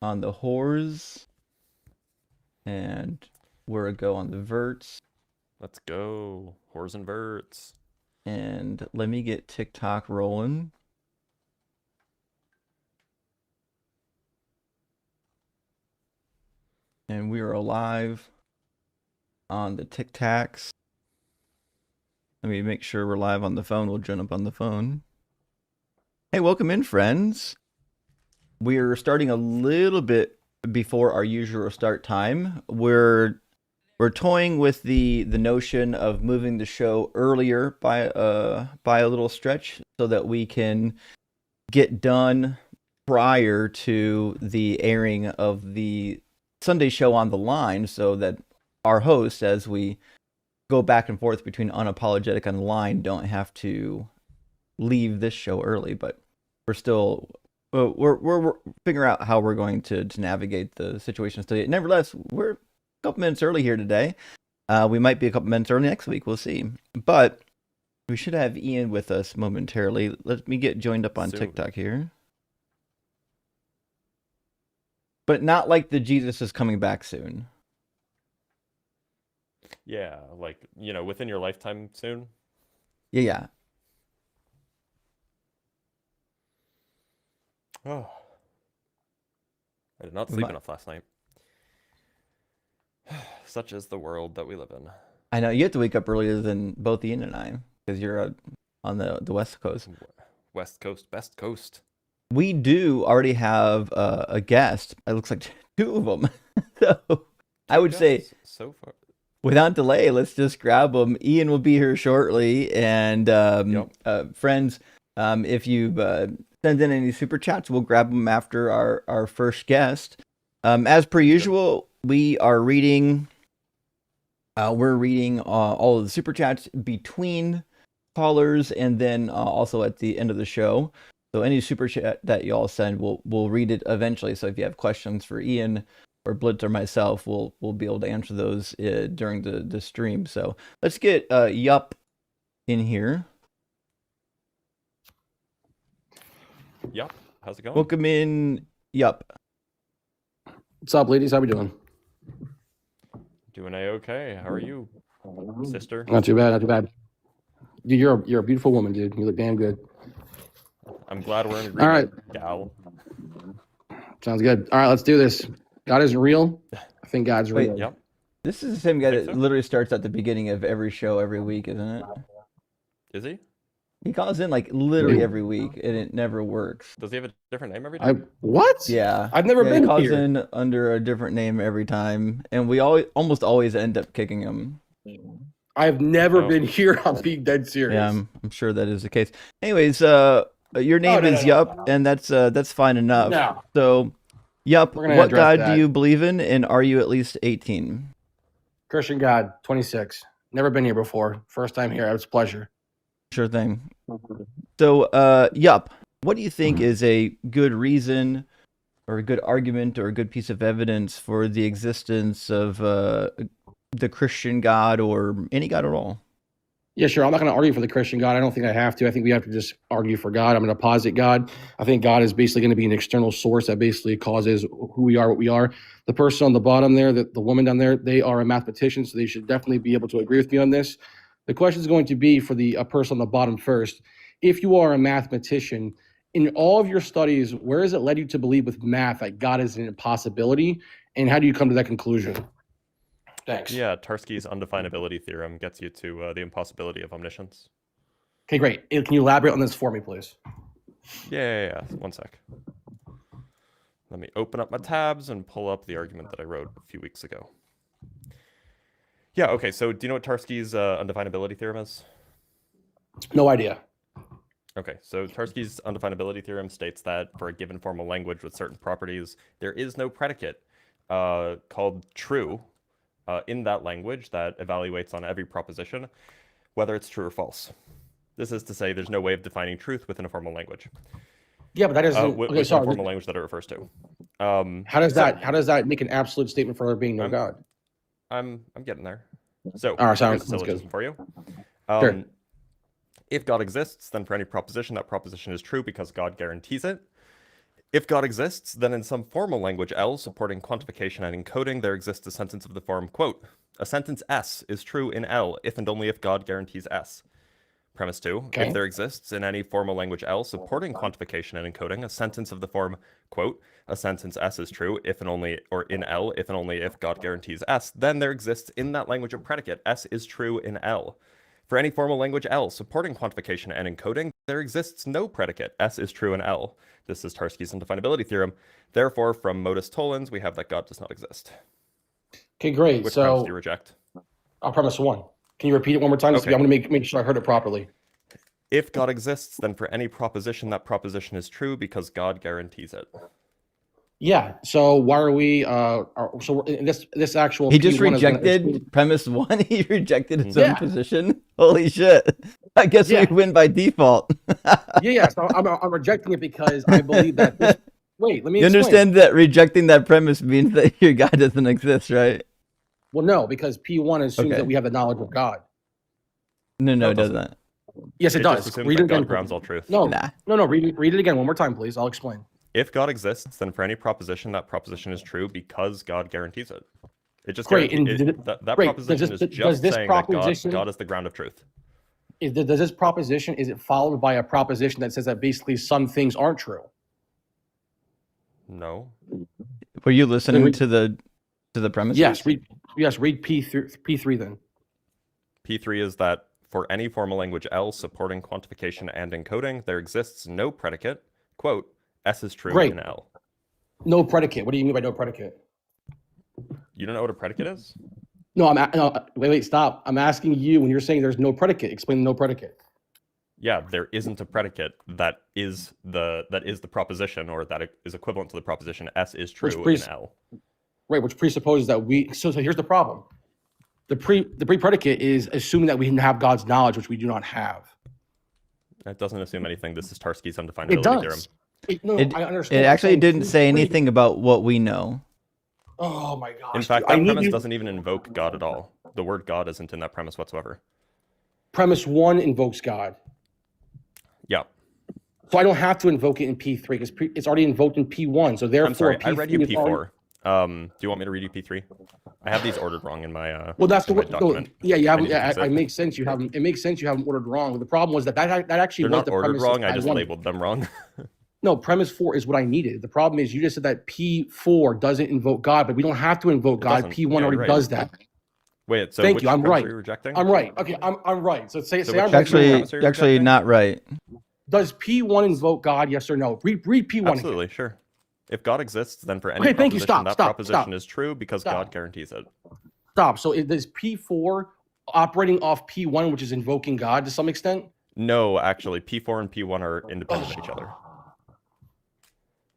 on the whores, and we're a go on the verts. Let's go. Whores and verts. And let me get TikTok rolling. And we are live on the TikToks. Let me make sure we're live on the phone. We'll jump on the phone. Hey, welcome in, friends. We're starting a little bit before our usual start time. We're toying with the notion of moving the show earlier by a little stretch so that we can get done prior to the airing of the Sunday show on the line, so that our hosts, as we go back and forth between Unapologetic and the line, don't have to leave this show early. But we're still we're figuring out how we're going to navigate the situation still. Nevertheless, we're a couple minutes early here today. We might be a couple minutes early next week. We'll see. But we should have Ian with us momentarily. Let me get joined up on TikTok here. But not like the Jesus is coming back soon. Yeah, like, within your lifetime soon. Yeah. Oh. I did not sleep enough last night. Such is the world that we live in. I know, you have to wake up earlier than both Ian and I, because you're on the West Coast. West Coast, best coast. We do already have a guest. It looks like two of them. So I would say, so far, without delay, let's just grab them. Ian will be here shortly. And friends, if you send in any super chats, we'll grab them after our first guest. As per usual, we are reading. We're reading all of the super chats between callers, and then also at the end of the show. So any super chat that y'all send, we'll read it eventually. So if you have questions for Ian or Blitz or myself, we'll be able to answer those during the stream. So let's get Yup in here. Yup, how's it going? Welcome in, Yup. What's up, ladies? How we doing? Doing A-okay. How are you, sister? Not too bad, not too bad. Dude, you're a beautiful woman, dude. You look damn good. I'm glad we're in agreement, all right, gal. Sounds good. All right, let's do this. God isn't real. I think God's real. Yep. This is the same guy that literally starts at the beginning of every show every week, isn't it? Is he? He calls in like literally every week, and it never works. Does he have a different name every time? What? Yeah. I've never been he calls here. in under a different name every time, and we almost always end up kicking him. I've never been here. I'm being dead serious. Yeah, I'm sure that is the case. Anyways, your name is Yup, and that's fine enough. No. So, Yup, what God that. do you believe in, and are you at least 18? Christian God, 26. Never been here before. First time here. It's a pleasure. Sure thing. So, Yup, what do you think is a good reason or a good argument or a good piece of evidence for the existence of the Christian God or any God at all? Yeah, sure. I'm not going to argue for the Christian God. I don't think I have to. I think we have to just argue for God. I'm going to posit God. I think God is basically going to be an external source that basically causes who we are, what we are. The person on the bottom there, the woman down there, they are a mathematician, so they should definitely be able to agree with me on this. The question is going to be for the person on the bottom first. If you are a mathematician, in all of your studies, where has it led you to believe with math that God is an impossibility, and how do you come to that conclusion? Thanks. Yeah, Tarski's undefinability theorem gets you to the impossibility of omniscience. Okay, great. Can you elaborate on this for me, please? Yeah. 1 sec. Let me open up my tabs and pull up the argument that I wrote a few weeks ago. Yeah, okay, so do you know what Tarski's undefinability theorem is? No idea. Okay, so Tarski's undefinability theorem states that for a given formal language with certain properties, there is no predicate called true in that language that evaluates on every proposition whether it's true or false. This is to say there's no way of defining truth within a formal language. Yeah, but that isn't okay. Within a formal language that it refers to. How does that make an absolute statement for there being no God? I'm getting there. So all right, here's a syllogism for you. Sure. If God exists, then for any proposition, that proposition is true because God guarantees it. If God exists, then in some formal language L supporting quantification and encoding, there exists a sentence of the form, quote, a sentence S is true in L if and only if God guarantees S. Premise 2, Okay. if there exists in any formal language L supporting quantification and encoding a sentence of the form, quote, a sentence S is true if and only, or in L if and only if God guarantees S, then there exists in that language a predicate, S is true in L. For any formal language L supporting quantification and encoding, there exists no predicate, S is true in L. This is Tarski's undefinability theorem. Therefore, from modus tollens, we have that God does not exist. Okay, great. Which premise do you So reject? premise 1. Can you repeat it one more time? Okay. I'm going to make sure I heard it properly. If God exists, then for any proposition, that proposition is true because God guarantees it. Yeah. So why are we? This actual. He just P1 is gonna rejected assume- premise 1. He rejected his Yeah. own position. Holy shit! I guess Yeah. we win by default. Yeah. So I'm rejecting it because I believe that. Wait, let me. You explain. understand that rejecting that premise means that your God doesn't exist, right? Well, no, because P1 assumes Okay. that we have the knowledge of God. No, No, it it doesn't. doesn't. Yes, it just does. assumes Read that it again. God grounds all truth. No, Nah. no. Read it again one more time, please. I'll explain. If God exists, then for any proposition, that proposition is true because God guarantees it. It just Great, and that great. proposition Does is just this saying that proposition- God is the ground of truth. Does this proposition, is it followed by a proposition that says that basically some things aren't true? No. Were you listening read- to the premises? Yes. Read P3 then. P3 is that for any formal language L supporting quantification and encoding, there exists no predicate, quote, S is true Great. in L. No predicate. What do you mean by no predicate? You don't know what a predicate is? No, wait, stop. I'm asking you when you're saying there's no predicate. Explain the no predicate. Yeah, there isn't a predicate that is the proposition or that is equivalent to the proposition S is true in L. Right, which presupposes that we. So here's the problem. The pre-predicate is assuming that we can have God's knowledge, which we do not have. That doesn't assume anything. This is Tarski's undefinability It does. theorem. I understand. It I'm actually saying didn't say P3 anything about what we know. Oh my gosh. In fact, I that need premise you- doesn't even invoke God at all. The word God isn't in that premise whatsoever. Premise 1 invokes God. Yeah. So I don't have to invoke it in P3 because it's already invoked in P1. So therefore, I'm sorry, I P3 read you is already- P4. Do you want me to read you P3? I have these ordered wrong in my Well, that's the in my word. No, document. yeah, you I have. need to Yeah, fix it it. makes sense. You have. It makes sense. You have them ordered wrong. But the problem was that actually They're was not the ordered premise wrong. I just wanted. labeled them wrong. No, premise 4 is what I needed. The problem is you just said that P4 doesn't invoke God, but we don't have to invoke It God. doesn't. P1 Yeah, already you're right. does that. Wait, so Thank which you, I'm premise right. are you rejecting? I'm right. Okay, I'm right. So say So I'm which- right. Actually, premise are you rejecting? not right. Does P1 invoke God? Yes or no? Read P1 again. Absolutely, sure. If God exists, then for any Okay, thank you. proposition, Stop, that stop, proposition stop. is true because Stop. God guarantees it. Stop. So does P4 operating off P1, which is invoking God to some extent? No, actually, P4 and P1 are independent of each other.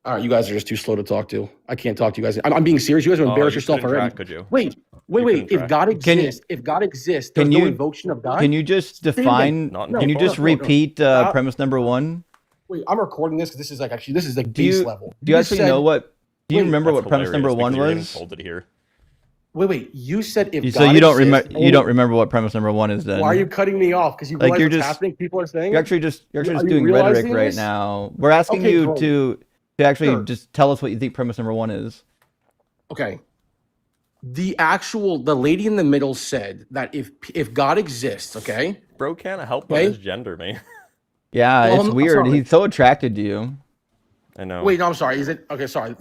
All right, you guys are just too slow to talk to. I can't talk to you guys. I'm being serious. You guys have embarrassed you yourself couldn't already. track, could you? Wait. You couldn't If track. God Can you- exists, there's can no you- invocation of God. Can you just again. define? Not Can you no, just no, no. repeat Stop. premise number 1? Wait, I'm recording this because this is like Do base you level. do you just actually said- know what? Do you Wait, remember That's what premise number hilarious 1 because you're getting was? told it here. Wait. You said if So God you don't remember? exists, You don't remember what premise number 1 is then? Why are you cutting me off? Because you Like, realize you're what's just- happening. People are saying You're it? actually just Are you doing rhetoric realizing right this? now. We're asking Okay, you bro. to actually Sure. just tell us what you think premise number 1 is. Okay. The lady in the middle said that if God exists, okay. Bro can't help but Okay. misgender me. Yeah, Well, it's I'm weird. sorry. He's so attracted to you. I know. Wait, no, I'm sorry. Is it okay? Sorry.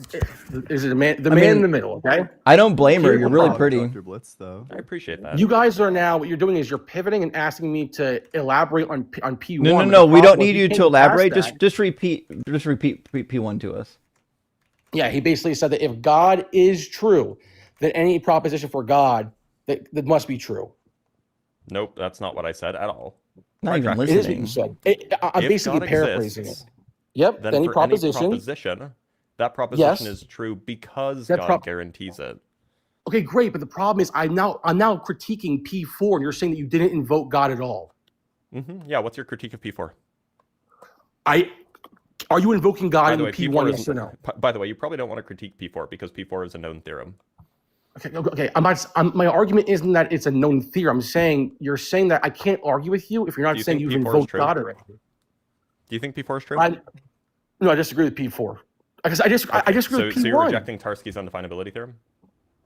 Is it the man mean- in the middle? Okay. I don't blame her. Here's You're the really problem, pretty. Dr. Blitz, though. I appreciate that. You guys are now. What you're doing is you're pivoting and asking me to elaborate on P1. No, no, but no. the We don't problem is need you can't to pass elaborate. that. Just repeat P1 to us. Yeah, he basically said that if God is true, then any proposition for God that must be true. Nope, that's not what I said at all. Not even It is what listening. you said. I'm If basically God paraphrasing exists, it. Yep. Then Any for proposition. any proposition, that proposition Yes. is true because That God prop- guarantees it. Okay, great. But the problem is, I'm now critiquing P4, and you're saying that you didn't invoke God at all. Yeah, what's your critique of P4? Are you invoking God By in the way, P1? is Yes or no? By the way, you probably don't want to critique P4 because P4 is a known theorem. Okay. My argument isn't that it's a known theorem. I'm saying you're saying that I can't argue with you if you're Do not you saying think you've P4 is invoked true? God already. Do you think P4 is true? No, I disagree with P4. Because I disagree with P1. So you're rejecting Tarski's undefinability theorem?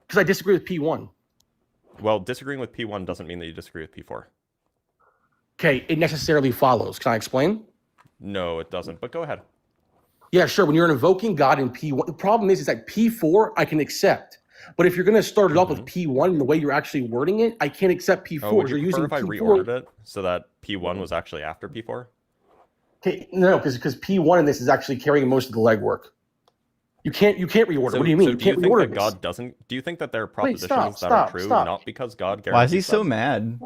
Because I disagree with P1. Well, disagreeing with P1 doesn't mean that you disagree with P4. Okay, it necessarily follows. Can I explain? No, it doesn't. But go ahead. Yeah, sure. When you're invoking God in P1, the problem is that P4 I can accept. But if you're going to start it off with P1 and the way you're actually wording it, I can't accept P4. Oh, would you You're using prefer if I P4. reordered it so that P1 was actually after P4? Okay, no, because P1 in this is actually carrying most of the legwork. You can't reorder. So, What do you mean? So You do you can't think reorder that this. God doesn't? Do you think that there are propositions that stop, are true, stop. not because God guarantees Why is he so them? mad?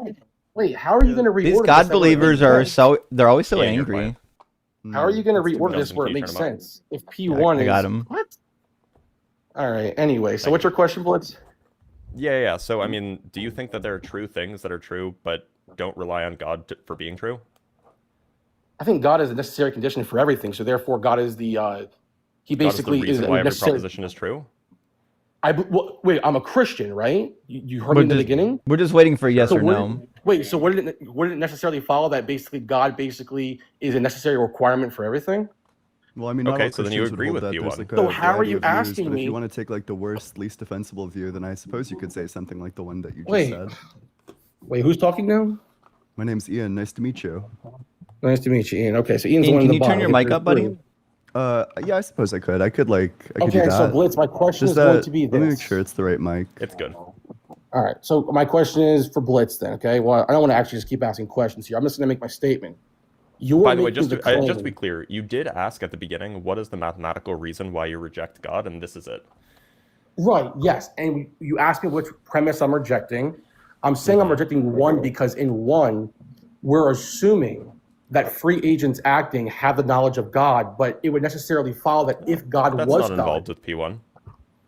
Wait, how are you going to reorder These this God that where it believers makes are sense? they're always so Yeah, you're angry. quiet. How are you going to That's reorder too this where it dumb. Can you makes turn him up? sense? If P1 I got is him. what? All right. Anyway, so Thank what's you. your question, Blitz? Yeah. So, I mean, do you think that there are true things that are true, but don't rely on God for being true? I think God is a necessary condition for everything. So therefore, God is the he basically God is the reason a why every necessary. proposition is true. Wait, I'm a Christian, right? You heard me in the beginning. We're just waiting for yes So or no. So wouldn't it necessarily follow that basically God basically is a necessary requirement for everything? Well, I mean, not Okay, all so then you Christians would agree hold with that. P1. There's like a So how are variety you of views, asking but if me- you want to take like the worst, least defensible view, then I suppose you could say something like the one that you just Wait. said. Wait, who's talking now? My name's Ian. Nice to meet you. Nice to meet you, Ian. Okay, so Ian's the Ian, one in can the you turn bottom. your Okay, mic there's up, buddy? three. Yeah, I suppose I could. I could do Okay, that. so Blitz, my question Is is going that? to be this. Let me make sure it's the right mic. It's good. All right, so my question is for Blitz then, okay? Well, I don't want to actually just keep asking questions here. I'm just going to make my statement. You By the way, making just claim- to be clear, you did ask at the beginning, what is the mathematical reason why you reject God, and this is it. Right, yes. And you asked me which premise I'm rejecting. I'm saying I'm rejecting one because in one, we're assuming that free agents acting have the knowledge of God, but it would necessarily follow that if God That's was not God. involved with P1.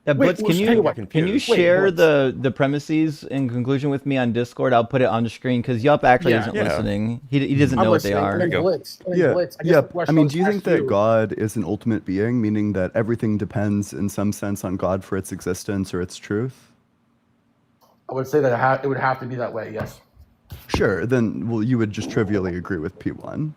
Yeah, Wait, Blitz, well, can tell you you what, can you confused. Wait, share Blitz. the premises in conclusion with me on Discord? I'll put it on the screen because Yup actually Yeah. isn't Yeah. listening. He doesn't I'm know what they listening. are. And then There you go. Blitz. And then Yeah, Blitz. I guess yeah. the question I mean, was do you think asked that you. God is an ultimate being, meaning that everything depends in some sense on God for its existence or its truth? I would say that it would have to be that way, yes. Sure. Then, well, you would just trivially agree with P1.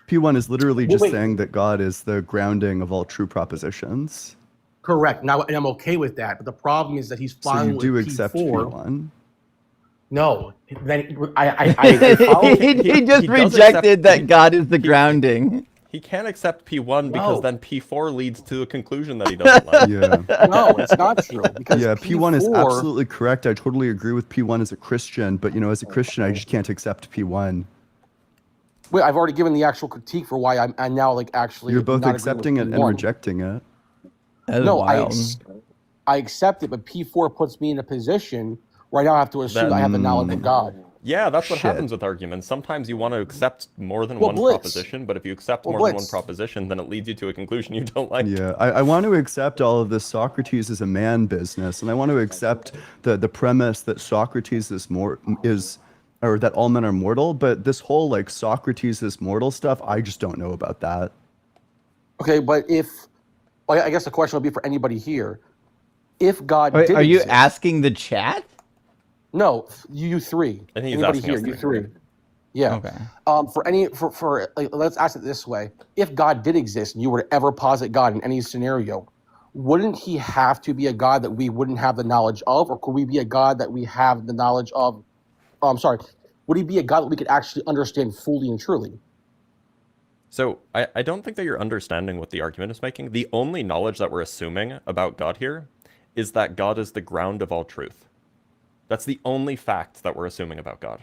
P1 is literally Well, just wait. saying that God is the grounding of all true propositions. Correct. Now, and I'm okay with that. But the problem is that he's So following you do with accept P4. P1. No. Then I follow. He just he does rejected accept- that God is the grounding. He can't accept P1 because No. then P4 leads to a conclusion that he doesn't like. Yeah. No, it's not true. Because Yeah, P1 is P4 absolutely correct. I totally agree with P1 as a Christian, but as a Christian, I just can't accept P1. Wait, I've already given the actual critique for why I'm now actually. You're both not agreeing accepting with it and P1. rejecting it. That is No, wild. I accept it, but P4 puts me in a position where I now have to assume I have the knowledge of God. Yeah, that's what Shit. happens with arguments. Sometimes you want to accept more than Well, one Blitz. proposition, but if you accept Well, more than one Blitz. proposition, then it leads you to a conclusion you don't like. Yeah, I want to accept all of this Socrates is a man business, and I want to accept the premise that Socrates or that all men are mortal, but this whole like Socrates is mortal stuff, I just don't know about that. Okay, but I guess the question would be for anybody here. If God Wait, did are you exist, asking the chat? No, you three. I think he's Anybody asking here, us you three. three. Yeah. Okay. Let's ask it this way: if God did exist and you were to ever posit God in any scenario, wouldn't He have to be a God that we wouldn't have the knowledge of, or could we be a God that we have the knowledge of? Would He be a God that we could actually understand fully and truly? So I don't think that you're understanding what the argument is making. The only knowledge that we're assuming about God here is that God is the ground of all truth. That's the only fact that we're assuming about God.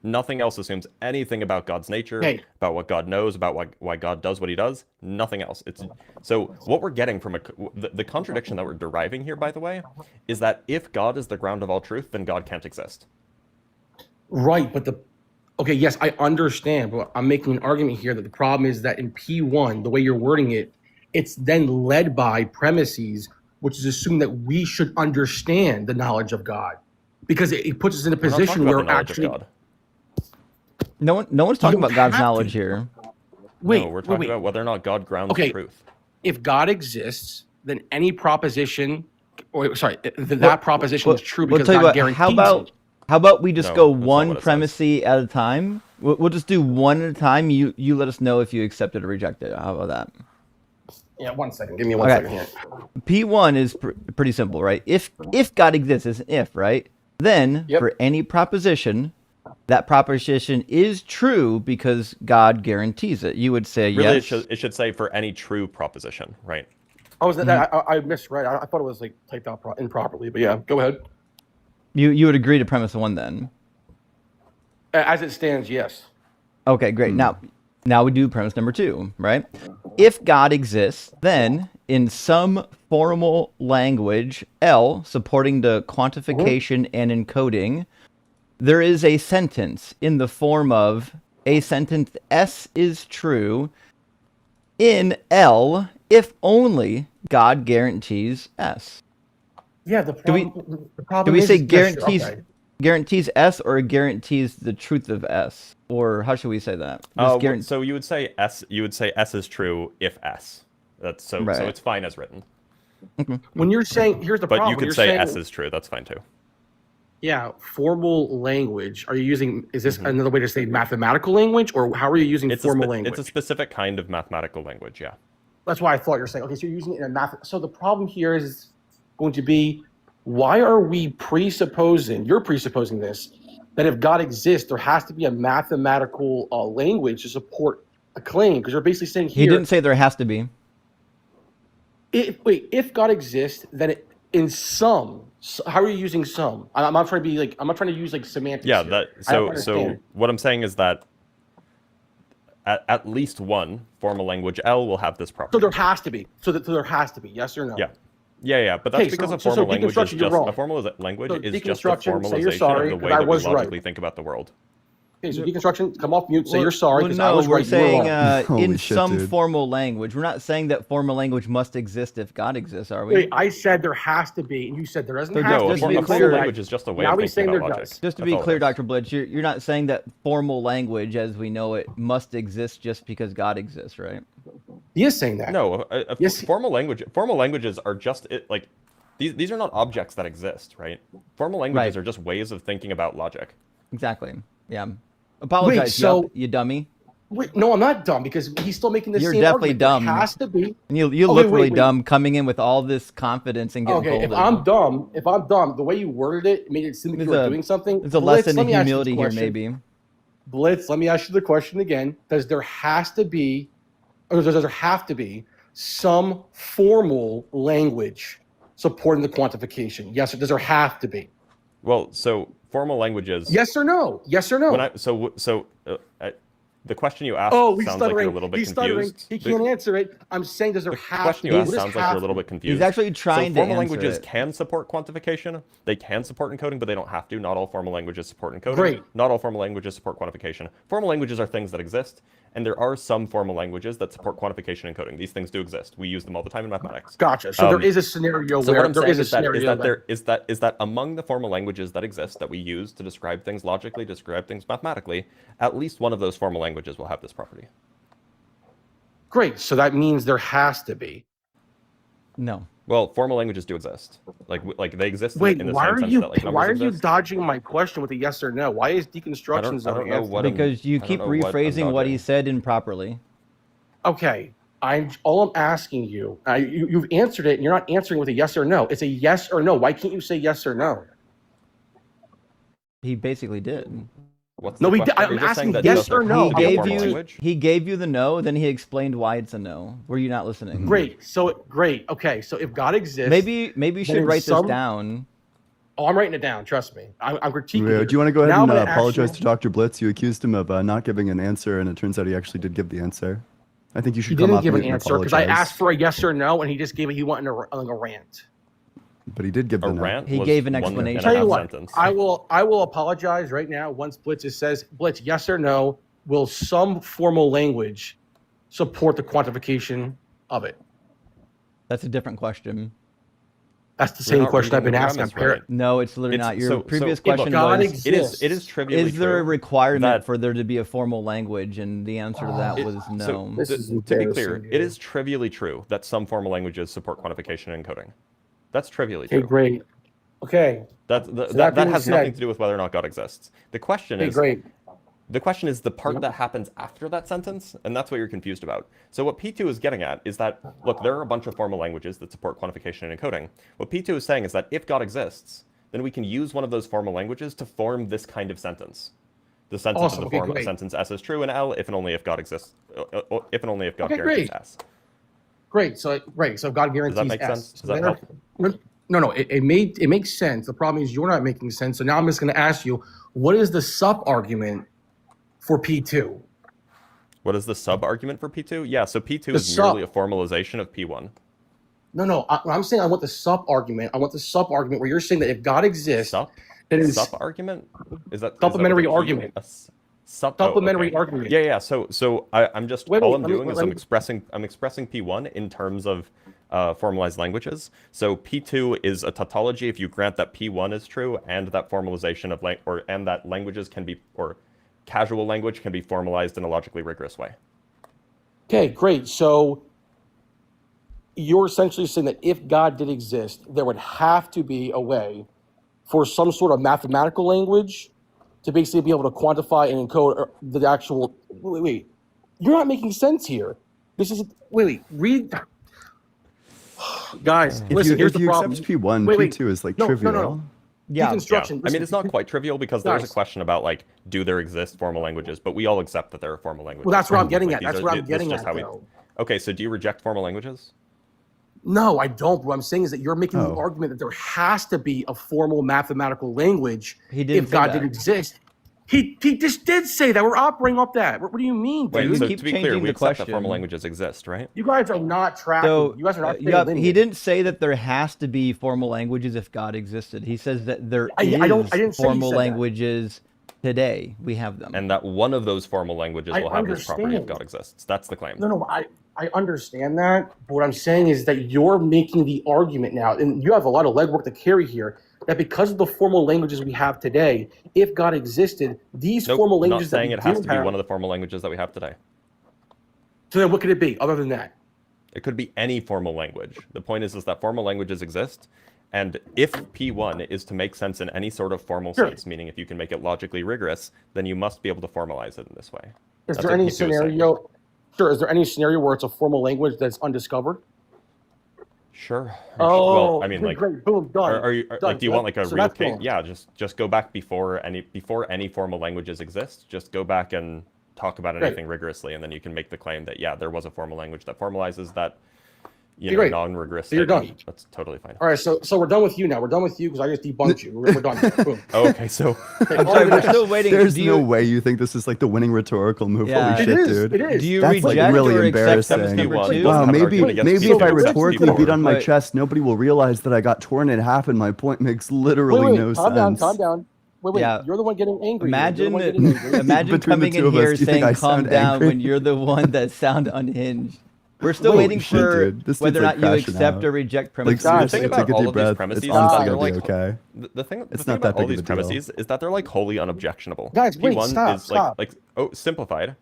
Nothing else assumes anything about God's nature, Hey. about what God knows, about why God does what he does. Nothing else. So what we're getting from the contradiction that we're deriving here, by the way, is that if God is the ground of all truth, then God can't exist. Right, but okay, yes, I understand, but I'm making an argument here that the problem is that in P1, the way you're wording it, it's then led by premises, which is assuming that we should understand the knowledge of God, because it puts us in a We're not position talking about where the knowledge actually. of God. No one's talking don't about God's have to. knowledge here. Wait, No, we're talking about whether or not God grounds Okay. truth. If God exists, then any proposition, that proposition is true We'll because tell you God what, guarantees it. how about we just No, go that's not one what it says. premise at a time? We'll just do one at a time. You let us know if you accept it or reject it. How about that? Yeah, 1 second. Give me one second here. P1 is pretty simple, right? If God exists, it's an if, right? Then for any proposition, that proposition is true because God guarantees it. You would say Really, yes. it should say for any true proposition, right? Oh, is that I misread? I thought it was like typed out improperly, but yeah, go ahead. You would agree to premise 1 then? As it stands, yes. Okay, great. Now we do premise number 2, right? If God exists, then in some formal language, L, supporting the quantification and encoding, there is a sentence in the form of a sentence S is true in L if only God guarantees S. Yeah, the problem Do we is, say yes, okay. guarantees S or guarantees the truth of S? Or how should we say that? So you would say S. You would say S is true if S. That's so. Right. So it's fine as written. When you're saying, here's the But problem. you could say S is true. That's fine too. Yeah, formal language. Are you using? Is this another way to say mathematical language, or how are you using formal language? It's a specific kind of mathematical language. Yeah. That's why I thought you're saying. Okay, so you're using it in a math. So the problem here is going to be, why are we presupposing? You're presupposing this, that if God exists, there has to be a mathematical language to support a claim, because you're basically saying here. He didn't say there has to be. If God exists, then in some, how are you using some? I'm not trying to be like, I'm not trying to use like semantics. Yeah. here. So what I'm saying is that at least one formal language L will have this property. So there has to be. So there has to be. Yes or no? Yeah. But that's because a formal language is just wrong. a formal language So is just a deconstruction, say you're formalization sorry, of the 'cause way I that we was right. logically think about the world. Okay, so deconstruction, come off mute, say you're sorry, because no, I was we're right. saying Holy in shit, some dude. formal language. We're not saying that formal language must exist if God exists, are we? Wait, I said there has to be, and you said there doesn't So have No, to a just be. to be formal clear, language is just a way now of he's thinking saying about there logic. does. Just to That's be all it clear, is. Dr. Blitz, you're not saying that formal language as we know it must exist just because God exists, right? He is saying that. No, Yes. formal languages are just like these are not objects that exist, right? Formal languages Right. are just ways of thinking about logic. Exactly. Yeah. Apologize, so- you dummy. Wait, no, I'm not dumb, because he's still making the You're same definitely argument. dumb. There has to be. And you Okay, look really wait. dumb coming in with all this confidence and getting Okay, folded. if I'm dumb, the way you worded it made it seem like you were doing something. There's a Blitz, lesson let in me ask you this humility here, question. maybe. Blitz, let me ask you the question again. Does there have to be some formal language supporting the quantification? Yes, or does there have to be? Well, so formal languages. Yes or no? Yes or no? The question you asked Oh, he's sounds like stuttering. you're a little bit He's stuttering. confused. He can't answer it. I'm saying, does there The have question to you be? asked What does sounds like you're a have little to bit be? confused. He's actually trying so to formal answer languages it. can support quantification. They can support encoding, but they don't have to. Not all formal languages support encoding. Great. Not all formal languages support quantification. Formal languages are things that exist, and there are some formal languages that support quantification and encoding. These things do exist. We use them all the time in mathematics. Gotcha. So there is a scenario So where what I'm there saying is a scenario is that among the formal languages that exist that we use to describe things logically, describe things mathematically, at least one of those formal languages will have this property. Great. So that means there has to be. No. Well, formal languages do exist. Like they exist Wait, in the why same are sense you that like why are numbers you exist. dodging my question with a yes or no? Why is deconstruction I don't know what Because you I don't keep know what I'm rephrasing what he dodging. said improperly. Okay. I'm asking you. You've answered it, and you're not answering with a yes or no. It's a yes or no. Why can't you say yes or no? He basically did. What's No, the we question? I'm You're just saying asking that yes doesn't or no. have He to be a gave formal you language? he gave you the no, then he explained why it's a no. Were you not listening? Great. So great. Okay. So if God exists, Maybe you should in write some- this down. Oh, I'm writing it down. Trust me. I'm critiquing. Yeah, it. do you want to go ahead Now and I'm gonna apologize actually- to Dr. Blitz? You accused him of not giving an answer, and it turns out he actually did give the answer. I think you He should come didn't off give an mute and answer because I apologize. asked for a yes or no, and he just gave it. He went in a rant. But he did give the A no. rant. He was gave an one and a explanation. Tell you half what, sentence. I will apologize right now. Once Blitz says, Blitz, yes or no, will some formal language support the quantification of it? That's a different question. That's the You're same not question I've reading been the asking. premise Parrot. right. No, it's literally It's- not. Your so- previous so- question God was, exists. It is trivially is there a true requirement that- for there to be a formal language? And the answer to that was no. So, This is to be clear, embarrassing, it dude. is trivially true that some formal languages support quantification and encoding. That's trivially Okay, true. great. Okay, That that being has said- nothing to do with whether or not God exists. The question okay, is, great. The question is the part that happens after that sentence, and that's what you're confused about. So what P2 is getting at is that, look, there are a bunch of formal languages that support quantification and encoding. What P2 is saying is that if God exists, then we can use one of those formal languages to form this kind of sentence. The sentence Awesome. of the Okay, form great. sentence S is true in L if and only if God exists. If and only if God Okay, guarantees great. S. Great. So God guarantees Does that make S. sense? So Does that then- help? No. It makes sense. The problem is you're not making sense. So now I'm just going to ask you, what is the sub argument for P2? What is the sub-argument for P2? Yeah, so P2 The is merely a formalization of P1. No. I'm saying I want the sub argument. I want the sub argument where you're saying that if God exists, then it's Sup-argument? Is that supplementary is that what P- argument. a s- sup- oh, Supplementary okay. argument. Yeah. So I'm just Wait, all I'm let me- doing is let I'm me- expressing P1 in terms of formalized languages. So P2 is a tautology if you grant that P1 is true and that formalization of and that languages can be, or casual language can be formalized in a logically rigorous way. Okay, great. So you're essentially saying that if God did exist, there would have to be a way for some sort of mathematical language to basically be able to quantify and encode the actual. Wait. You're not making sense here. This is read. Guys, listen. Here's if the you problem. accept P1, Wait. P2 is like No. trivial. Yeah. Deconstruction. I mean, Listen, it's not quite trivial because there's a Guys. question about like, do there exist formal languages? But we all accept that there are formal languages. Well, that's what I'm getting Like, at. these That's are- what I'm this is getting just at. how we- Though. Okay, so do you reject formal languages? No, I don't. What I'm saying is that you're making the Oh. argument that there has to be a formal mathematical language He didn't if say God that. didn't exist. He just did say that. We're operating off that. What do you mean, Wait, dude? so keep to be clear, changing we the accept that question. formal languages exist, right? You guys are not tracking. So You guys are not staying yeah, linear. he didn't say that there has to be formal languages if God existed. He says that there I didn't say he formal said that. languages today. We have them. And that one of those formal languages I will have this property if understand. God exists. That's the claim. No, I understand that. But what I'm saying is that you're making the argument now, and you have a lot of legwork to carry here, that because of the formal languages we have today, if God existed, these Nope, formal not languages saying that it we has do to be have, one of the formal languages that we have today. So then what could it be other than that? It could be any formal language. The point is that formal languages exist, and if P1 is to make sense in any sort of formal Sure. sense, meaning if you can make it logically rigorous, then you must be able to formalize it in this way. Is That's there what any P2 is saying. scenario? Sure. Is there any scenario where it's a formal language that's undiscovered? Sure. Oh, well, I mean, like, great, boom, done. are you done. like, do you want like a So real that's case? cool. Yeah, just go back before any formal languages exist. Just go back and talk about Great. anything rigorously, and then you can make the claim that yeah, there was a formal language that formalizes that, Okay, great. non-rigorous So you're statement. done. That's totally fine. All right, so we're done with you now. We're done with you because I just debunked you. We're done. Boom. Okay, so Okay, I'm on sorry, to the we're next. still waiting. There's Do no you, way you think this is like the winning rhetorical move. Yeah. Holy It shit, is. dude. It is. do you That's, like, reject really or accept embarrassing. premise number P1 two? doesn't Wow, have an maybe argument against maybe P2. if I It's rhetorically P4. beat on my But- chest, nobody will realize that I got torn in half and my point makes literally Wait, no calm down, sense. calm down. Wait, Yeah. you're the one getting angry. You're the Imagine, one getting angry. imagine Between the coming two in of us, here do you think saying I "calm sound down" angry? when you're the one that sound unhinged. We're still Wait, waiting shit, for dude. This whether or dude's, not like, you crashing accept out. or reject Like premises. The seriously, thing take about a all deep of these breath. premises It's is that honestly they're gonna be like okay. the thing It's about not that all big these of a deal. premises is that they're like wholly unobjectionable. Guys, wait, P1 stop, is stop. like simplified.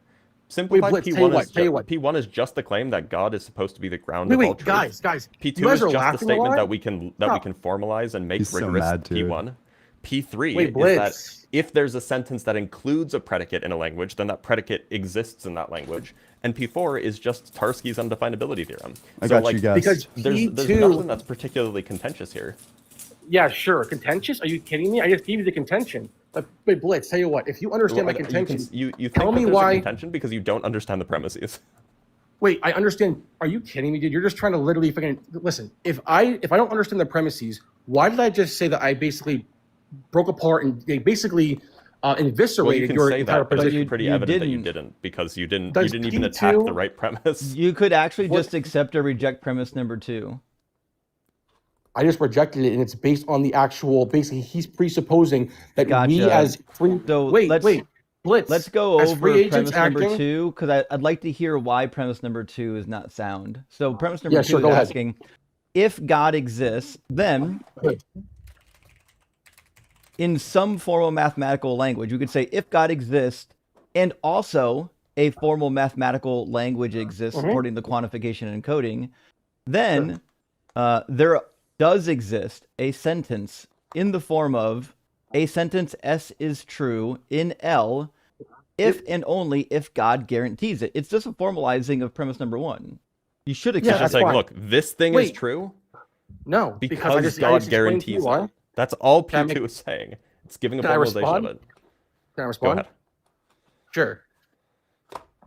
Simplified Blitz, P1 tell you what, is tell you what. P1 is just the claim that God is supposed to be the ground of all Wait, truth. guys. P2 you guys is are just the laughing a statement lot? that we can Stop. formalize and make He's so rigorous mad, dude. P1. P3 Wait, is Blitz. that if there's a sentence that includes a predicate in a language, then that predicate exists in that language. And P4 is just Tarski's undefinability theorem. I So, got like, you guys. Because there's P2 nothing that's particularly contentious here. Yeah, sure. Contentious? Are you kidding me? I just gave you the contention. Wait, Blitz, tell you what. If you understand my Well, contention, you think tell that me there's why- a contention because you don't understand the premises. wait, I understand. Are you kidding me, dude? You're just trying to literally fucking listen. If I don't understand the premises, why did I just say that I basically broke apart and they basically Well, you eviscerated can your say entire that, but position? it's pretty you evident that you didn't. didn't because you didn't Does even P2 attack the right premise. You could actually What- just accept or reject premise number two. I just rejected it, and it's based on the actual. Basically, he's presupposing that we Gotcha. as free. So wait, let's- Blitz. Let's go as over free agents premise number acting- two because I'd like to hear why premise number two is not sound. So premise number Yeah, two sure, is go ahead. asking if God exists, then in some formal mathematical language, we could say if God exists and also a formal mathematical language exists Mhm. supporting the quantification and encoding, then there does exist a sentence in the form of a sentence S is true in L if and only if God guarantees it. It's just a formalizing of premise number one. You should accept It's just it. saying, fine. look, this thing is Wait. true No, because I God just explained to guarantees you why. it. That's all Can I P2 make- is saying. It's giving a Can I formalization respond? of it. Can I Go respond? ahead. Sure.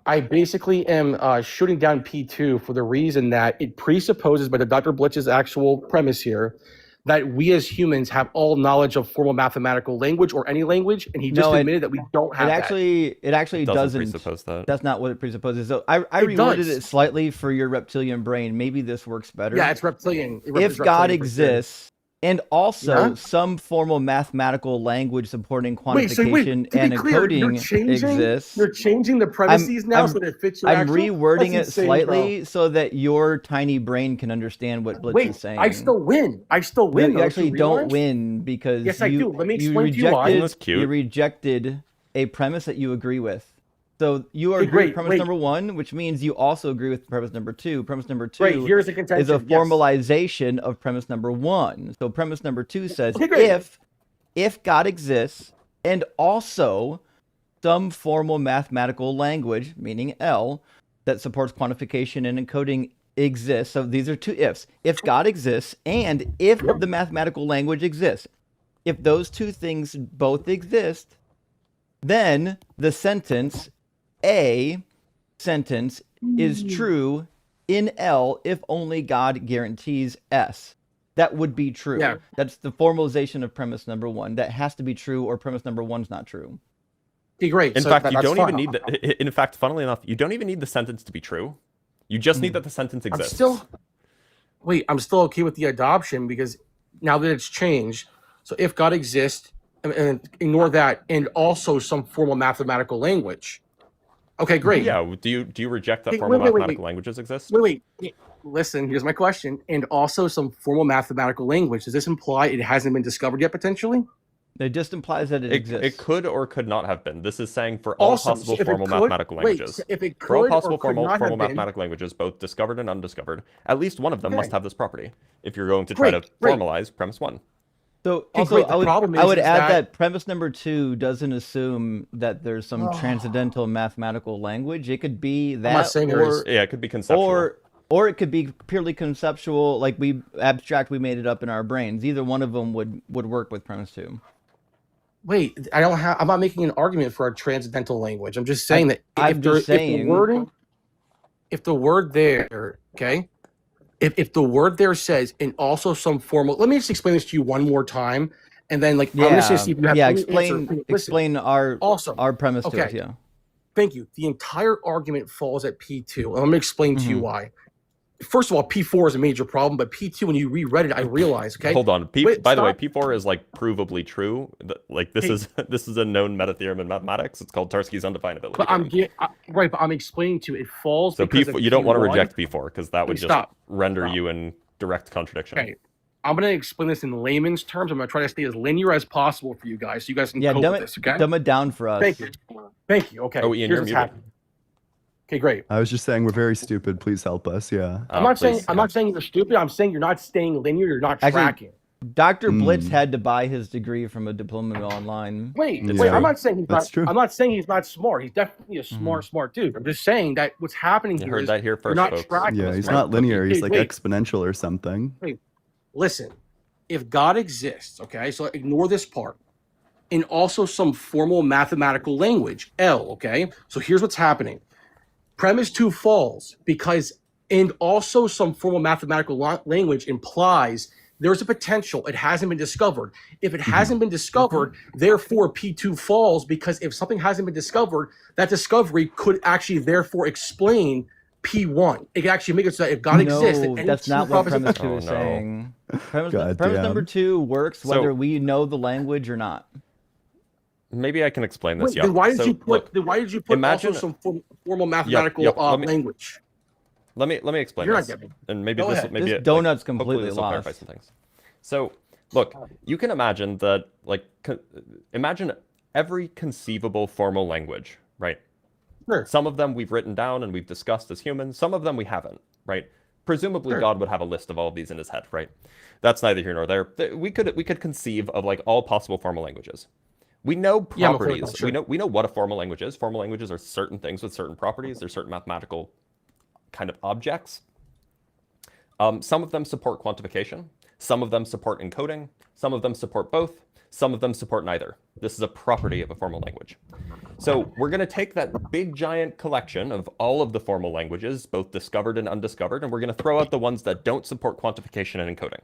I basically am shooting down P2 for the reason that it presupposes, by the Dr. Blitz's actual premise here, that we as humans have all knowledge of formal mathematical language or any language, and he just No, admitted that we don't have It actually It doesn't doesn't. presuppose that. That's not what it presupposes. So I It reworded does. it slightly for your reptilian brain. Maybe this works better. that. Yeah, it's reptilian. If God exists and also Yeah. some formal mathematical language supporting Wait, so wait, quantification to and be clear, encoding exists, You're changing the premises now I'm- so that it fits your I'm actual? rewording That's it insane, slightly so that your tiny brain can understand what bro. Blitz Wait, is saying. I still win. I still No, win. you though. actually You don't realize? win because Yes, I do. Let me you explain to you why. Isn't this cute? You rejected a premise that you agree with. So you Okay, agree great, with premise wait. number one, which means you also agree with premise number two. Premise number two Right, here's the is contention. a yes. formalization of premise number one. So premise number two says Okay, great. if God exists and also some formal mathematical language, meaning L, that supports quantification and encoding exists. So these are two ifs. If God exists and if the mathematical language exists. If those two things both exist, then the sentence A sentence is true in L if only God guarantees S. That would be true. Yeah. That's the formalization of premise number one. That has to be true or premise number one's not true. Okay, great. In so fact, that- you that's don't fine. even need the. In fact, funnily enough, you don't even need the sentence to be true. You just need that the sentence I'm exists. still okay with the adoption because now that it's changed. So if God exists, and ignore that, and also some formal mathematical language. Okay, great. Yeah. Do you reject that Hey, formal wait, wait, mathematical wait. languages exist? Wait. Listen, here's my question. And also some formal mathematical language. Does this imply it hasn't been discovered yet, potentially? It just implies that it exists. It could or could not have been. This is saying for all Awesome. possible So if it formal could- mathematical wait, languages. so if it For all could or possible could not have formal been- mathematical languages, both discovered and undiscovered, at least one of them must Okay. have this property. If you're going to try Great, to great. formalize premise one. So Okay, also, great. The problem I would is add that- that premise number two doesn't assume that there's some transcendental mathematical language. It could be that, not saying there is. Yeah, it could be conceptual. or it could be purely conceptual, like we made it up in our brains. Either one of them would work with premise two. Wait, I'm not making an argument for a transcendental language. I'm just saying that I'm just saying- if the word there, okay, if the word there says, and also some formal, let me just explain this to you one more time, and then I'm just gonna see if you have any answer. Listen, explain our awesome. premise to us. Okay. Yeah. Thank you. The entire argument falls at P2. And I'm going to explain to you Mhm. why. First of all, P4 is a major problem, but P2, when you reread it, I realized, okay? Hold on. Wait, By the way, stop. P4 is provably true. This Hey. is this is a known meta theorem in mathematics. It's called Tarski's undefinability. But theorem. but I'm explaining to you, it falls So because P4, of you don't want to P1. reject P4 because that would Wait, just stop. render Stop. you in direct contradiction. Okay. I'm going to explain this in layman's terms. I'm going to try to stay as linear as possible for you guys so you guys can Yeah. cope Dumb with this, okay? it down for us. Thank you. Thank you. Okay. Oh, Ian, Here's you're what's muted. happening. Okay, great. I was just saying we're very stupid. Please help us. Yeah. I'm not saying Please, I'm yeah. not saying you're stupid. I'm saying you're not staying linear. You're not Actually, tracking. Dr. Blitz Mm. had to buy his degree from a diploma mill online. Wait, It's wait. true. I'm not saying he's That's not. true. I'm not saying he's not smart. He's definitely a smart dude. I'm just saying that what's happening You here heard is that here you're first, not folks. tracking. Yeah, with he's smart. not linear. He's Hey, like wait. exponential or something. Listen, if God exists, okay, so ignore this part, and also some formal mathematical language, L, okay? So here's what's happening. Premise 2 falls because, and also some formal mathematical language implies there's a potential. It hasn't been discovered. If it hasn't been discovered, therefore P2 falls because if something hasn't been discovered, that discovery could actually therefore explain P1. It can actually make it so that if God exists, then any that's two not what propositions- premise two is Oh, no. saying. Premise God number damn. two works So- whether we know the language or not. Maybe I can explain this. Wait, Yeah. then why did So, you put? look, Then why did you put imagine- also some formal mathematical yep, let me- language? let me explain You're not this, getting it. and maybe Go this ahead. maybe This it, donut's hopefully completely this will clarify lost. some things. So, look, you can imagine that imagine every conceivable formal language, right? Sure. Some of them we've written down and we've discussed as humans. Some of them we haven't, right? Presumably, Sure. God would have a list of all of these in his head, right? That's neither here nor there. We could conceive of all possible formal languages. We know Yeah, I'm a formal, properties. sure. We know what a formal language is. Formal languages are certain things with certain properties. They're certain mathematical kind of objects. Some of them support quantification. Some of them support encoding. Some of them support both. Some of them support neither. This is a property of a formal language. So we're going to take that big giant collection of all of the formal languages, both discovered and undiscovered, and we're going to throw out the ones that don't support quantification and encoding.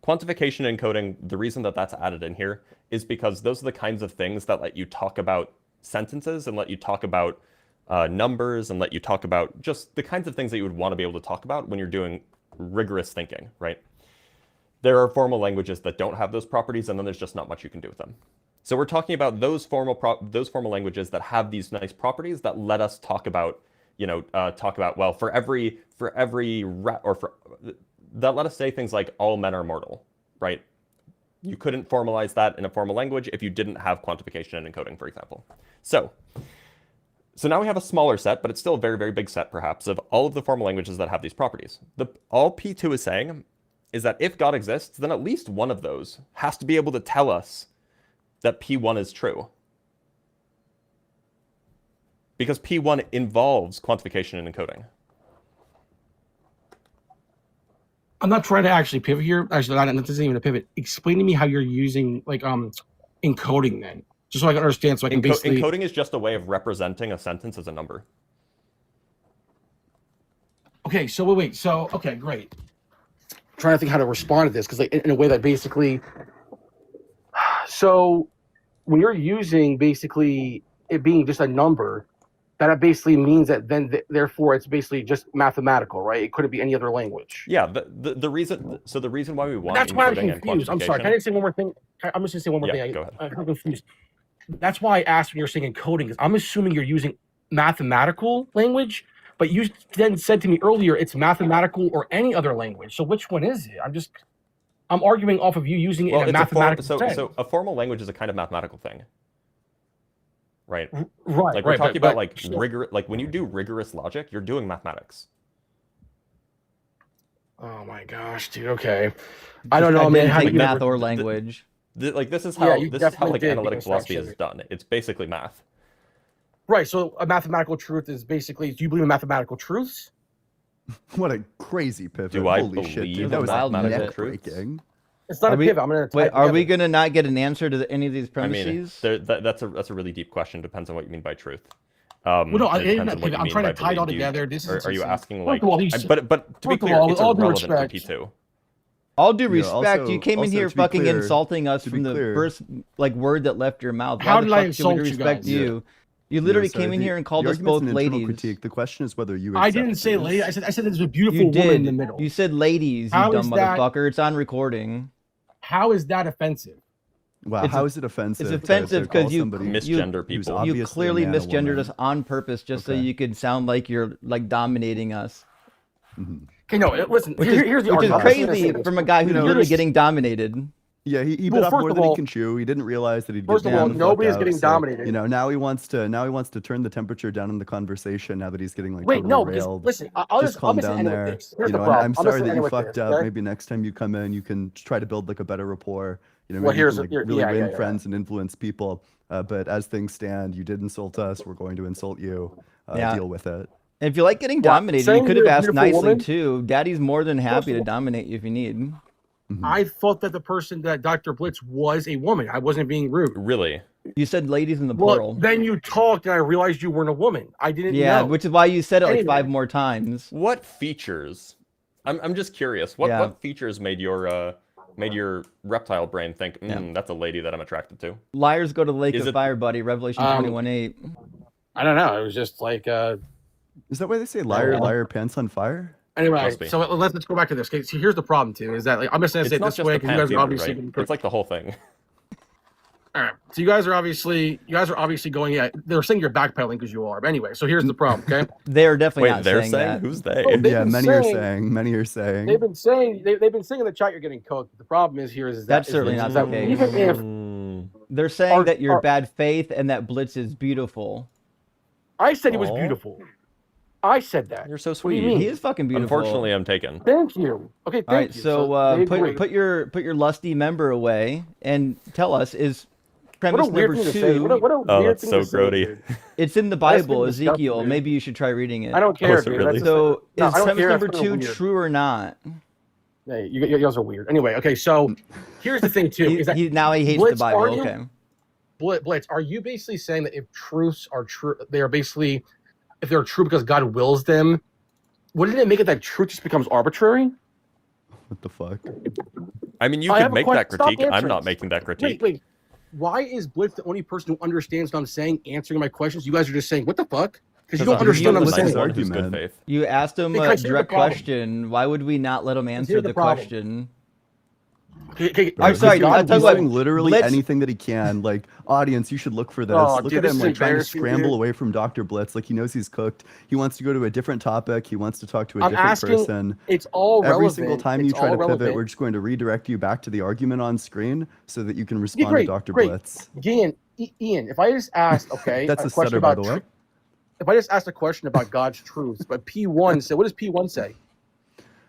Quantification and encoding, the reason that that's added in here is because those are the kinds of things that let you talk about sentences and let you talk about numbers and let you talk about just the kinds of things that you would want to be able to talk about when you're doing rigorous thinking, right? There are formal languages that don't have those properties, and then there's just not much you can do with them. So we're talking about those formal languages that have these nice properties that let us talk about, well, that let us say things like all men are mortal, right? You couldn't formalize that in a formal language if you didn't have quantification and encoding, for example. So now we have a smaller set, but it's still a very, very big set, perhaps, of all of the formal languages that have these properties. All P2 is saying is that if God exists, then at least one of those has to be able to tell us that P1 is true. Because P1 involves quantification and encoding. I'm not trying to actually pivot here. Actually, this isn't even a pivot. Explain to me how you're using encoding then, just so I can understand. So I can basically encoding is just a way of representing a sentence as a number. Okay, so wait. So okay, great. I'm trying to think how to respond to this because in a way that basically. So when you're using basically it being just a number, that basically means that then therefore it's basically just mathematical, right? It couldn't be any other language. Yeah, the reason why we want that's why I'm encoding and confused. I'm sorry. Can I say one more thing? I'm just gonna say one more thing. Go ahead. I'm confused. That's why I asked when you're saying encoding, because I'm assuming you're using mathematical language, but you then said to me earlier it's mathematical or any other language. So which one is it? I'm arguing off of you using it in a mathematical sense. So a formal language is a kind of mathematical thing. Right. Right. Like we're talking about rigorous, like when you do rigorous logic, you're doing mathematics. Oh my gosh, dude. Okay. I don't know, man. How you math or language. This is how like analytic philosophy is done. It's basically math. Right. So a mathematical truth is basically, do you believe in mathematical truths? What a crazy pivot. Do I Holy shit, believe dude. That was mathematical neck truths? breaking. It's not a pivot. I'm gonna wait. Are we gonna not get an answer to any of these premises? I mean, that's a really deep question. Depends on what you mean by truth. Well, no, I'm trying to tie it all together. Are you asking like? But to be clear, it's irrelevant to P2. All due respect, also- you came in also, here to be fucking clear- insulting us to be from the clear- first word that left your mouth. How Why did the I fuck should we insult you respect guys? you? You literally sorry, came in here and called the us argument's both an internal ladies. critique. The question is whether you I accept didn't say these. lady. I said there's a beautiful You woman did. in the middle. You said ladies, How you is dumb that- motherfucker. It's on recording. How is that offensive? Wow, how is it offensive? It's offensive to call because you somebody misgender who's people. You obviously a clearly man a misgendered woman? us on purpose just so Okay. you could sound like you're like dominating us. Okay, no, listen. Which Here's the is argument. I'm just gonna crazy say this. from a guy who's know, literally here's- getting dominated. Yeah, he bit Well, off first more of than he all- can chew. He didn't realize that he'd First get of all, blown the fuck nobody's out, getting so, dominated. You know, now he wants to turn the temperature down in the conversation. Now that he's getting like Wait, totally no, because railed. listen, I'll Just calm down there. Here's You the know, and problem. I'm just sorry gonna that end you with fucked this, up. okay? Maybe next time you come in, you can try to build like a better rapport. You know, Well, maybe you here's- can like here- really yeah, win yeah. friends and influence people. But as things stand, you did insult us. We're going to insult you. Yeah. Deal with it. And if you like getting Well, dominated, you saying could have you're a asked beautiful nicely woman- too. Daddy's more than happy of to all- dominate you if you need. I thought that the person that Dr. Blitz was a woman. I wasn't being rude. Really? You said ladies in the Well, plural. then you talked and I realized you weren't a woman. I didn't Yeah, know. which is why you said it like Anyway. 5 more times. What features? I'm just curious. What Yeah. what features made your reptile brain think that's a lady that I'm attracted to? Liars go to the lake Is of it- fire, buddy. Revelation 21:8. I don't know. It was just like Is that why they say liar, Yeah. liar, pants on fire? anyway. Must be. So let's go back to this. Okay, so here's the problem too. Is that like, I'm just gonna say It's it not this just way the because you guys pants are either, obviously. right? It's like the whole thing. All right. So you guys are obviously going at. They're saying you're backpedaling because you are. But anyway, so here's the problem. Okay. They're definitely Wait, not they're saying saying that. who's they? Oh, they've Yeah, been many are saying- saying. Many are saying. They've been saying in the chat you're getting cooked. The problem is here is that That's certainly not that the case. even if Mm, They're saying Are- that you're are- bad faith and that Blitz is beautiful. I said he was Aw. beautiful, I said that. you're so What do you sweet. mean? He is fucking beautiful. Unfortunately, I'm taken. Thank you. Okay, thank All right, you. so they agree. put your lusty member away and tell us premise weird number thing to say. 2. What a Oh, weird that's thing so to say, grody. dude. It's in the That's Bible, pretty disgusting, Ezekiel. dude. Maybe you should try reading it. I don't care, is it dude. really? That's just, So no, is I don't premise care. number That's fucking 2 weird. true or not? Hey, you guys are weird. Anyway, okay, so here's the thing too. Is that Now he hates Blitz, the Bible. are you- Okay. Blitz, are you basically saying that if truths are true, they are basically, if they're true because God wills them, wouldn't it make it that truth just becomes arbitrary? What the fuck? I mean, you I could have a make that question. Stop critique. I'm answering. not making that critique. Wait. Why is Blitz the only person who understands what I'm saying, answering my questions? You guys are just saying, what the fuck? Because you don't understand what I'm Blitz is saying. our- Who's good argument. faith. You asked him Hey, can a I say the direct problem? question. Why would we not let him answer Here's the the problem. question? Okay, I'm He's sorry, doing- I'll tell he's you what, doing literally Blitz- anything that he can. Like, audience, you should look for this. Oh, Look dude, at this him is like trying to embarrassing, scramble dude. away from Dr. Blitz. Like he knows he's cooked. He wants to go to a different topic. He wants to talk to a I'm different asking- person. it's all Every relevant. single time It's you try all to pivot, relevant. we're just going to redirect you back to the argument on screen so that you can respond great, to Dr. great. Blitz. Ian, if I just asked, okay, That's a question stutter, by about the way. if I just asked a question about God's truth, but P1 said, what does P1 say?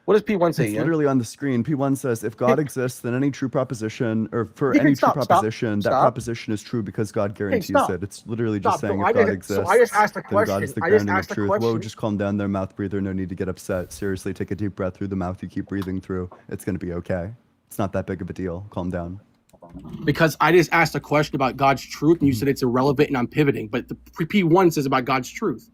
What does P1 say, It's Ian? literally on the screen. P1 says, if God exists, then any true proposition, or for Hey, any stop, true stop, proposition, that stop. proposition is true because God guarantees stop. it. It's literally just Stop. saying So if I God just- exists, so I just asked a then God question. is the I just grounding of asked a truth. Whoa, question. just calm down there, mouth breather. No need to get upset. Seriously, take a deep breath through the mouth you keep breathing through. It's going to be okay. It's not that big of a deal. Calm down. Because I just asked a question about God's truth, and you said it's irrelevant, and I'm pivoting. But the P1 says about God's truth.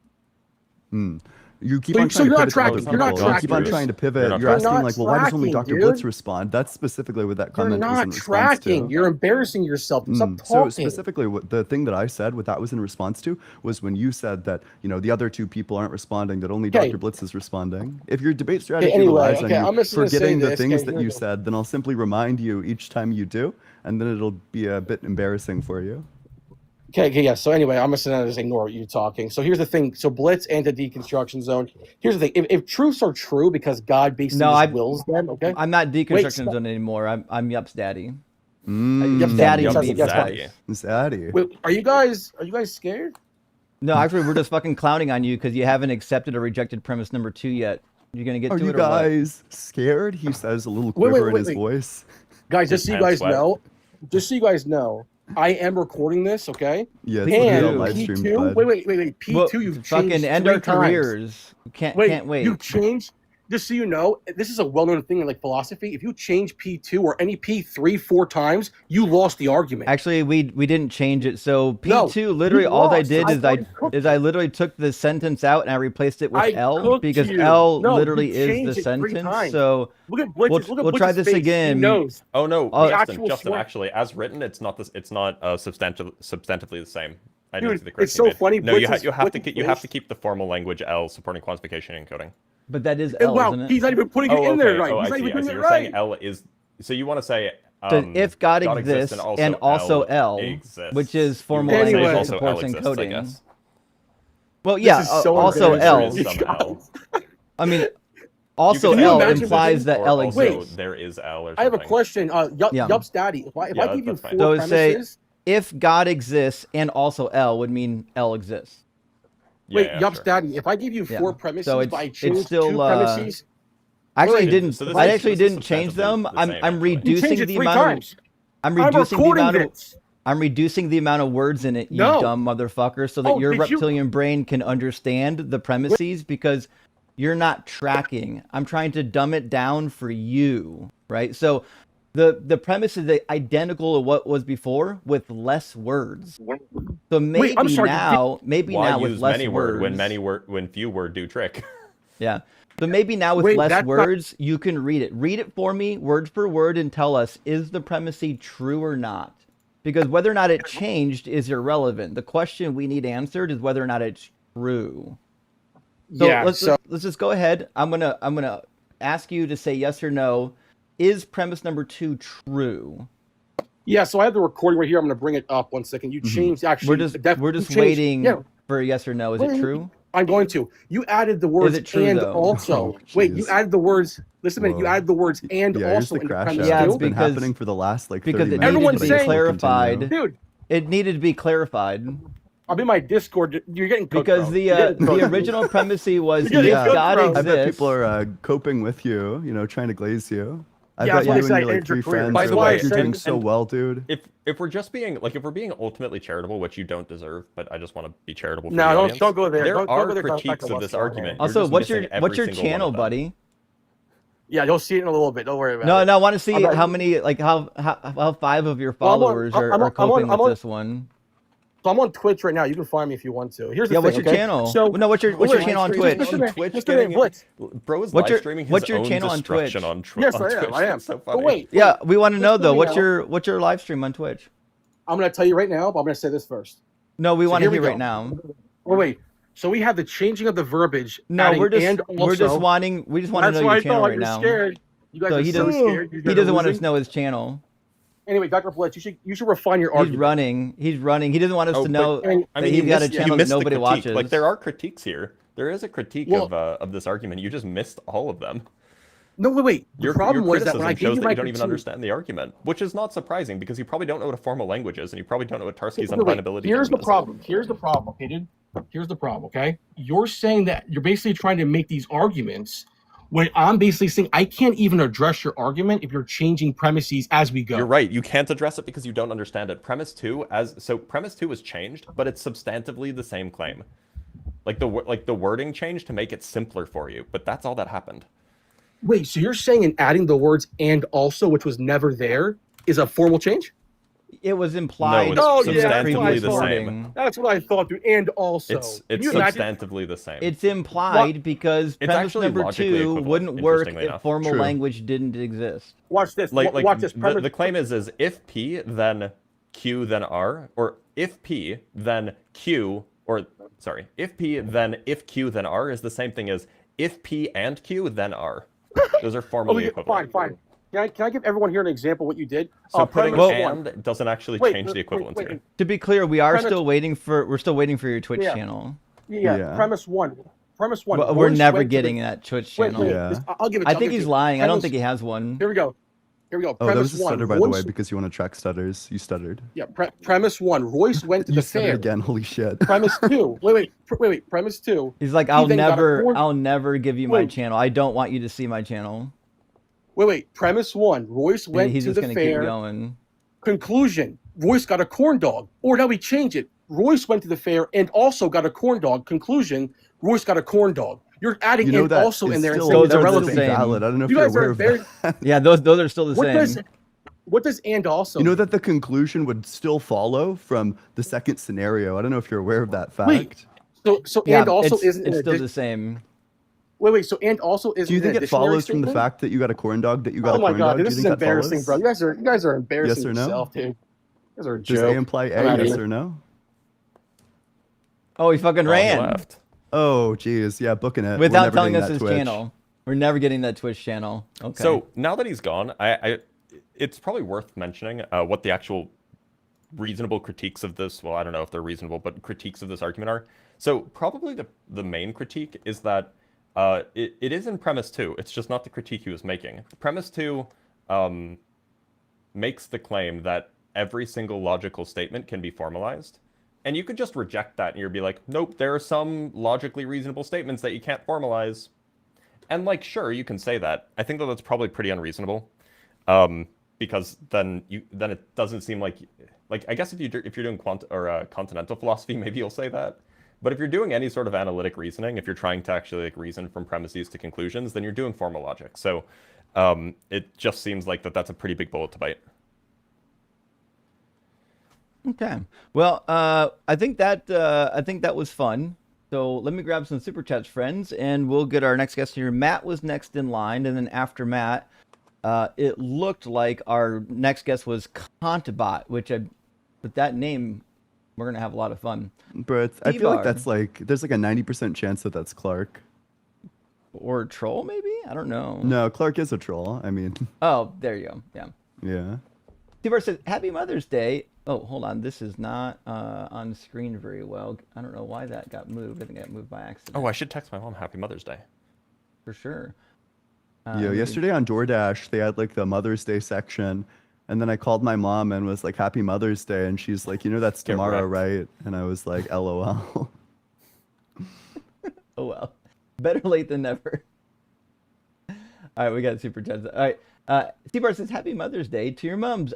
You keep So- on so trying you're to not pivot to other tracking- you're not people. You keep on tracking. trying to You're pivot. not You're tracking. asking You're like, not well, why does only tracking, Dr. dude. Blitz respond? That's specifically what that You're comment was in not response tracking. to. You're embarrassing yourself. Stop So talking. specifically, what the thing that I said, what that was in response to, was when you said that the other two people aren't responding, that only Okay. Dr. Blitz is responding. If your debate strategy anyway, relies okay, on I'm you just gonna say forgetting the this. things Okay, that here you we go. said, then I'll simply remind you each time you do, and then it'll be a bit embarrassing for you. Okay, yeah. So anyway, I'm just gonna just ignore what you're talking. So here's the thing. So Blitz and the deconstruction zone. Here's the thing. If truths are true because God basically No, just wills them, okay? I'm not deconstruction stop. zone anymore. I'm Yup's daddy. Yup's Daddy Yup's beat daddy. twice. Zaddy. Wait, are you guys scared? No, actually, we're just fucking clowning on you because you haven't accepted or rejected premise number 2 yet. You're gonna get Are to you it or what? guys scared? He says, a little Wait, quiver in his wait. voice. Guys, His just so you pants guys wet. know, I am recording this, okay? Yeah, it's And literally on P2, live stream, P2, bud. wait. P2, Well, you've changed fucking end 3 our times. careers. Can't wait. You changed. Just so you know, this is a well-known thing in like philosophy. If you change P2 or any P3 4 times, you lost the argument. Actually, we didn't change it. So No, P2, literally, you all I lost. did I is already cooked I literally took the sentence out and I replaced it with I L cooked because you. L No, literally you is changed the it 3 sentence. times. So Look at Blitz's, look at we'll try Blitz's this face. again. He knows. Oh no, Oh, Justin, actual swear- actually, as written, it's not this. It's not substantively the same. I Dude, didn't see the correction it's so you made. funny, No, you Blitz's- have to Blitz's you have to face. keep the formal language L supporting quantification and encoding. but that is And L, wow, isn't it? he's not even putting it in there right. Oh, He's I not see. even I putting see. it You're right. saying L is. So you want to say So if God exists and also L, exists. which is formal Anyway. language that Also L supports exists, I encoding. guess. Well, yeah, This is so also There L. embarrassing. is some L. I mean, also You can L imagine implies that Or L also exists. there is L or I have a something. question. Yeah. Yup's daddy. If I Yeah, give you that's 4 fine. So say- premises, If God exists and also L would mean L exists. wait, Yeah, Yup's sure. daddy. If I give you Yeah. 4 premises, So but I it's change still, 2 premises, I actually Wait, didn't. so this I is- actually this is didn't change them. substantively the I'm same, I'm actually. you reducing changed it the 3 amount. times. I'm I'm reducing the recording amount of. this. I'm reducing the amount of words in it, you No. dumb motherfucker, so that Oh, your did you- reptilian brain can understand the premises because you're not tracking. I'm trying to dumb it down for you, right? So the premise is identical to what was before with less words. So maybe I'm sorry, now, Why with use less many words, when few word do trick? yeah. So maybe now with Wait, less that's not- words, you can read it. Read it for me, word for word, and tell us, is the premise true or not? Because whether or not it changed is irrelevant. The question we need answered is whether or not it's true. So Yeah, let's so- let's just go ahead. I'm gonna ask you to say yes or no. Is premise number 2 true? Yeah, so I have the recording right here. I'm going to bring it up 1 second. You changed actually. We're just you waiting changed- Yeah, for a yes or no. Is it Wait. true? I'm going to. You added the words it true, and though? also. Oh, Wait, you jeez. added the words. Listen a minute. You Whoa. added the words and Yeah, here's also the in the crash premise out. Yeah, too. It's been because- happening for the last like 30 because it minutes. needed Everyone's to be saying- clarified. Dude, It needed to be clarified I'm in my Discord. You're getting cooked, because bro. the You're getting the cooked. original premise was You're getting if cooked, God bro. exists. I bet people are coping with you, trying to glaze you. I Yeah, bet that's why you they and say your like end your 3 career. friends By are the like, way, you're doing and- so and- well, dude. If we're just being if we're being ultimately charitable, which you don't deserve, but I just want to be charitable for No, the don't- audience. don't go there. There Don't are go there, back to critiques of what's this going on. argument. You're Also, just what's missing your every single one channel, of them. buddy? Yeah, you'll see it in a little bit. Don't worry about No, it. no, I want to see I'm not- how many, like how 5 of your Well, I'm on- followers I'm are on- I'm coping on- with this one. So I'm on Twitch right now. You can find me if you want to. Here's the Yeah, thing. what's your okay? channel? So No, what's your wait, channel on just- Twitch? just a minute, Twitch just a minute, getting Blitz. Bro is What's live your- streaming his what's your own channel on destruction Twitch? on Yes, on I am. Twitch. I am. It's so But funny. wait, Yeah, we want to know Just though. let me know. What's your live stream on Twitch? I'm going to tell you right now, but I'm going to say this first. No, we So want to here we hear right go. now. Wait. So we have the changing of the verbiage. No, adding we're just and we just also. want to That's know why your I channel thought right you're now. scared. You guys So are he so doesn't scared. You he guys are doesn't want us losing. to know his channel. Anyway, Dr. Blitz, you should refine your He's argument. running. He's running. He doesn't want us Oh, to but- know I mean, that he's got a channel that missed the nobody critique. watches. Like there are critiques here. There is a critique Well- of this argument. You just missed all of them. No, wait. The Your problem was that criticism when I gave shows you that my you don't even critique- understand the argument, which is not surprising because you probably don't know what a formal language is, and you probably don't know what Tarski's Wait, wait, undefinability Here's the theorem is. problem. Here's the problem, okay, dude? Here's the problem, okay? You're saying that you're basically trying to make these arguments when I'm basically saying I can't even address your argument if you're changing premises as we go. You're right. You can't address it because you don't understand it. Premise two was changed, but it's substantively the same claim. Like the wording changed to make it simpler for you, but that's all that happened. Wait, so you're saying in adding the words and also, which was never there, is a formal change? It was implied. No, it's in the substantively previous the same. wording. That's what I thought, dude. And also. It's Can you imagine? substantively the same. It's implied because It's premise actually number logically 2 equivalent, wouldn't work interestingly if enough. formal True. language didn't exist. Watch this. like Watch this. the claim is if P then Q then R, or if P then Q, or sorry, if P then if Q then R is the same thing as if P and Q then R. Those are formally equivalent. Fine. Can I give everyone here an example of what you did? So putting premise one. and doesn't actually Wait, change the wait, equivalence wait, here. To be clear, we are Premise- still waiting for your Twitch Yeah. channel. Yeah. Yeah. Premise one. But we're Royce never went to getting the- that Twitch Wait, channel. Yeah. I'll give it. I I'll think give it he's to you. lying. I don't Premise- think he has one. Here we go. Oh, that was Premise a stutter, one. by the way, Royce- because you want to check stutters. You stuttered. Yeah. Premise one. Royce went to You the stuttered fair. again. Holy shit. Premise two. Wait. Premise two. He's like, He I'll then got a corn- I'll never give you my Wait. channel. I don't want you to see my channel. Wait. Premise one. Royce And went he's to just the gonna keep fair. going. Conclusion. Royce got a corn dog. Or now we change it. Royce went to the fair and also got a corn dog. Conclusion. Royce got a corn dog. You're adding You know and that also is in there and still saying it's those are the irrelevant. same. valid. I don't know if You you're guys aware are of very. that. Yeah, those are still the same. What does and also? You know that the conclusion would still follow from the second scenario. I don't know if you're aware of that fact. Wait. So Yeah, and also it's, isn't it's an still addi- the same. Wait. So and also isn't Do you an think it additionary follows from the statement? fact that you got a corn dog that you got Oh a my corn god, dog? dude, Do this you is think that embarrassing, follows? bro. You guys are embarrassing Yes or no? yourself, dude. You guys are a Does joke. A imply I'm A? outta Yes here. or no? Oh, he fucking Oh, he ran left. Oh, geez. Yeah, booking it. We're without never telling getting us that his Twitch. channel. We're never getting that Twitch channel. Okay. So now that he's gone, it's probably worth mentioning what the actual reasonable critiques of this. Well, I don't know if they're reasonable, but critiques of this argument are. So probably the main critique is that it is in premise two. It's just not the critique he was making. Premise two makes the claim that every single logical statement can be formalized. And you could just reject that and you'd be like, nope, there are some logically reasonable statements that you can't formalize. And like, sure, you can say that. I think that that's probably pretty unreasonable, because then it doesn't seem like I guess if you're doing continental philosophy, maybe you'll say that. But if you're doing any sort of analytic reasoning, if you're trying to actually like reason from premises to conclusions, then you're doing formal logic. So it just seems like that's a pretty big bullet to bite. Okay. Well, I think that was fun. So let me grab some super chats, friends, and we'll get our next guest here. Matt was next in line, and then after Matt, it looked like our next guest was Contobot, with that name, we're gonna have a lot of fun. But I feel like T-Bar. that's like, there's like a 90% chance that that's Clark. Or troll, maybe? I don't know. No, Clark is a troll. I mean, Oh, there you go. Yeah. yeah. T-Bar says, Happy Mother's Day. Oh, hold on. This is not on the screen very well. I don't know why that got moved. I think it got moved by accident. Oh, I should text my mom Happy Mother's Day. For sure. Yesterday on DoorDash, they had like the Mother's Day section. And then I called my mom and was like, Happy Mother's Day. And she's like, you know, that's Get tomorrow, wrecked. right? And I was like, LOL. Oh, well. Better late than never. All right, we got super chats. All right. Seabar says, Happy Mother's Day to your mums.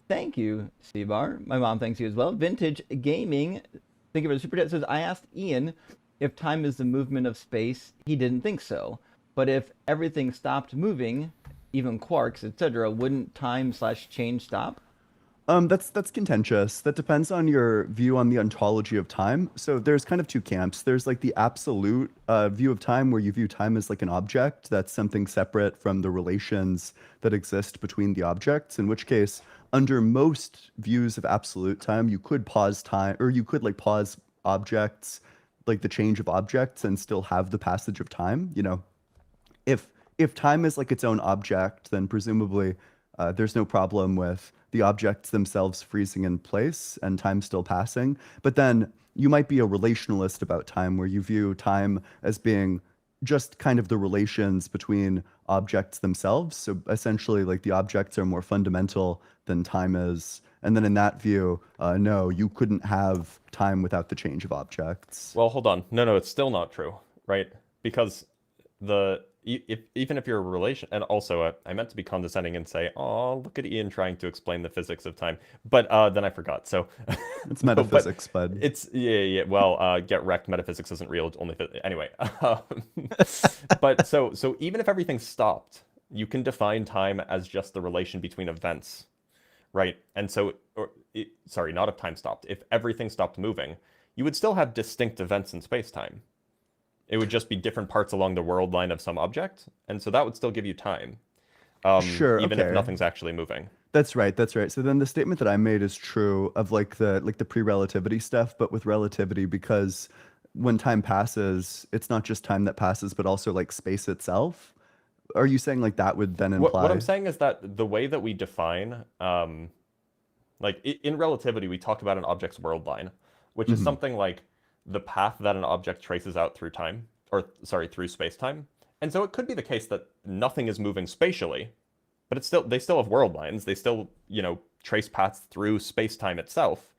Thank you, Seabar. My mom thanks you as well. Vintage Gaming, thank you for the super chat, says, I asked Ian if time is the movement of space. He didn't think so. But if everything stopped moving, even quarks, etc., wouldn't time/change stop? That's contentious. That depends on your view on the ontology of time. So there's kind of two camps. There's like the absolute view of time, where you view time as like an object that's something separate from the relations that exist between the objects. In which case, under most views of absolute time, you could pause time, or you could like pause objects, like the change of objects, and still have the passage of time. You know, if time is like its own object, then presumably there's no problem with the objects themselves freezing in place and time still passing. But then you might be a relationalist about time, where you view time as being just kind of the relations between objects themselves. So essentially, like the objects are more fundamental than time is. And then in that view, no, you couldn't have time without the change of objects. Well, hold on. No, it's still not true, right? Because even if you're a relation, and also I meant to be condescending and say, "Oh, look at Ian trying to explain the physics of time," but then I forgot. So It's metaphysics, bud. it's yeah. Well, get wrecked. Metaphysics isn't real. It's only anyway. But so even if everything stopped, you can define time as just the relation between events, right? And so, sorry, not if time stopped. If everything stopped moving, you would still have distinct events in space-time. It would just be different parts along the world line of some object, and so that would still give you time. Sure, even okay. if nothing's actually moving. That's right. That's right. So then the statement that I made is true of like the pre-relativity stuff, but with relativity, because when time passes, it's not just time that passes, but also like space itself. Are you saying like that would then imply? What I'm saying is that the way that we define, like in relativity, we talk about an object's world line, which is something like the path that an object traces out through time, or sorry, through space-time. And so it could be the case that nothing is moving spatially, but they still have world lines. They still, trace paths through space-time itself.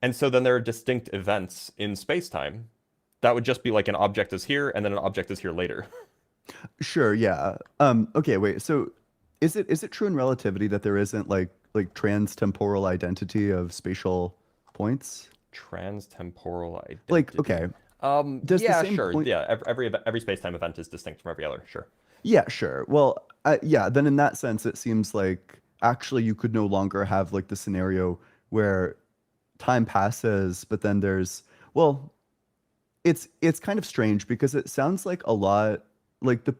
And so then there are distinct events in space-time. That would just be like an object is here, and then an object is here later. Sure, yeah. Okay, wait. So is it true in relativity that there isn't like trans-temporal identity of spatial points? Trans-temporal identity. Like, okay. Does the yeah, same sure. point- Yeah, every space-time event is distinct from every other. Sure. Yeah, sure. Well, yeah, then in that sense, it seems like actually you could no longer have like the scenario where time passes, but then well, it's kind of strange because it sounds like a lot like the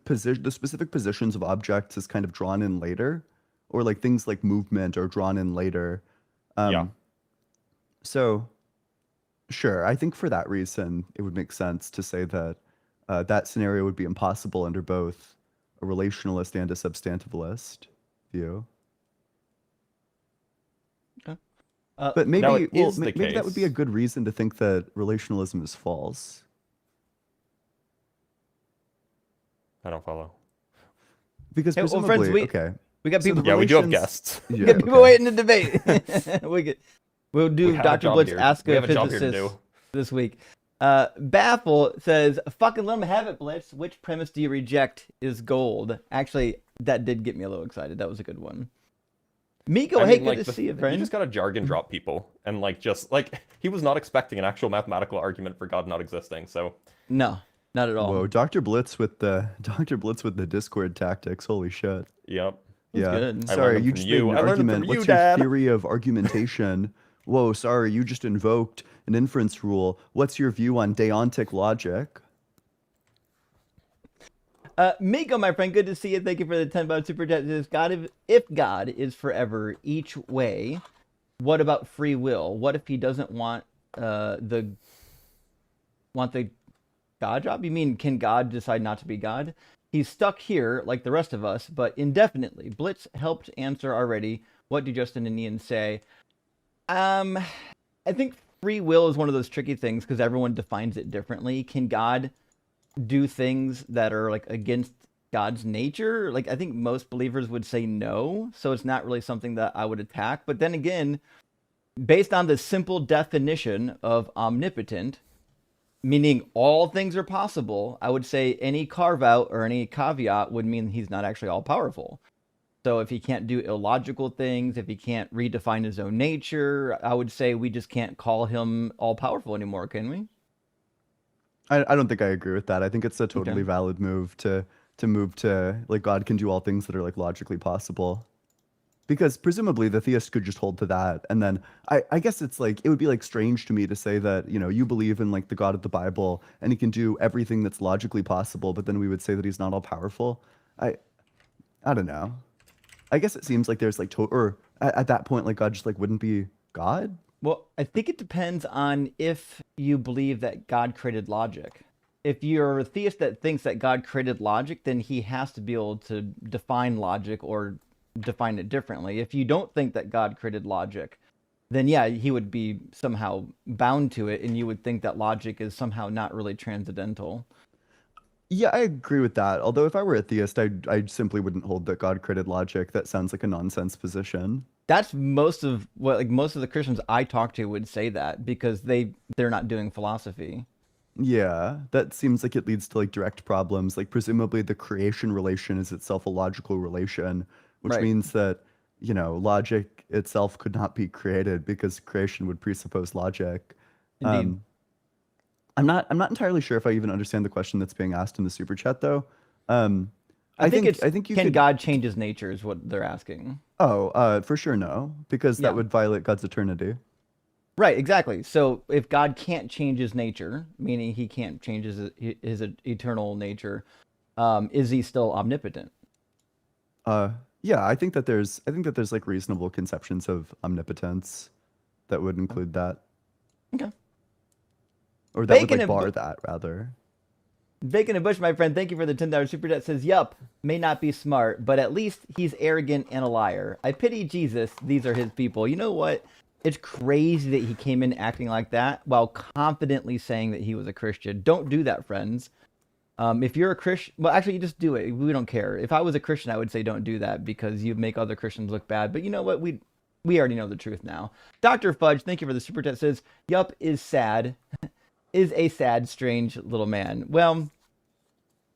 specific positions of objects is kind of drawn in later, or like things like movement are drawn in later. Yeah. So, sure, I think for that reason, it would make sense to say that that scenario would be impossible under both a relationalist and a substantivalist view. But maybe, Now, it well, is the maybe that would be a case- good reason to think that relationalism is false. I don't follow. Because Hey, well, presumably, friends, okay. We got So people. the Yeah, we do have relations- guests. We Yeah, got people okay. waiting to debate. We'll do We have a Dr. job Blitz here. Ask We a have a job here to Physicist do. this week. Baffle says, fucking let him have it, Blitz. Which premise do you reject is gold? Actually, that did get me a little excited. That was a good one. Miko, I hey, mean, good like, to see you, friend. You just gotta jargon drop people, and he was not expecting an actual mathematical argument for God not existing. So No, not at all. Whoa, Dr. Blitz with the Discord tactics. Holy shit. yep. That's Yeah. good. I Sorry, learned them you from just you. made an I learned them from argument. you, What's Dad. your theory of argumentation? Whoa, sorry, you just invoked an inference rule. What's your view on deontic logic? Miko, my friend, good to see you. Thank you for the 10 super chat. If God is forever each way, what about free will? What if he doesn't want the God job? You mean can God decide not to be God? He's stuck here like the rest of us, but indefinitely. Blitz helped answer already. What do Justin and Ian say? I think free will is one of those tricky things because everyone defines it differently. Can God do things that are like against God's nature? Like, I think most believers would say no, so it's not really something that I would attack. But then again, based on the simple definition of omnipotent, meaning all things are possible, I would say any carve out or any caveat would mean he's not actually all powerful. So if he can't do illogical things, if he can't redefine his own nature, I would say we just can't call him all powerful anymore, can we? I don't think I agree with that. I think it's a totally Okay. valid move to move to like God can do all things that are like logically possible. Because presumably the theist could just hold to that. And then I guess it's like it would be like strange to me to say that, you know, you believe in like the God of the Bible and he can do everything that's logically possible, but then we would say that he's not all powerful. I I don't know. I guess it seems like there's like or at that point like God just like wouldn't be God. Well, I think it depends on if you believe that God created logic. If you're a theist that thinks that God created logic, then he has to be able to define logic or define it differently. If you don't think that God created logic, then yeah, he would be somehow bound to it, and you would think that logic is somehow not really transcendental. Yeah, I agree with that. Although if I were a theist, I simply wouldn't hold that God created logic. That sounds like a nonsense position. That's most of what like most of the Christians I talk to would say that because they're not doing philosophy. Yeah, that seems like it leads to like direct problems. Like presumably the creation relation is itself a logical relation, which Right. means that, you know, logic itself could not be created because creation would presuppose logic. Indeed. I'm not entirely sure if I even understand the question that's being asked in the super chat though. Um, I think it's I think you can could. God change his nature is what they're asking. Oh, for sure no, because that Yeah. would violate God's eternity. Right, exactly. So if God can't change his nature, meaning he can't change his eternal nature, is he still omnipotent? Yeah, I think that there's like reasonable conceptions of omnipotence that would include that, Okay. or that would Bacon like and bar that rather. Bacon and Bush, my friend, thank you for the $10 super chat. Says, "Yup, may not be smart, but at least he's arrogant and a liar. I pity Jesus. These are his people." You know what? It's crazy that he came in acting like that while confidently saying that he was a Christian. Don't do that, friends. If you're a Christian, well, actually, you just do it. We don't care. If I was a Christian, I would say don't do that because you make other Christians look bad. But you know what? We already know the truth now. Dr. Fudge, thank you for the super chat. Says, "Yup is sad, is a sad, strange little man." Well,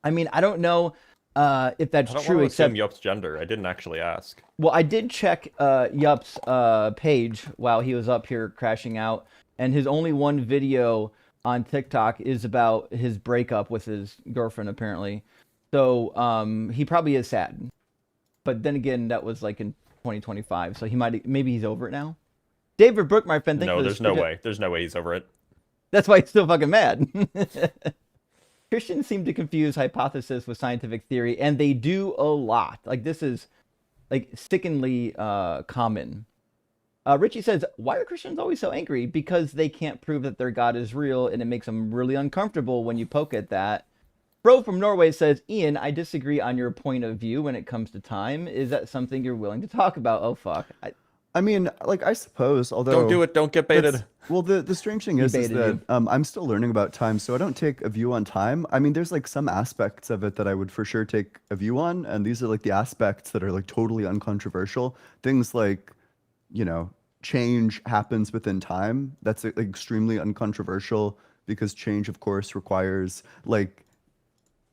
I mean, I don't know if that's I don't true, want to assume except Yop's gender. I didn't actually ask. well, I did check Yup's page while he was up here crashing out, and his only one video on TikTok is about his breakup with his girlfriend, apparently. So he probably is sad. But then again, that was like in 2025, so maybe he's over it now. David Brooke, my friend, thank you No, for the there's no super chat. way. There's no way he's over it. That's why he's still fucking mad. Christians seem to confuse hypothesis with scientific theory, and they do a lot. Like this is like sickeningly common. Richie says, "Why are Christians always so angry? Because they can't prove that their God is real, and it makes them really uncomfortable when you poke at that." Bro from Norway says, "Ian, I disagree on your point of view when it comes to time. Is that something you're willing to talk about?" Oh fuck, I mean, like I suppose, although Don't do it. Don't get baited. well, the strange thing is baited that you. I'm still learning about time, so I don't take a view on time. I mean, there's like some aspects of it that I would for sure take a view on, and these are like the aspects that are like totally uncontroversial. Things like, you know, change happens within time. That's like, extremely uncontroversial because change, of course, requires like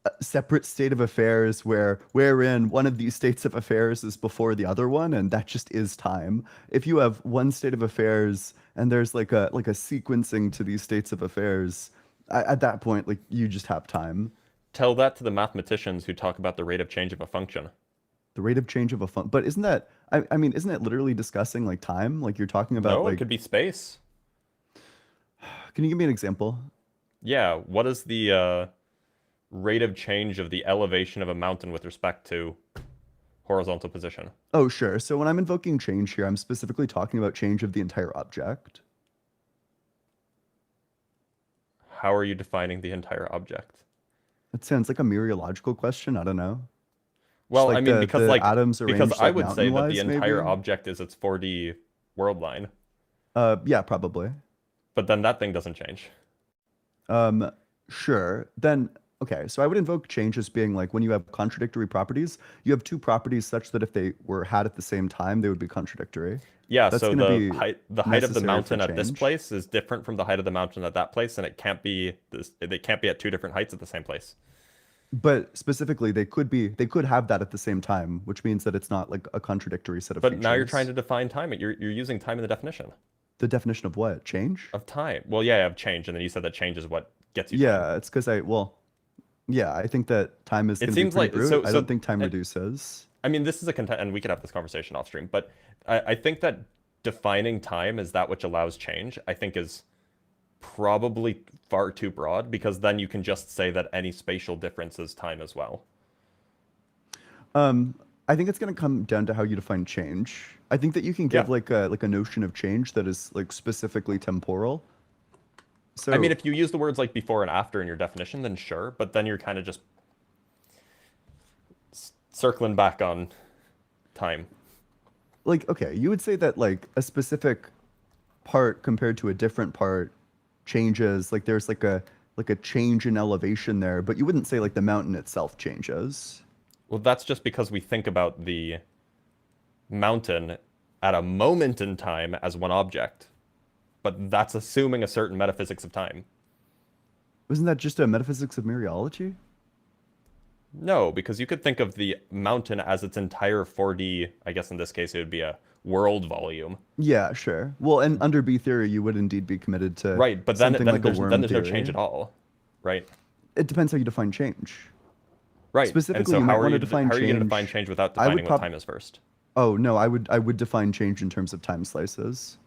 a separate state of affairs wherein one of these states of affairs is before the other one, and that just is time. If you have one state of affairs and there's like a sequencing to these states of affairs, at that point like you just have time. Tell that to the mathematicians who talk about the rate of change of a function. The rate of change of a fun, but isn't that I mean, isn't it literally discussing like time? Like you're talking about No, like it could be space. can you give me an example? Yeah, what is the rate of change of the elevation of a mountain with respect to horizontal position? Oh, sure. So when I'm invoking change here, I'm specifically talking about change of the entire object. How are you defining the entire object? It sounds like a mereological question. I don't know. Well, like I mean, because like atoms because arranged I like would say that the mountain-wise, entire maybe? object is its 4D world line, Yeah, probably. but then that thing doesn't change. Sure. Then okay, so I would invoke change as being like when you have contradictory properties, you have two properties such that if they were had at the same time, they would be contradictory. Yeah, That's so gonna the be height of the necessary for mountain at this change. place is different from the height of the mountain at that place, and it can't be they can't be at two different heights at the same place. But specifically, they could have that at the same time, which means that it's not like a contradictory set of But features. now you're trying to define time. You're using time in the definition The definition of what? Change? of time. Well, yeah, of change, and then you said that change is what gets you. Yeah, time. it's because I think that time is It going to be seems pretty like- brute. so- I so- don't think time uh, reduces. I mean, this is a content, and we could have this conversation off stream, but I think that defining time as that which allows change, I think is probably far too broad, because then you can just say that any spatial difference is time as well. I think it's going to come down to how you define change. I think that you can give Yeah. like a notion of change that is like specifically temporal. So I mean, if you use the words like before and after in your definition, then sure, but then you're kind of just circling back on time. like okay, you would say that like a specific part compared to a different part changes, like there's like a change in elevation there, but you wouldn't say like the mountain itself changes. Well, that's just because we think about the mountain at a moment in time as one object, but that's assuming a certain metaphysics of time. Wasn't that just a metaphysics of mereology? No, because you could think of the mountain as its entire 4D, I guess in this case it would be a world volume. Yeah, sure. Well, and under B theory, you would indeed be committed to Right, but then, something then like there's, a worm then there's no theory. change at all. Right? It depends how you define change. Right. Specifically, and so you might how are wanna you, define how are you going to change- define change without I would defining what time is first? Oh no, I would define change in terms of time slices.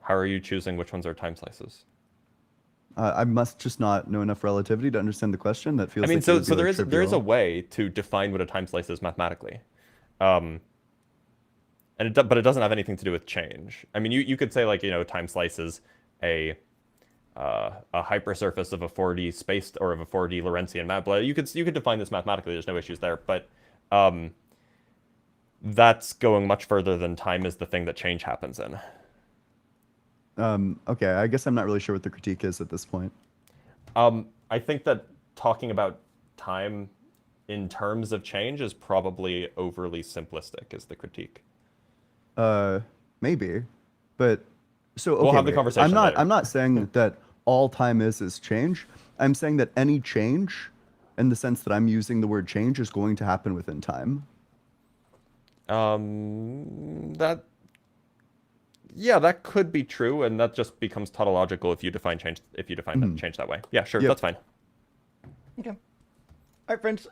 How are you choosing which ones are time slices? I must just not know enough relativity to understand the question. That feels. I mean, like it so would be, there like, is there is a trivial. way to define what a time slice is mathematically, and but it doesn't have anything to do with change. I mean, you could say like a time slice is a hypersurface of a 4D space or of a 4D Lorentzian map. You could define this mathematically. There's no issues there, but that's going much further than time is the thing that change happens in. Okay, I guess I'm not really sure what the critique is at this point. I think that talking about time in terms of change is probably overly simplistic, is the critique. Maybe, but so okay. We'll have the wait. conversation later. I'm not saying that all time is change. I'm saying that any change, in the sense that I'm using the word change, is going to happen within time. That could be true, and that just becomes tautological if you define change that change that way. Yeah, sure, Yep. that's fine. Okay. All right, friends.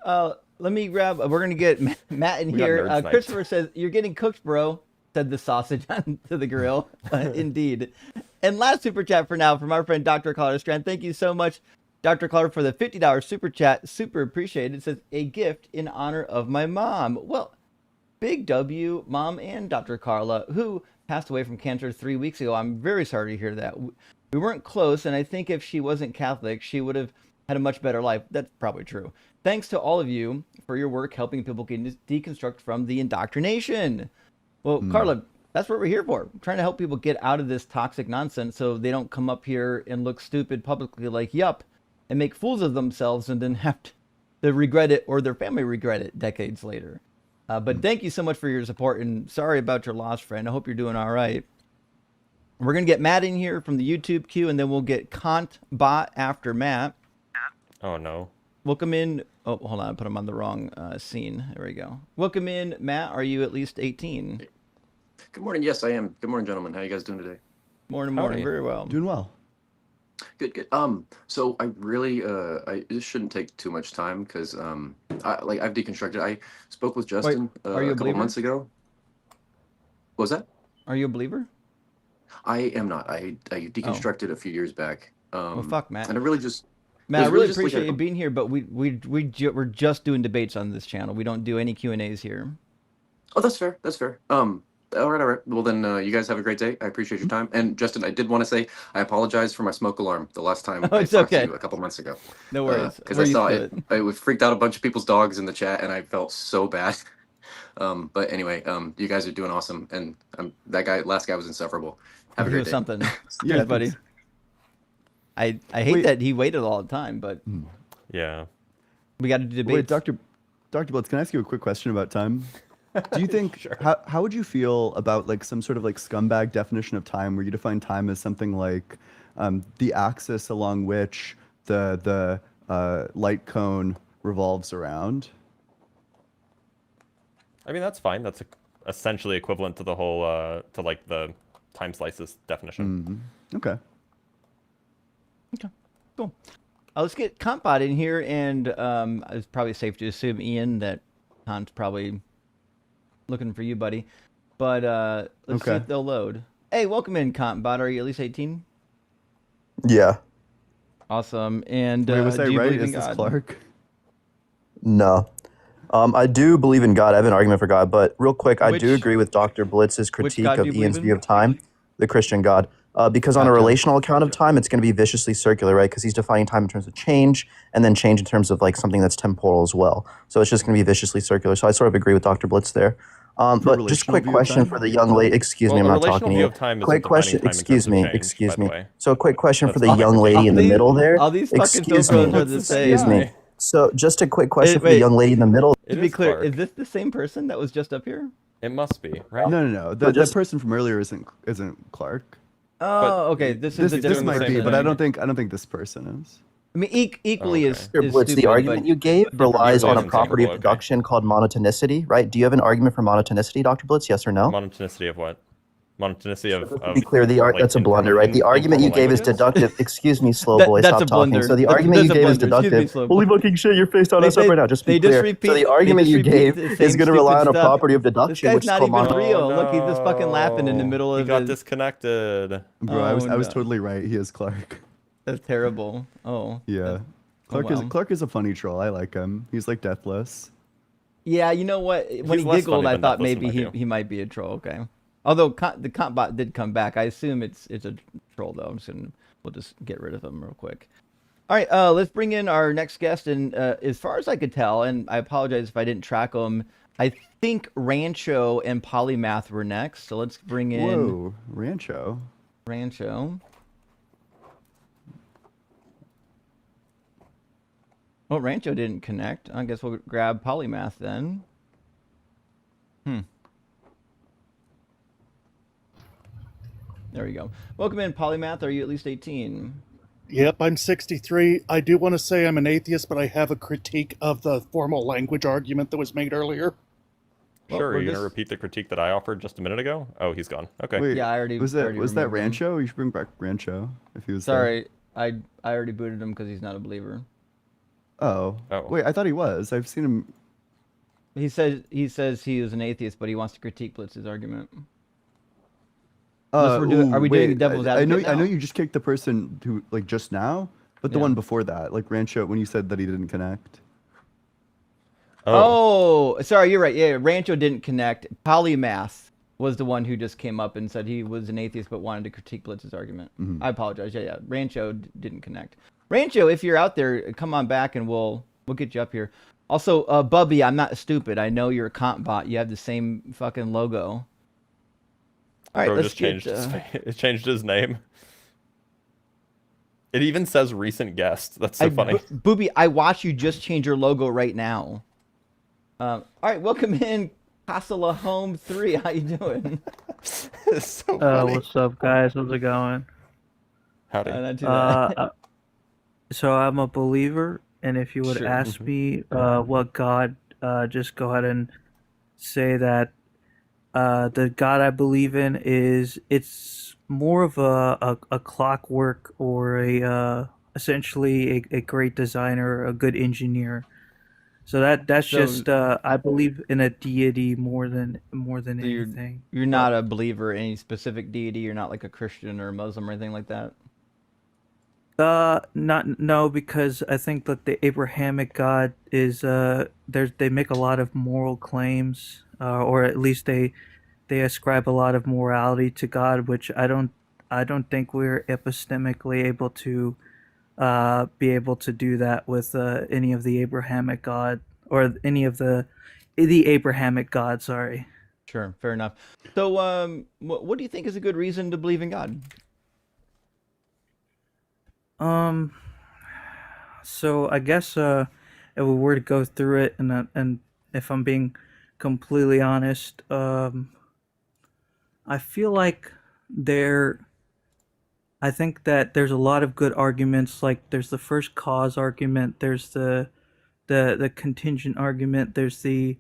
Let me grab. We're gonna get Matt in We got here. nerds night. Christopher says you're getting cooked, bro. Said the sausage onto the grill. Indeed. And last super chat for now from our friend Dr. Colorado Strand. Thank you so much, Dr. Colorado, for the $50 super chat. Super appreciated. It says a gift in honor of my mom. Well, big W, mom, and Dr. Carla, who passed away from cancer 3 weeks ago. I'm very sorry to hear that. We weren't close, and I think if she wasn't Catholic, she would have had a much better life. That's probably true. Thanks to all of you for your work helping people deconstruct from the indoctrination. Well, Carla, that's what we're here for. We're trying to help people get out of this toxic nonsense so they don't come up here and look stupid publicly like, yup, and make fools of themselves and then have to regret it or their family regret it decades later. But thank you so much for your support, and sorry about your loss, friend. I hope you're doing all right. We're going to get Matt in here from the YouTube queue, and then we'll get Kant Bot after Matt. Oh no. Welcome in. Oh, hold on. I put him on the wrong scene. There we go. Welcome in, Matt. Are you at least 18? Good morning. Yes, I am. Good morning, gentlemen. How you guys doing today? Morning. Howdy. Very well. Doing well. Good, good. So I really, this shouldn't take too much time because, I've deconstructed. I spoke with Justin are you a a couple believer? months ago. What was that? Are you a believer? I am not. I deconstructed a few years back. Well, fuck, Matt. And I really just, Matt, I was really just like appreciate a- you being here, but we're just doing debates on this channel. We don't do any Q&As here. oh, that's fair. That's fair. All right. Well, then, you guys have a great day. I appreciate your time. And Justin, I did want to say I apologize for my smoke alarm the last time Oh, I it's talked okay. to you a couple months ago. No worries. Because We're I saw used to it freaked out a bunch of people's dogs in the chat, and I felt so bad. But anyway, you guys are doing awesome, and last guy was insufferable. Have a He great was day. something. Yeah, Cheers, buddy. thanks. I hate Wait. that he waited all the time, but Yeah. we got to do debates. Wait, Dr. Blitz, can I ask you a quick question about time? Do you think Sure. how would you feel about like some sort of like scumbag definition of time where you define time as something like the axis along which the light cone revolves around. I mean, that's fine. That's essentially equivalent to the whole to like the time slices definition. Okay. Cool. Let's get Compbot in here, and it's probably safe to assume, Ian, that Kant's probably looking for you, buddy. But let's see Okay. if they'll load. Hey, welcome in, Compbot. Are you at least 18? Yeah. Awesome. And Wait, was I do you right? believe in Is this God? Clark? No. I do believe in God. I have an argument for God, but real quick, I do Which- agree with Dr. Blitz's critique God of do you Ian's believe view in? of time, the Christian God. Because on a Gotcha. relational account of time, it's going to be viciously circular, right? Because he's defining time in terms of change, and then change in terms of like something that's temporal as well. So it's just going to be viciously circular. So I sort of agree with Dr. Blitz there. But just relational quick view of question time? for the young lady. Excuse me, Well, I'm a not relational talking to view you. of time isn't Quick defining question. time in Excuse terms of me. change, Excuse by the me. way. So a quick question for That's the fine. young lady in the these- middle there. all these fucking Excuse me. filters are the Excuse same. me. So just a quick question for wait. the young lady in the middle. It To be is clear, Clark. is this the same person that was just up here? It must be, right? No. That person from earlier isn't Clark. Oh, okay. This is a This different might be, person. but I don't think this person is. I mean, equally Okay. is Dr. Blitz, stupid, the argument but you gave different relies on a reasons. property of Okay. deduction called monotonicity, right? Do you have an argument for monotonicity, Dr. Blitz? Yes or no? Monotonicity of what? Monotonicity of. To be clear, like, that's a blunder, informal- right? The argument you informal gave is languages? deductive. Excuse me, slow That- boy, that's stop a talking. blunder. So the That's- argument you that's a gave is blunder. Excuse me, deductive. slow Holy boy. fucking shit, your face don't They- us up they- right now. Just be they just clear. repeat- So the they argument just you repeat gave the is same going to rely on stupid a stuff. property of This deduction, guy's which is not called even monotonicity. real. Look, he's just fucking laughing in the middle He of got his... disconnected. Bro, Oh, I was no. totally right. He is Clark. That's terrible. Oh. Yeah. Oh, wow. Clark is a funny troll. I like him. He's like deathless. Yeah, you know what? When He's he less giggled, funny I than thought Deathless in maybe my view. he might be a troll. Okay. Although the Compbot did come back, I assume it's a troll though. We'll just get rid of him real quick. All right, let's bring in our next guest. And as far as I could tell, and I apologize if I didn't track them, I think Rancho and Polymath were next. So let's bring in Whoa, Rancho. Rancho. Well, Rancho didn't connect. I guess we'll grab Polymath then. There we go. Welcome in, Polymath. Are you at least 18? Yep, I'm 63. I do want to say I'm an atheist, but I have a critique of the formal language argument that was made earlier. Well, Sure, we're are you going just- to repeat the critique that I offered just a minute ago? Oh, he's gone. Okay. Wait, Yeah, I already- was that already was that removed him. Rancho? You should bring back Rancho if he was there. Sorry, I already booted him because he's not a believer. Oh. Oh. Wait, I thought he was. I've seen him. He says he is an atheist, but he wants to critique Blitz's argument. Unless we're doing- are we doing devil's I know. advocate I know now? you just kicked the person who like just now, but the Yeah. one before that, like Rancho, when you said that he didn't connect. Oh, sorry, you're right. Yeah, Rancho didn't connect. Polymath was the one who just came up and said he was an atheist but wanted to critique Blitz's argument. I apologize. Yeah. Rancho didn't connect. Rancho, if you're out there, come on back and we'll get you up here. Also, Bubby, I'm not stupid. I know you're a comp bot. You have the same fucking logo. All right, Bro let's just get, changed it changed his name. It even says recent guest. That's so funny. Booby, I watch you just change your logo right now. All right, welcome in, Casala Home 3. How you doing? It's so funny. What's up, guys? How's it going? Howdy. Not too bad. So I'm a believer, and if you would Sure. ask me what God, just go ahead and say that the God I believe in it's more of a clockwork or essentially a great designer, a good engineer. So that's So- just I believe in a deity more than So anything. You're not a believer in any specific deity. You're not like a Christian or a Muslim or anything like that. No, because I think that the Abrahamic God is they make a lot of moral claims, or at least they ascribe a lot of morality to God, which I don't think we're epistemically able to be able to do that with any of the Abrahamic God or any of the Abrahamic God. Sorry. Sure, fair enough. So, what do you think is a good reason to believe in God? So I guess if we were to go through it, and if I'm being completely honest, I feel like I think that there's a lot of good arguments. Like there's the first cause argument, there's the the contingent argument. There's the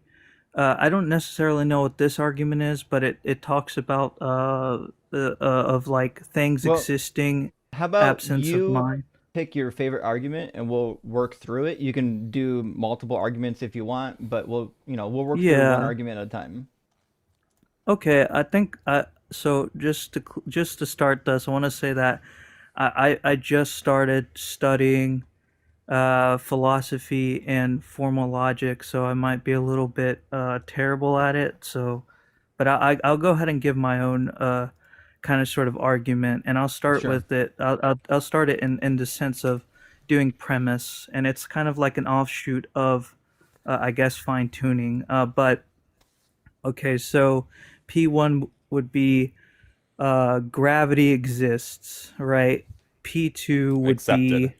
I don't necessarily know what this argument is, but it talks about of like things Well, existing, How about absence of you mind. pick your favorite argument and we'll work through it? You can do multiple arguments if you want, but we'll work through one Yeah. argument at a time. Okay. I think so. Just to start this, I want to say that I just started studying philosophy and formal logic, so I might be a little bit terrible at it. So, but I'll go ahead and give my own kind of sort of argument, and I'll start Sure. with it. I'll start it in the sense of doing premise, and it's kind of like an offshoot of, I guess, fine tuning. But okay, so P1 would be gravity exists, right? P2 would Accepted. be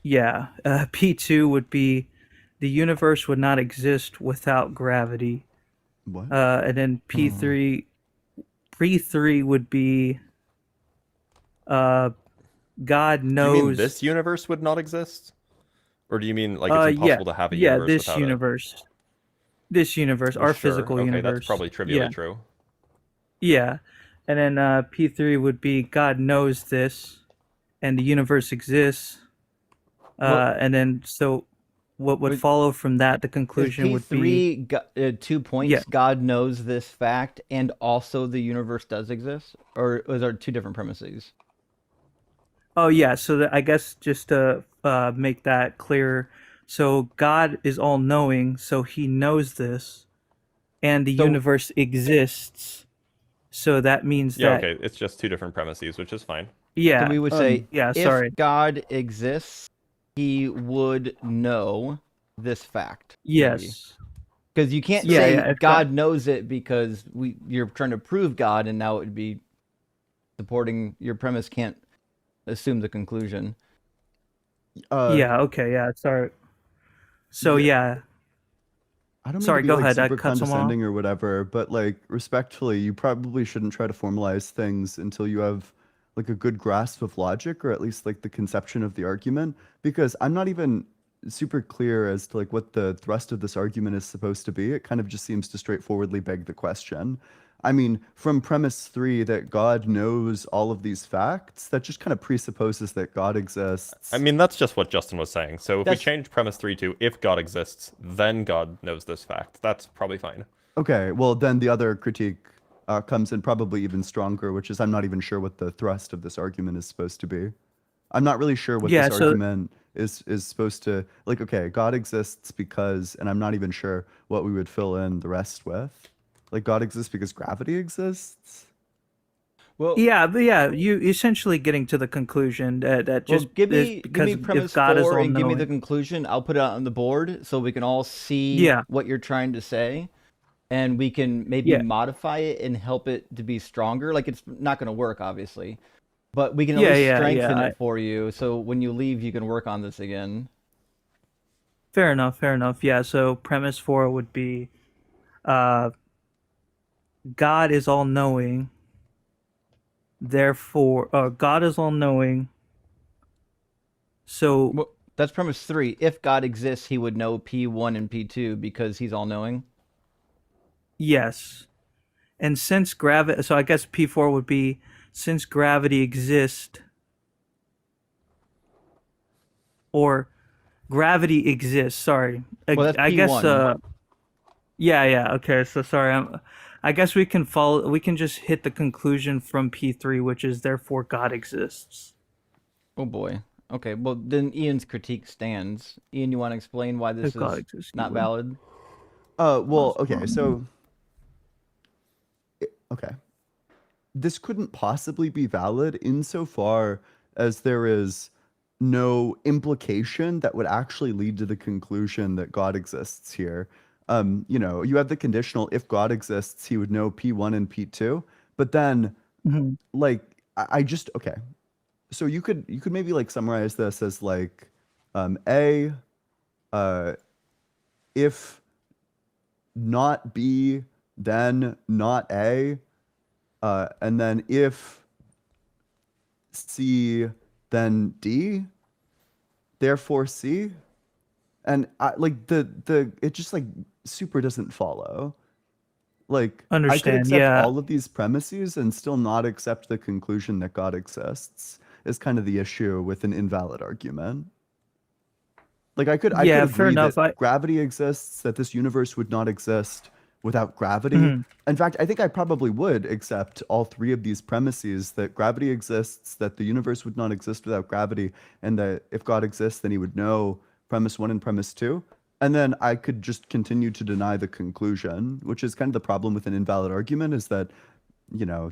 yeah. P2 would be the universe would not exist without gravity. What? And then P3 would be uh, God Do you mean knows. this universe would not exist? Or do you mean like it's Yeah, impossible to have a yeah. universe without it? This universe, Well, our sure. physical Okay, universe. that's probably trivially Yeah, true. yeah. And then P3 would be God knows this, and the universe exists. Well, And then so what would Wait, follow from that? The is conclusion would be P3 2 yeah. points? God knows this fact, and also the universe does exist, or is there two different premises? Oh yeah, so I guess just to make that clear, so God is all knowing, so he knows this, and the So universe exists. So that means Yeah, that okay, it's just two different premises, which is fine. so yeah, we would say yeah, if sorry. God exists, he would know this fact, maybe. Yes. Because you can't Yeah, say yeah, if God knows it because you're trying to prove God, and now it would be supporting your premise can't assume the conclusion. yeah, okay, yeah, sorry. So Yeah, yeah, I don't mean to sorry, be go like ahead. I super cut someone off. condescending or whatever, but like respectfully, you probably shouldn't try to formalize things until you have like a good grasp of logic or at least like the conception of the argument, because I'm not even super clear as to like what the thrust of this argument is supposed to be. It kind of just seems to straightforwardly beg the question. I mean, from premise three that God knows all of these facts, that just kind of presupposes that God I exists. mean, that's just what Justin was saying. So if we That's change premise 3 to if God exists, then God knows this fact, that's probably fine. Okay, well, then the other critique comes in probably even stronger, which is I'm not even sure what the thrust of this argument is supposed to be. I'm not really sure what Yeah, this so argument is supposed to like. Okay, God exists because, and I'm not even sure what we would fill in the rest with. Like God exists because gravity exists. well. yeah, but yeah, you essentially getting to the conclusion that Well, just give is me because if premise God is 4 all and give me the knowing. conclusion. I'll put it out on the board so we can all see Yeah, what you're trying to say, and we can maybe yeah, modify it and help it to be stronger. Like it's not going to work, obviously, but we can at yeah, least yeah, strengthen yeah. it for you. So when you leave, you can work on this again. Fair enough, fair enough. Yeah, so premise four would be uh God is all knowing, therefore God is all knowing, so Well, that's premise 3. If God exists, he would know P1 and P2 because he's all knowing. yes. And since gravity, so I guess P4 would be since gravity exists, or gravity exists, sorry. Well, that's I guess P1. yeah, yeah, okay, so sorry. I guess we can just hit the conclusion from P3, which is therefore God exists. Oh boy. Okay, well then Ian's critique stands. Ian, you want to explain why this If God is exists, he not would. valid? Well, okay, so okay, this couldn't possibly be valid insofar as there is no implication that would actually lead to the conclusion that God exists here. You have the conditional if God exists, he would know P1 and P2, but then Mhm. like I just okay. So you could maybe like summarize this as like A if not B, then not A, and then if C, then D, therefore C. And like the it just like super doesn't follow. Like I could Understand? accept Yeah, all of these premises and still not accept the conclusion that God exists is kind of the issue with an invalid argument. Like I could yeah, fair agree enough. that gravity exists, that this universe would not exist without gravity. Mhm. In fact, I think I probably would accept all three of these premises, that gravity exists, that the universe would not exist without gravity, and that if God exists, then he would know premise one and premise two. And then I could just continue to deny the conclusion, which is kind of the problem with an invalid argument, is that,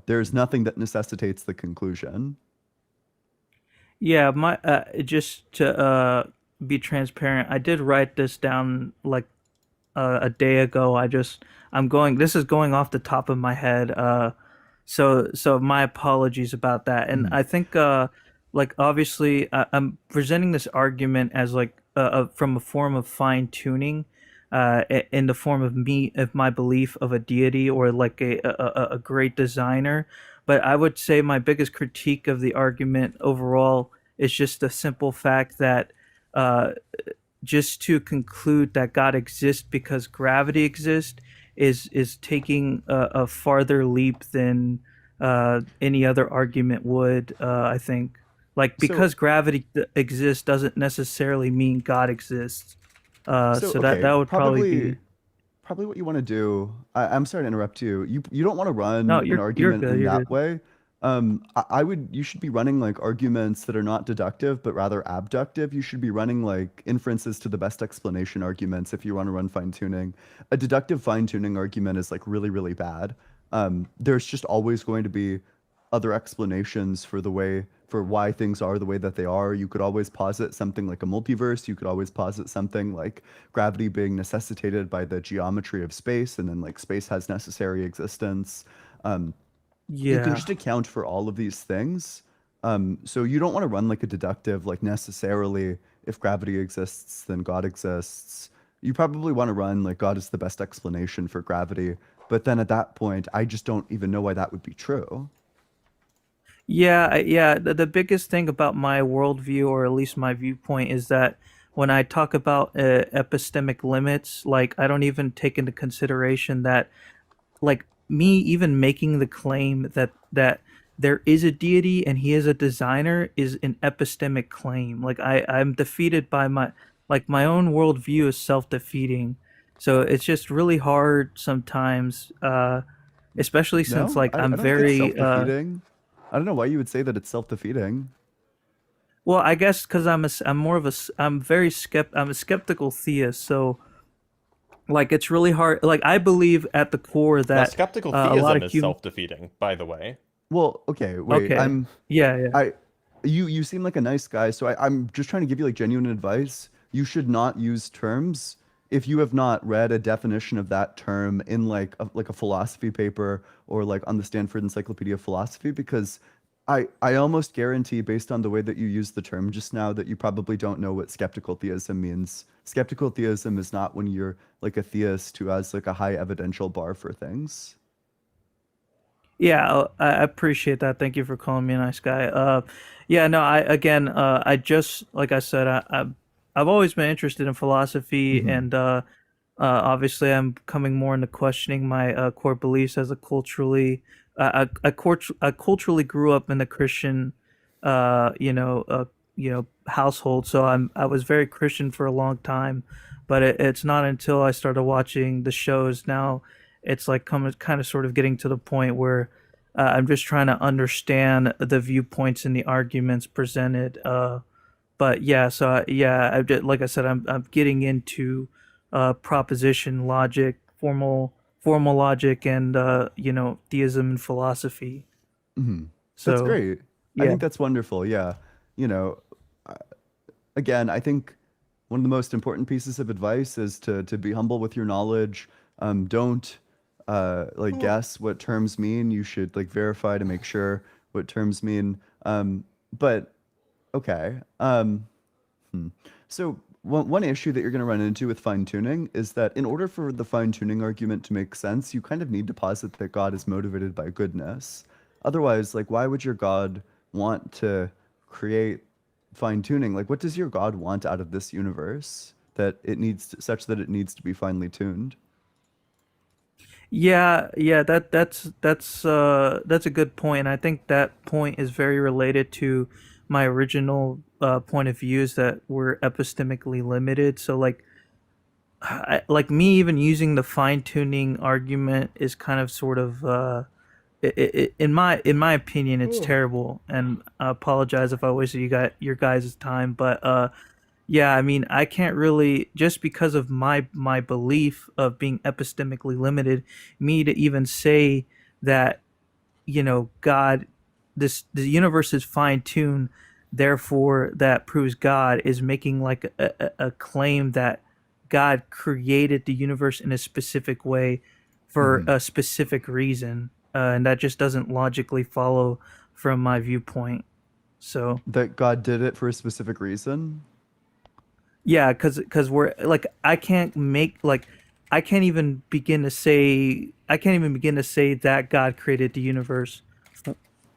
there's nothing that necessitates the conclusion. Yeah, my just to be transparent, I did write this down like a day ago. I'm going. This is going off the top of my head. So my apologies about that. And Mhm. I think like obviously I'm presenting this argument as like from a form of fine tuning, in the form of my belief of a deity or like a great designer. But I would say my biggest critique of the argument overall is just the simple fact that uh, just to conclude that God exists because gravity exists is taking a farther leap than any other argument would. I think, like, So, because exists doesn't necessarily mean God exists. so So that okay, that would probably probably be. probably what you want to do. I'm sorry to interrupt you. You don't want to No, run an you're argument good. in You're that good. way. You should be running like arguments that are not deductive but rather abductive. You should be running like inferences to the best explanation arguments if you want to run fine tuning. A deductive fine tuning argument is like really, really bad. There's just always going to be other explanations for why things are the way that they are. You could always posit something like a multiverse. You could always posit something like gravity being necessitated by the geometry of space, and then like space has necessary existence. Um, you can Yeah. just account for all of these things. So you don't want to run like a deductive, like necessarily if gravity exists, then God exists. You probably want to run like God is the best explanation for gravity. But then at that point, I just don't even know why that would be true. Yeah, yeah. The biggest thing about my worldview, or at least my viewpoint, is that when I talk about epistemic limits, like I don't even take into consideration that, like me even making the claim that there is a deity and he is a designer is an epistemic claim. Like I'm defeated by my own worldview is self-defeating. So it's just really hard sometimes, especially since No, like I I'm don't think it's very self-defeating. I don't know why you would say that it's self-defeating. well, I guess because I'm more of I'm I'm a skeptical theist. So like it's really hard. Like I believe at the core Now, that skeptical a lot theism of is human. self-defeating, by the way. Well, okay, wait. Okay, yeah, yeah. I you seem like a nice guy, so I'm just trying to give you like genuine advice. You should not use terms if you have not read a definition of that term in like a philosophy paper or like on the Stanford Encyclopedia of Philosophy, because I almost guarantee, based on the way that you used the term just now, that you probably don't know what skeptical theism means. Skeptical theism is not when you're like a theist who has like a high evidential bar for things. Yeah, I appreciate that. Thank you for calling me a nice guy. Yeah, no, I just like I said, I've always been interested in philosophy, Hmm. and obviously, I'm coming more into questioning my core beliefs as a culturally, I culturally grew up in a Christian, uh, you know, uh, household. So I was very Christian for a long time, but it's not until I started watching the shows now, it's like coming kind of sort of getting to the point where I'm just trying to understand the viewpoints and the arguments presented. But yeah, so like I said, I'm getting into proposition logic, formal logic, and theism and philosophy. Hmm. That's So great. I yeah, think that's wonderful. Yeah. You know, uh, again, I think one of the most important pieces of advice is to be humble with your knowledge. Don't like guess what terms mean. You should like verify to make sure what terms mean. But okay. Hmm. So one issue that you're going to run into with fine tuning is that in order for the fine tuning argument to make sense, you kind of need to posit that God is motivated by goodness. Otherwise, like, why would your God want to create fine tuning? Like, what does your God want out of this universe? that it needs such that it needs to be finely tuned. Yeah, that's a good point. I think that point is very related to my original point of view is that we're epistemically limited. So like me even using the fine tuning argument is kind of sort of in my opinion it's terrible, and I apologize if I wasted your guys' time, but yeah, I mean, I can't really, just because of my belief of being epistemically limited, me to even say that, God, the universe is fine tuned, therefore that proves God, is making like a claim that God created the universe in a specific way for a specific reason, and that just doesn't logically follow from my viewpoint. So That God did it for a specific reason. yeah, because we're like I can't even begin to say that God created the universe,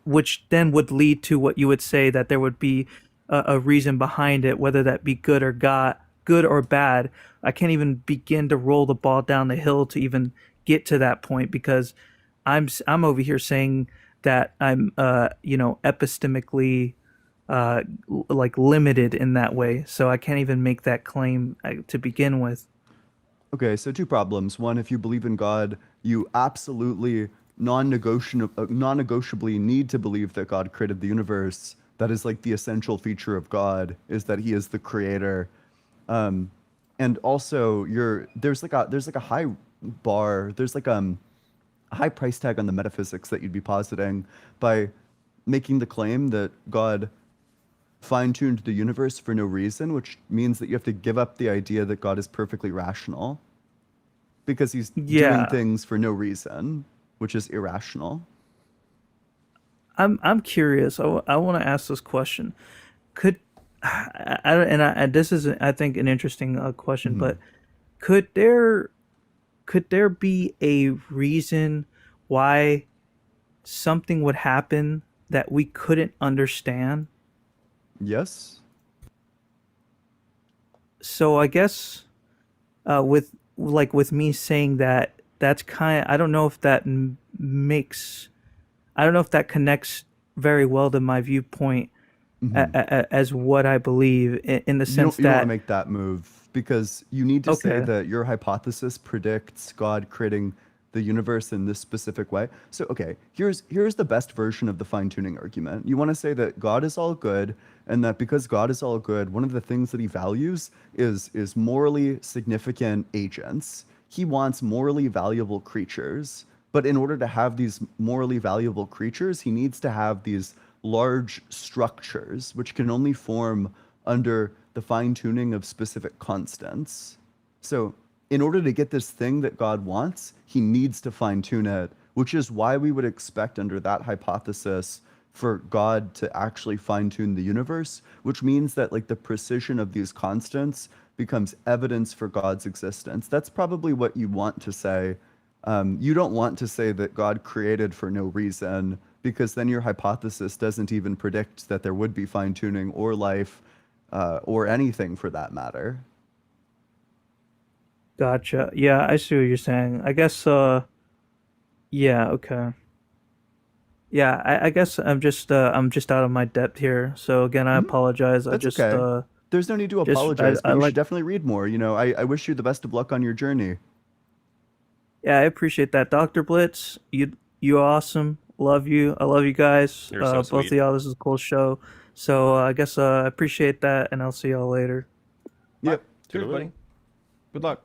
which then would lead to what you would say, that there would be a reason behind it, whether that be good or bad. I can't even begin to roll the ball down the hill to even get to that point, because I'm over here saying that I'm epistemically like limited in that way, so I can't even make that claim to begin with. Okay, so two problems. One, if you believe in God, you absolutely non-negotiably need to believe that God created the universe. That is like the essential feature of God, is that he is the creator. And also there's like a high bar, there's like a high price tag on the metaphysics that you'd be positing by making the claim that God fine-tuned the universe for no reason, which means that you have to give up the idea that God is perfectly rational because he's doing Yeah, things for no reason, which is irrational. I'm curious. I want to ask this question. Could and this is, I think, an interesting question, but could there could there be a reason why something would happen that we couldn't understand? Yes? So I guess with me saying that, that's kind, I don't know if that makes, I don't know if that connects very well to my viewpoint Hmm. as what I believe, in the sense You don't want to that, make that move because you need to say okay, that your hypothesis predicts God creating the universe in this specific way. So, okay, here's the best version of the fine-tuning argument. You want to say that God is all good, and that because God is all good, one of the things that he values is morally significant agents. He wants morally valuable creatures, but in order to have these morally valuable creatures, he needs to have these large structures, which can only form under the fine tuning of specific constants. So, in order to get this thing that God wants, he needs to fine tune it, which is why we would expect under that hypothesis for God to actually fine tune the universe, which means that like the precision of these constants becomes evidence for God's existence. That's probably what you want to say. You don't want to say that God created for no reason, because then your hypothesis doesn't even predict that there would be fine tuning or life or anything for that matter. gotcha. Yeah, I see what you're saying. I guess, yeah, okay. Yeah, I guess I'm just out of my depth here. So again, I Mhm. apologize. That's okay. There's no need to apologize, I but you should like, definitely read more. I wish you the best of luck on your journey. yeah, I appreciate that, Dr. Blitz. You awesome. Love you. I love you guys. You're so Both of sweet. y'all. This is a cool show. So I guess I appreciate that, and I'll see y'all later. All right. Yep. Cheers, Toodaloo. buddy. Good luck.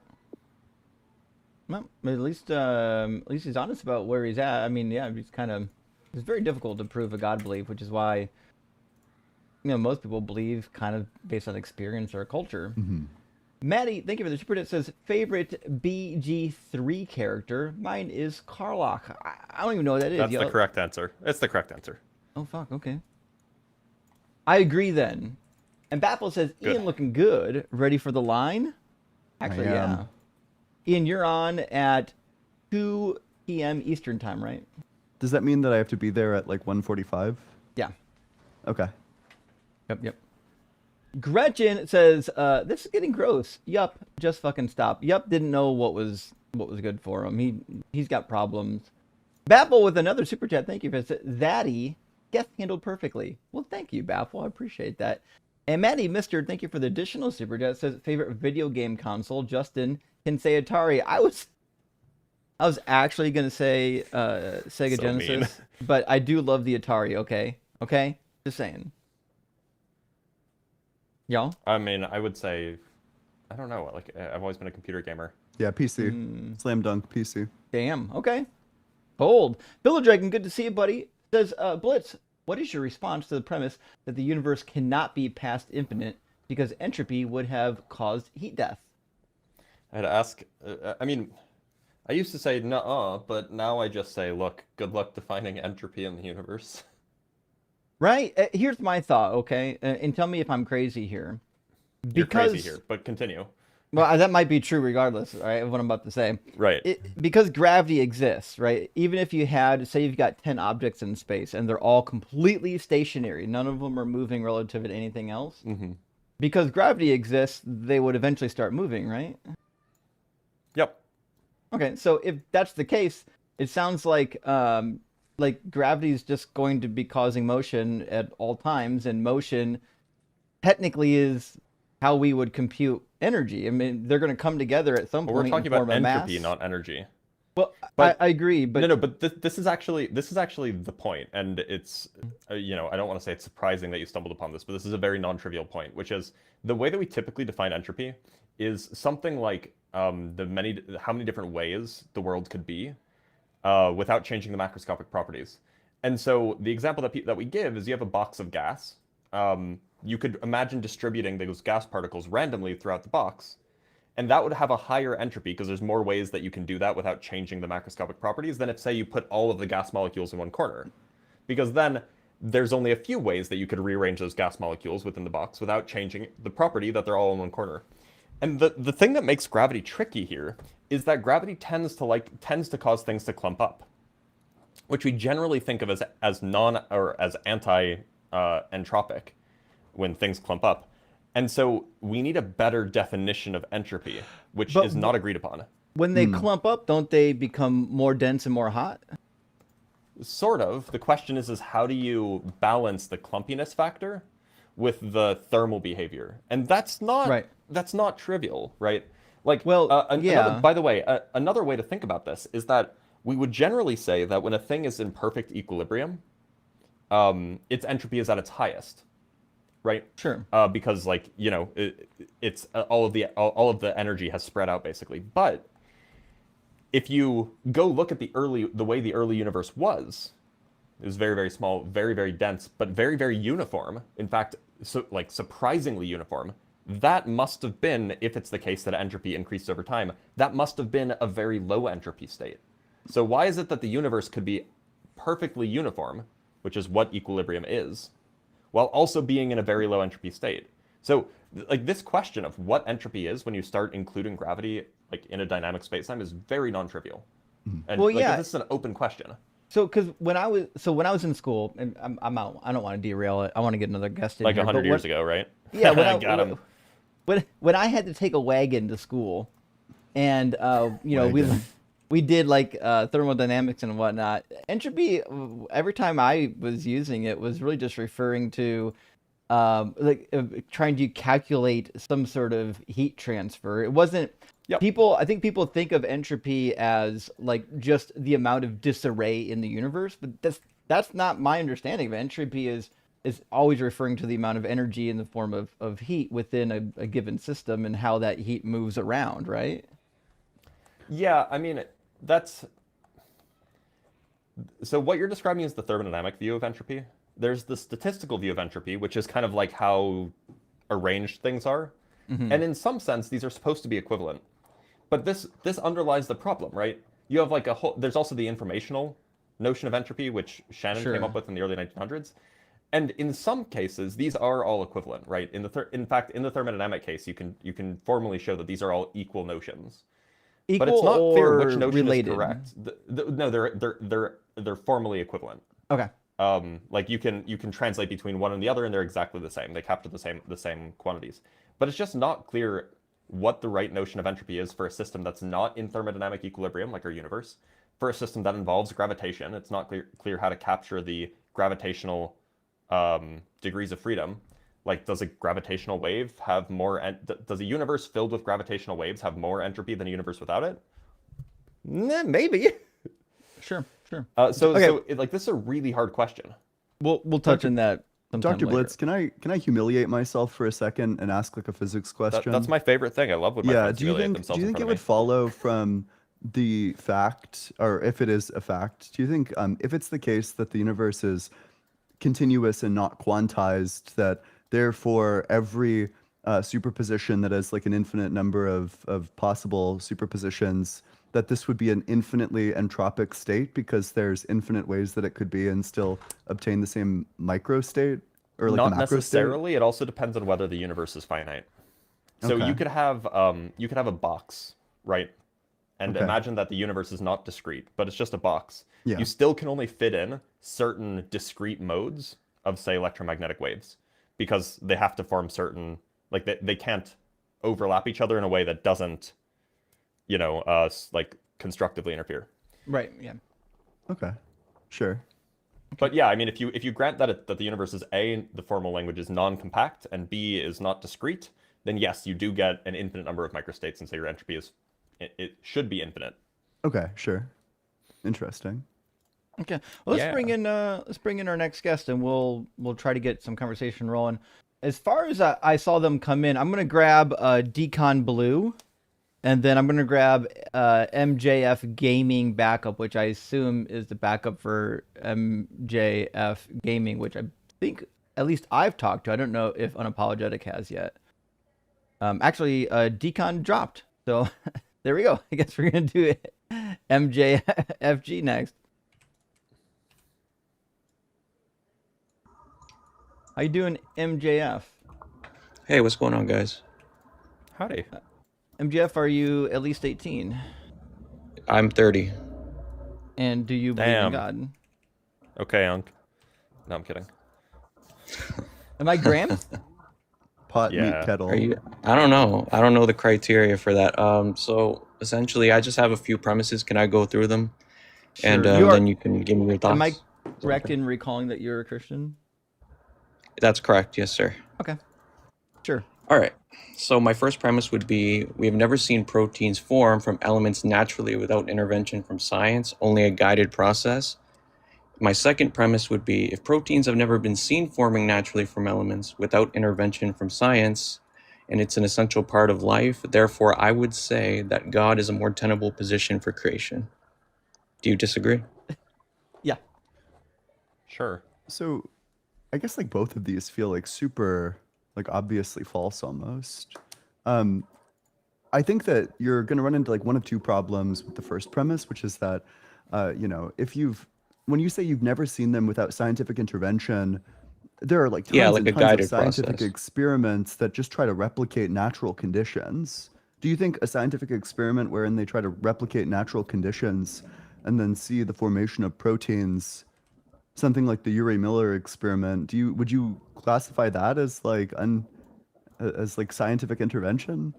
Well, at least he's honest about where he's at. I mean, yeah, it's very difficult to prove a God belief, which is why, most people believe kind of based on experience or culture. Hmm. Maddie, thank you for the super. It says favorite BG3 character. Mine is Karlach. I don't even know what that is. That's the correct answer. It's the correct answer. Oh fuck. Okay. I agree then. And Baffle says Good. Ian looking good. Ready for the line? Actually, I am. yeah. Ian, you're on at 2 p.m. Eastern time, right? Does that mean that I have to be there at like 1:45? Yeah. Okay. Yep. Gretchen says, "This is getting gross." Yup, just fucking stop. Yup, didn't know what was good for him. He's got problems. Baffle with another super chat. Thank you for Zaddy. Guest handled perfectly. Well, thank you, Baffle. I appreciate that. And Maddie Mister, thank you for the additional super chat. Says favorite video game console. Justin can say Atari. I was actually gonna say Sega So Genesis, mean. but I do love the Atari. Okay, just saying. Y'all? I mean, I would say, I don't know. Like, I've always been a computer gamer. Yeah, PC. Slam dunk PC. Damn. Okay. Bold. Billo Dragon, good to see you, buddy. Says, Blitz, what is your response to the premise that the universe cannot be past infinite because entropy would have caused heat death? I had to ask. I mean, I used to say nuh-uh, but now I just say, look, good luck defining entropy in the universe. Right? Here's my thought, okay? And tell me if I'm crazy here. You're crazy here, but continue. Well, that might be true regardless, right, of what I'm about to say. Right. Because gravity exists, right? Even if you had, say you've got 10 objects in space and they're all completely stationary, none of them are moving relative to anything else. Mm-hmm. Because gravity exists, they would eventually start moving, right? Yep. Okay, so if that's the case, it sounds like gravity is just going to be causing motion at all times, and motion technically is how we would compute energy. I mean, they're going to come together at some But point. we're talking and form about a entropy, mass. not energy. Well, But I agree, but no, but this is actually the point, and it's I don't want to say it's surprising that you stumbled upon this, but this is a very non-trivial point, which is the way that we typically define entropy is something like how many different ways the world could be without changing the macroscopic properties. And so the example that we give is you have a box of gas. You could imagine distributing those gas particles randomly throughout the box, and that would have a higher entropy because there's more ways that you can do that without changing the macroscopic properties than if, say, you put all of the gas molecules in one corner. Because then there's only a few ways that you could rearrange those gas molecules within the box without changing the property that they're all in one corner. And the thing that makes gravity tricky here is that gravity tends to cause things to clump up, which we generally think of as anti entropic when things clump up. And so we need a better definition of entropy, which is not agreed upon. when they clump up, don't they become more dense and more hot? Sort of. The question is how do you balance the clumpiness factor with the thermal behavior? And that's not trivial, right? Like, by the way, another way to think about this is that we would generally say that when a thing is in perfect equilibrium, its entropy is at its highest, right? Sure. Because it's all of the energy has spread out basically. But if you go look at the way the early universe was, it was very, very small, very, very dense, but very, very uniform. In fact, surprisingly uniform. That must have been, if it's the case that entropy increased over time, that must have been a very low entropy state. So why is it that the universe could be perfectly uniform, which is what equilibrium is, while also being in a very low entropy state? So this question of what entropy is when you start including gravity in a dynamic spacetime is very non-trivial. And this is an open question. So, because when I was in school, and I'm out. I don't want to derail it. I want to get another guest in like here. 100 years ago, right? Yeah, I got him. When I had to take a wagon to school, and we did thermodynamics and whatnot. Entropy, every time I was using it, was really just referring to trying to calculate some sort of heat transfer. It wasn't. Yep. I think people think of entropy as just the amount of disarray in the universe, but that's not my understanding of entropy. Is always referring to the amount of energy in the form of heat within a given system and how that heat moves around, right? Yeah, I mean, so what you're describing is the thermodynamic view of entropy. There's the statistical view of entropy, which is kind of like how arranged things are. Mm-hmm. And in some sense, these are supposed to be equivalent. But this underlies the problem, right? You have there's also the informational notion of entropy, which Shannon came up with in the early 1900s. And in some cases, these are all equivalent, right? In fact, in the thermodynamic case, you can formally show that these are all equal notions. Equal, but it's not clear which or notion related? is correct. No, they're formally equivalent. Okay. Like you can translate between one and the other, and they're exactly the same. They capture the same quantities. But it's just not clear what the right notion of entropy is for a system that's not in thermodynamic equilibrium, like our universe. For a system that involves gravitation, it's not clear how to capture the gravitational degrees of freedom. Like, does a gravitational wave have more? Does a universe filled with gravitational waves have more entropy than a universe without it? Nah, maybe. Sure. So Okay. like, this is a really hard question. We'll touch on that sometime Dr. later. Blitz, can I humiliate myself for a second and ask like a physics question? That's my favorite thing. I love when my friends humiliate themselves do you in think front it of would me. follow from the fact, or if it is a fact, do you think if it's the case that the universe is continuous and not quantized, that therefore every superposition that has like an infinite number of possible superpositions, that this would be an infinitely entropic state because there's infinite ways that it could be and still obtain the same micro state or like the Not macro state? necessarily. It also depends on whether the universe is finite. So Okay. you could have a box, right? And Okay. imagine that the universe is not discrete, but it's just a box. Yeah. You still can only fit in certain discrete modes of, say, electromagnetic waves, because they have to form certain, like they can't overlap each other in a way that doesn't, like constructively interfere. Right. Yeah. Okay. Sure. But yeah, I mean, if you grant that the universe is A, the formal language is non-compact, and B is not discrete, then yes, you do get an infinite number of microstates, and so your entropy is it should be infinite. Okay, sure. Interesting. Okay. Well, let's Yeah. bring in our next guest, and we'll try to get some conversation rolling. As far as I saw them come in, I'm gonna grab Decon Blue, and then I'm gonna grab MJF Gaming backup, which I assume is the backup for MJF Gaming, which I think at least I've talked to. I don't know if Unapologetic has yet. Actually, Decon dropped, so there we go. I guess we're gonna do it. MJFG next. How you doing, MJF? Hey, what's going on, guys? Howdy. MJF, are you at least 18? I'm 30. And do you believe in Damn. God? Okay, Unc. No, I'm kidding. Am I Graham? Pot Yeah. meat kettle. Are you? I don't know. I don't know the criteria for that. So essentially, I just have a few premises. Can I go through them? And Sure. You are- then you can give me your thoughts. Am I correct in recalling that you're a Christian? That's correct. Yes, sir. Okay. Sure. All right. So my first premise would be we have never seen proteins form from elements naturally without intervention from science, only a guided process. My second premise would be if proteins have never been seen forming naturally from elements without intervention from science, and it's an essential part of life, therefore I would say that God is a more tenable position for creation. Do you disagree? Yeah. Sure. So, I guess like both of these feel like super, like obviously false almost. I think that you're going to run into like one of two problems with the first premise, which is that, when you say you've never seen them without scientific intervention, there are like tons Yeah, like and a tons of guided scientific process. experiments that just try to replicate natural conditions. Do you think a scientific experiment wherein they try to replicate natural conditions and then see the formation of proteins, something like the Urey-Miller experiment, would you classify that as like scientific intervention?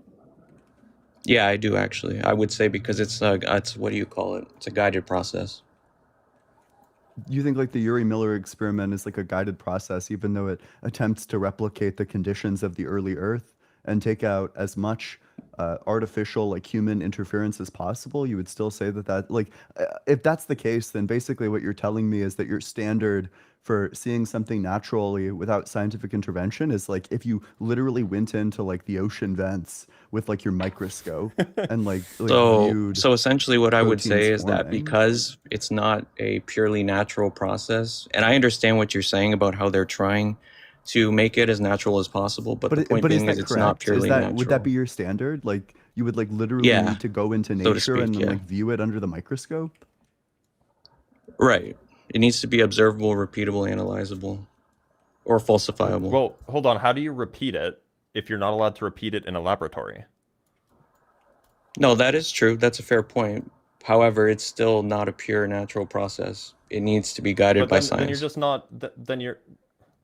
Yeah, I do actually. I would say because it's what do you call it? It's a guided process. You think like the Urey-Miller experiment is like a guided process, even though it attempts to replicate the conditions of the early Earth and take out as much artificial like human interference as possible? You would still say that if that's the case, then basically what you're telling me is that your standard for seeing something naturally without scientific intervention is like if you literally went into like the ocean vents with like your microscope and viewed So essentially what I would say proteins is that forming. because it's not a purely natural process, and I understand what you're saying about how they're trying to make it as natural as possible, but the point is being that is it's not correct? purely natural. Would that be your standard? Like you would like literally Yeah, need to go into so to nature and speak, then yeah. like view it under the microscope? Right. It needs to be observable, repeatable, analyzable, or falsifiable. Well, hold on. How do you repeat it if you're not allowed to repeat it in a laboratory? No, that is true. That's a fair point. However, it's still not a pure natural process. it needs to be guided But by then, science. then you're just not. Then you're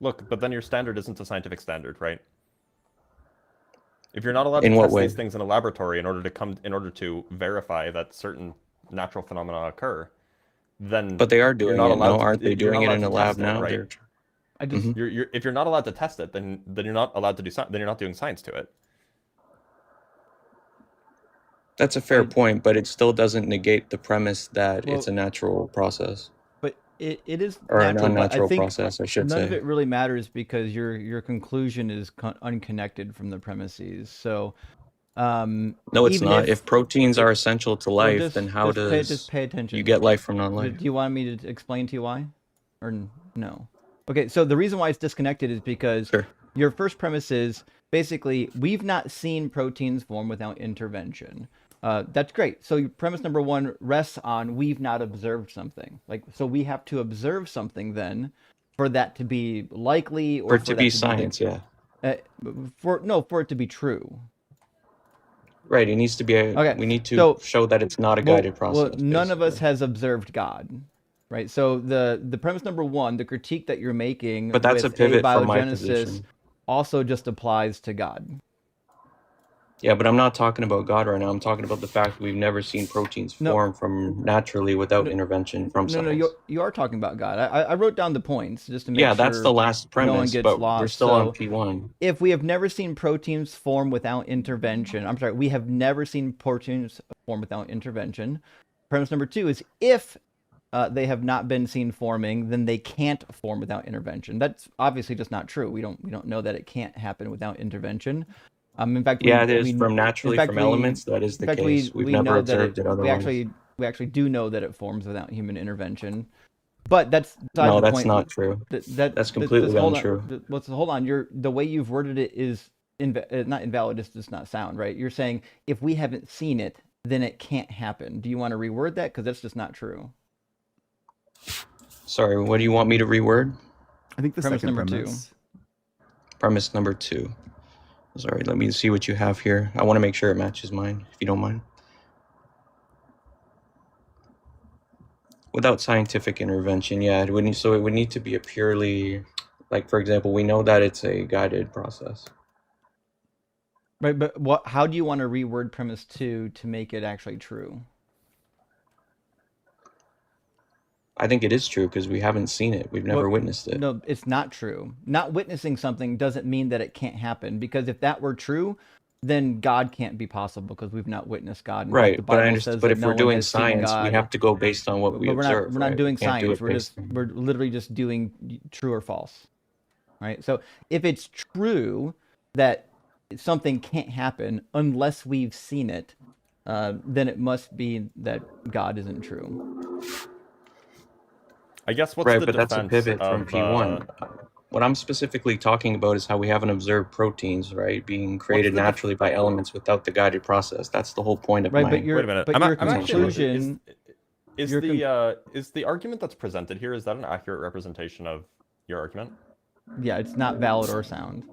look. But then your standard isn't a scientific standard, right? If you're not allowed In to what test way? these things in a laboratory in order to verify that certain natural phenomena occur, then But they are you're doing not it. allowed No, to. aren't they You're not doing it allowed in to a lab test it, now? right? I just If you're not allowed to test it, then you're not allowed to do then you're not doing science to it. That's a fair point, but it still doesn't negate the premise that Well, it's a natural process but it is or an natural, but I unnatural think process, I should none of say. it really matters because your conclusion is unconnected from the premises. So No, it's even not. if If proteins are essential to well, life, then how just does pay attention. you get life from non-life? Do you want me to explain to you why, or no? Okay, so the reason why it's disconnected is because Sure. your first premise is basically we've not seen proteins form without intervention. That's great. So your premise number one rests on we've not observed something. Like, so we have to observe something then for that to be likely or For it to that be science, yeah. for it to be true. Right, it needs to be Okay, we need to so show that it's not a guided process. none of us basically. has observed God, right? So the premise number one, the critique that you're making But that's a with pivot from my abiogenesis position. also just applies to God. Yeah, but I'm not talking about God right now. I'm talking about the fact that we've never seen proteins No. form from naturally without intervention from No, science. you are talking about God. I wrote down the points just to make Yeah, sure that's the last premise, no one gets but lost. we're still on P1. If we have never seen proteins form without intervention, I'm sorry, we have never seen proteins form without intervention. Premise number two is if they have not been seen forming, then they can't form without intervention. That's obviously just not true. We don't know that it can't happen without intervention. In fact, Yeah, it is from naturally from elements. That is the case. We've never know that observed it otherwise. we actually do know that it forms without human intervention. But that's No, the that's point. not true. That's completely untrue. Hold on. The way you've worded it is not invalid. It's just not sound, right? You're saying if we haven't seen it, then it can't happen. Do you want to reword that? Because that's just not true. Sorry, what do you want me to reword? I think the Premise second number two. premise. Premise number two. Sorry, let me see what you have here. I want to make sure it matches mine, if you don't mind. Without scientific intervention, yeah, it would need to be a purely, like, for example, we know that it's a guided process. Right, but how do you want to reword premise two to make it actually true? I think it is true because we haven't seen it. We've never witnessed it. No, it's not true. Not witnessing something doesn't mean that it can't happen. Because if that were true, then God can't be possible because we've not witnessed God. In fact, Right, the but I Bible understand. says But that if no we're one doing has seen science, we God. have to go based on what we But observe. we're not right? doing We can't do science. it We're literally just doing true or false, right? So if it's true that something can't happen unless we've seen it, then it must be that God isn't true. I guess what's right, the but that's a defense pivot from of P1. What I'm specifically talking about is how we haven't observed proteins, right, being created the naturally by elements without the guided process. That's the whole point of Right, my. but Wait a minute. your I'm actually conclusion is the argument that's presented here, is that an accurate representation of your argument? yeah, it's not valid or sound.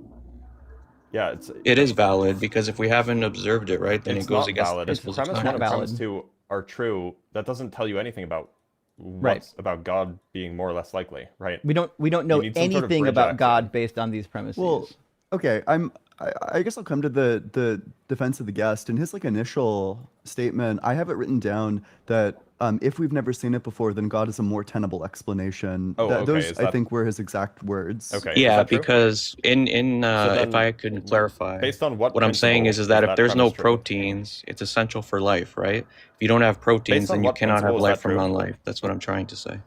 Yeah, It is valid because if we haven't observed it, right, then it's it goes not against valid. the If principles premise of one not and science. valid. premise two are true, that doesn't tell you anything about Right. about God being more or less likely, right? We don't know need some sort of anything bridge about action. God based on these premises. Well, okay, I guess I'll come to the defense of the guest. In his like initial statement, I have it written down that if we've never seen it before, then God is a more tenable explanation. Oh, okay, Those is I that- think were his exact words. Okay. is Yeah, that true? because in then, if I could clarify, based on what I'm saying is principle that is if there's no premise true? proteins, it's essential for life, right? If you don't have proteins, Based on then you what cannot have principle is life that from true? non-life. That's what I'm trying to say.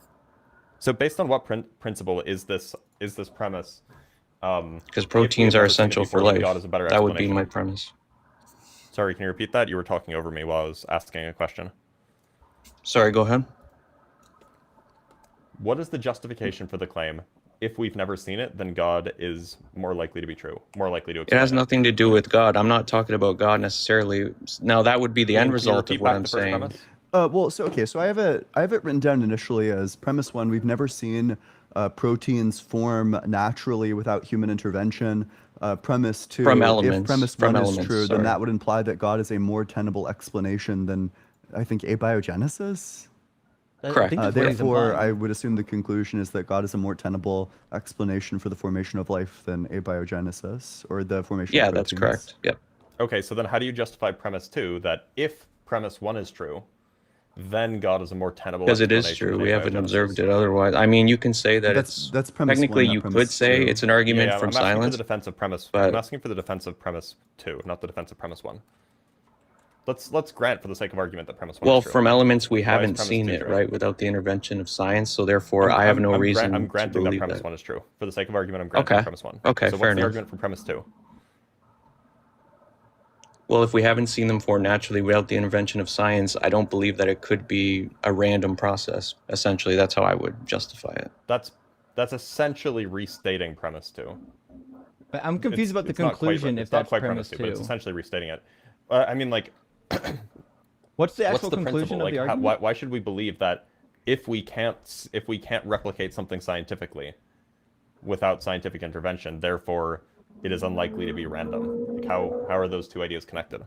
So based on what principle is this premise? Because proteins are essential for life. God is a better That would be explanation. my premise. Sorry, can you repeat that? You were talking over me while I was asking a question. Sorry, go ahead. What is the justification for the claim? If we've never seen it, then God is more likely to be true, more likely to It explain has nothing to do with God. I'm not talking about God necessarily. Now, that would be the Can end you result of repeat what back I'm the first saying. premise? Well, so I have it written down initially as premise one. We've never seen proteins form naturally without human intervention. Premise two, From if elements, premise from one is elements, true, sorry. then that would imply that God is a more tenable explanation than I think abiogenesis. I Correct. think that's what he's Therefore, I implying. would assume the conclusion is that God is a more tenable explanation for the formation of life than abiogenesis, or the formation Yeah, of that's proteins. correct. Yep. Okay, so then how do you justify premise 2 that if premise 1 is true, then God is a more tenable Because it is explanation true. than We haven't observed abiogenesis? it otherwise. I mean, you can say that That's it's premise technically one, not you premise could say two. it's an argument Yeah, from I'm asking for silence, the defense of premise. but I'm asking for the defense of premise 2, not the defense of premise 1. Let's grant for the sake of argument that premise 1 well, is true. from elements we Why is haven't premise seen 2 it, true? right, without the intervention of science. So therefore, I have no reason I'm to granting that believe premise that. 1 is true. For the sake of argument, I'm granting Okay. premise 1. Okay, So fair what's the enough. argument for premise 2? Well, if we haven't seen them form naturally without the intervention of science, I don't believe that it could be a random process. Essentially, that's how I would justify it. That's essentially restating premise 2. But I'm confused about the It's not quite conclusion if it's not that's quite premise 2, but it's 2. essentially restating it. I mean, like, What's the what's actual the conclusion principle? of the Like, argument? why should we believe that if we can't replicate something scientifically without scientific intervention, therefore it is unlikely to be random? Like, how are those two ideas connected?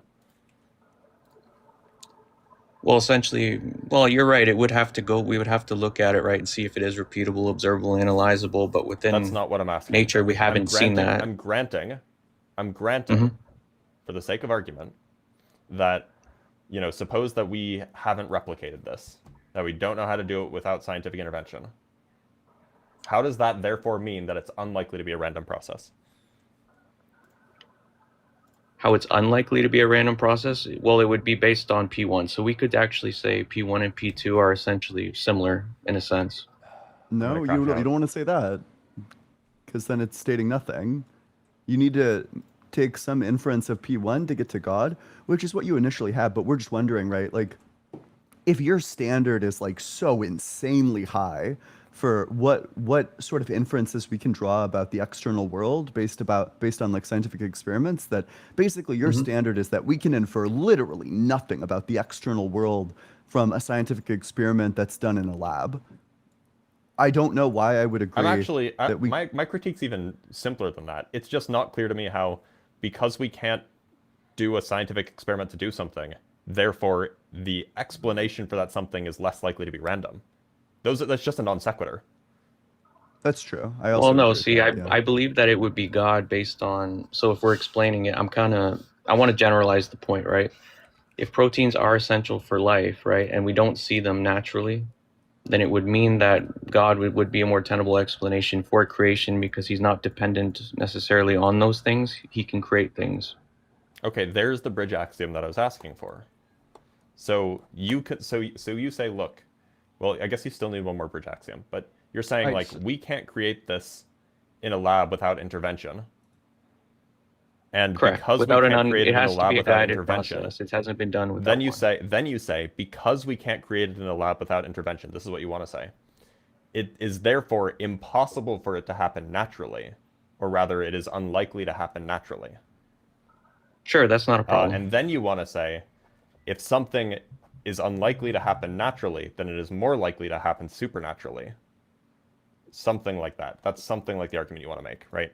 Well, essentially, well, you're right. It would have to go. We would have to look at it, right, and see if it is repeatable, observable, analyzable. But That's within not what I'm asking. nature, we haven't seen that. I'm granting, Mhm. for the sake of argument, that, suppose that we haven't replicated this, that we don't know how to do it without scientific intervention. How does that therefore mean that it's unlikely to be a random process? How it's unlikely to be a random process? Well, it would be based on P1. So we could actually say P1 and P2 are essentially similar in a sense. No, crack you out. don't want to say that, because then it's stating nothing. You need to take some inference of P1 to get to God, which is what you initially had. But we're just wondering, right? Like, if your standard is like so insanely high for what sort of inferences we can draw about the external world based on like scientific experiments, that basically your standard is that we can infer literally nothing about the external world from a scientific experiment that's done in a lab. I don't know why I would agree I'm actually that we my critique's even simpler than that. It's just not clear to me how, because we can't do a scientific experiment to do something, therefore the explanation for that something is less likely to be random. That's just a non sequitur. That's true. I also Well, no, agree with see, that, yeah. I believe that it would be God based on. So if we're explaining it, I want to generalize the point, right? If proteins are essential for life, right, and we don't see them naturally, then it would mean that God would be a more tenable explanation for creation because he's not dependent necessarily on those things. He can create things. Okay, there's the bridge axiom that I was asking for. So you could so you say, look, well, I guess you still need one more bridge axiom, but you're saying Right. like we can't create this in a lab without intervention. And Correct. because Without we can't create it it in a has to lab be a without guided intervention, process. It hasn't been done without then you one. say because we can't create it in a lab without intervention, this is what you want to say. It is therefore impossible for it to happen naturally, or rather it is unlikely to happen naturally. Sure, that's not a problem. And then you want to say, if something is unlikely to happen naturally, then it is more likely to happen supernaturally. Something like that. That's something like the argument you want to make, right?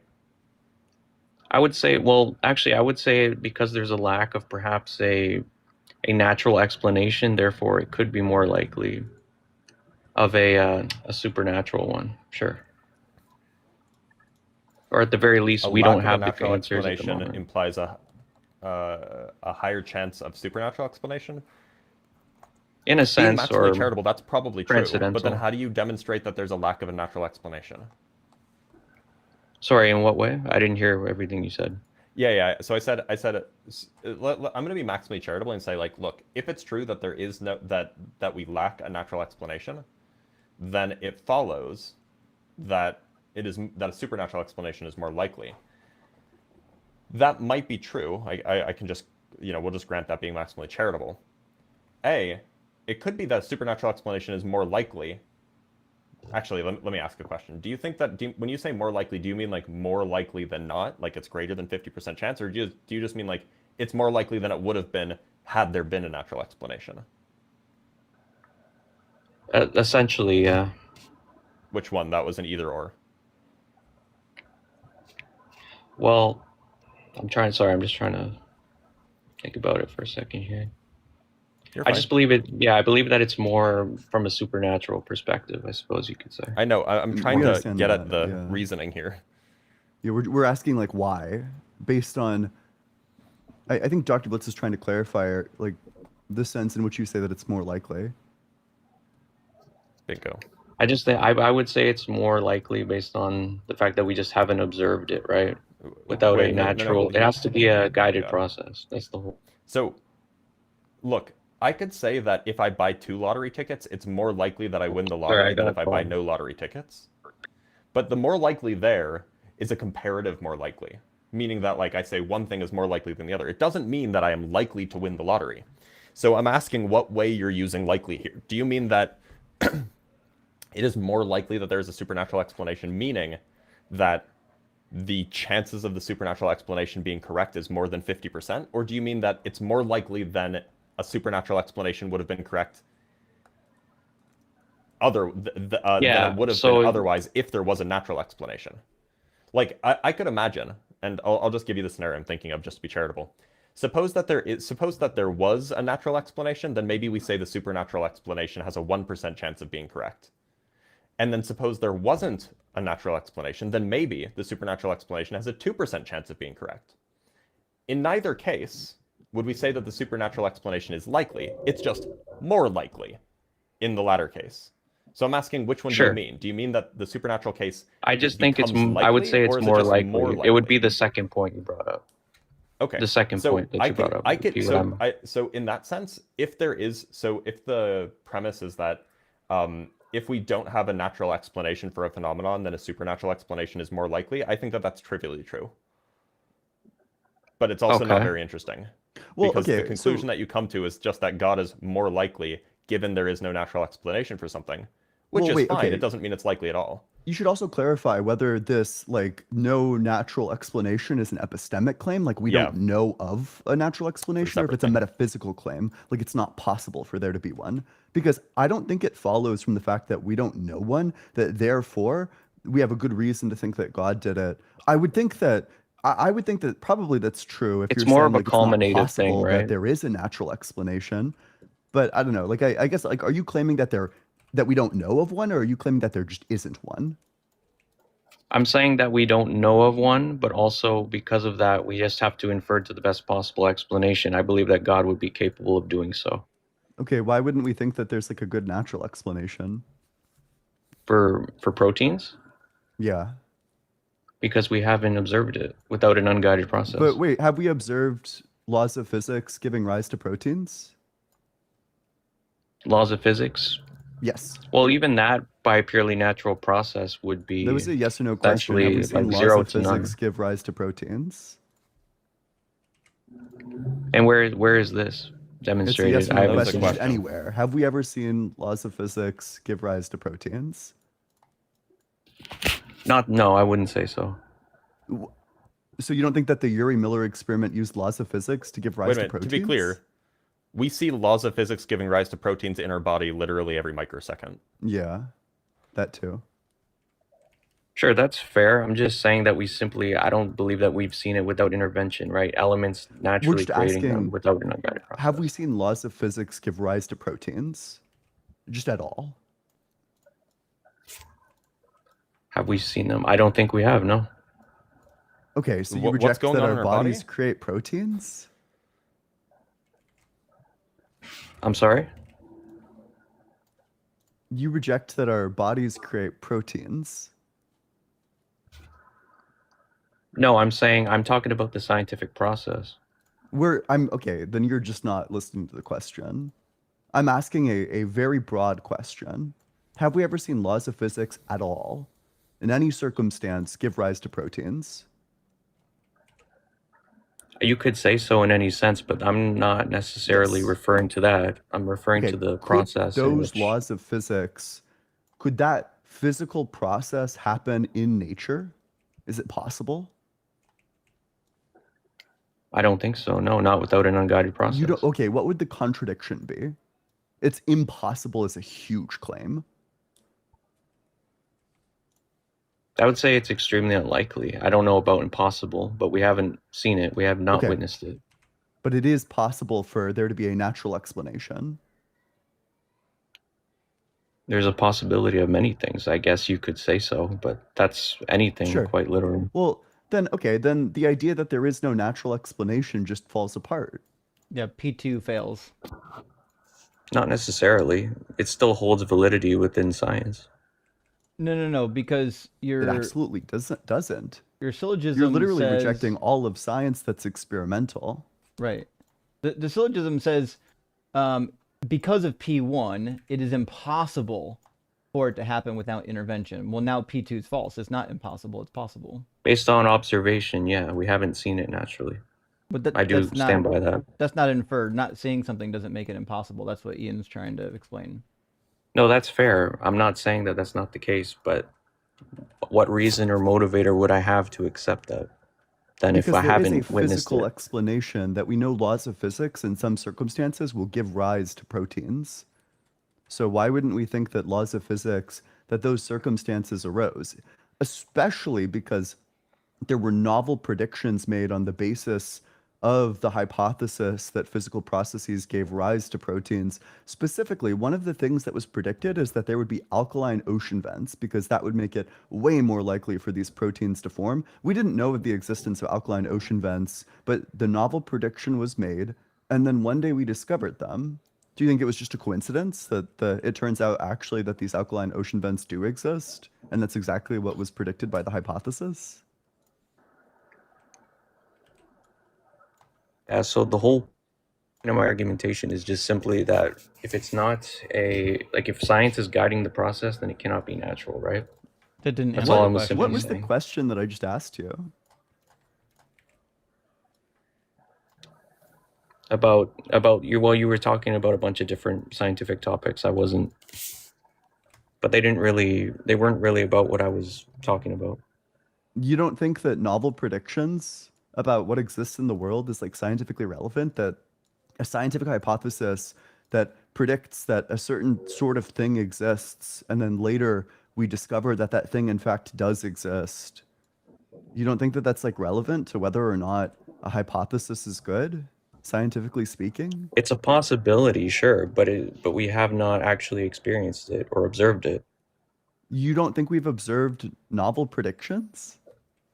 I would say, well, actually, I would say because there's a lack of perhaps a natural explanation, therefore it could be more likely of a supernatural one. Sure. Or at the very least, A we lack don't of a have the natural answers at the explanation moment. implies a higher chance of supernatural explanation. In a Being sense, maximally or charitable, that's probably true. But then transcendental. how do you demonstrate that there's a lack of a natural explanation? Sorry, in what way? I didn't hear everything you said. Yeah. So I said, I'm going to be maximally charitable and say, like, look, if it's true that there is that we lack a natural explanation, then it follows that that a supernatural explanation is more likely. That might be true. I can just, we'll just grant that being maximally charitable. It could be that a supernatural explanation is more likely. Actually, let me ask a question. Do you think that when you say more likely, do you mean like more likely than not, like it's greater than 50% chance, or do you just mean like it's more likely than it would have been had there been a natural explanation? Essentially, yeah. Which one? That was an either or. Well, I'm just trying to think about it for a second here. You're I fine. just believe it. Yeah, I believe that it's more from a supernatural perspective, I suppose you could say. I know. I'm We trying to understand get at that, the yeah. reasoning here. Yeah, we're asking like why, based on. I think Dr. Blitz is trying to clarify like the sense in which you say that it's more likely. Bingo. I just think I would say it's more likely based on the fact that we just haven't observed it, right? Without Wait, a no, natural, no. it has to be a guided Yeah. process. That's the whole. So, look, I could say that if I buy 2 lottery tickets, it's more likely that I win the Sorry, lottery I than got if I a buy call. no lottery tickets. But the more likely there is a comparative more likely, meaning that, like, I say one thing is more likely than the other. It doesn't mean that I am likely to win the lottery. So I'm asking what way you're using likely here. Do you mean that it is more likely that there's a supernatural explanation, meaning that the chances of the supernatural explanation being correct is more than 50%? Or do you mean that it's more likely than a supernatural explanation would have been correct than it would have been otherwise if there was a natural explanation? Like, I could imagine, and I'll just give you the scenario I'm thinking of just to be charitable. Suppose that there was a natural explanation, then maybe we say the supernatural explanation has a 1% chance of being correct. And then suppose there wasn't a natural explanation, then maybe the supernatural explanation has a 2% chance of being correct. In neither case would we say that the supernatural explanation is likely. It's just more likely in the latter case. So I'm asking, which one do you Sure. mean? Do you mean that the supernatural case I just think it's. becomes I would likely, say it's or is it more just likely. more It would likely? be the second point you brought up. Okay. The second So point that you brought up. would be what I'm- so in that sense, if the premise is that if we don't have a natural explanation for a phenomenon, then a supernatural explanation is more likely, I think that that's trivially true. But it's also not Okay. very interesting. Well, Because okay, the conclusion so- that you come to is just that God is more likely given there is no natural explanation for something, which Well, is wait, fine. okay. It doesn't mean it's likely at all. You should also clarify whether this like no natural explanation is an epistemic claim, like we Yeah. don't know of a natural explanation, or if separate it's a thing. metaphysical claim, like it's not possible for there to be one. Because I don't think it follows from the fact that we don't know one that therefore we have a good reason to think that God did it. I would think that I would think that probably that's true if It's you're more saying of a like it's not culminative thing, possible that right? there is a natural explanation. But I don't know. Like I guess like are you claiming that we don't know of one, or are you claiming that there just isn't one? I'm saying that we don't know of one, but also because of that, we just have to infer to the best possible explanation. I believe that God would be capable of doing so. Okay, why wouldn't we think that there's like a good natural explanation? For proteins, Yeah. because we haven't observed it without an unguided process. But wait, have we observed laws of physics giving rise to proteins? Laws of physics. Yes. Well, even that by a purely natural process would be That was a yes or no question. Have we essentially seen like laws 0 of to none. physics give rise to proteins? And where is this It's a demonstrated? yes or I no haven't was a question seen just question. anywhere. Have we ever seen laws of physics give rise to proteins? No, I wouldn't say so. So you don't think that the Urey-Miller experiment used laws of physics to give rise Wait a to minute. proteins? To be clear, we see laws of physics giving rise to proteins in our body literally every microsecond. Yeah, that too. Sure, that's fair. I'm just saying that I don't believe that we've seen it without intervention, right? Elements naturally just creating them asking, without an unguided process. Have we seen laws of physics give rise to proteins? Just at all? Have we seen them? I don't think we have, no. Okay, so you What's reject going that on our in our bodies body? create proteins? I'm sorry? You reject that our bodies create proteins? No, I'm talking about the scientific process. Okay, then you're just not listening to the question. I'm asking a very broad question. Have we ever seen laws of physics at all, in any circumstance, give rise to proteins? You could say so in any sense, but I'm not necessarily Yes. referring to that. I'm referring Okay, to the could process in those which laws of physics, could that physical process happen in nature? Is it possible? I don't think so. No, not without an unguided process. Okay, what would the contradiction be? It's impossible is a huge claim. I would say it's extremely unlikely. I don't know about impossible, but we haven't seen it. We have not Okay. witnessed it. but it is possible for there to be a natural explanation. There's a possibility of many things. I guess you could say so, but that's anything Sure. quite literally. Well, then, okay, then the idea that there is no natural explanation just falls apart. Yeah, P2 fails. Not necessarily. It still holds validity within science. No, because It your absolutely doesn't. syllogism You're literally says, rejecting all of science that's experimental. right. The syllogism says, because of P1, it is impossible for it to happen without intervention. Well, now P2 is false. It's not impossible. It's possible. Based on observation, yeah, we haven't seen it naturally. But I do that's stand not, by that. That's not inferred. Not seeing something doesn't make it impossible. That's what Ian's trying to explain. No, that's fair. I'm not saying that that's not the case, but what reason or motivator would I have to accept that? Then Because if I there is haven't a witnessed physical it. explanation that we know laws of physics in some circumstances will give rise to proteins. So why wouldn't we think that laws of physics, that those circumstances arose? Especially because there were novel predictions made on the basis of the hypothesis that physical processes gave rise to proteins. Specifically, one of the things that was predicted is that there would be alkaline ocean vents, because that would make it way more likely for these proteins to form. We didn't know of the existence of alkaline ocean vents, but the novel prediction was made, and then one day we discovered them. Do you think it was just a coincidence that it turns out actually that these alkaline ocean vents do exist, and that's exactly what was predicted by the hypothesis? Yeah, so the whole point of my argumentation is just simply that if it's not if science is guiding the process, then it cannot be natural, right? That didn't That's answer all the I was question. simply What was the saying. question that I just asked you? About you were talking about a bunch of different scientific topics. I wasn't, but they weren't really about what I was talking about. You don't think that novel predictions about what exists in the world is like scientifically relevant? That a scientific hypothesis that predicts that a certain sort of thing exists, and then later we discover that that thing in fact does exist. You don't think that that's like relevant to whether or not a hypothesis is good, scientifically speaking? It's a possibility, sure, but we have not actually experienced it or observed it. You don't think we've observed novel predictions?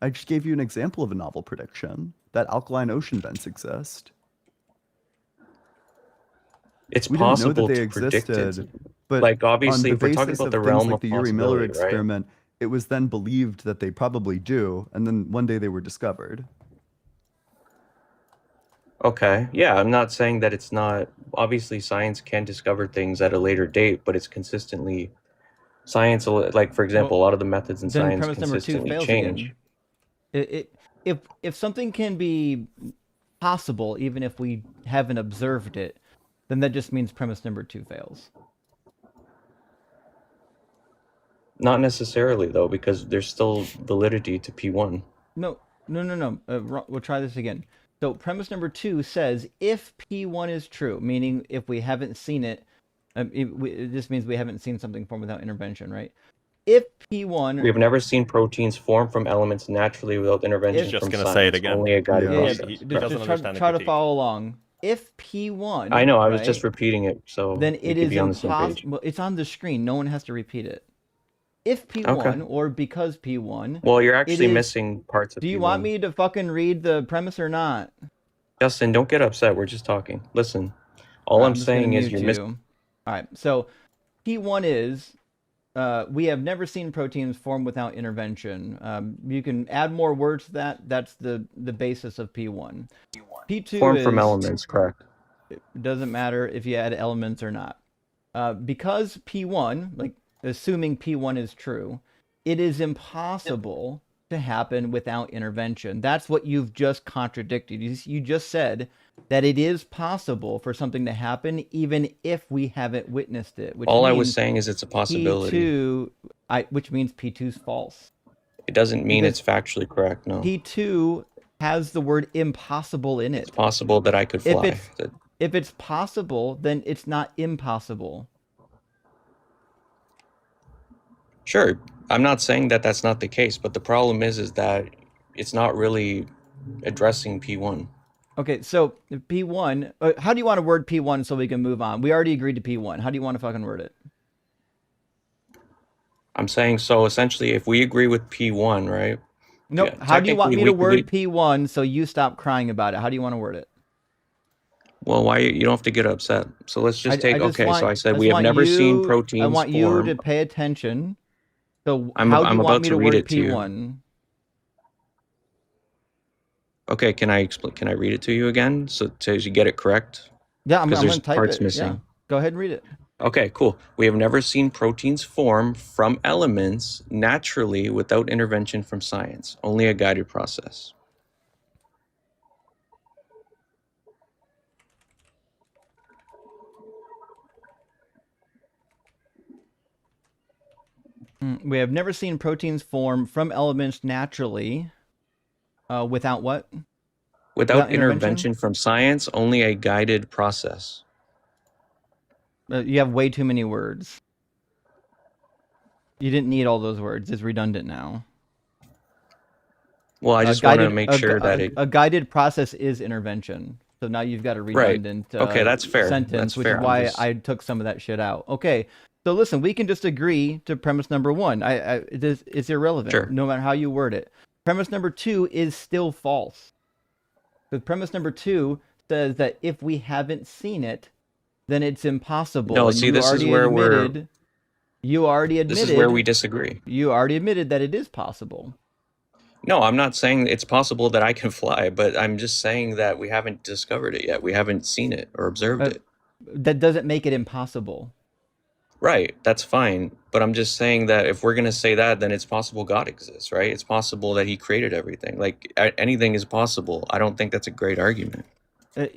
I just gave you an example of a novel prediction that alkaline ocean vents exist. It's We didn't know that possible they to predict it. existed, but Like, obviously, on if the we're talking basis about of the things realm like of the Yuri Miller possibility, right? experiment, it was then believed that they probably do, and then one day they were discovered. Okay, yeah, I'm not saying that it's not. Obviously, science can discover things at a later date, but it's consistently science. Like, for example, a lot of the methods in Then science premise number 2 consistently fails change. again. If something can be possible even if we haven't observed it, then that just means premise number 2 fails. Not necessarily, though, because there's still validity to P1. No. We'll try this again. So premise number 2 says if P1 is true, meaning if we haven't seen it, this means we haven't seen something form without intervention, right? If P1, We have never seen proteins form from elements naturally without intervention Just from gonna science. say it again. Only a guided Yeah. process. He just doesn't understand the try to critique. follow along. If P1, I know. I was right, just repeating it, so then we it could is be on the same page. impossible. It's on the screen. No one has to repeat it. If P1 or because P1. Well, you're actually is- missing parts of Do you P1. want me to fucking read the premise or not? Justin, don't get upset. We're just talking. Listen, all I'm just gonna saying is mute you're missing. All right. So P1 is we have never seen proteins form without intervention. You can add more words to that. That's the basis of P1. P2 Form is from elements, correct? it doesn't matter if you add elements or not. Because P1, like assuming P1 is true, it is impossible to happen without intervention. That's what you've just contradicted. You just said that it is possible for something to happen even if we haven't witnessed it. Which All I was means saying is it's a possibility. P2, which means P2 is false. It doesn't mean Because it's factually correct, no. P2 has the word impossible in it. It's possible that I could fly. If it's possible, then it's not impossible. Sure, I'm not saying that that's not the case, but the problem is that it's not really addressing P1. Okay, so P1. How do you want to word P1 so we can move on? We already agreed to P1. How do you want to fucking word it? I'm saying, so essentially, if we agree with P1, right? Nope. Yeah, How do you want technically, me to we word P1 so you stop crying about it? How do you want to word it? Well, why you don't have to get upset. So let's just take. I just Okay, so want, I said I we just have want never seen you. I proteins want you form. to pay attention. So I'm how do you want about me to to read word it to you. P1? Okay, can I explain? Can I read it to you again so you get it correct? Yeah, I'm Because going there's to type parts it. missing. Yeah, go ahead and read it. Okay, cool. We have never seen proteins form from elements naturally without intervention from science, only a guided process. We have never seen proteins form from elements naturally without what? Without intervention from science, only a guided process. You have way too many words. You didn't need all those words. It's redundant now. Well, I just want to make sure that a guided process is intervention. So now you've got a redundant okay, that's fair. sentence, That's which fair. is why I took some of that shit out. Okay, so listen, we can just agree to premise number one. It's irrelevant, Sure. no matter how you word it. Premise number two is still false. The premise number two says that if we haven't seen it, then it's impossible. No, and see, you this is already where admitted. You already admitted. This is where we disagree. You already admitted that it is possible. No, I'm not saying it's possible that I can fly, but I'm just saying that we haven't discovered it yet. We haven't seen it or observed it. That doesn't make it impossible. Right, that's fine. But I'm just saying that if we're going to say that, then it's possible God exists, right? It's possible that he created everything. Like, anything is possible. I don't think that's a great argument.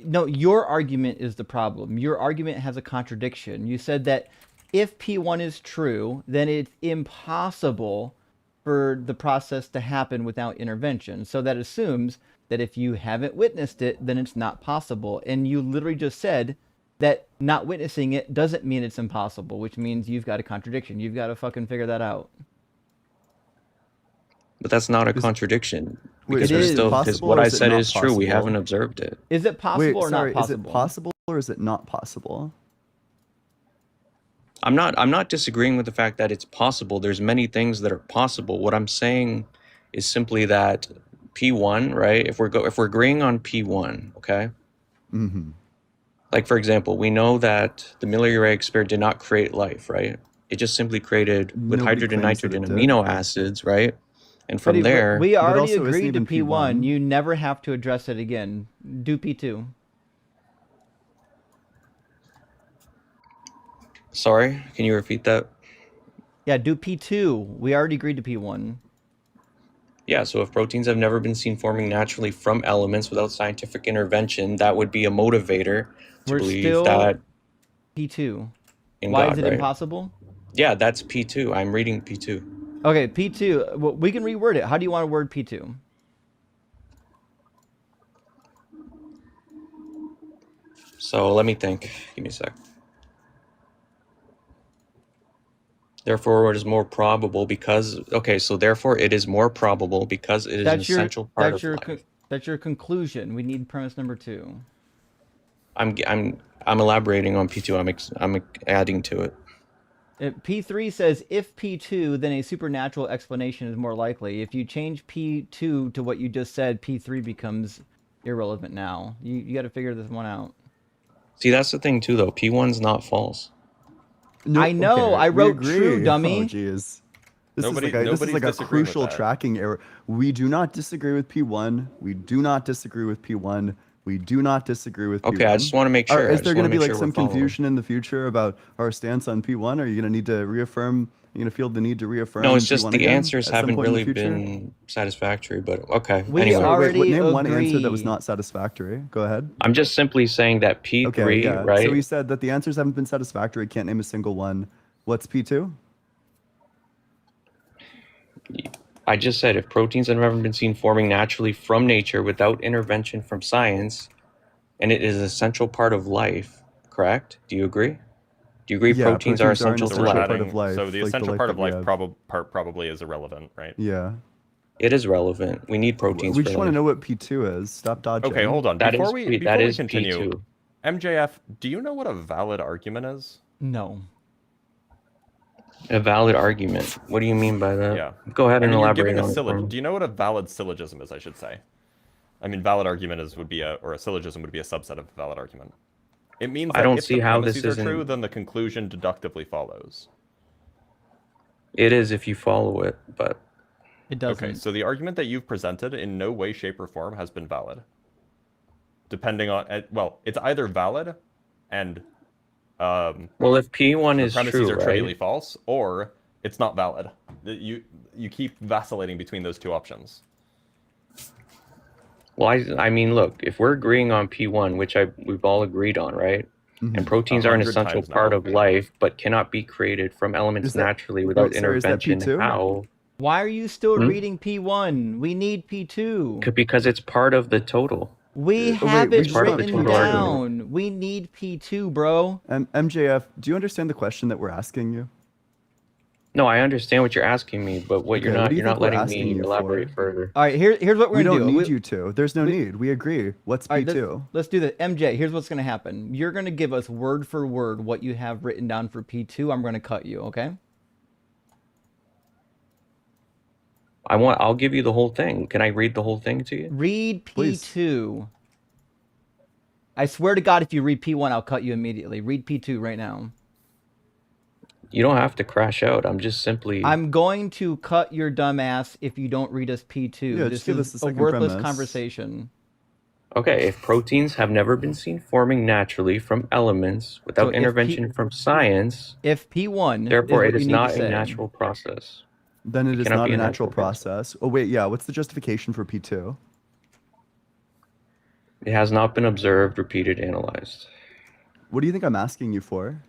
No, your argument is the problem. Your argument has a contradiction. You said that if P1 is true, then it's impossible for the process to happen without intervention. So that assumes that if you haven't witnessed it, then it's not possible. And you literally just said that not witnessing it doesn't mean it's impossible, which means you've got a contradiction. You've got to fucking figure that out. But that's not a contradiction. Because it is still, because what I said is true. We haven't observed it. Is it possible or not possible? Is it possible or is it not possible? I'm not disagreeing with the fact that it's possible. There's many things that are possible. What I'm saying is simply that P1, right? If we're agreeing on P1, okay? Mm-hmm. Like, for example, we know that the Miller-Urey experiment did not create life, right? It just simply created with hydrogen, nitrogen, amino acids, right? And from there, we already agreed to P1. You never have to address it again. Do P2. Sorry, can you repeat that? Yeah, do P2. We already agreed to P1. Yeah, so if proteins have never been seen forming naturally from elements without scientific intervention, that would be a motivator to believe that P2. In Why God, is it right? impossible? Yeah, that's P2. I'm reading P2. Okay, P2. Well, we can reword it. How do you want to word P2? So let me think. Give me a sec. Therefore, it is more probable because therefore it is more probable because it is an essential part of life. That's your conclusion. We need premise number 2. I'm elaborating on P2. I'm adding to it. P3 says if P2, then a supernatural explanation is more likely. If you change P2 to what you just said, P3 becomes irrelevant now. You got to figure this one out. See, that's the thing too, though. P1's not false. No, I know. I wrote true, dummy. Oh, jeez. This is like a crucial tracking error. We do not disagree with P1. We do not disagree with P1. We do not disagree with P1. Okay, I just want to make sure. Is there going to be like some confusion in the future about our stance on P1? Are you going to need to reaffirm? You're going to feel the need to reaffirm? No, it's just P1 the again answers haven't really been satisfactory. But okay. Name one answer that was not satisfactory. Go ahead. I'm just simply saying that P3, right? So we said that the answers haven't been satisfactory. Can't name a single one. What's P2? I just said if proteins have never been seen forming naturally from nature without intervention from science, and it is an essential part of life, correct? Do you agree? Do you agree proteins are essential to life? So the essential part of life probably is irrelevant, right? Yeah. It is relevant. We need proteins We for just want to life. know what P2 is. Stop dodging. Okay, hold on. That Before is we P- before that we is continue, P2. MJF, do you know what a valid argument is? No. A valid argument. What do you mean by that? Yeah. Go ahead I and mean, you're elaborate giving a on it for syllogism. me. Do you know what a valid syllogism is? I should say. I mean, valid argument would be a syllogism would be a subset of a valid argument. It means I that don't if see the how this premises are true, isn't. then the conclusion deductively follows. It is if you follow it, but It doesn't. Okay, so the argument that you've presented in no way, shape, or form has been valid. Depending on, well, it's either valid and well, if P1 the is premises true, are trivially right? false, or it's not valid. You keep vacillating between those two options. Well, I mean, look, if we're agreeing on P1, which we've all agreed on, right? Mhm. And proteins are an 100 essential times part now. of life, but cannot be created from elements Is that- naturally without wait, sorry, is that intervention. P2? How? Why are you still Hmm? reading P1? We need P2. Because it's part of the total. We wait, have we it just part of the written total argument. down. We need P2, bro. MJF, do you understand the question that we're asking you? No, I understand what you're asking me, but what Okay, what do you you're not think we're letting asking me you elaborate for? further. All right, here's what we're We gonna don't do. need you to. There's no need. We agree. What's All right, P2? let's do that. MJ, here's what's gonna happen. You're gonna give us word for word what you have written down for P2. I'm gonna cut you, okay? I'll give you the whole thing. Can I read the whole thing to you? Read Please. P2. I swear to God, if you read P1, I'll cut you immediately. Read P2 right now. You don't have to crash out. I'm just simply. I'm going to cut your dumb ass if you don't read us P2. Yeah, This just give is us the a second worthless premise. conversation. Okay, if proteins have never been seen forming naturally from elements without So if intervention from science, If P1 therefore is it what is you need not to a say, natural process. Then it is cannot not be a natural process. Oh, wait, yeah. What's the justification for P2? It has not been observed, repeated, analyzed. What do you think I'm asking you for?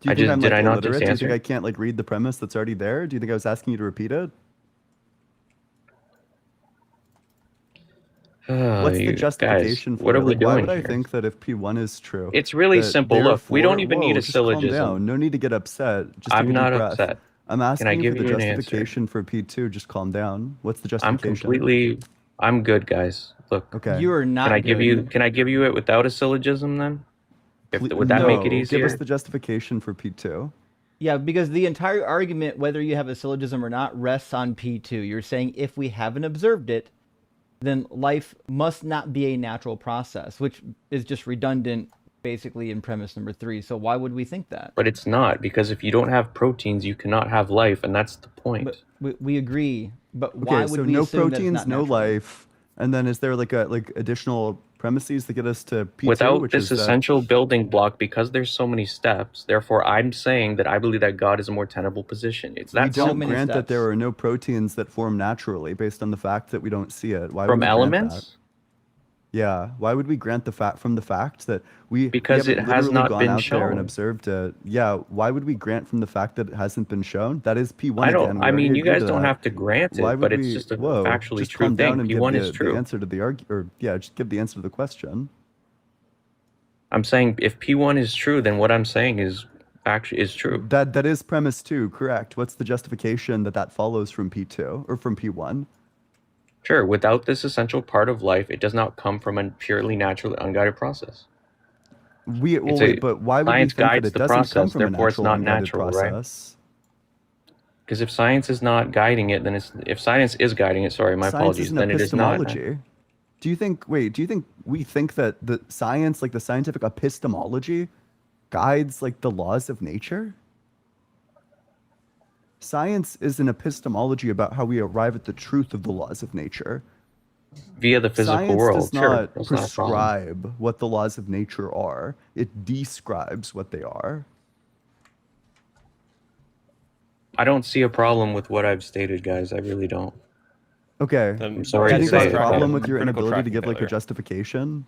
Do you I think just- I'm did like I not just illiterate? Do you think answer? I can't like read the premise that's already there? Do you think I was asking you to repeat it? What's the You justification guys, for what it? are we Like, why doing would I here? think that if P1 is true, It's really that simple. Look, we don't therefore- even need a just calm syllogism. down. No need to get upset. Just take I'm a not deep breath. upset. I'm asking you give for the you an answer? justification for P2. Just calm down. What's the I'm justification? I'm good, guys. Look, Okay. you are not can I give good. you it without a syllogism then? Would that make it No, easier? Give us the justification for P2. Yeah, because the entire argument, whether you have a syllogism or not, rests on P2. You're saying if we haven't observed it, then life must not be a natural process, which is just redundant basically in premise number 3. So why would we think that? But it's not, because if you don't have proteins, you cannot have life, and that's the point. But we agree. But why Okay, would so we no assume that it's proteins, not no natural? life, and then is there like additional premises that get us to P2? Without which this is that- essential building block, because there's so many steps, therefore I'm saying that I believe that God is a more tenable position. It's we that so don't many grant that steps. there are no proteins that form naturally based on the fact that we don't see it. Why from would we grant that? elements. Yeah. Why would we grant the fact from the fact that we Because we it haven't has literally not gone been out there and shown. observed it? Yeah. Why would we grant from the fact that it hasn't been shown? That is P1 I don't. again. We I mean, already you guys agreed to don't that. have to grant Why it, would but we? it's just a Whoa, factually just true calm down thing. and P1 give is the true. answer to the or yeah, just give the answer to the question. I'm saying if P1 is true, then what I'm saying is actually is true. That is premise 2, correct? What's the justification that follows from P2 or from P1? Sure, without this essential part of life, it does not come from a purely natural, unguided process. Well, It's wait, but why would we science think that guides it the doesn't come process, from a therefore it's natural, not unguided natural, right? process? Because if science is not guiding it, then if science is guiding it, sorry, my Science apologies, is an then it is not. epistemology. Do you think we think that the science, like the scientific epistemology, guides like the laws of nature? Science is an epistemology about how we arrive at the truth of the laws of nature. Via the physical Science world, does sure, not that's not a problem. prescribe what the laws of nature are. It describes what they are. I don't see a problem with what I've stated, guys. I really don't. Okay. Then I'm sorry Do to you think say there's a it, problem but- with your Critical inability to tracking give like a failure. justification?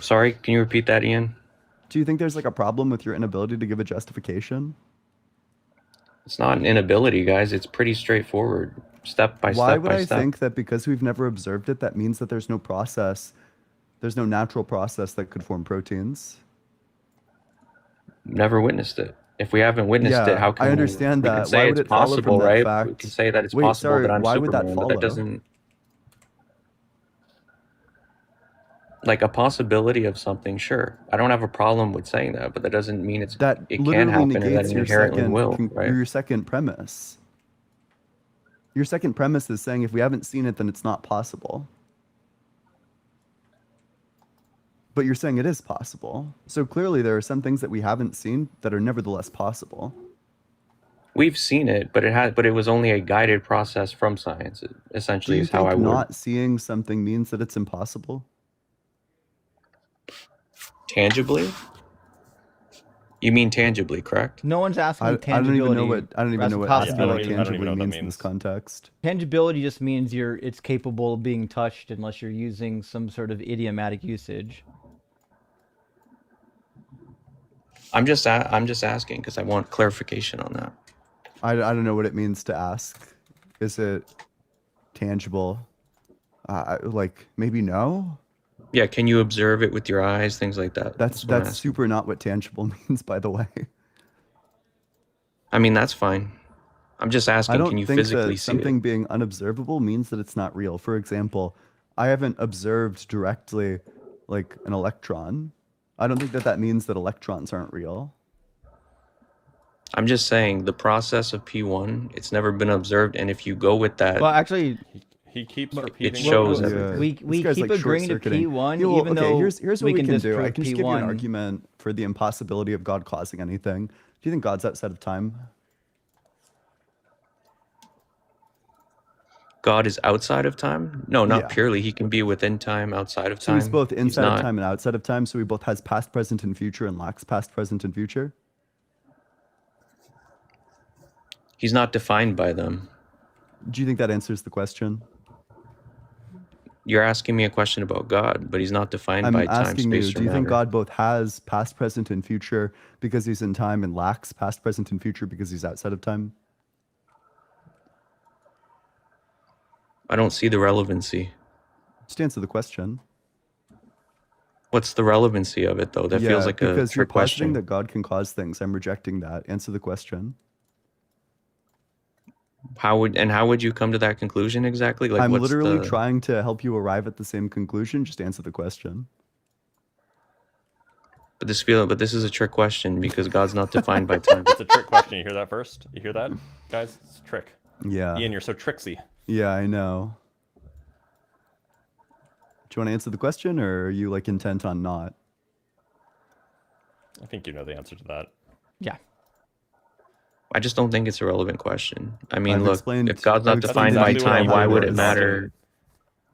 Sorry, can you repeat that, Ian? Do you think there's like a problem with your inability to give a justification? It's not an inability, guys. It's pretty straightforward, step by Why step would by I step. think that because we've never observed it, that means that there's no process, there's no natural process that could form proteins? Never witnessed it. If we haven't witnessed it, Yeah, how I can understand we can that. say Why it's would it follow from possible, that right? fact? We can say that it's Wait, possible sorry, that I'm why would that Superman, but that follow? doesn't like a possibility of something. Sure, I don't have a problem with saying that, but that doesn't mean That it can literally happen or that negates it your inherently will, right? your second premise. Your second premise is saying if we haven't seen it, then it's not possible. But you're saying it is possible. So clearly there are some things that we haven't seen that are nevertheless possible. We've seen it, but it was only a guided process from science. Do Essentially, you is how I think would not seeing something means that it's impossible? tangibly. You mean tangibly, correct? No one's asking I don't tangibility. even know what I don't even as know a what asking I what don't possibility. even tangibly know what that means in this means. context. Tangibility just means it's capable of being touched unless you're using some sort of idiomatic usage. I'm just asking because I want clarification on that. I don't know what it means to ask. Is it tangible? Like maybe no. Yeah, can you observe it with your eyes, things like that? That's what I'm asking. super not what tangible means, by the way. I mean, that's fine. I'm just I asking, can don't you think physically that see something it? being unobservable means that it's not real. For example, I haven't observed directly like an electron. I don't think that that means that electrons aren't real. I'm just saying the process of P1, it's never been observed, and if you go with that, Well, actually, He keeps Well, repeating. shows what- everything. we This guy's, keep like, agreeing to short-circuiting. P1, Yeah, well, even okay, though here's what we can can do. I disprove can just give you an P1. argument for the impossibility of God causing anything. Do you think God's outside of time? God is outside of time? No, not Yeah. purely. He can be within time, outside of So time. he's both inside of not. time and outside of time. So he both has past, present, and future, and lacks past, present, and future. He's not defined by them. Do you think that answers the question? You're asking me a question about God, but he's not defined I'm by time, asking space, you, or do you think matter. God both has past, present, and future because he's in time and lacks past, present, and future because he's outside of time? I don't see the relevancy. Just answer the question. What's the relevancy of it, though? That feels like a because you're trick positing question. that God can cause things. I'm rejecting that. Answer the question. How would you come to that conclusion exactly? Like, I'm what's literally the... trying to help you arrive at the same conclusion. Just answer the question. But this is a trick question because God's not defined by time. It's a trick question. You hear that first? You hear that, guys? It's a trick. Yeah. Ian, you're so tricksy. Yeah, I know. Do you want to answer the question, or are you like intent on not? I think you know the answer to that. Yeah. I just don't think it's a relevant question. I mean, I've look, explained- if God's not I've defined explained by exactly what time, I why would it was. matter?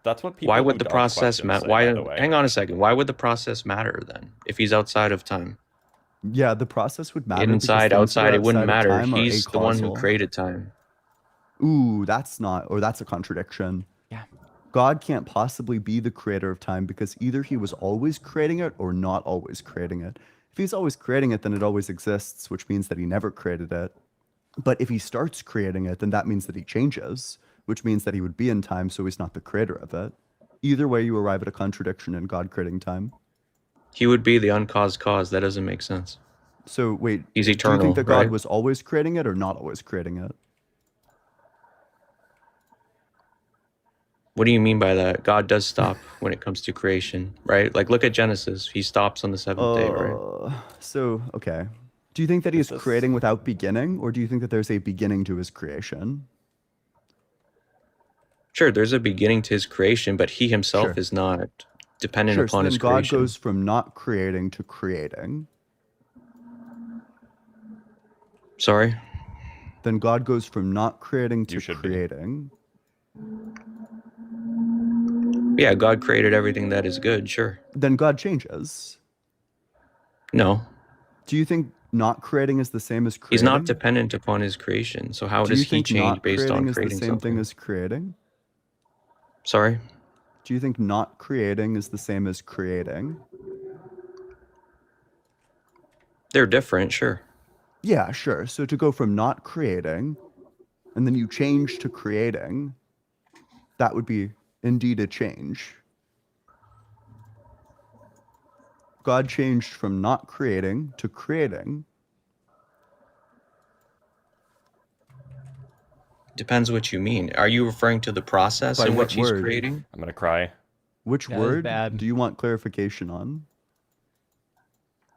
That's what people Why who would the dodge process questions matter? say, Why? by the way. Hang on a second. Why would the process matter then? If he's outside of time, Yeah, the process would matter. because inside, things that are outside, it wouldn't outside of matter. time are He's the one who acausal. created time. Ooh, that's a contradiction. Yeah. God can't possibly be the creator of time because either he was always creating it or not always creating it. If he's always creating it, then it always exists, which means that he never created it. But if he starts creating it, then that means that he changes, which means that he would be in time, so he's not the creator of it. Either way, you arrive at a contradiction in God creating time. He would be the uncaused cause. That doesn't make sense. So wait, He's do you eternal, think that God right? was always creating it or not always creating it? What do you mean by that? God does stop when it comes to creation, right? Like, look at Genesis. He stops on the seventh day, right? So, okay. Do you think that he is This is- creating without beginning, or do you think that there's a beginning to his creation? Sure, there's a beginning to his creation, but he himself Sure. is not dependent Sure, so upon then his God creation. goes from not creating to creating. Sorry? Then God goes from not creating to You should be. creating. Yeah, God created everything that is good, sure. Then God changes. No, Do you think not creating is the same as creating? he's not dependent upon his creation. So how Do you does he think change not based creating on is the creating same something? thing as creating? Sorry? Do you think not creating is the same as creating? They're different, sure. Yeah, sure. So to go from not creating and then you change to creating, that would be indeed a change. God changed from not creating to creating. Depends what you mean. Are you referring to the process By in what which he's word? creating? I'm gonna cry. Which Yeah, that was word bad. do you want clarification on?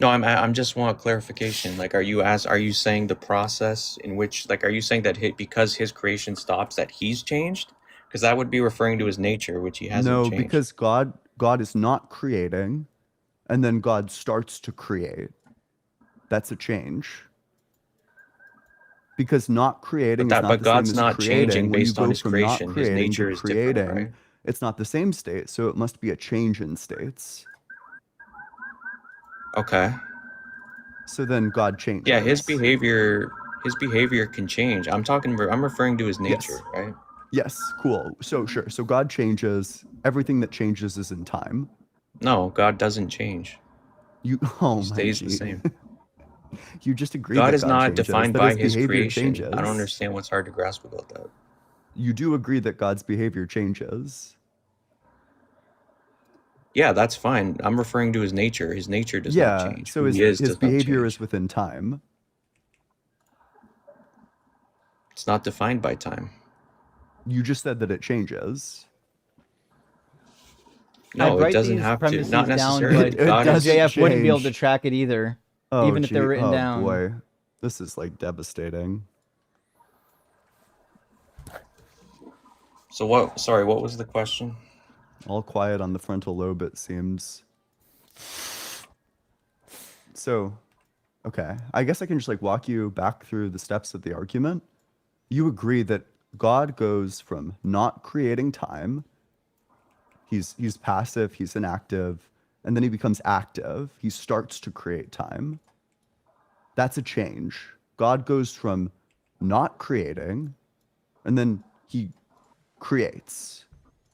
No, I'm just want clarification. Like, are you saying the process in which, like, are you saying that because his creation stops, that he's changed? Because that would be referring to his nature, which he hasn't No, changed. because God is not creating, and then God starts to create. That's a change. Because not creating is not But the God's same as not creating. changing When you based on go his from not creation. His creating nature to is different, creating, right? it's not the same state, so it must be a change in states. Okay. So then God changes. Yeah, his behavior can change. I'm referring to his nature, Yes. right? Yes, cool. So sure. So God changes. Everything that changes is in time. No, God doesn't change. He He stays the same. You just agreed God that is God not changes, defined that by his his behavior creation. changes. I don't understand what's hard to grasp about that. You do agree that God's behavior changes. Yeah, that's fine. I'm referring to his nature. His nature does not change. So Who he is his does not behavior change. is within time. It's not defined by time. You just said that it changes. No, I'd it write doesn't these have to. premises Not down, necessarily. but It God does is, JF wouldn't be able to change. track it either, Oh, even if they're written oh, down. boy. This is like devastating. So what? Sorry, what was the question? All quiet on the frontal lobe, it seems. So, okay. I guess I can just like walk you back through the steps of the argument. You agree that God goes from not creating time, he's passive, he's inactive, and then he becomes active. He starts to create time. That's a change. God goes from not creating, and then he creates.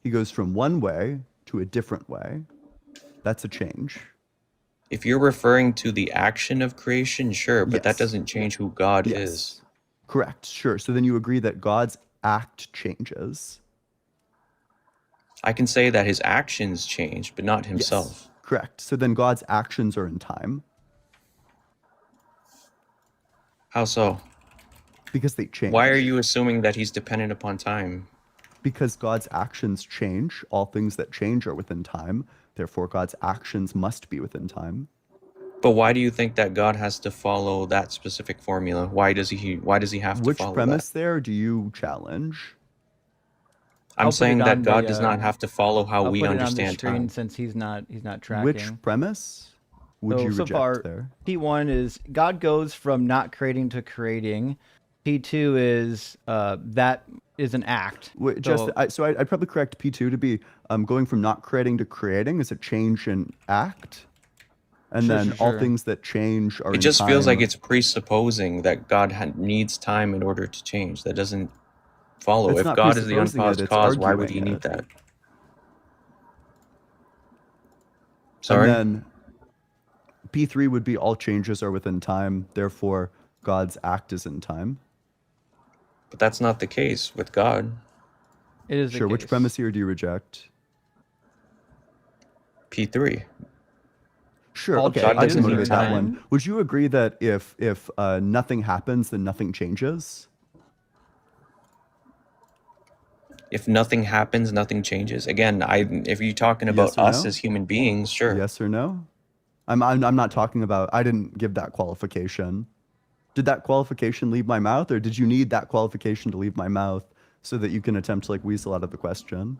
He goes from one way to a different way. That's a change. If you're referring to the action of creation, sure, but that Yes. doesn't change who God Yes. is. Correct. Sure. So then you agree that God's act changes. I can say that his actions change, but not himself. Yes. Correct. So then God's actions are in time How so? because they change. Why are you assuming that he's dependent upon time? Because God's actions change. All things that change are within time. Therefore, God's actions must be within time. But why do you think that God has to follow that specific formula? Why does he have to Which follow premise that? there do you challenge? I'm I'll put saying it that on God the, does not have to follow how I'll we put it on the understand screen time. since he's not tracking. Which premise would you so reject far, there? P1 is God goes from not creating to creating. P2 is that is an act. Wait, So- I'd probably correct P2 to be going from not creating to creating is a change in act. And Sure, then sure, all sure. things that change are It in just feels like time. it's presupposing that God needs time in order to change. That doesn't follow. It's If not God is the presupposing it, uncaused it's cause, why would he arguing need it. that? Sorry? And then P3 would be all changes are within time, therefore God's act is in time. But that's not the case with God. It is Sure, the which case. premise here do you reject? P3. Sure, All okay, God I doesn't can need motivate that time. one. Would you agree that if nothing happens, then nothing changes? If nothing happens, nothing changes. Again, if you're talking Yes about or us no? as human beings, sure. Yes or no? I'm not talking about, I didn't give that qualification. Did that qualification leave my mouth, or did you need that qualification to leave my mouth so that you can attempt to like weasel out of the question?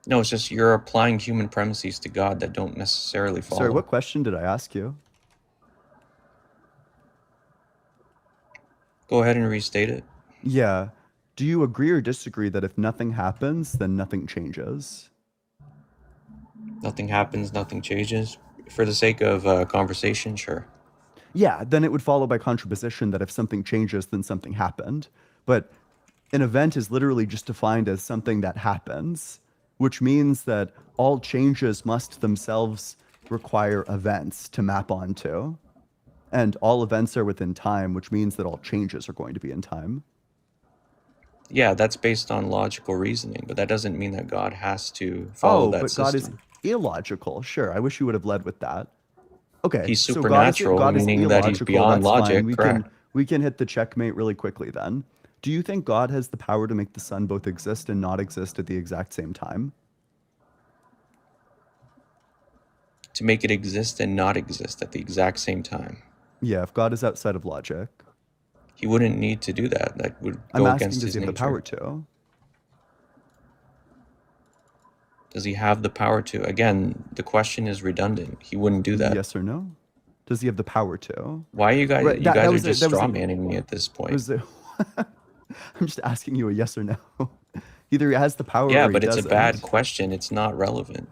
No, it's just you're applying human premises to God that don't necessarily follow. Sorry, what question did I ask you? Go ahead and restate it. Yeah. Do you agree or disagree that if nothing happens, then nothing changes? Nothing happens, nothing changes. For the sake of conversation, sure. Yeah, then it would follow by contraposition that if something changes, then something happened. But an event is literally just defined as something that happens, which means that all changes must themselves require events to map onto. And all events are within time, which means that all changes are going to be in time. Yeah, that's based on logical reasoning, but that doesn't mean that God has to follow that but system. God is illogical. Sure, I wish you would have led with that. Okay, He's so supernatural, God is meaning that he's illogical. beyond That's logic, fine. correct. We can hit the checkmate really quickly then. Do you think God has the power to make the sun both exist and not exist at the exact same time? To make it exist and not exist at the exact same time. Yeah, if God is outside of logic. He wouldn't need to do that. That would I'm go asking, against does his he have the nature. power to? Does he have the power to? Again, the question is redundant. He wouldn't do that. Yes or no? Does he have the power to? Why are you guys? Right, You that guys are was just straw manning me at this It point. was a, I'm just asking you a yes or no. Either he has the power Yeah, or he but it's doesn't. a bad question. It's not relevant.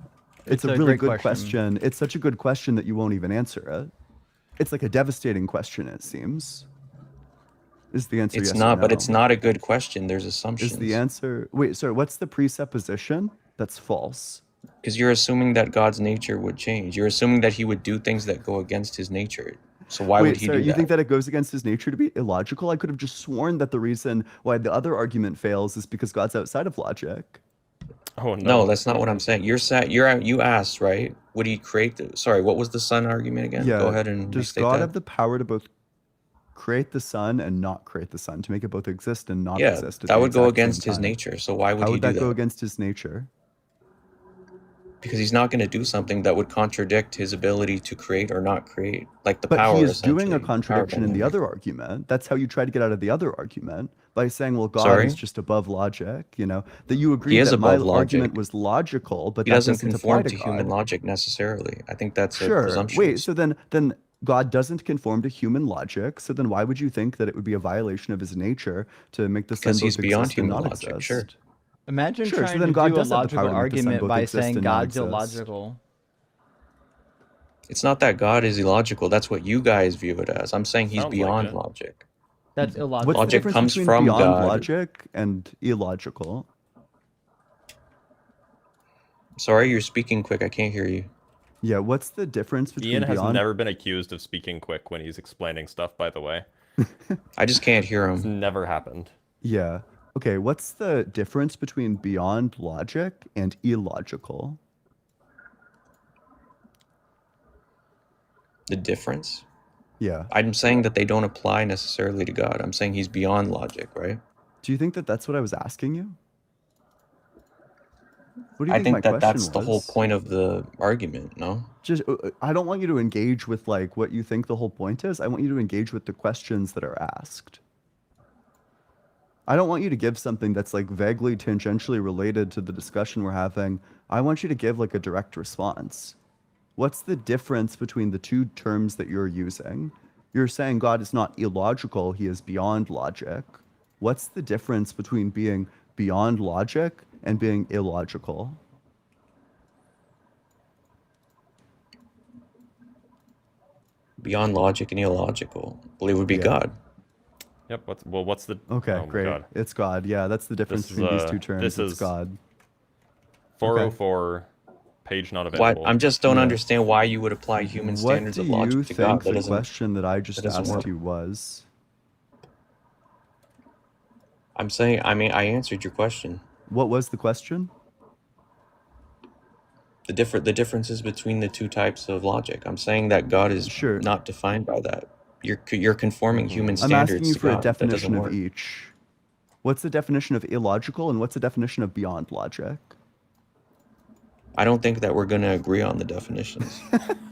It's a a really great good question. It's such a good question that you won't even answer it. It's like a devastating question, it seems. Is the answer It's yes not, or no? but it's not a good question. There's assumptions. Is the answer... Wait, sorry, what's the presupposition that's false? Because you're assuming that God's nature would change. You're assuming that he would do things that go against his nature. So why would he sorry, do you that? think that it goes against his nature to be illogical? I could have just sworn that the reason why the other argument fails is because God's outside of logic. Oh No, that's not what I'm saying. You asked, right? Would he create the... Sorry, what was the sun argument again? Yeah, Go ahead and does restate God that. have the power to both create the sun and not create the sun, to make it both exist and not Yeah, exist at that the would go exact same against his time? nature. So why would How he would do that that? go against his nature? Because he's not going to do something that would contradict his ability to create or not create, like the But power. he is doing a essentially, power contradiction in the dynamic. other argument. That's how you try to get out of the other argument, by saying, well, God Sorry? is just above logic, you know, that you He agreed is that my above argument logic. was logical, but He that doesn't doesn't apply conform to to human God. logic necessarily. I think that's a Sure. presumption. Wait, so then God doesn't conform to human logic. So then why would you think that it would be a violation of his nature to make the sun Because he's both beyond exist and human not logic, exist? sure. Imagine Sure, so trying then to God do a does have the power logical to make the sun argument both by exist saying and not God's exist. illogical. It's not that God is illogical. That's what you guys view it as. I'm saying he's Sounds like beyond it. logic. That's illogical. What's the Logic difference comes between from beyond God. logic and illogical? Sorry, you're speaking quick. I can't hear you. Yeah, what's the difference between Ian has beyond... never been accused of speaking quick when he's explaining stuff, by the way. I just can't hear It's him. never happened. Yeah. Okay, what's the difference between beyond logic and illogical? The difference? Yeah. I'm saying that they don't apply necessarily to God. I'm saying he's beyond logic, right? Do you think that that's what I was asking you? What do you I think think my that question that's the whole was? point of the argument, no? Just, I don't want you to engage with like what you think the whole point is. I want you to engage with the questions that are asked. I don't want you to give something that's like vaguely tangentially related to the discussion we're having. I want you to give like a direct response. What's the difference between the two terms that you're using? You're saying God is not illogical, he is beyond logic. What's the difference between being beyond logic and being illogical? Beyond logic and illogical. I believe would be Yeah. God. Yep. What's the... Okay, oh my great. God. It's God. Yeah, that's the difference This is, between these two terms. this It's is God. 404, page not What? available. I'm just don't Yeah. understand why you would apply human What standards do of you logic to God. think That the doesn't. question that I just doesn't asked work. you was? I'm saying. I mean, I answered your question. What was the question? The differences between the two types of logic. I'm saying that God is Sure. not defined by that. You're conforming human I'm asking standards you to for a God. That definition doesn't of work. each. What's the definition of illogical and what's the definition of beyond logic? I don't think that we're going to agree on the definitions.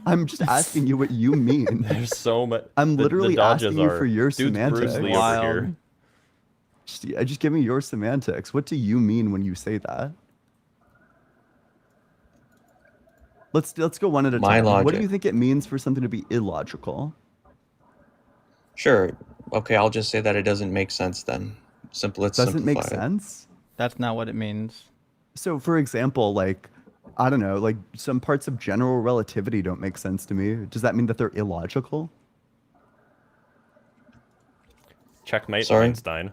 I'm just asking you what you mean. There's so much... I'm the literally dodges asking you are... for your Dude's Bruce semantics. Lee over here. Just give me your semantics. What do you mean when you say that? Let's go one at a My time. What do logic. you think it means for something to be illogical? Sure. Okay, I'll just say that it doesn't make sense then. Let's Doesn't make simplify it. sense? That's not what it means. So, for example, like, I don't know, like some parts of general relativity don't make sense to me. Does that mean that they're illogical? Checkmate, Sorry? Einstein.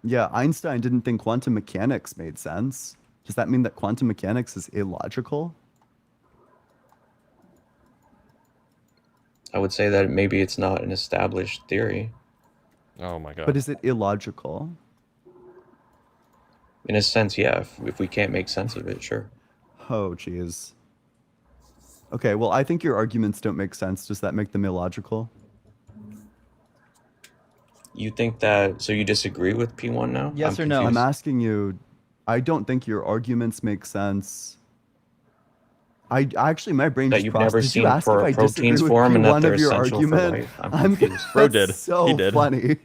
Yeah, Einstein didn't think quantum mechanics made sense. Does that mean that quantum mechanics is illogical? I would say that maybe it's not an established theory. Oh my God. But is it illogical? In a sense, yeah. If we can't make sense of it, sure. Oh, geez. Okay, well, I think your arguments don't make sense. Does that make them illogical? You think that, so you disagree with P1 now? Yes I'm or no? I'm confused. asking you, I don't think your arguments make sense. I actually, my brain That just you've processed. never Did you seen ask if I disagree proteins with form and that P1 they're of your essential for argument? life? I'm confused. Bro That's did. so He did. funny.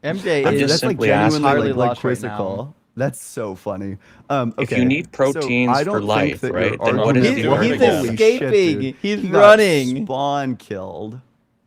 MJ I'm is just That's like simply genuinely asking, entirely like lost right now. quizzical. That's so funny. if you Okay, need so proteins I for don't think life, that your right, then what is argument. the We're He's gonna argument? get- Holy shit, escaping. dude. He's He got running. spawn killed.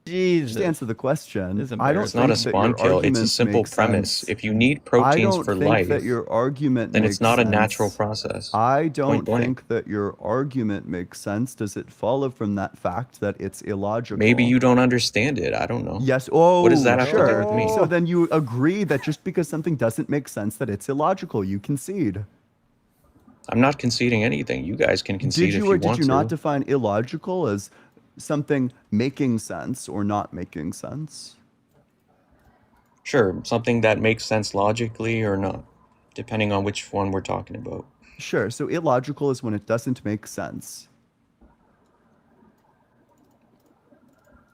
Jesus. Just answer the question. This is I don't It's not a think that spawn your kill. It's a arguments simple make premise. sense. If you need I proteins don't for think life, that your argument then makes it's not a sense. natural process. I Point don't blank. think that your argument makes sense. Does it follow from that fact that it's illogical? Maybe you don't understand it. I don't know. Yes. Oh, What does that have to do sure. with me? So then you agree that just because something doesn't make sense, that it's illogical. You concede. I'm not conceding anything. You guys can concede Did if you you or did want you not to. define illogical as something making sense or not making sense? Sure, something that makes sense logically or not, depending on which one we're talking about. Sure. So illogical is when it doesn't make sense.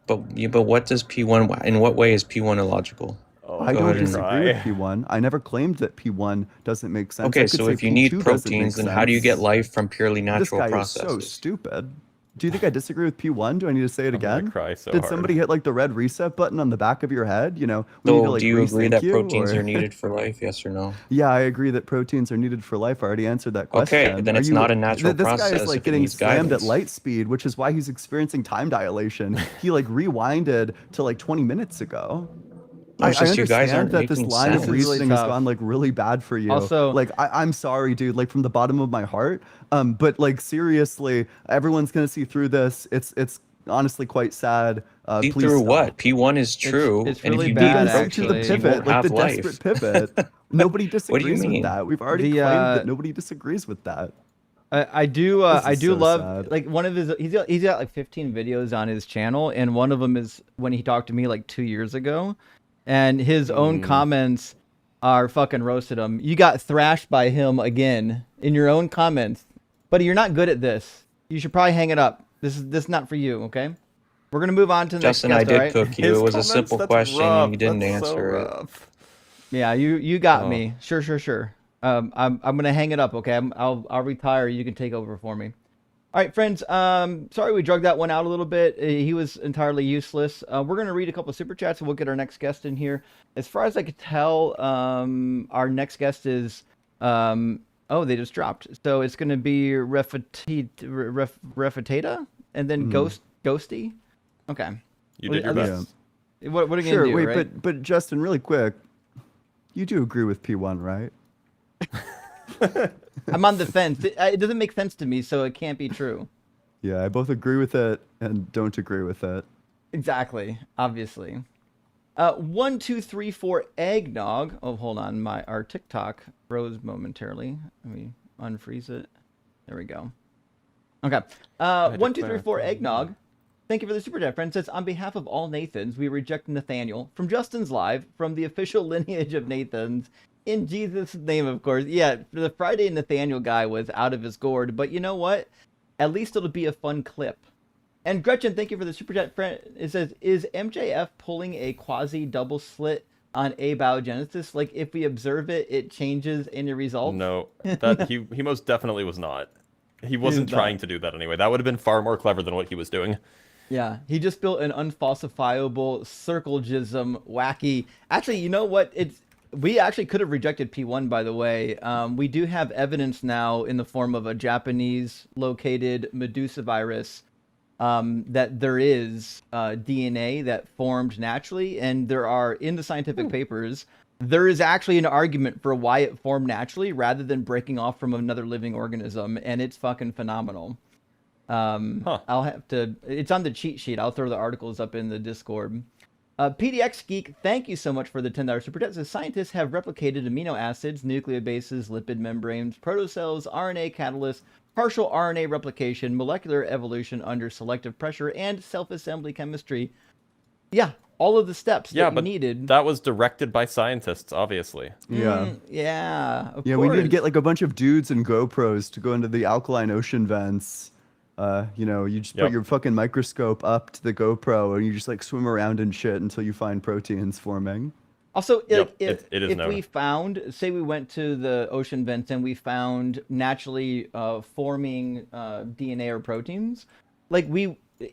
But what does P1, in what way is P1 illogical? Oh, I Go don't ahead and- disagree with cry. P1. I never claimed that P1 doesn't make sense. I Okay, could so say if you need P2 doesn't make proteins, then how do you get sense. life from purely This natural guy processes? is so stupid. Do you think I disagree with P1? Do I need to say it I'm gonna again? cry so Did hard. somebody hit like the red reset button on the back of your head? You know, we need to So like do you agree rethink that you, proteins or- are needed for life? Yes or no? Yeah, I agree that proteins are needed for life. I already answered that question. Okay, then Are it's you- not a natural This guy process is like if it getting needs slammed guidance. at light speed, which is why he's experiencing time dilation. He like rewinded to like 20 minutes ago. No, it's just you guys understand aren't that this making line sense. of This is really reasoning has tough. gone like really bad for you. Also- like I'm sorry, dude. Like from the bottom of my heart. But like seriously, everyone's gonna see through this. It's honestly quite sad. See Please through stop. what? P1 is true, it's and if really you bad, need See through the proteins, you pivot, won't like have the life. desperate pivot. Nobody disagrees with mean? that. We've already The, claimed that nobody disagrees with that. I do This I is do so love sad. like one of his he's got like 15 videos on his channel, and one of them is when he talked to me like 2 years ago, and his own comments are fucking roasted him. You got thrashed by him again in your own comments, buddy. You're not good at this. You should probably hang it up. This is not for you. Okay, we're gonna move on to the Justin, next I guest. did all right? cook you. It was a simple question, and you didn't answer it. Yeah, you got Oh. me. Sure. I'm gonna hang it up. Okay, I'll retire. You can take over for me. All right, friends. Sorry we drug that one out a little bit. He was entirely useless. We're gonna read a couple of super chats and we'll get our next guest in here. As far as I could tell, our next guest is oh, they just dropped. So it's gonna be Refutada and then Ghosty. Okay. You did your Well, best. What are you Sure, gonna do? wait, right? but Justin, really quick, you do agree with P1, right? I'm on the fence. It doesn't make sense to me, so it can't be true. Yeah, I both agree with it and don't agree with it. Exactly. Obviously. 1, 2, 3, 4 eggnog. Oh, hold on. Our TikTok froze momentarily. Let me unfreeze it. There we go. Okay. 1, 2, 3, 4 eggnog. Thank you for the super chat, friend. Says on behalf of all Nathans, we reject Nathaniel from Justin's Live from the official lineage of Nathans. In Jesus' name, of course. Yeah, the Friday Nathaniel guy was out of his gourd, but you know what? At least it'll be a fun clip. And Gretchen, thank you for the super chat, friend. It says, is MJF pulling a quasi double slit on abiogenesis? Like if we observe it, it changes any result? No, that he most definitely was not. He wasn't not. trying to do that anyway. That would have been far more clever than what he was doing. Yeah, he just built an unfalsifiable circle jism wacky. Actually, you know what? We actually could have rejected P1, by the way. We do have evidence now in the form of a Japanese located Medusa virus that there is DNA that formed naturally, and there are in the scientific papers. There is actually an argument for why it formed naturally rather than breaking off from another living organism, and it's fucking phenomenal. I'll have to. It's on the cheat sheet. I'll throw the articles up in the Discord. PDX Geek, thank you so much for the $10 super chat. Says scientists have replicated amino acids, nucleobases, lipid membranes, protocells, RNA catalysts, partial RNA replication, molecular evolution under selective pressure, and self-assembly chemistry. Yeah, all of the steps Yeah, that but needed. that was directed by scientists, obviously. Yeah. Yeah, of Yeah, course. we need to get like a bunch of dudes and GoPros to go into the alkaline ocean vents You just Yep. put your fucking microscope up to the GoPro and you just like swim around in shit until you find proteins forming. Also, Yep, like, it is if known. we found, say, we went to the ocean vents and we found naturally forming DNA or proteins, like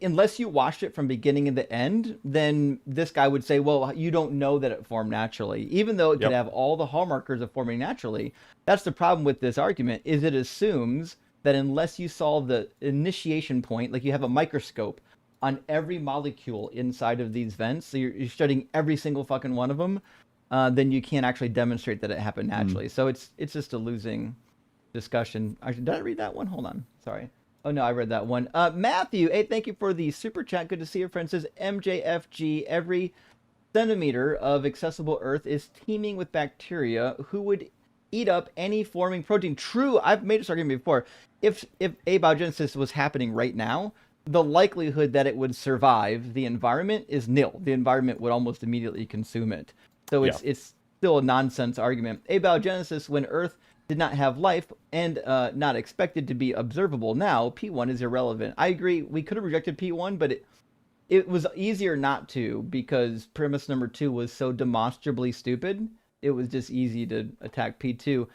unless you watched it from beginning to the end, then this guy would say, well, you don't know that it formed naturally, even though it could Yep. have all the hallmarkers of forming naturally. That's the problem with this argument, is it assumes that unless you saw the initiation point, like you have a microscope on every molecule inside of these vents, so you're studying every single fucking one of them, then you can't actually demonstrate that it happened naturally. So it's just a losing discussion. Did I read that one? Hold on. Sorry. Oh no, I read that one. Matthew, hey, thank you for the super chat. Good to see your friend. Says MJFG. Every centimeter of accessible Earth is teeming with bacteria who would eat up any forming protein. True, I've made this argument before. If abiogenesis was happening right now, the likelihood that it would survive the environment is nil. The environment would almost immediately consume it. So it's still a nonsense argument. Abiogenesis, when Earth did not have life and not expected to be observable now, P1 is irrelevant. I agree. We could have rejected P1, but it was easier not to because premise number 2 was so demonstrably stupid. It was just easy to attack P2.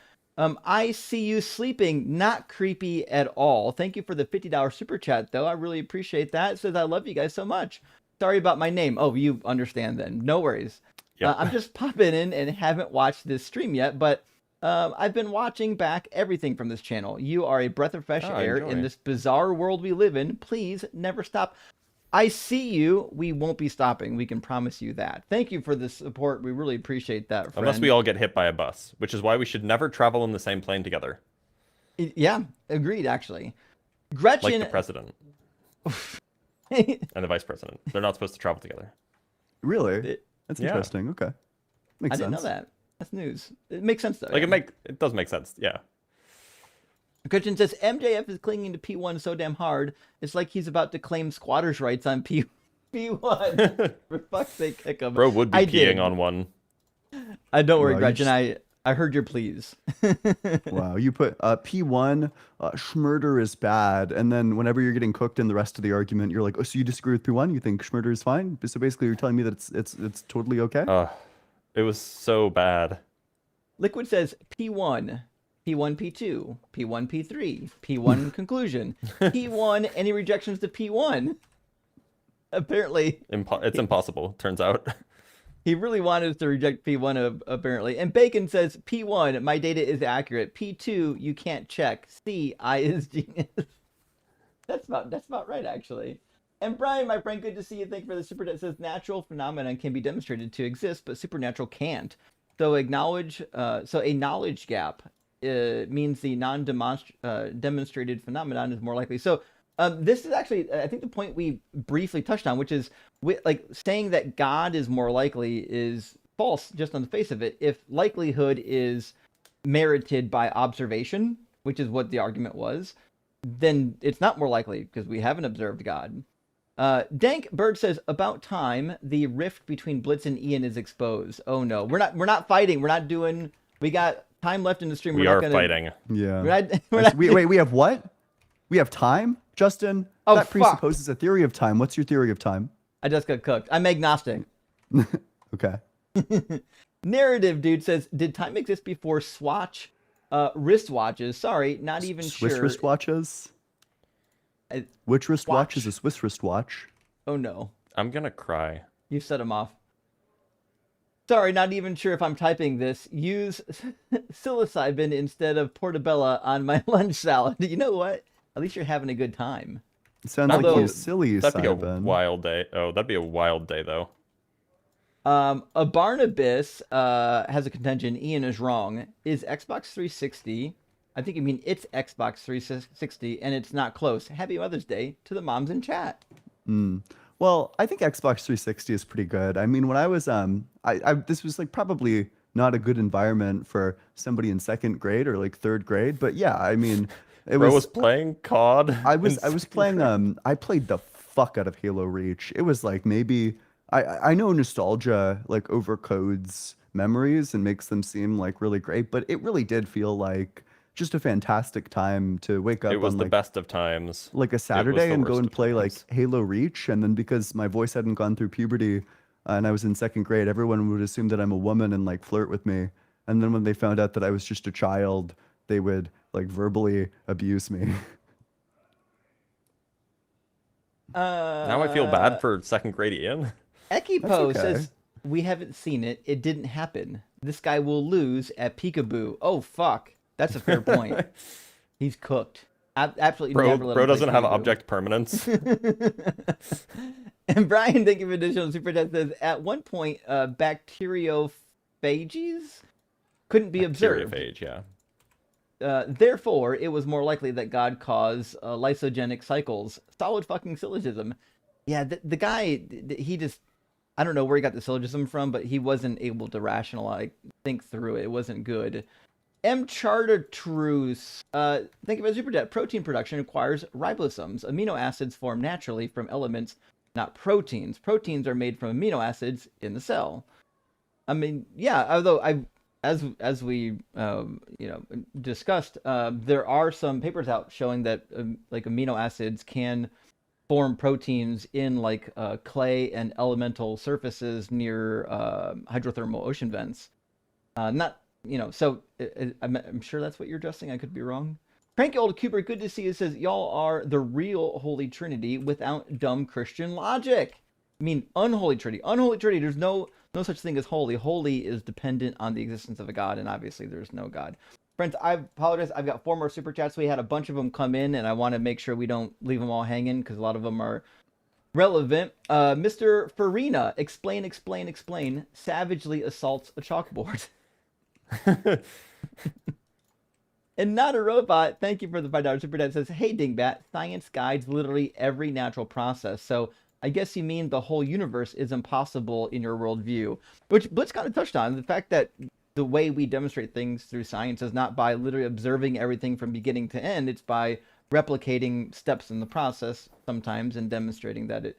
I see you sleeping. Not creepy at all. Thank you for the $50 super chat, though. I really appreciate that. It says, I love you guys so much. Sorry about my name. Oh, you understand then. No worries. Yep. I'm just popping in and haven't watched this stream yet, but I've been watching back everything from this channel. You are a breath of fresh air in enjoy. this bizarre world we live in. Please never stop. I see you. We won't be stopping. We can promise you that. Thank you for the support. We really appreciate that, friend. Unless we all get hit by a bus, which is why we should never travel in the same plane together. Yeah, agreed, actually. Gretchen... Like the president. And the vice president. They're not supposed to travel together. Really? That's Yeah. interesting. Okay. Makes I sense. didn't know that. That's news. It makes sense, though. Like yeah. it does make sense, yeah. Gretchen says, MJF is clinging to P1 so damn hard, it's like he's about to claim squatters' rights on P1. For fuck's sake, kick him. Bro would be I peeing did. on one. Don't worry, Wow, you Gretchen. just- I heard your pleas. Wow, you put P1, Schmurder is bad, and then whenever you're getting cooked in the rest of the argument, you're like, oh, so you disagree with P1? You think Schmurder is fine? So basically, you're telling me that it's totally okay? It was so bad. Liquid says P1, P1, P2, P1, P3, P1 conclusion, P1, any rejections to P1. Apparently, It's impossible, turns out. he really wanted us to reject P1, apparently. And Bacon says, P1, my data is accurate. P2, you can't check. C, I is genius. That's about right, actually. And Brian, my friend, good to see you. Thank you for the super chat. It says, natural phenomenon can be demonstrated to exist, but supernatural can't. So a knowledge gap means the non-demonstrated phenomenon is more likely. So this is actually, I think, the point we briefly touched on, which is like saying that God is more likely is false just on the face of it. If likelihood is merited by observation, which is what the argument was, then it's not more likely because we haven't observed God. Dank Bird says, about time the rift between Blitz and Ian is exposed. Oh no, we're not fighting. We're not doing. We got time left in the stream. We We're are not gonna, fighting. Yeah. We're not, Wait, we have what? We have time? Justin, Oh, that fuck. presupposes a theory of time. What's your theory of time? I just got cooked. I'm agnostic. Okay. Narrative dude says, did time exist before Swatch wristwatches? Sorry, not even Swiss sure. wristwatches? I- Which wristwatch is watch. a Swiss wristwatch? Oh no, I'm gonna cry. you set him off. Sorry, not even sure if I'm typing this. Use psilocybin instead of portabella on my lunch salad. You know what? At least you're having a good time. It sounds Although- like you silly, That'd be a Simon. wild day. Oh, that'd be a wild day, though. A Barnabas has a contention. Ian is wrong. Is Xbox 360? I think you mean it's Xbox 360, and it's not close. Happy Mother's Day to the moms in chat. Well, I think Xbox 360 is pretty good. I mean, when I was this was like probably not a good environment for somebody in second grade or like third grade, but yeah, I mean, it Bro was was playing COD. I was in playing I played the fuck out of Halo Reach. It was like maybe I know nostalgia like overcodes memories and makes them seem like really great, but it really did feel like just a fantastic time to wake up It was on the like best of times. like a It was Saturday the and go worst and of play like times. Halo Reach, and then because my voice hadn't gone through puberty and I was in second grade, everyone would assume that I'm a woman and like flirt with me. And then when they found out that I was just a child, they would like verbally abuse me. Now I feel bad for second grade Ian. Ekipo That's okay. says we haven't seen it. It didn't happen. This guy will lose at peekaboo. Oh fuck, that's a fair point. He's cooked. Absolutely never let Bro him play doesn't have peekaboo. object permanence. And Brian, thank you for additional super chat. Says at one point, bacteriophages couldn't be observed. Bacteriophage, yeah. Therefore, it was more likely that God caused lysogenic cycles. Solid fucking syllogism. Yeah, the guy, he just, I don't know where he got the syllogism from, but he wasn't able to rationalize, think through it. It wasn't good. M. Chartertruce, thank you for the super chat. Protein production requires ribosomes. Amino acids form naturally from elements, not proteins. Proteins are made from amino acids in the cell. I mean, yeah, although as we discussed, there are some papers out showing that like amino acids can form proteins in like clay and elemental surfaces near hydrothermal ocean vents. Not so I'm sure that's what you're addressing. I could be wrong. Cranky old Cooper, good to see you. Says y'all are the real Holy Trinity without dumb Christian logic. I mean, unholy Trinity. Unholy Trinity. There's no such thing as holy. Holy is dependent on the existence of a God, and obviously there's no God. Friends, I apologize. I've got 4 more super chats. We had a bunch of them come in, and I want to make sure we don't leave them all hanging because a lot of them are relevant. Mr. Farina, explain. Savagely assaults a chalkboard. And not a robot. Thank you for the $5 super chat. Says, "Hey Dingbat, science guides literally every natural process. So I guess you mean the whole universe is impossible in your worldview," which Blitz kind of touched on the fact that the way we demonstrate things through science is not by literally observing everything from beginning to end. It's by replicating steps in the process sometimes and demonstrating that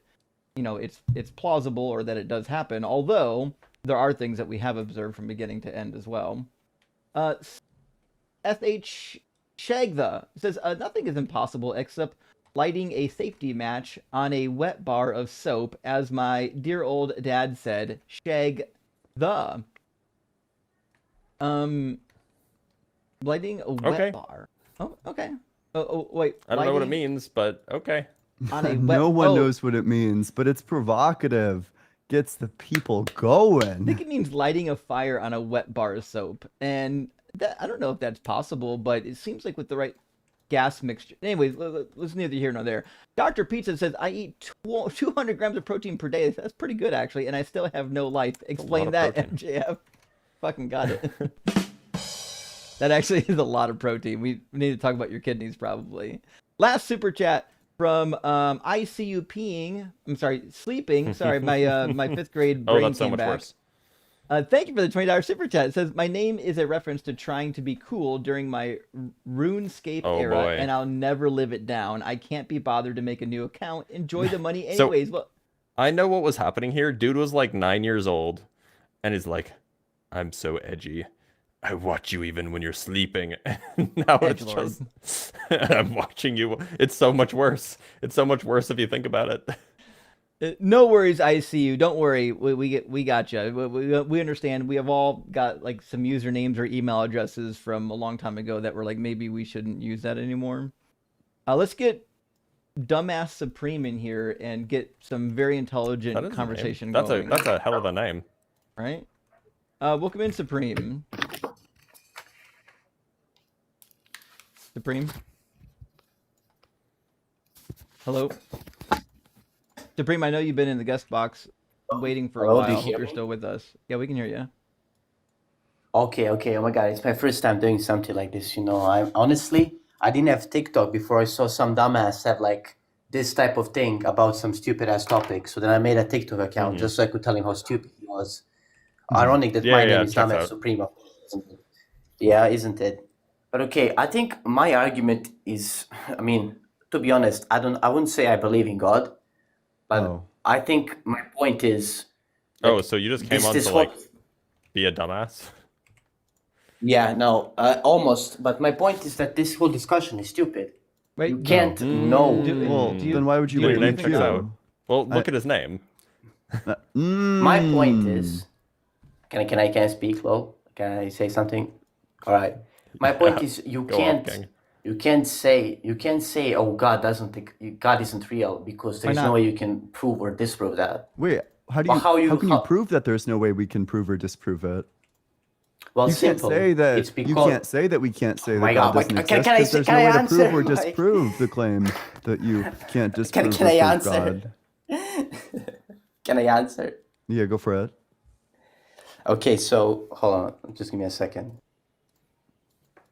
it's plausible or that it does happen. Although there are things that we have observed from beginning to end as well. SH Shagtha says, nothing is impossible except lighting a safety match on a wet bar of soap, as my dear old dad said. Shag the. Lighting a wet bar. Oh, okay. Oh, wait. I don't know what it means, but okay. On a wet, No one knows what it means, but it's provocative. Gets the people going. I think it means lighting a fire on a wet bar of soap. And that, I don't know if that's possible, but it seems like with the right gas mixture. Anyways, let's neither here nor there. Dr. Pizza says, I eat 200 grams of protein per day. That's pretty good, actually, and I still have no life. Explain that, MJF. Fucking got it. That actually is a lot of protein. We need to talk about your kidneys, probably. Last super chat from ICU peeing. I'm sorry, sleeping. Sorry, my 5th grade brain that's so came much back. worse. Thank you for the $20 super chat. It says, my name is a reference to trying to be cool during my RuneScape era, boy. and I'll never live it down. I can't be bothered to make a new account. Enjoy the money anyways. Well, I know what was happening here. Dude was like 9 years old and is like, I'm so edgy. I watch you even when you're sleeping. Now it's just, I'm watching you. It's so much worse. It's so much worse if you think about it. No worries, ICU. Don't worry. We got you. We understand. We have all got like some usernames or email addresses from a long time ago that were like, maybe we shouldn't use that anymore. Let's get Dumbass Supreme in here and get some very intelligent conversation going. That's a hell of a name. Right? Welcome in, Supreme. Supreme? Hello? Supreme, I know you've been in the guest box waiting for a while. I hope you're still with us. Yeah, we can hear you. Okay. Oh my God, it's my first time doing something like this. I didn't have TikTok before I saw some dumbass have like this type of thing about some stupid ass topic. So then I made a TikTok account just so I could tell him how stupid he was. Ironic that my name is Dumbass Supreme. Yeah, isn't it? But okay, I think my argument is, to be honest, I wouldn't say I believe in God, but I think my point is. So you just came on to like be a dumbass? Yeah, no, almost. But my point is that this whole discussion is stupid. Wait, You do- can't know. Well, do you- then why would you do you Your believe name believe in checks God? out. Well, look at his name. My point Mm. is, can I speak, Lo? Can I say something? All right. My point is, you Go off, King. can't say, oh, God isn't real, because there's no not? way you can prove or disprove that. Wait, how do Well, you how can you how- prove that there's no way we can prove or disprove it? Well, You can't simple. say that It's because you can't say that we can't say my that God God, doesn't can exist I because say- there's can no I way to answer, prove or Mike? disprove the claim that you can't disprove can or I prove answer? God. Can I answer? Yeah, go for it. Okay, so hold on, just give me a second.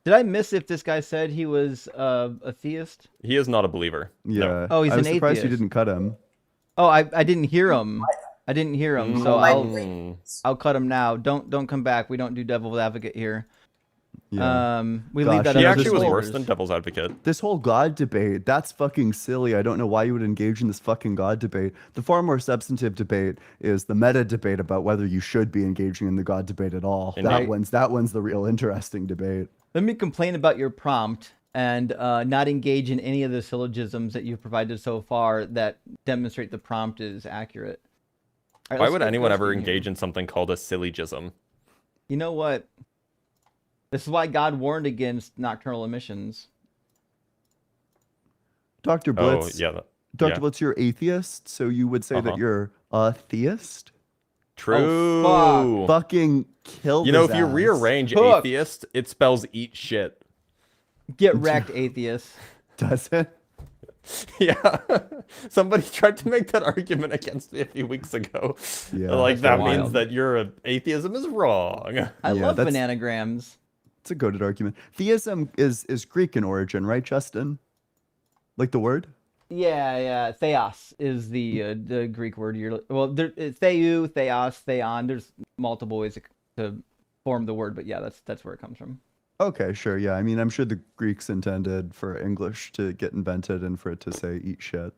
Did I miss if this guy said he was a theist? He is not a believer. Yeah. No. Oh, he's I was an surprised you atheist. didn't cut him. Oh, I didn't hear him. I didn't hear him, so Mm. I'll cut him now. Don't come back. We don't do devil's advocate here. Yeah. We Gosh, leave that you He up know, to actually was believers. worse than Devil's Advocate. This whole God debate, that's fucking silly. I don't know why you would engage in this fucking God debate. The far more substantive debate is the meta debate about whether you should be engaging in the God debate at all. Indeed. That one's the real interesting debate. Let me complain about your prompt and not engage in any of the syllogisms that you've provided so far that demonstrate the prompt is accurate. All right, Why let's would get anyone ever Christy here. engage in something called a syllogism? You know what? This is why God warned against nocturnal emissions. Dr. Blitz, Oh, yeah. Dr. yeah. Blitz, you're atheist, so you would say that Uh-huh. you're a theist? True. fuck. Fucking kill You know, his if you ass. rearrange Hook. atheist, it spells eat shit. Get wrecked, atheists. Does it? Yeah. Somebody tried to make that argument against me a few weeks ago. Yeah, Like, that's that wild. means that your atheism is wrong. I Yeah, love that's- bananagrams. It's a goated argument. Theism is Greek in origin, right, Justin? Like the word? Yeah. Theos is the Greek word. Theou, theos, theon. There's multiple ways to form the word, but yeah, that's where it comes from. Okay, sure. Yeah, I mean, I'm sure the Greeks intended for English to get invented and for it to say "eat shit."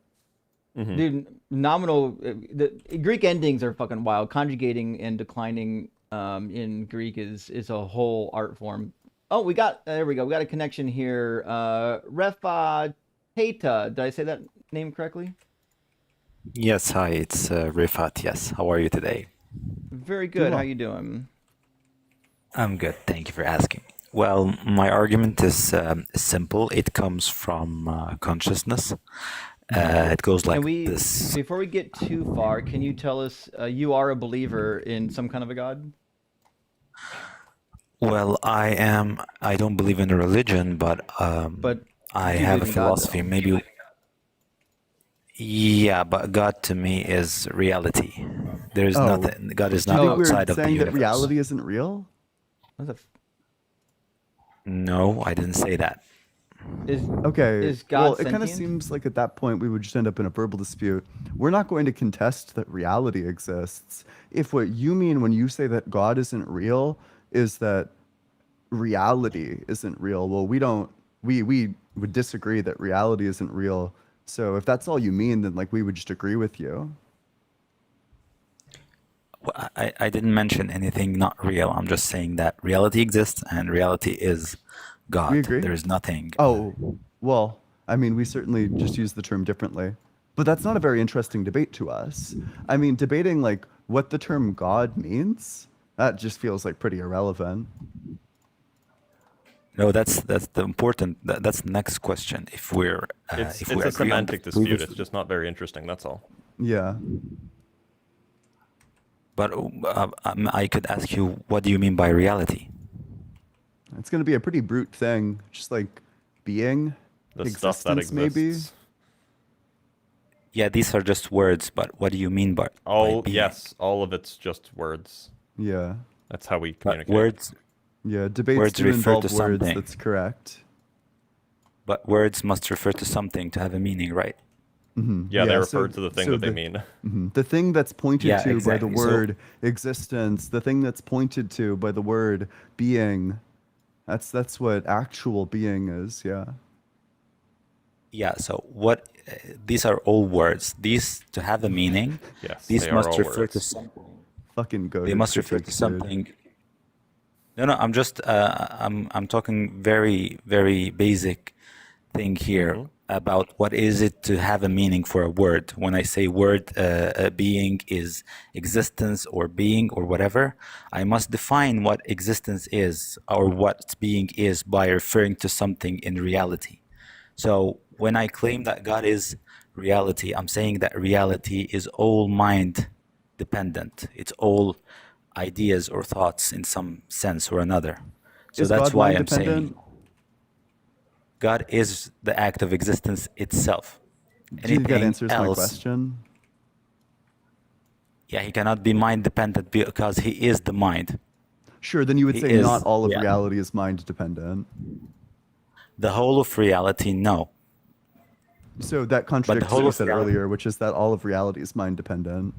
Mhm. Dude, nominal. The Greek endings are fucking wild. Conjugating and declining in Greek is a whole art form. Oh, there we go. We got a connection here. Refa Tata. Did I say that name correctly? Yes, hi, it's Rifat. Yes, how are you today? Very good. How well. you doing? I'm good, thank you for asking. Well, my argument is simple. It comes from consciousness. It goes like Can we, this. before we get too far, can you tell us you are a believer in some kind of a god? Well, I don't believe in a religion, but But I you do have a believe in God, philosophy. though. Maybe, yeah, but God to me is reality. There is Oh. nothing. God is Do you not think we're outside of the saying that universe. reality isn't real? What the f- No, I didn't say that. is Okay. Is God well, it kind of sentient? seems like at that point we would just end up in a verbal dispute. We're not going to contest that reality exists. If what you mean when you say that God isn't real is that reality isn't real, well, we would disagree that reality isn't real. So if that's all you mean, then like we would just agree with you. Well, I didn't mention anything not real. I'm just saying that reality exists and reality is God. We agree. There is nothing. Oh, well, I mean, we certainly just use the term differently. But that's not a very interesting debate to us. I mean, debating like what the term God means, that just feels like pretty irrelevant. No, that's the important. That's the next question. If we're It's if we a agree on the semantic dispute. previous- It's just not very interesting. That's all. Yeah. But I could ask you, what do you mean by reality? It's going to be a pretty brute thing, just like being, The stuff that existence, maybe. exists. Yeah, these are just words, but what do you mean by being? Yes, all of it's just words. Yeah. That's how we But communicate. words, Yeah, debates Words do refer involve to words, something. that's correct. but words must refer to something to have a meaning, right? Mhm. Yeah, they so- refer to the thing so that they mean. The thing that's pointed Yeah, to by exactly. the So- word existence, the thing that's pointed to by the word being, that's what actual being is, yeah. Yeah. So what? These are all words. These to have a meaning. Yes, These they are must all refer to words. something. Fucking go. They must refer to something. No, I'm just I'm talking very very basic thing here Mhm. about what is it to have a meaning for a word. When I say word, being is existence or being or whatever, I must define what existence is or what being is by referring to something in reality. So when I claim that God is reality, I'm saying that reality is all mind dependent. It's all ideas or thoughts in some sense or another. So Is that's God why mind I'm dependent? saying God is the act of existence itself. Do you think that Anything answers my else, question? yeah, he cannot be mind dependent because he is the mind. Sure, then you would He say not is, all of yeah. reality is mind dependent. The whole of reality, no. So that But the contradicts what whole you of said reality, earlier, which is that all of reality is mind dependent.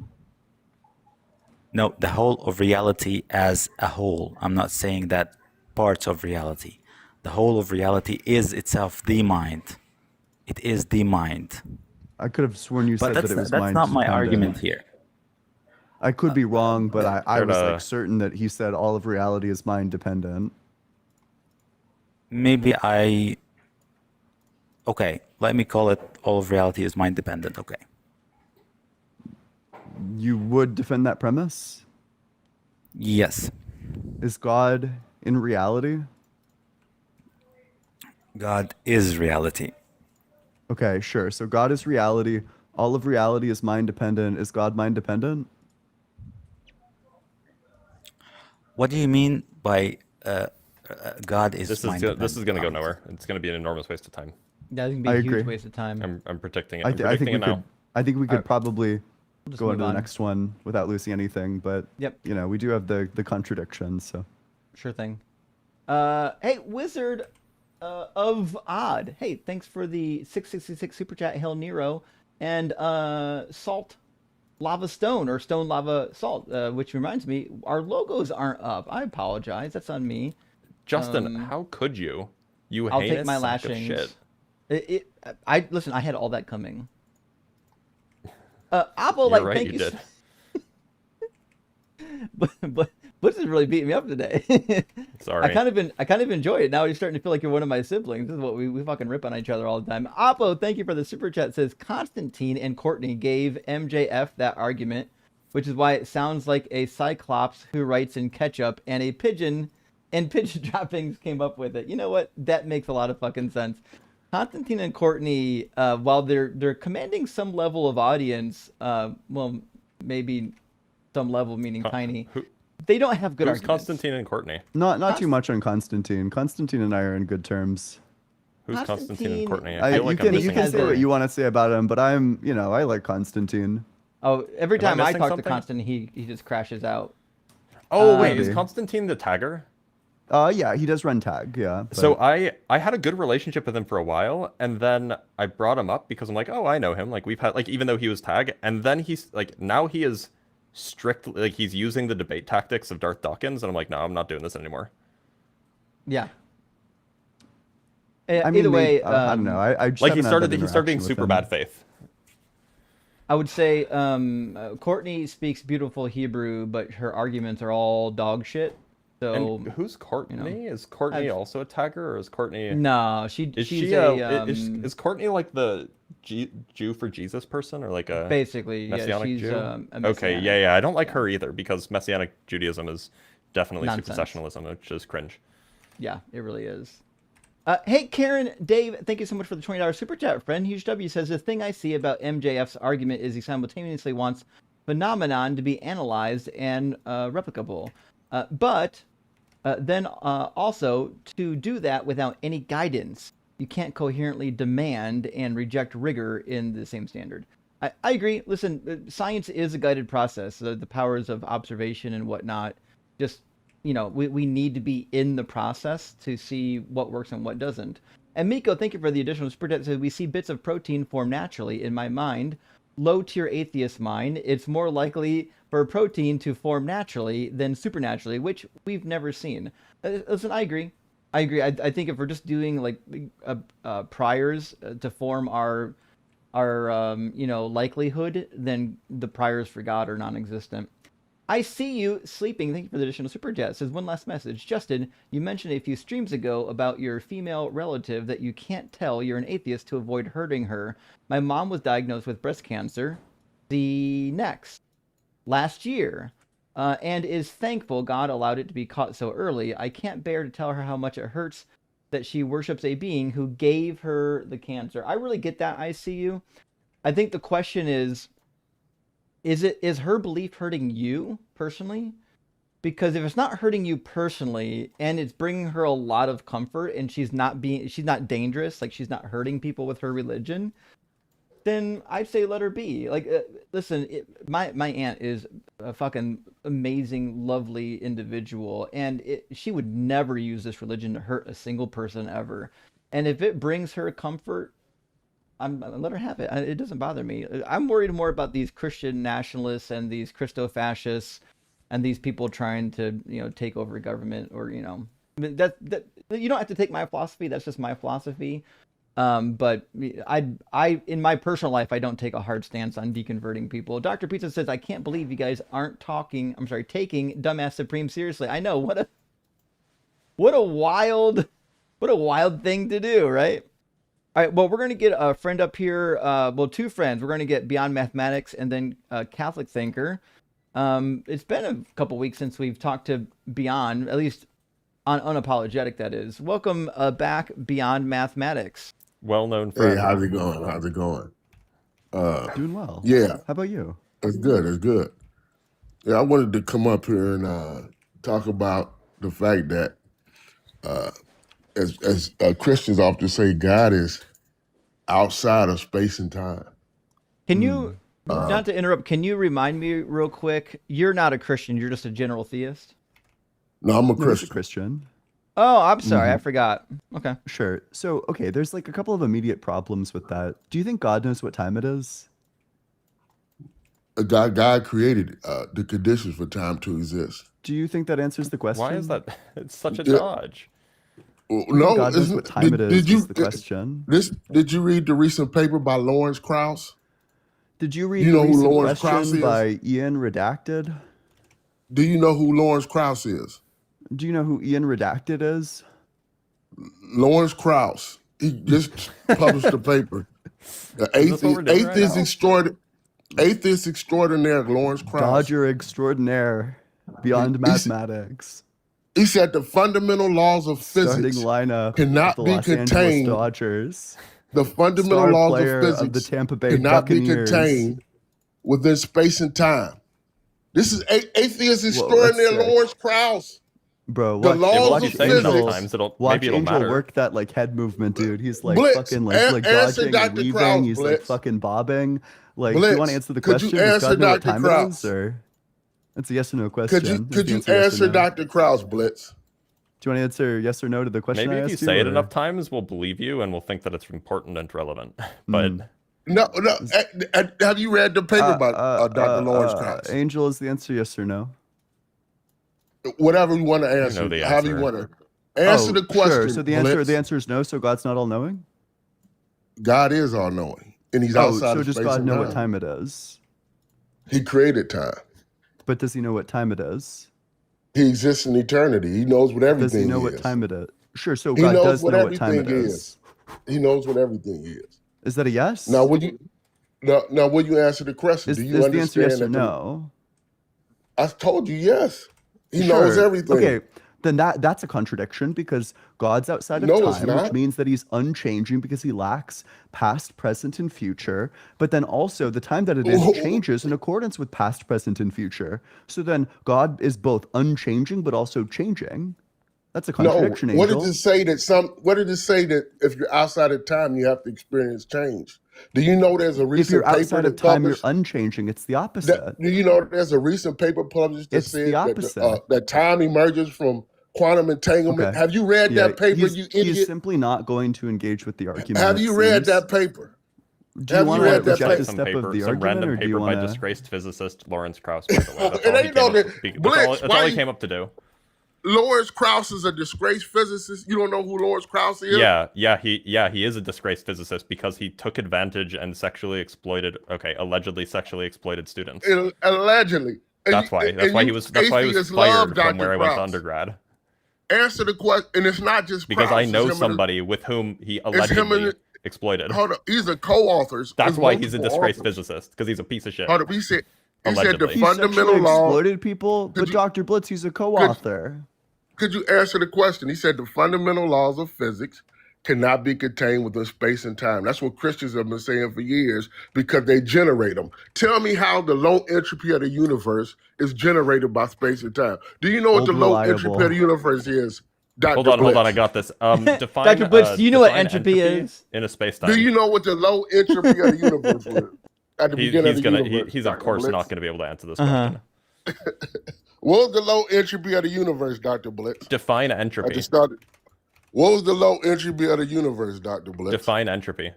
no, the whole of reality as a whole. I'm not saying that parts of reality. The whole of reality is itself the mind. It is the mind. I could have sworn you But said that it was that's mind not my dependent. argument here. I could be wrong, but I Here was like to certain that he said all of reality is mind dependent. Maybe I okay, let me call it all of reality is mind dependent. Okay. You would defend that premise? Yes. Is God in reality? God is reality. Okay, sure. So God is reality. All of reality is mind dependent. Is God mind dependent? What do you mean by God is this mind is dependent? gonna go nowhere. It's gonna be an enormous waste of time. That's gonna be I a huge agree. waste of time. I'm predicting it. I, I'm th- I think predicting we it now. could. I think we could Alright, probably we'll just go move into the on. next one without losing anything. But Yep, you know, we do have the contradictions. So sure thing. Hey, Wizard of Odd. Hey, thanks for the 666 super chat, Hail Nero, and Salt Lava Stone or Stone Lava Salt. Which reminds me, our logos aren't up. I apologize. That's on me. Justin, Um, how could you? You I'll take heinous my sack of shit. lashings. I listen. I had all that coming. Apple, You're like, right, thank you you. did. But Butch is really beating me up today. Sorry. I kind of enjoy it. Now you're starting to feel like you're one of my siblings. This is what we fucking rip on each other all the time. Oppo, thank you for the super chat. Says Constantine and Courtney gave MJF that argument, which is why it sounds like a cyclops who writes in ketchup and a pigeon and pigeon droppings came up with it. You know what? That makes a lot of fucking sense. Constantine and Courtney, while they're commanding some level of audience, well, maybe some level meaning tiny, Who, they don't have good who's arguments. Constantine and Courtney? not too much on Constantine. Constantine and I are in good terms. Who's Constantine and Constantine, Courtney? I I feel You like can I'm missing has say what a- you want to say about him, but I'm I like Constantine. Oh, every Am I time I missing talk to something? Constantine, he just crashes out. Oh wait, is Maybe. Constantine the tagger? Yeah, he does run tag. Yeah. So but- I had a good relationship with him for a while, and then I brought him up because I'm like, oh, I know him. Like we've had like even though he was tag, and then he's like now he is strictly like he's using the debate tactics of Darth Dawkins, and I'm like, no, I'm not doing this anymore. Yeah. I mean, Either way, I don't know. I just Like he haven't had that started being interaction with super him. bad faith. I would say Courtney speaks beautiful Hebrew, but her arguments are all dog shit. So And who's Courtney? you know, Is Courtney I've- also a tagger, or is Courtney? no, Is she's she a is Courtney like the Jew for Jesus person, or like a basically, yeah, Messianic she's Jew? a Okay, Messianic. yeah. I don't like her either because Messianic Judaism is definitely Nonsense. supersessionalism, which is cringe. Yeah, it really is. Hey, Karen, Dave, thank you so much for the $20 super chat, friend. Huge W says, the thing I see about MJF's argument is he simultaneously wants phenomenon to be analyzed and replicable. But then also to do that without any guidance. You can't coherently demand and reject rigor in the same standard. I agree. Listen, science is a guided process. The powers of observation and whatnot just we need to be in the process to see what works and what doesn't. And Miko, thank you for the additional super chat. Says we see bits of protein form naturally. In my mind, low tier atheist mind, it's more likely for a protein to form naturally than supernaturally, which we've never seen. Listen, I agree. I think if we're just doing like priors to form our likelihood, then the priors for God are non-existent. I see you sleeping. Thank you for the additional super chat. Says one last message. Justin, you mentioned a few streams ago about your female relative that you can't tell you're an atheist to avoid hurting her. My mom was diagnosed with breast cancer last year, and is thankful God allowed it to be caught so early. I can't bear to tell her how much it hurts that she worships a being who gave her the cancer. I really get that, ICU. I think the question is her belief hurting you personally? Because if it's not hurting you personally and it's bringing her a lot of comfort and she's not dangerous, like she's not hurting people with her religion, then I'd say let her be. Like, listen, my aunt is a fucking amazing, lovely individual, and she would never use this religion to hurt a single person ever. And if it brings her comfort, let her have it. It doesn't bother me. I'm worried more about these Christian nationalists and these Christo-fascists and these people trying to, take over government, or, I mean, that you don't have to take my philosophy. That's just my philosophy. But I in my personal life, I don't take a hard stance on deconverting people. Dr. Pizza says, I can't believe you guys aren't taking Dumbass Supreme seriously. I know, what a wild thing to do, right? All right, well, we're going to get a friend up here. Two friends. We're going to get Beyond Mathematics and then Catholic Thinker. It's been a couple weeks since we've talked to Beyond, at least on Unapologetic, that is. Welcome back, Beyond Mathematics. Well-known friend. Hey, how's it going? Doing well. Yeah. How about you? It's good. Yeah, I wanted to come up here and talk about the fact that as Christians often say, God is outside of space and time. Can you, not to interrupt, can you remind me real quick? You're not a Christian. You're just a general theist. No, I'm a No, he's Christian. a Christian. Oh, I'm sorry. I forgot. Okay. Sure. So, okay, there's like a couple of immediate problems with that. Do you think God knows what time it is? God created the conditions for time to exist. Do you think that answers the question? Why is that? It's such a dodge. Well, You think no, God knows what time it is is the question. Did you read the recent paper by Lawrence Krauss? Did you read You the know who recent Lawrence Krauss question is? by Ian Redacted? Do you know who Lawrence Krauss is? Do you know who Ian Redacted is? Lawrence Krauss. He just published a paper. The Is this what we're doing right now? Atheist extraordinaire Lawrence Krauss. Dodger extraordinaire, Beyond Mathematics. He said the fundamental laws of Starting physics lineup cannot of the be Los Angeles contained. Dodgers. The fundamental Star laws player of of physics the Tampa Bay cannot be Buccaneers. contained within space and time. This is atheist extraordinaire sick. Lawrence Krauss. Bro, The watch, laws watch of say it enough Angel, times, watch maybe it'll Angel matter. work that like head movement, dude. He's like Blitz, fucking like answer dodging and Dr. weaving. Krauss, He's like Blitz. fucking bobbing. Like, do Blitz, you want to answer the could you question? Does answer God know what Dr. time Krauss? it is? Or it's a yes or no question. Could Is you the yes or answer no? Dr. Krauss, Blitz? Do you want to answer yes or no to the question? Maybe I if you asked say it or- enough times, we'll believe you and we'll think that it's important and relevant. But No. Have you read the paper by Dr. Lawrence Krauss? Angel, is the answer yes or no? Whatever you want to answer, know the however you answer. want to answer the question. Sure. So the Blitz. answer is no. So God's not all knowing. God is all knowing, and He's Oh, outside so of does space God and know time. what time it is? He created time. But does he know what time it is? He exists in eternity. He knows what everything Does he know is. what time it is? Sure. So He God knows does what know what time it everything is. is. He knows what everything is. Is that a yes? Now, would you answer the question? Is Do you the understand answer yes or that the- no? I told you yes. He knows Sure. everything. Okay, then that's a contradiction because God's outside of No, it's time, which not. means that he's unchanging because he lacks past, present, and future. But then also the time that it is changes in accordance with past, present, and future. So then God is both unchanging but also changing. That's a No. contradiction, What Angel. did it say that if you're outside of time, you have to experience change? Do you know there's a If recent you're paper outside of that time, you're published? unchanging. It's the opposite. Do you know there's a recent paper published that It's the said opposite. that time emerges from quantum entanglement? Okay. Have you read Yeah, that paper, he's, you he's idiot? simply not going to engage with the argument. Have it you read seems. that paper? Do you Have want you to read that reject paper? the step of the some argument, random or do you paper by want to? disgraced physicist Lawrence Krauss, by the way. That's It all he ain't no came up- that- that's Blitz, all- that's why all he you- came up to do. Lawrence Krauss is a disgraced physicist. You don't know who Lawrence Krauss is? He is a disgraced physicist because he took advantage and allegedly sexually exploited students. Allegedly. That's why. That's why he was. That's why he was atheists love fired from Dr. where I went to Krause. undergrad. Answer the question, and it's not just Because Krause, I it's know him and- somebody with whom he it's him allegedly and- exploited. Hold up, he's a co-author. That's There's why he's a multiple disgraced authors. physicist, because he's a piece of shit. Hold up, he said the Allegedly. He fundamental sexually law. exploited people, but Dr. Blitz, he's a co-author. Could you answer the question? He said the fundamental laws of physics cannot be contained within space and time. That's what Christians have been saying for years because they generate them. Tell me how the low entropy of the universe is generated by space and time. Do you know what Old the low reliable. entropy of the universe is? Dr. Hold on, Blitz? I got this. Define, Dr. Blitz, do you know what define entropy is? in a space-time? Do you know what the low entropy of the universe was at the beginning of the universe? He's of Dr. course Blitz? not going to be able to answer this question. What was the low entropy of the universe, Dr. Blitz? Define At entropy. the start. What was the low entropy of the universe, Dr. Blitz? Define entropy.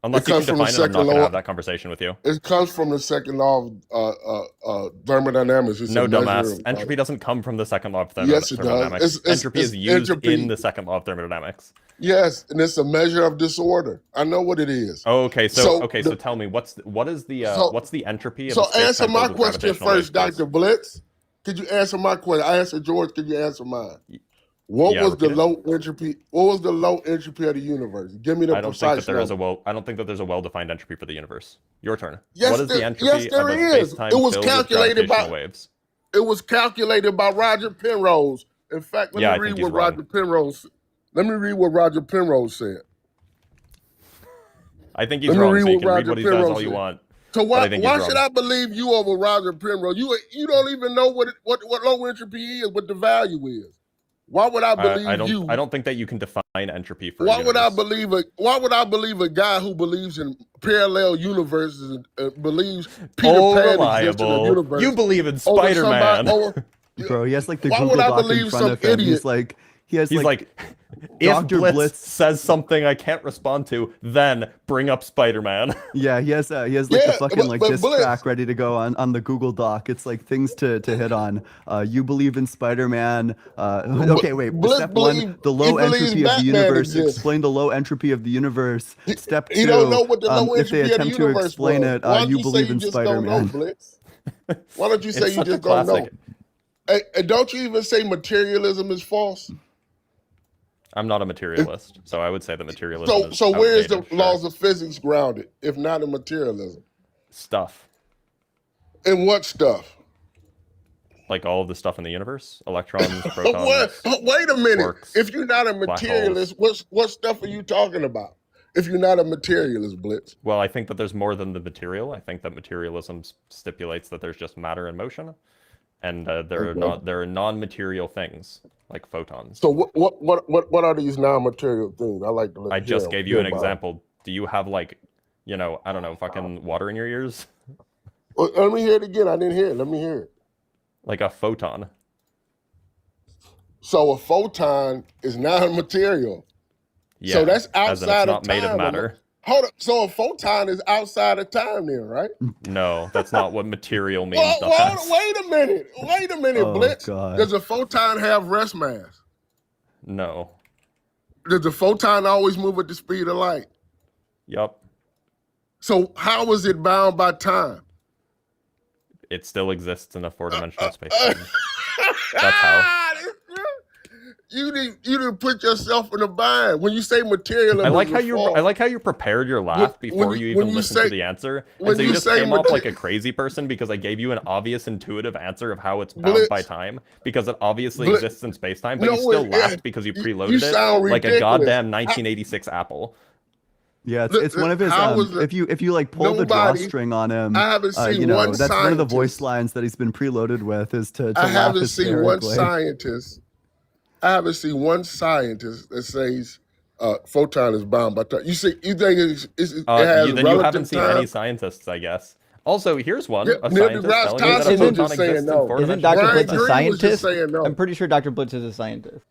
Unless It you can comes from the define it, I'm not second going to law. have that conversation with you. It comes from the second law of thermodynamics. It's No, a measure dumbass. of- Entropy doesn't come from the second law of Yes, it does. thermodynamics. Entropy is used entropy. in the second law of thermodynamics. Yes, and it's a measure of disorder. I know what it is. Okay, so tell me what is the So- what's the entropy of So a space-time answer my filled with question gravitational first, waves, please? Dr. Blitz. Could you answer my question? I answered George. Could you answer mine? What Yeah, was the repeat it. low entropy? What was the low entropy of the universe? Give me the I don't think that precise there is number. I don't think that there's a well-defined entropy for the universe. Your turn. Yes, what is the there- entropy yes, there of a is. space-time It was filled with calculated by- gravitational waves? It was calculated by Roger Penrose. In fact, Yeah, I let me think read he's what wrong. Roger Penrose. Let me read what Roger Penrose said. I think he's Let me wrong, read so you what can read Roger what he says Penrose all you said. want. So but why I think he's should wrong. I believe you over Roger Penrose? You don't even know what low entropy is, what the value is. Why would I believe I don't you? I don't think that you can define entropy for Why a would I universe. believe a guy who believes in parallel universes and believes Peter Pan exists in a reliable. universe? You believe in over Spider-Man. somebody- Bro, he has like the Why Google would I Doc in believe front some of him. idiot? He's like, if Dr. Blitz, Blitz says something I can't respond to, then bring up Spider-Man. yeah, he has like Yeah, the fucking but diss Blitz- track ready to go on the Google Doc. It's like things to hit on. You believe in Spider-Man. Okay, wait. Blitz Step one, believe- the he low believes entropy of the Batman universe. exists. Explain the low entropy of the universe. Step two, He don't know what the low if they entropy of the attempt to universe explain was. it, Why don't you say believe in just don't know, Spider-Man. Blitz? Why don't you say It's you such a just don't know? classic. And don't you even say materialism is false? I'm not a materialist, so I would say that materialism is So where is the outdated, sure. laws of physics grounded, if not in materialism? Stuff. And what stuff? Like all of the stuff in the universe? Electrons, protons. Wait a minute. quarks, If you're not a black materialist, what stuff are you talking about? If you're not a materialist, Blitz. Well, I think that there's more than the material. I think that materialism stipulates that there's just matter and motion, and there are non-material things like photons. So what are these non-material things? I like to. I just gave you an about. example. Do you have like, I don't know, fucking water in your ears? Well, let me hear it again. I didn't hear it. Let me hear it. Like a photon. So a photon is non-material. Yeah. So that's as in outside it's not of made time. of matter. Hold up. So a photon is outside of time, then, right? No, that's not what material means. Well, dumbass. wait a minute. Wait a minute, Oh, Blitz. God. Does a photon have rest mass? No. Does the photon always move at the speed of light? Yup. So how is it bound by time? It still exists in a four-dimensional space. That's how. You need to put yourself in a bind when you say materialism. I like how is you false. prepared your laugh before when you you- even when you listened say- to the answer, when and so you you just say came off mate- like a crazy person because I gave you an obvious intuitive answer of how it's bound Blitz. by time because it obviously Blitz. exists in space-time, but No, you still it- laughed because you you preloaded sound it like a ridiculous. goddamn 1986 Apple. Yeah, it's one of his. How is it- If you like pull the Nobody- drawstring on him, I haven't seen that's one one of the voice scientist- lines that he's been preloaded with is to I laugh haven't seen one hysterically. scientist. I haven't seen one scientist that says photon is bound by time. You think it has Then you relative haven't seen time? any scientists, I guess. Also, here's one. Yeah, A Neil scientist deGrasse telling me that a Tyson was photon just saying exists in no. four Isn't dimensional Dr. Brian Blitz a Greene was just scientist? saying no. I'm pretty sure Dr. Blitz is a scientist.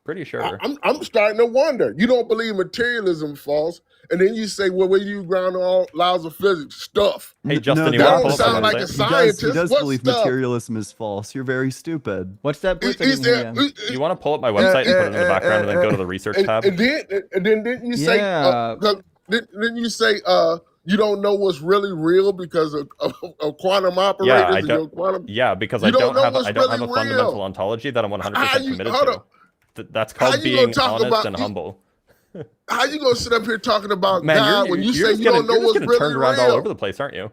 Pretty sure. I'm starting to wonder. You don't believe materialism false, and then you say, well, where you ground all laws of physics stuff. Hey, Justin, you that want to don't pull up sound my like a website? scientist. He does What believe stuff? materialism is false. You're very stupid. What's that, Blitz? I He didn't hear said, you. You want to pull up my website and put it in the background and then go to the research tab? and then didn't you say? Yeah. Didn't you say? you don't know what's really real because of quantum operators Yeah, I and your don't. quantum. Yeah, because You I don't don't know have what's I don't really have a fundamental real. ontology that I'm 100% How you committed hold to. up? That's How called you gonna being talk honest about and humble. how you gonna sit up here talking about Man, God when you you're say just you don't know you're just what's getting really turned around all over real? the place, aren't you?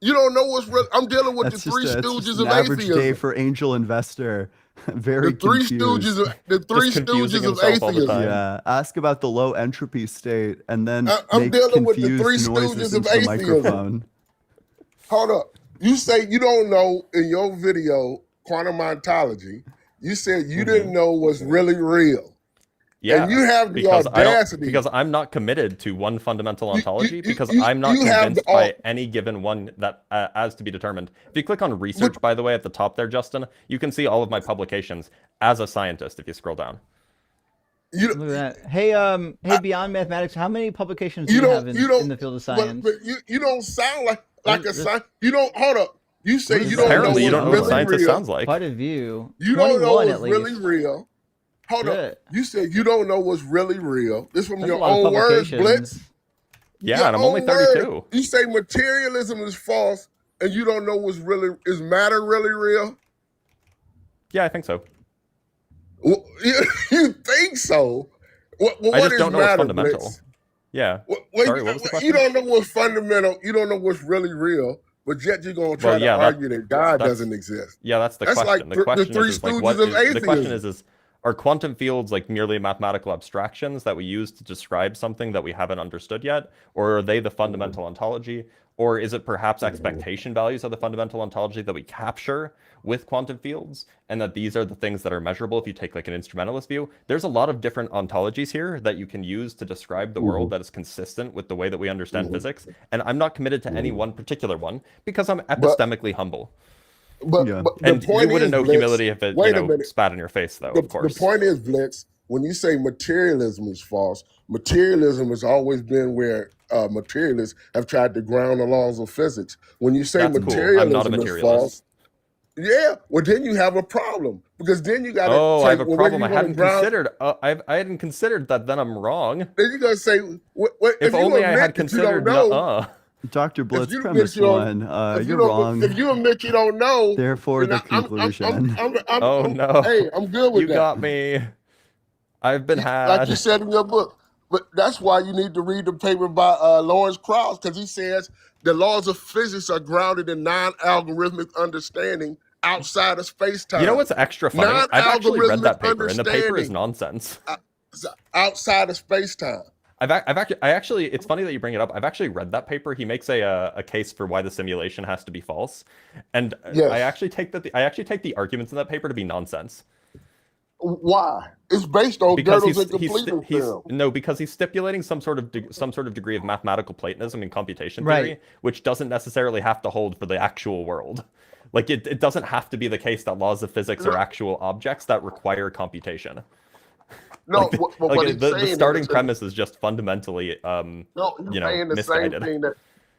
You don't know what's real. I'm dealing with the That's three just stooges an of average day atheism. for angel investor. The Very three confused. stooges of the three confusing stooges of himself all the atheism. time. Yeah, ask about the low entropy state and then I'm make dealing with the three confused noises stooges of into the atheism. microphone. Hold up. You say you don't know in your video, quantum ontology, you said you didn't know what's really real. Yeah, And you have the because audacity. because I'm not committed to one fundamental ontology because you- I'm not you have the convinced by any given one that as to be determined. If you click on research, by the way, at the top there, Justin, you can see all of my publications as a scientist. If you scroll down, Look at that. Hey, Beyond Mathematics, how many publications do you have in the field of science? But you don't sound like a scientist. You don't, hold up. You say you don't know apparently you what's don't know what a really scientist real. sounds like. Quite a view. You don't know 21 what's at least. really real. Hold Good. up. You said you don't know what's really real. This from That's a your lot of own words, publications. Blitz. Yeah, Your and I'm only own 32. word. You say materialism is false, and you don't know what's really is matter really real. Yeah, I think so. Well, you think so? Well, I what just is don't know what's matter, fundamental. Blitz? Yeah. Well, Sorry, what was the question? You don't know what's fundamental. You don't know what's really real, but yet you're gonna try to argue that God doesn't exist. Yeah, that's the question. Like The question the three is like stooges what of is, the question atheism. is are quantum fields like merely mathematical abstractions that we use to describe something that we haven't understood yet, or are they the fundamental ontology, or is it perhaps expectation values of the fundamental ontology that we capture with quantum fields, and that these are the things that are measurable if you take like an instrumentalist view? There's a lot of different ontologies here that you can use to describe the world that is consistent with the way that we understand physics, and I'm not committed to any one particular one because I'm epistemically humble. But And the point you wouldn't is, know Blitz, humility if it wait a minute. spat in your face, though. Of course. The point is, Blitz, when you say materialism is false, materialism has always been where materialists have tried to ground the laws of physics. When you say That's cool. materialism I'm not a is materialist. false, yeah, well then you have a problem because then you got to. I have a problem. I hadn't considered. I hadn't considered that. Then I'm wrong. Then you gotta say, if only I had considered. Dr. Blitz, you premise one, you're wrong. If you admit you don't know, therefore the conclusion. Oh no! Hey, I'm good with that. You got me. I've been had. Like you said in your book. But that's why you need to read the paper by Lawrence Krauss, because he says the laws of physics are grounded in non-algorithmic understanding outside of space-time. You know what's extra funny? I've actually read that paper, and the paper is nonsense. Outside of space-time. I actually, it's funny that you bring it up. I've actually read that paper. He makes a case for why the simulation has to be false, and yes. I actually take the arguments in that paper to be nonsense. Why? It's based on Gödel's incompleteness theorem. No, because he's stipulating some sort of degree of mathematical Platonism in computation theory, which doesn't necessarily have to hold for the actual world. Like it doesn't have to be the case that laws of physics are actual objects that require computation. No, the starting premise is just fundamentally misguided.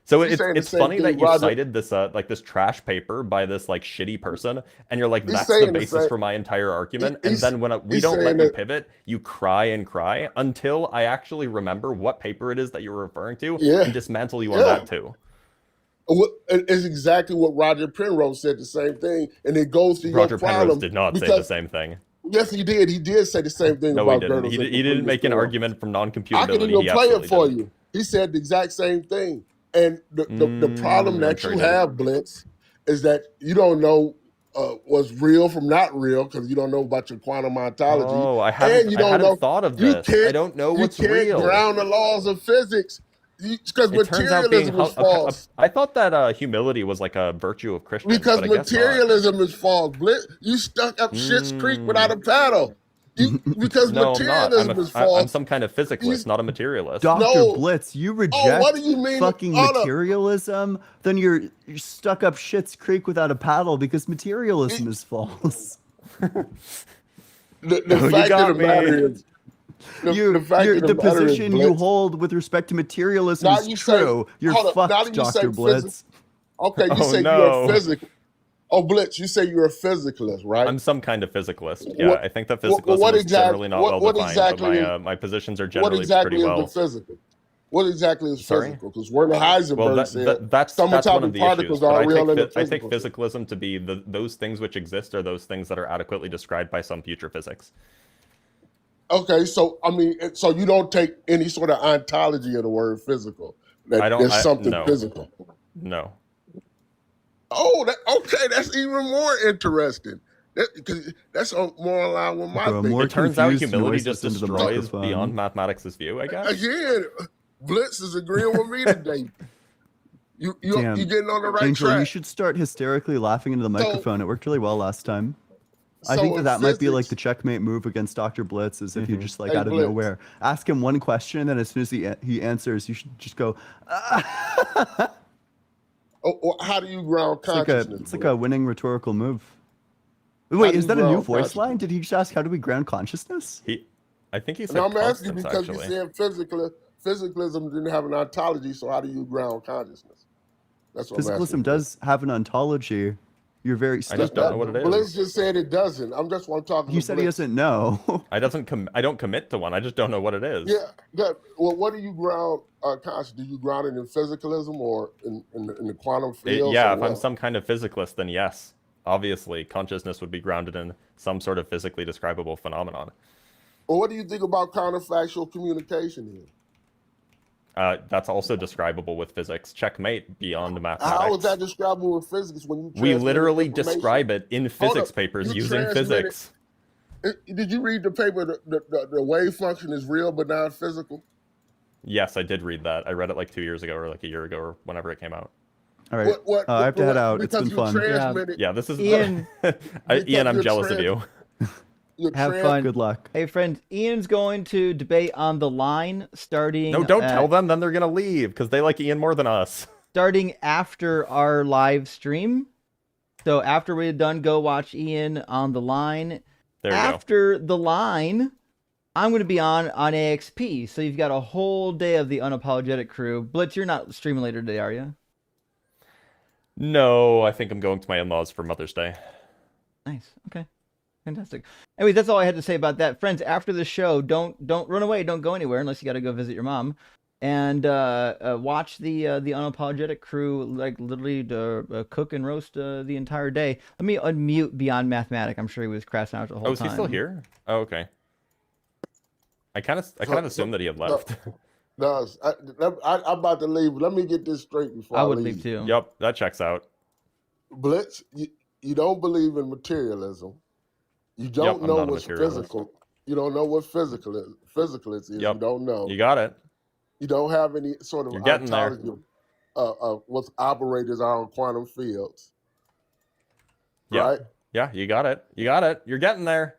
So it's funny that you cited this this trash paper by this like shitty person, and you're like, that's the basis for my entire argument. And then when we don't let you pivot, you cry and cry until I actually remember what paper it is that you're referring to and dismantle you on that too. It's exactly what Roger Penrose said, the same thing, and it goes to Roger your problem. Penrose did not say the same thing. Yes, he did. He did say the same thing about Gödel's. He didn't make an argument from non-computability. I can even play it for you. He said the exact same thing. And the problem that you have, Blitz, is that you don't know what's real from not real because you don't know about your quantum ontology. Oh, I hadn't thought of this. I don't know what's real. You can't ground the laws of physics because materialism is false. I thought that humility was like a virtue of Christians. Because materialism is false, Blitz. You stuck up Schitt's Creek without a paddle. Because materialism is false. I'm some kind of physicalist, not a materialist. Dr. Blitz, you reject what do you mean? fucking materialism? Then you're stuck up Schitt's Creek without a paddle because materialism is false. The fact of the matter is, the position you hold with respect to materialism is true. You're fucked, Dr. Blitz. Okay, you say you're a physical. Oh, Blitz, you say you're a physicalist, right? I'm some kind of physicalist. Yeah, I think that physicalism is generally not well defined, but my positions are generally pretty well. Physical? What exactly is Sorry? physical? Because Werner Heisenberg Well, said that's one subatomic of the particles issues. But are real in the I take physical. physicalism to be those things which exist are those things that are adequately described by some future physics. Okay, so I mean, so you don't take any sort of ontology of the word physical. I don't. There's something No. physical. No. Oh, okay, that's even more interesting. Because that's more in line with my Bro, thing. more It turns out confused humility noises just into the destroys microphone. beyond mathematics' view, I guess. Again, Blitz is agreeing with me today. You Damn. getting on the right Angel, track. you should start hysterically laughing into the microphone. It worked really well last time. I So think in that might be like physics- the checkmate move against Dr. Blitz is if you just like Hey, out of Blitz. nowhere ask him one question, and then as soon as he answers, you should just go. How do you ground It's like consciousness? a winning rhetorical move. Wait, do is you that a new ground voice consciousness? line? Did he just ask how do we ground consciousness? I think he said No, I'm asking constants, because actually. you're saying physicalism didn't have an ontology, so how do you ground consciousness? That's what I'm Physicalism asking. does have an ontology. You're very. I just don't know what it is. Blitz just said it doesn't. I'm just want to talk. He said he doesn't know. I don't commit to one. I just don't know what it is. Yeah. Well, what do you ground consciousness? Do you ground it in physicalism or in the quantum field? Yeah, if I'm some kind of physicalist, then yes. Obviously, consciousness would be grounded in some sort of physically describable phenomenon. Well, what do you think about counterfactual communication here? That's also describable with physics. Checkmate beyond mathematics. How is that describable with physics when you We transmit literally information? describe it in physics up. papers You using transmit physics. Did you read the paper? The wave function is real but not physical. Yes, I did read that. I read it like 2 years ago or like a year ago or whenever it came out. All right, I have to head out. It's been fun. Yeah, this is Ian. Ian, I'm jealous of you. Have fun. Good luck. Hey, friends, Ian's going to debate on the line starting. No, don't tell them. Then they're gonna leave because they like Ian more than us. Starting after our live stream. So after we're done, go watch Ian on the line. There you after the line, I'm going to be on AXP. So you've got a whole day of the Unapologetic crew. Blitz, you're not streaming later today, are you? No, I think I'm going to my in-laws for Mother's Day. Nice. Okay. Fantastic. Anyway, that's all I had to say about that. Friends, after the show, don't run away. Don't go anywhere unless you got to go visit your mom. And watch the Unapologetic crew like literally cook and roast the entire day. Let me unmute Beyond Mathematic. I'm sure he was crashing out the whole time. Oh, is he still here? Oh, okay. I kind of assumed that he had left. I'm about to leave. Let me get this straight before I would leave. leave too. Yep, that checks out. Blitz, you don't believe in materialism. You Yep, don't I'm know not a what's materialist. physical. You don't know what physicalist is. Yep. You don't know. You got it. You don't have any sort of You're getting there. ontology of what operators are on quantum fields. Yeah. Right? Yeah, you got it. You got it. You're getting there.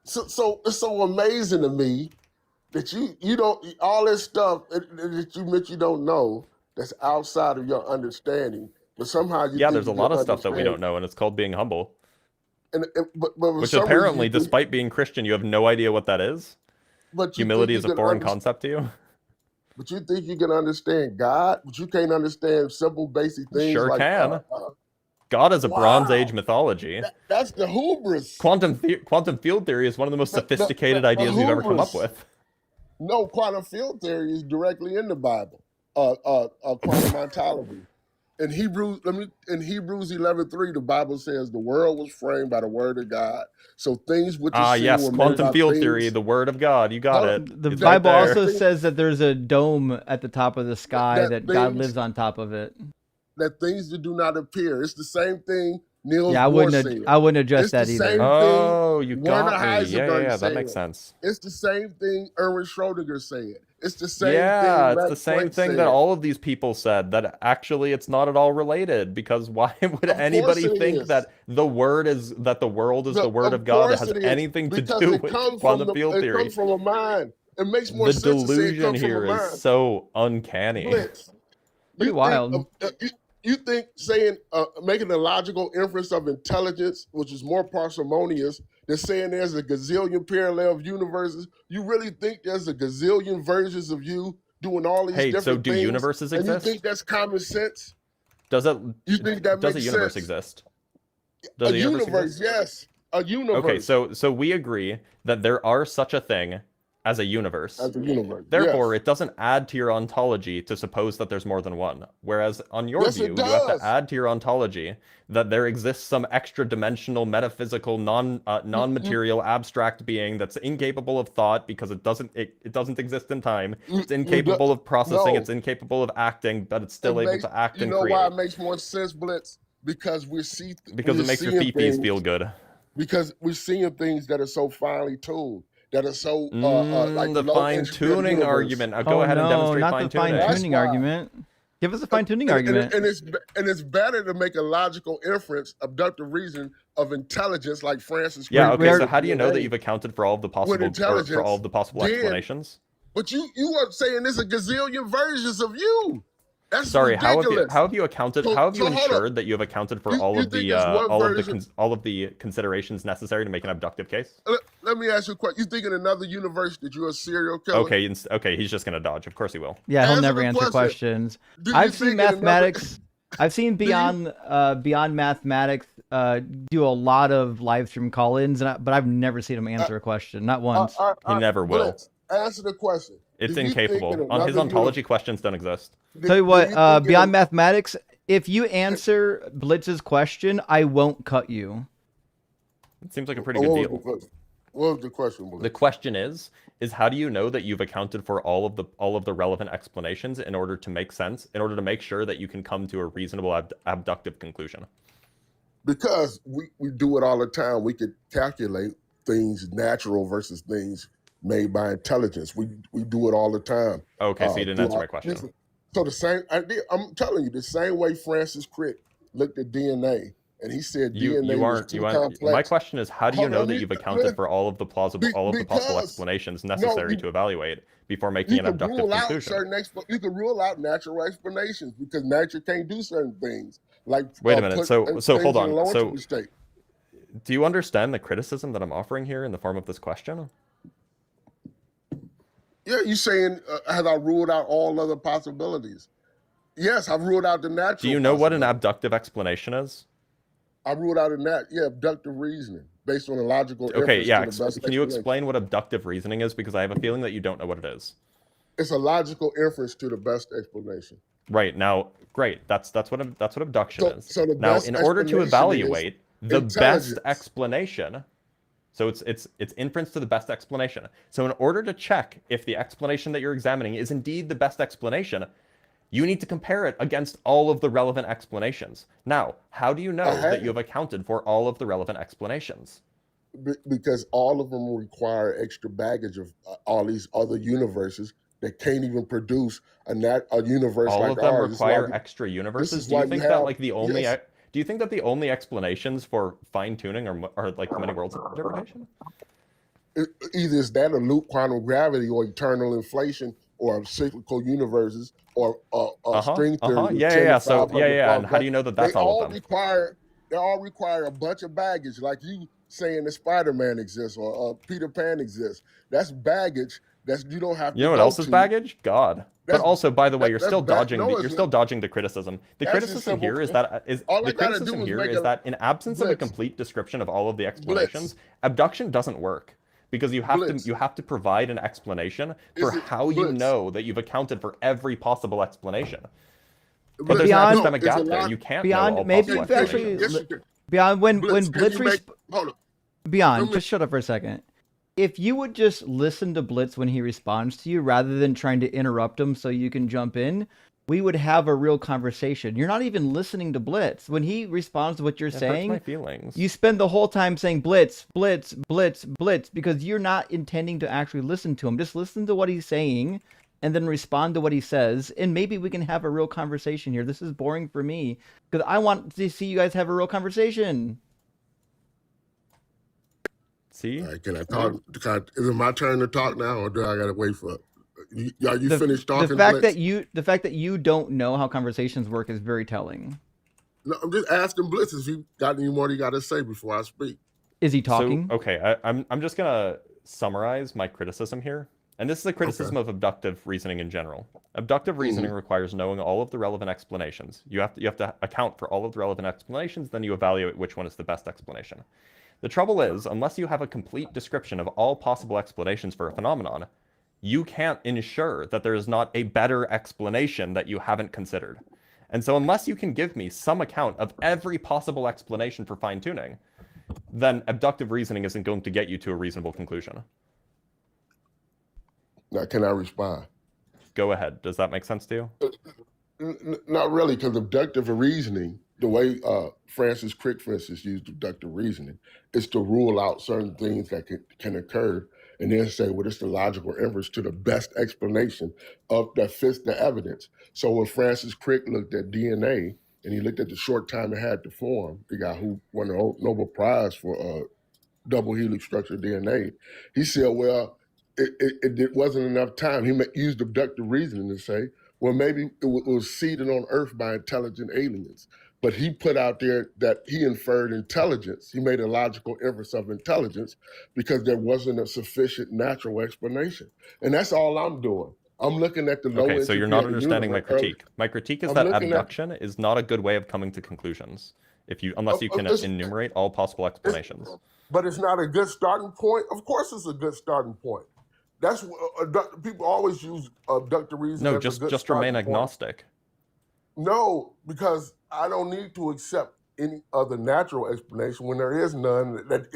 So it's so amazing to me that you don't all this stuff that you admit you don't know that's outside of your understanding, but somehow you Yeah, think there's a you lot can of stuff that we understand. don't know, and it's called being humble. But for Which some reason apparently, you think- despite being Christian, you have no idea what that is. but you Humility think is you a can foreign concept to you. But you think you can understand God, but you can't understand simple, basic things. Sure like, can. God is a Bronze wow. Age mythology. That's the hubris. Quantum field theory is one of the most sophisticated ideas we've ever come up hubris. with. No, quantum field theory is directly in the Bible. Quantum ontology. In Hebrews 11:3, the Bible says the world was framed by the word of God. So things which are seen Yes, were made quantum by field things- theory, the word of God. You got No, it. The It's right Bible there. also says that there's a dome at the top of the sky that God things- lives on top of it. that things that do not appear. It's the same thing Niels Yeah, I Bohr wouldn't. said. I wouldn't address It's that the either. same Oh, thing you Werner got me. Yeah, Heisenberg that said. makes sense. It's the same thing Erwin Schrödinger said. It's the same Yeah, thing it's Max the same Planck thing said. that all of these people said, that actually it's not at all related, because why would Of anybody course it think is. that the world is the word of God that course has it is, anything to because do it with comes quantum from field it theory? comes from a mind. It makes more The sense to say it delusion comes from here a is mind. so uncanny. Blitz, Pretty wild. You think saying making a logical inference of intelligence, which is more parsimonious than saying there's a gazillion parallel universes? You really think there's a gazillion versions of you doing all these Hey, different so do things? universes And exist? you think that's common sense? Does it? You think that does a makes universe sense? exist? Does Universe, yes, a universe. Okay, so we agree that there are such a thing as a universe. as a universe. Therefore, Yes. it doesn't add to your ontology to suppose that there's more than one. Whereas on your Yes, view, it you have to does. add to your ontology that there exists some extra dimensional, metaphysical, non-material, abstract being that's incapable of thought because it doesn't exist in time. It's incapable of processing. No. It's incapable of acting, but it's still It able makes, to act you and know create. why it makes more sense, Blitz? Because we're Because it makes your seeing fifis feel things, good. because we're seeing things that are so finely tuned, that are so like The low entropy of the fine-tuning universe. argument. Now go Oh ahead and no, demonstrate not the fine-tuning. That's fine-tuning why. argument. Give us a fine-tuning And argument. it's better to make a logical inference, abductive reason of intelligence, like Francis. Yeah. Crick Okay. did So with how do you know that DNA, you've accounted for all of the with possible for all of intelligence? the possible Then, explanations? but you are saying there's a gazillion versions of you. That's Sorry, ridiculous. how have you accounted? So- How have you so hold up. ensured that you have accounted for You- all you of think the it's one version? all of the considerations necessary to make an abductive case? Let me ask you a question. You think in another universe that you're a serial killer? Okay. Okay. He's just gonna dodge. Of course he will. Yeah, he'll Answer never the answer question. questions. Do you I've seen think in another- mathematics. I've seen beyond mathematics do a lot of live stream call-ins, but I've never seen him answer a question, not once. He never will. Blitz, answer the question. It's Do you think incapable. in On his another ontology, questions don't exist. Tell you what, do you think in beyond a- mathematics, if you answer Blitz's question, I won't cut you. It seems like a pretty Oh, good what was deal. the question? What was the question, Blitz? The question is how do you know that you've accounted for all of the relevant explanations in order to make sense, in order to make sure that you can come to a reasonable abductive conclusion? Because we do it all the time. We could calculate things natural versus things made by intelligence. We do it all the time. Okay, so you didn't answer my throughout- question. So the same, I'm telling you, the same way Francis Crick looked at DNA and he said DNA was too complex. My question is, how do you Hold know on, that let you've me- accounted for all of the possible because- explanations necessary to evaluate before making You an can abductive rule out conclusion? certain you can rule out natural explanations because nature can't do certain things. Like Wait a minute. put So things hold in a on. low So entropy state. do you understand the criticism that I'm offering here in the form of this question? Yeah, you saying have I ruled out all other possibilities? Yes, I've ruled out the natural. Do you know what an possibility. abductive explanation is? I ruled out abductive reasoning based on a logical. Okay, inference yeah. to the best Can you explanation. explain what abductive reasoning is? Because I have a feeling that you don't know what it is. It's a logical inference to the best explanation. Right now, great. That's what abduction So- is. so the Now, best in order to explanation is evaluate the best intelligence. explanation, so it's inference to the best explanation. So in order to check if the explanation that you're examining is indeed the best explanation, you need to compare it against all of the relevant explanations. Now, how do you know that you have accounted for all of the relevant explanations? Because all of them require extra baggage of all these other universes that can't even produce a universe All like of them ours. It's require why- extra this universes. is Do you why you think that have- like the only yes. do you think that the only explanations for fine tuning are like many worlds interpretation? Either it's that or loop quantum gravity or eternal inflation or cyclical universes or string theory. with Yeah, 10 to yeah. So 500 and how do you know that that's they all of them? They all require a bunch of baggage, like you saying that Spider-Man exists or Peter Pan exists. That's baggage. You don't have. You know what else is baggage? God. But That's- also, by the way, you're that's still bad. dodging. No, it's you're still dodging the criticism. The That's criticism just simple. here is All I gotta do is make that in absence of a Blitz. complete description of all of the explanations, abduction doesn't work because you have Blitz. to provide an explanation for Is it- how you Blitz. know that you've accounted for every possible explanation. But Blitz, there's beyond- an epistemic it's a gap there. lot- You can't beyond- know all maybe possible you've actually- explanations. Yes, you can. Beyond when Blitz, Blitz can you make, hold up. Beyond, Let me- just shut up for a second. If you would just listen to Blitz when he responds to you rather than trying to interrupt him so you can jump in, we would have a real conversation. You're not even listening to Blitz. When he responds to what you're It hurts saying, my feelings. you spend the whole time saying Blitz, Blitz, Blitz, Blitz, because you're not intending to actually listen to him. Just listen to what he's saying and then respond to what he says, and maybe we can have a real conversation here. This is boring for me because I want to see you guys have a real conversation. See? All right, can I talk? Is it my turn to talk now, or do I gotta wait for? Are you finished talking? The fact Blitz? that you don't know how conversations work is very telling. No, I'm just asking Blitz if he got any more he got to say before I speak. Is he talking? So, okay, I'm just gonna summarize my criticism here, and this is a criticism of abductive reasoning in general. Abductive reasoning requires knowing all of the relevant explanations. You have to account for all of the relevant explanations, then you evaluate which one is the best explanation. The trouble is, unless you have a complete description of all possible explanations for a phenomenon, you can't ensure that there is not a better explanation that you haven't considered. And so unless you can give me some account of every possible explanation for fine-tuning, then abductive reasoning isn't going to get you to a reasonable conclusion. Now, can I respond? Go ahead. Does that make sense to you? Not really, because abductive reasoning, the way Francis Crick, for instance, used abductive reasoning, is to rule out certain things that can occur and then say, well, it's the logical inference to the best explanation that fits the evidence. So when Francis Crick looked at DNA and he looked at the short time it had to form, the guy who won the Nobel Prize for double helix structured DNA, he said, well, it wasn't enough time. He used abductive reasoning to say, well, maybe it was seeded on Earth by intelligent aliens. But he put out there that he inferred intelligence. He made a logical inference of intelligence because there wasn't a sufficient natural explanation. And that's all I'm doing. I'm looking at the low Okay, so you're not understanding my critique. My critique is that abduction is not a good way of coming to conclusions unless you can enumerate all possible explanations. But it's not a good starting point. Of course it's a good starting point. That's people always use abductive reasoning. No, just remain agnostic. No, because I don't need to accept any other natural explanation when there is none that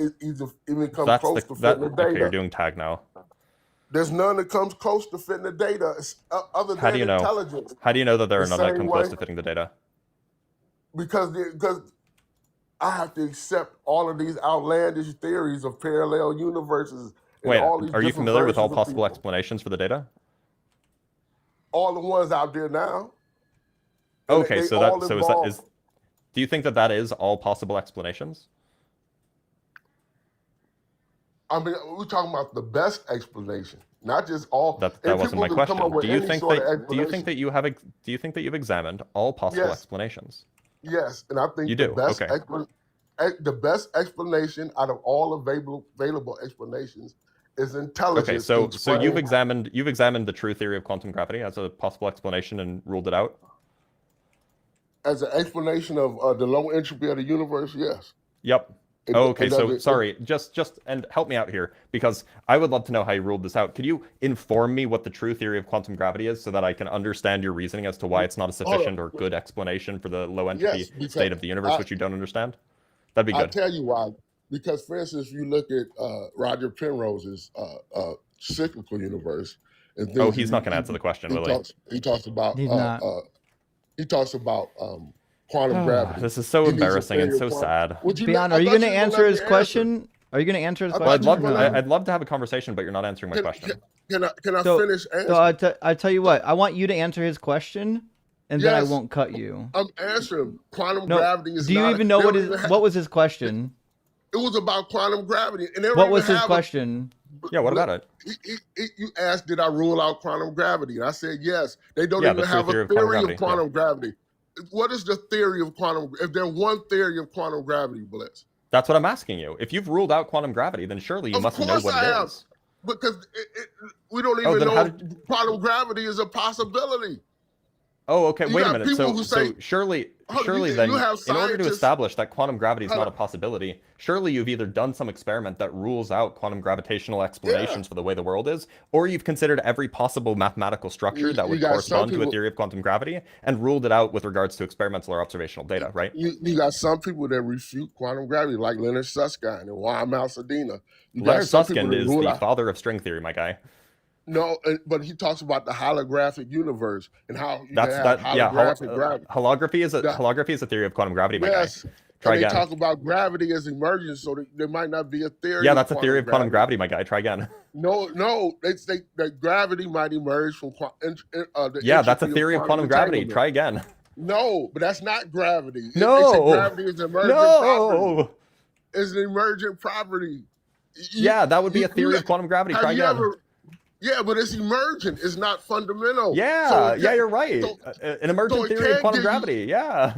even comes close to fitting the data. Okay, you're doing tag now. There's none that comes close to fitting the data other than intelligence. How do you know that there are none that come close to fitting the data? Because I have to accept all of these outlandish theories of parallel universes. Wait, are you familiar with all possible explanations for the data? All the ones out there now. Okay, do you think that is all possible explanations? I mean, we're talking about the best explanation, not just all. That wasn't my question. Do you think that you've examined all possible explanations? Yes, and I think you do. The best explanation out of all available explanations is intelligence. Okay, so you've examined the true theory of quantum gravity as a possible explanation and ruled it out? As an explanation of the low entropy of the universe, yes. Yep. Sorry, just and help me out here, because I would love to know how you ruled this out. Could you inform me what the true theory of quantum gravity is so that I can understand your reasoning as to why it's not a sufficient or good explanation for the low entropy state of the universe, which you don't understand? That'd be good. I'll tell you why. Because, for instance, if you look at Roger Penrose's cyclical universe, and things he's not going to answer the question, will he? He talks about quantum gravity. This is so embarrassing and so sad. Beyond, are you going to answer his question? Are you going to answer his question? I'd love to have a conversation, but you're not answering my question. Can I finish So answering? I tell you what, I want you to answer his question, and then I won't cut you. I'm answering. Quantum gravity is. Do you even know what was his question? It was about quantum gravity, and what was his question? Yeah, what about it? You asked, did I rule out quantum gravity? And I said yes. They don't even have a theory of quantum gravity. What is the theory of quantum? If there's one theory of quantum gravity, Blitz. That's what I'm asking you. If you've ruled out quantum gravity, then surely you must know what it is. Because we don't even know quantum gravity is a possibility. Oh, okay. Wait a minute. So surely then, in order to establish that quantum gravity is not a possibility, surely you've either done some experiment that rules out quantum gravitational explanations for the way the world is, or you've considered every possible mathematical structure that would correspond to a theory of quantum gravity and ruled it out with regards to experimental or observational data, right? You got some people that refute quantum gravity, like Leonard Susskind and Juan Malsadena. Leonard Susskind is the father of string theory, my guy. No, but he talks about the holographic universe and how holographic gravity. Holography is a theory of quantum gravity, my guy. Try again. They talk about gravity as emergence, so there might not be a theory. Yeah, that's a theory of quantum gravity, my guy. Try again. No, they say that gravity might emerge from that's a theory of quantum gravity. Try again. No, but that's not gravity. No, they say gravity is an emergent property. It's an emergent property. That would be a theory of quantum gravity. Try again. Yeah, but it's emergent. It's not fundamental. Yeah, it yeah, can't- you're right. so- An emergent so it theory of can't quantum give you- gravity. Yeah.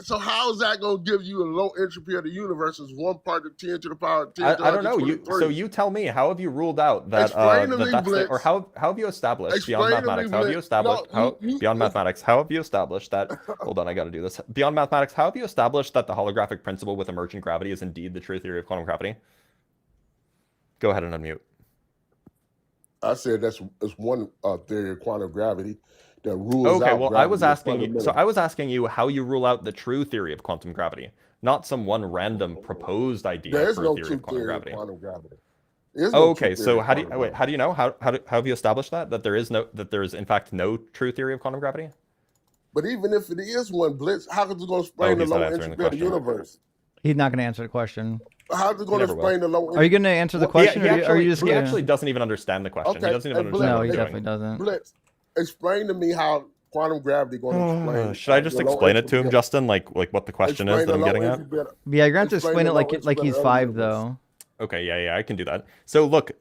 So how is that going to give you a low entropy of the universe as 1 part of 10 to the power of 10 to I don't know. So 123? you tell me. How have you ruled out that Explain to that me, that's Blitz. or how have you established beyond Explain to me, mathematics? How have you Blitz. established No, you- beyond mathematics? How have you established that? Hold on, I got to do this. Beyond mathematics, how have you established that the holographic principle with emergent gravity is indeed the true theory of quantum gravity? Go ahead and unmute. I said that's one theory of quantum gravity that rules Okay, out well, gravity I was as asking you. So fundamental. I was asking you how you rule out the true theory of quantum gravity, not some one random proposed idea There is for no a theory true of quantum theory gravity. of quantum gravity. There is no Okay, true so theory of how do you quantum wait? gravity. How do you know? How have you established that there is in fact no true theory of quantum gravity? But even if it is one, Blitz, how is it going to explain the he's not low answering the entropy of the question. universe? He's not going to answer the question. How is it going to never will. explain the low Are you going to answer the Well, question, He or are you just he going actually doesn't even understand the question. Okay, He doesn't even and understand No, what he I'm definitely doing. doesn't. Blitz, explain to me how quantum gravity going to explain. Should I just the low explain it to him, entropy- Justin? Like what the question is explain that the I'm low getting at? entropy of- Yeah, you're going to have to explain the it low like entropy he's of the 5, universe. though. Okay, yeah, I can do that. So look,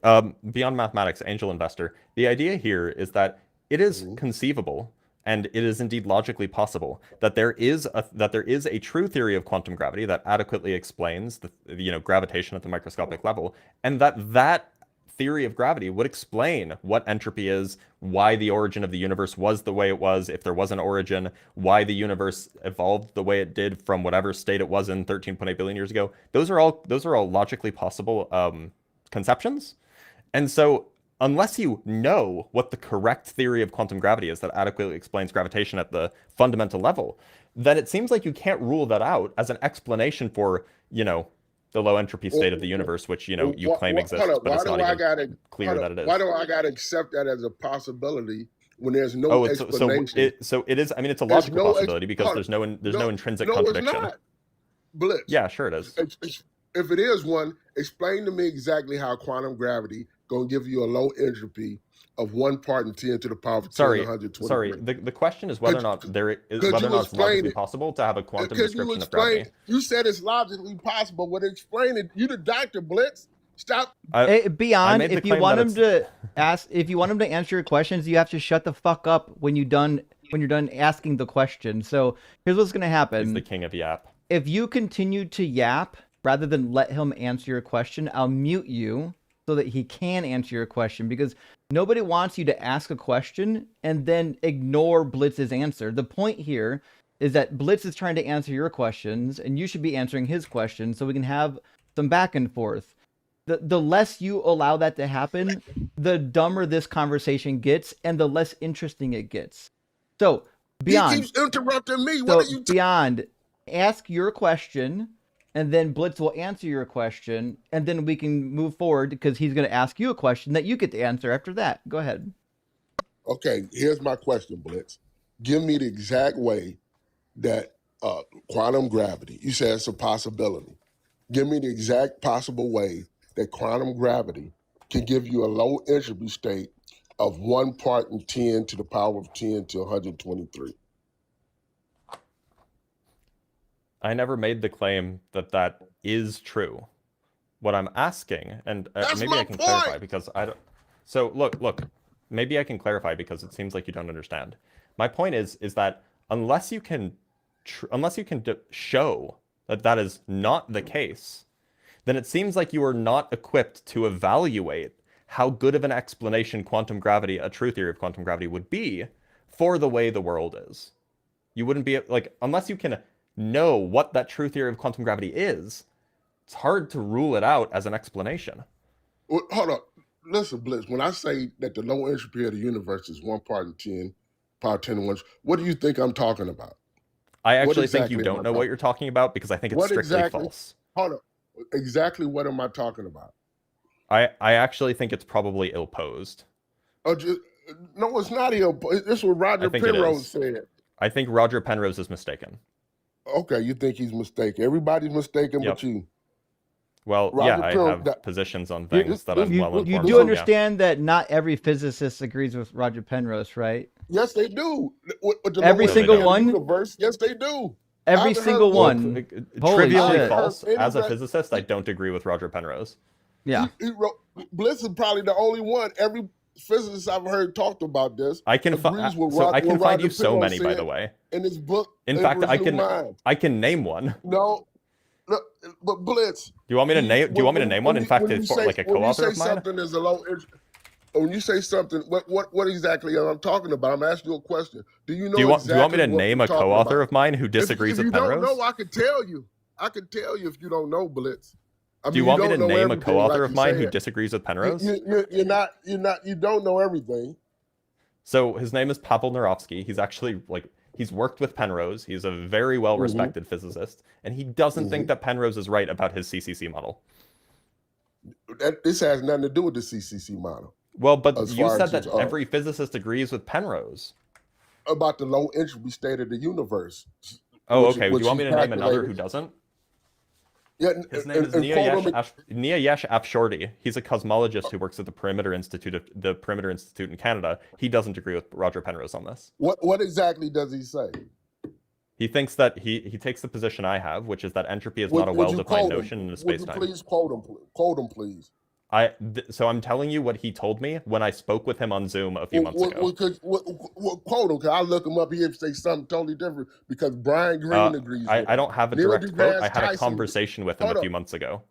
beyond mathematics, angel investor. The idea here is that it is conceivable, and it is indeed logically possible that there is a true theory of quantum gravity that adequately explains the gravitation at the microscopic level, and that theory of gravity would explain what entropy is, why the origin of the universe was the way it was, if there was an origin, why the universe evolved the way it did from whatever state it was in 13.8 billion years ago. Those are all logically possible conceptions. And so unless you know what the correct theory of quantum gravity is that adequately explains gravitation at the fundamental level, then it seems like you can't rule that out as an explanation for, the low entropy state of the universe, which, you claim exists, but it's not even clear that it is. Why do I got to accept that as a possibility when there's no explanation? So it is. I mean, it's a There's logical no possibility because there's no intrinsic contradiction. It's not. Blitz. Yeah, sure it is. If it is one, explain to me exactly how quantum gravity going to give you a low entropy of 1 part in 10 to the power of 10 Sorry. 123. The question is whether or not it's logically possible to have a quantum description of gravity. You said it's logically possible. Well, explain it. You the doctor, Blitz. Stop. Beyond, made the if you claim want that him to ask, if you want him to answer your questions, you have to shut the fuck up when you're done asking the question. So here's what's gonna happen. He's the king of yap. If you continue to yap rather than let him answer your question, I'll mute you so that he can answer your question, because nobody wants you to ask a question and then ignore Blitz's answer. The point here is that Blitz is trying to answer your questions and you should be answering his questions so we can have some back and forth. The less you allow that to happen, the dumber this conversation gets and the less interesting it gets. So, Beyond. He keeps interrupting me. So, What are you Beyond, ask your question, and then Blitz will answer your question, and then we can move forward because he's going to ask you a question that you get to answer after that. Go ahead. Okay, here's my question, Blitz. Give me the exact way that quantum gravity, you said it's a possibility. Give me the exact possible way that quantum gravity can give you a low entropy state of 1 part in 10 to the power of 10 to 123. I never made the claim that is true. What I'm asking, and maybe I can clarify because I don't. So look, maybe I can clarify because it seems like you don't understand. My point is that unless you can show that is not the case, then it seems like you are not equipped to evaluate how good of an explanation quantum gravity, a true theory of quantum gravity, would be for the way the world is. You wouldn't be unless you can know what that true theory of quantum gravity is, it's hard to rule it out as an explanation. Well, hold on. Listen, Blitz, when I say that the low entropy of the universe is 1 part in 10, power 10 to 1, what do you think I'm talking about? I actually think you don't know what you're talking about because I think it's strictly false. Hold on. Exactly what am I talking about? I actually think it's probably ill-posed. Oh, no, it's not ill-posed. This is what Roger Penrose said. I think Roger Penrose is mistaken. Okay, you think he's mistaken. Everybody's mistaken but you. Well, Roger I Penrose, have positions on things that I'm well informed. You do understand that not every physicist agrees with Roger Penrose, right? Yes, they do. Every single one? Universe, yes, they do. Every single one. Trivially false. As a physicist, I don't agree with Roger Penrose. Yeah. He wrote, Bliss is probably the only one. physicists I've heard talked about this. I can agrees with so I can what find Roger you so Penrose many, by said the way. in his book. In fact, I Emperor's New Mind. can name one. No, look, but Blitz. Do you want me to name? Do you want me to name one? In fact, it's like a when you co-author say of mine. something is a low interest. When you say something, what exactly am I talking about? I'm asking you a question. Do you know Do you want exactly me to what name we're a talking co-author about? of mine who disagrees if with you Penrose? don't know, I can tell you. I can tell you if you don't know, Blitz. I Do you mean, want me don't to know name a everything, co-author like of you mine who said. disagrees with Penrose? You don't know everything. So his name is Pavel Narovsky. He's actually he's worked with Penrose. He's a very well-respected physicist, and he doesn't think that Penrose is right about his CCC model. This has nothing to do with the CCC model. Well, but as you far said as that it's, every physicist agrees with Penrose. About the low entropy state of the universe. Oh, okay. Do you want he me to name another calculated. who doesn't? Yeah, His name is Niayesh Afshordi. He's a cosmologist who works at the Perimeter Institute in Canada. He doesn't agree with Roger Penrose on this. What exactly does he say? He thinks that he takes the position I have, which is that entropy is not a well-defined notion in a space-time. Would you please quote him, please? So I'm telling you what he told me when I spoke with him on Zoom a few months ago. Quote him, because I look him up here and say something totally different, because Brian Greene agrees with him. I don't have a Neil direct quote. deGrasse I had a Tyson- conversation with him a few months ago.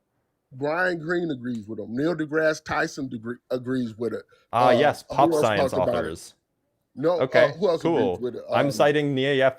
Brian Greene agrees with him. Neil deGrasse Tyson agrees with it. Yes, pop who else science talked about it? authors. No, Okay, who else cool. agrees with it? I'm citing Niayesh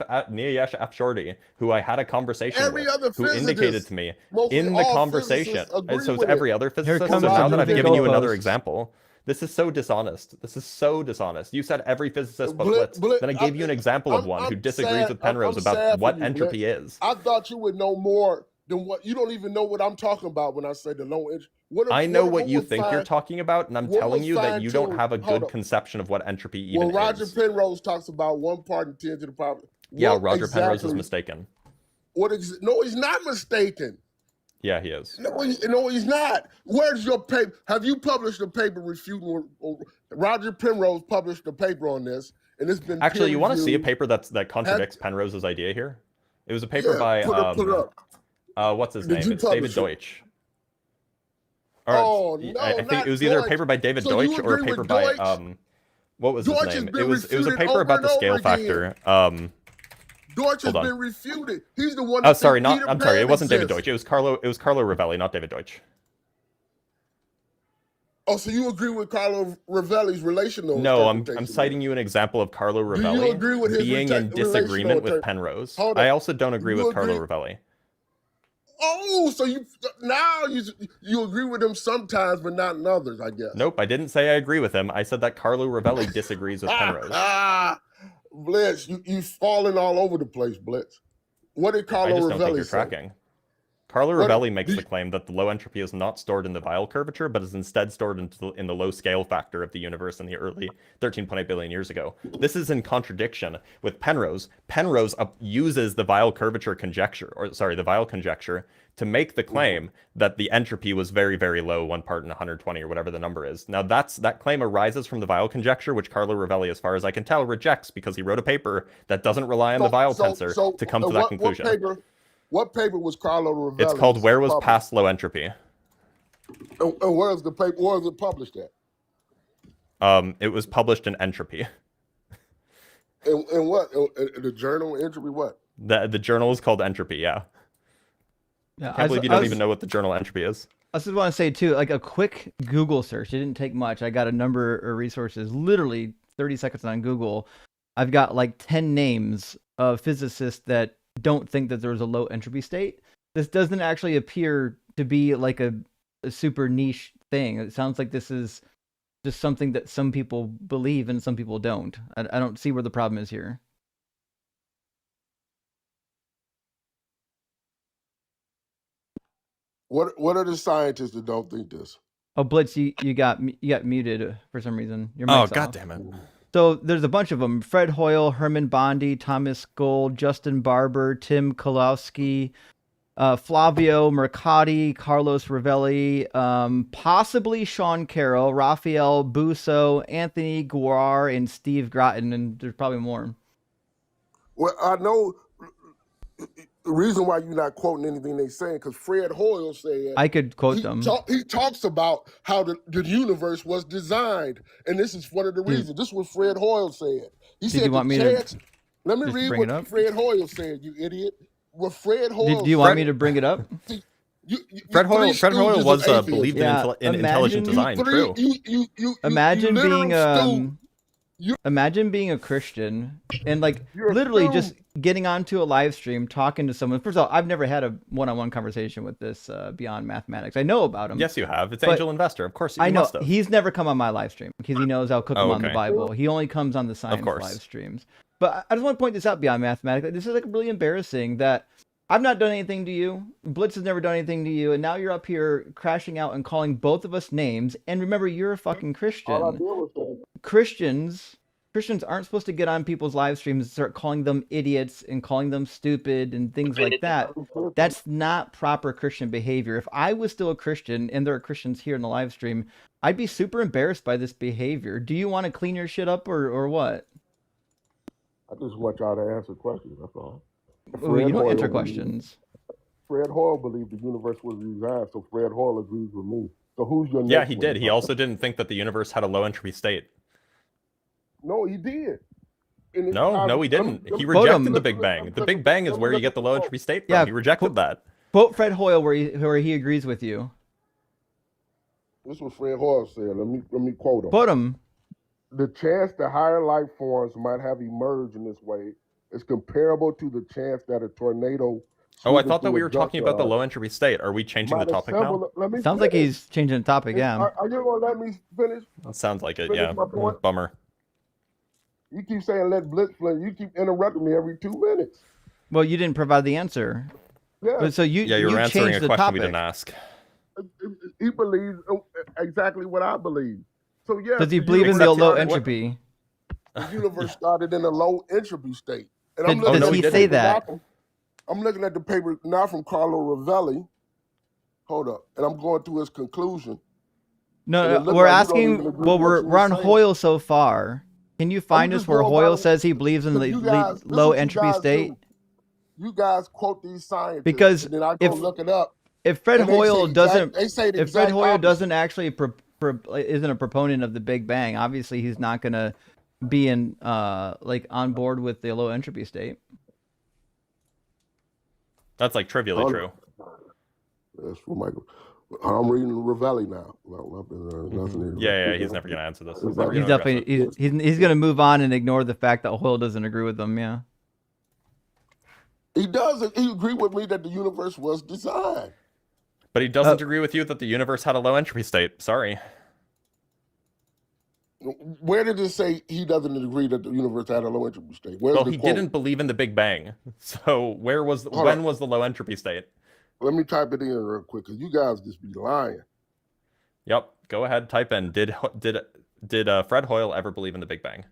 Afshordi, who I had a conversation Every with, other who indicated physicist, to me mostly in the all conversation. physicists And agree so it's with every it. other physicist. So comes now the that I've big given you another goalpost. example, this is so dishonest. This is so dishonest. You said every physicist but Blitz, Blitz. Then I gave you an example of one who disagrees with Penrose about what entropy is. I thought you would know more than what you don't even know what I'm talking about when I say the low entropy. I know what you think you're talking about, and I'm telling you that you don't have a good conception of what entropy even When Roger is. Penrose talks about 1 part in 10 to the power. Yeah, what Roger Penrose is exactly- mistaken. No, he's not mistaken. Yeah, he is. No, he's not. Where's your paper? Have you published a paper refuting? Roger Penrose published a paper on this, and it's been Actually, you want to see a peer-reviewed. paper that contradicts Penrose's idea here? It was a paper Yeah, by put it up. what's his Did name? you It's David publish it? Deutsch. Oh, no, I think not it was either a Deutsch. paper by David So you Deutsch or a agree paper with by Deutsch? what was Deutsch his has name? been It was a refuted paper about over the and scale over factor. Deutsch has hold on. been refuted. He's the one. Oh, that sorry, thinks Peter I'm sorry. It Pan wasn't David exists. Deutsch. It was Carlo Rovelli, not David Deutsch. Oh, so you agree with Carlo Rovelli's relational? No, I'm interpretation? citing you an example of Carlo you Rovelli agree with his being in relational disagreement with inter- Penrose. Hold I on. also don't agree You with Carlo agree- Rovelli. Oh, so you agree with him sometimes, but not in others, I guess. Nope, I didn't say I agree with him. I said that Carlo Rovelli disagrees with Penrose. Blitz, you falling all over the place, Blitz. What did I Carlo just don't think Rovelli you're say? tracking. Carlo What- Rovelli makes the claim that the low entropy is not stored in the Weyl curvature, but is instead stored in the low scale factor of the universe in the early 13.8 billion years ago. This is in contradiction with Penrose. Penrose uses the Weyl curvature conjecture, the Weyl conjecture, to make the claim that the entropy was very, very low, 1 part in 120 or whatever the number is. Now that claim arises from the Weyl conjecture, which Carlo Rovelli, as far as I can tell, rejects because he wrote a paper that doesn't rely on the Weyl tensor to come to that conclusion. What paper was Carlo Rovelli? It's called Where Was published? Past Low Entropy? And where's the paper? Where is it published at? It was published in Entropy. And what? The journal Entropy? What? The journal is called Entropy, yeah. Yeah, I can't believe you don't even know what the journal Entropy is. I just want to say too, like a quick Google search. It didn't take much. I got a number of resources, literally 30 seconds on Google. I've got like 10 names of physicists that don't think that there was a low entropy state. This doesn't actually appear to be like a super niche thing. It sounds like this is just something that some people believe and some people don't. I don't see where the problem is here. What are the scientists that don't think this? Oh, Blitz, you got muted for some reason. Your Oh, mic's God off. damn it. So there's a bunch of them: Fred Hoyle, Herman Bondi, Thomas Gold, Justin Barber, Tim Kolowski, Flavio Mercati, Carlos Rovelli, possibly Sean Carroll, Raphael Busso, Anthony Guar, and Steve Groton, and there's probably more. Well, I know The reason why you're not quoting anything they saying, because Fred Hoyle said I could quote them. he talks about how the universe was designed, and this is one of the reasons. This is what Fred Hoyle said. He said you want me to let me just read bring it what up? Fred Hoyle said, you idiot. What Fred Hoyle Do you want me to bring it up? Fred Hoyle was believed in intelligent design. True. Imagine being a Christian and like literally just getting onto a live stream talking to someone. First of all, I've never had a one-on-one conversation with this Beyond Mathematics. I know about him. Yes, you have. It's Angel Investor. Of course, I know. Must have. He's never come on my live stream because he knows I'll cook him on the Bible. He only comes on the science live streams. But I just want to point this out, Beyond Mathematics. This is like really embarrassing that I've not done anything to you. Blitz has never done anything to you, and now you're up here crashing out and calling both of us names. And remember, you're a fucking Christian. Christians aren't supposed to get on people's live streams and start calling them idiots and calling them stupid and things like that. That's not proper Christian behavior. If I was still a Christian, and there are Christians here in the live stream, I'd be super embarrassed by this behavior. Do you want to clean your shit up or what? I just want y'all to answer questions, that's all. Well, you don't answer questions. Fred Hoyle believed the universe was designed, so Fred Hoyle agrees with me. So who's your next Yeah, he one? did. He also didn't think that the universe had a low entropy state. No, he did. No, he didn't. He rejected the Big Bang. The Big Bang is where you get the low entropy state from. Yeah, he rejected that. Quote Fred Hoyle where he agrees with you. This is what Fred Hoyle said. Let me quote him. Quote him. The chance that higher life forms might have emerged in this way is comparable to the chance that a tornado. Oh, I thought that we were talking about the low entropy state. Are we changing the topic now? Sounds like he's changing the topic, yeah. Are you going to let me finish? That sounds like it, Finish yeah. my point? Bummer. You keep saying let Blitz play. You keep interrupting me every 2 minutes. Well, you didn't provide the answer. Yeah. But so you were answering changed a the question topic. we didn't ask. He believes exactly what I believe. So yeah. Does he believe in the low entropy? The universe started in a low entropy state. And Does he say that? I'm looking at the paper now from Carlo Rovelli. Hold up. And I'm going to his conclusion. No, we're asking, well, we're on Hoyle so far. Can you find us where Hoyle says he believes in the low entropy state? You guys quote these scientists, because and then I go look it up. If Fred Hoyle doesn't, if Fred Hoyle doesn't actually isn't a proponent of the Big Bang, obviously he's not going to be in like on board with the low entropy state. That's like trivially true. That's for Michael. I'm reading Ravelli now. Yeah, he's never going to answer this. He's definitely he's going to move on and ignore the fact that Hoyle doesn't agree with them. Yeah. He doesn't. He agreed with me that the universe was designed. But he doesn't agree with you that the universe had a low entropy state. Sorry. Where did it say he doesn't agree that the universe had a low entropy state? Well, he didn't believe in the Big Bang. So when was the low entropy state? Let me type it in real quick, because you guys just be lying. Yep. Go ahead, type in. Did Fred Hoyle ever believe in the Big Bang?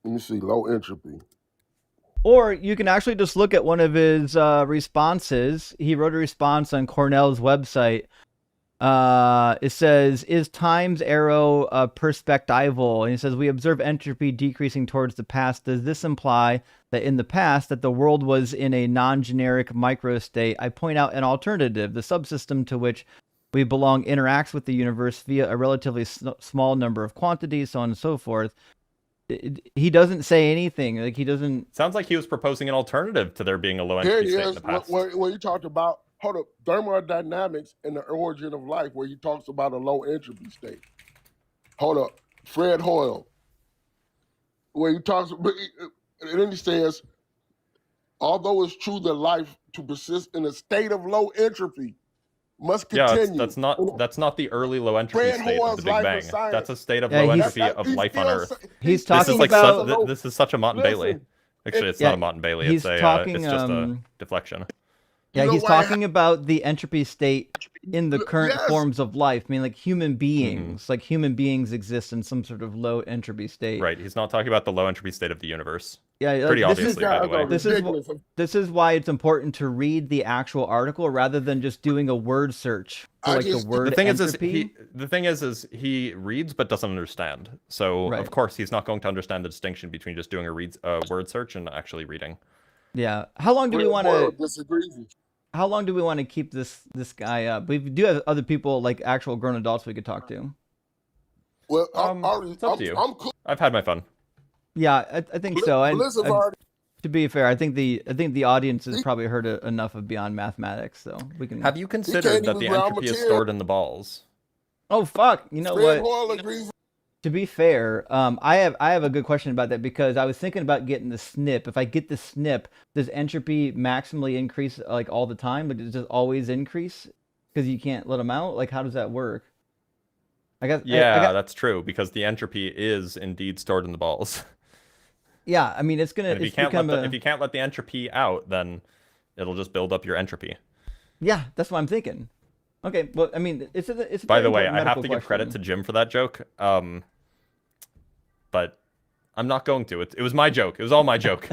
Let me see. Low entropy. Or you can actually just look at one of his responses. He wrote a response on Cornell's website. It says, is time's arrow perspectival? And it says, we observe entropy decreasing towards the past. Does this imply that in the past that the world was in a non-generic microstate? I point out an alternative. The subsystem to which we belong interacts with the universe via a relatively small number of quantities, so on and so forth. He doesn't say anything. Like he doesn't. Sounds like he was proposing an alternative to there being a low entropy state in the past. Where you talked about thermodynamics and the origin of life, where he talks about a low entropy state. Hold up, Fred Hoyle, where he talks, and then he says, although it's true that life to persist in a state of low entropy must continue. Yeah, that's not the early low entropy state of the Big Bang. That's a state of low entropy of life on Earth. He's talking about. This is such a Mott and Bailey. Actually, it's not a Mott and Bailey. It's just a deflection. Yeah, he's talking about the entropy state in the current forms of life. I mean, like human beings, like human beings exist in some sort of low entropy state. Right. He's not talking about the low entropy state of the universe. Yeah, pretty obviously, by the way. This is why it's important to read the actual article rather than just doing a word search for like the word entropy. The thing is he reads but doesn't understand. So of course he's not going to understand the distinction between just doing a word search and actually reading. Yeah. How long do we want Boyle to? disagrees. How long do we want to keep this guy up? We do have other people, like actual grown adults, we could talk to. Well, It's up to you. I'm cool. I've had my fun. Yeah, I think so. And Bliss have already. to be fair, I think the audience has probably heard enough of Beyond Mathematics, so we can. Have you considered that the even round entropy is material. stored in the balls? Oh fuck! You know Fred what? Hoyle agrees. To be fair, I have a good question about that because I was thinking about getting the SNP. If I get the SNP, does entropy maximally increase like all the time? Like does it just always increase because you can't let them out? Like how does that work? I guess. Yeah, that's true because the entropy is indeed stored in the balls. Yeah, I mean it's gonna. And if you It's can't become if you can't let the entropy out, then it'll just build up your entropy. Yeah, that's what I'm thinking. Okay, well, I mean, it's a By very the way, important I have medical to give credit to question. Jim for that joke. But I'm not going to. It was my joke. It was all my joke.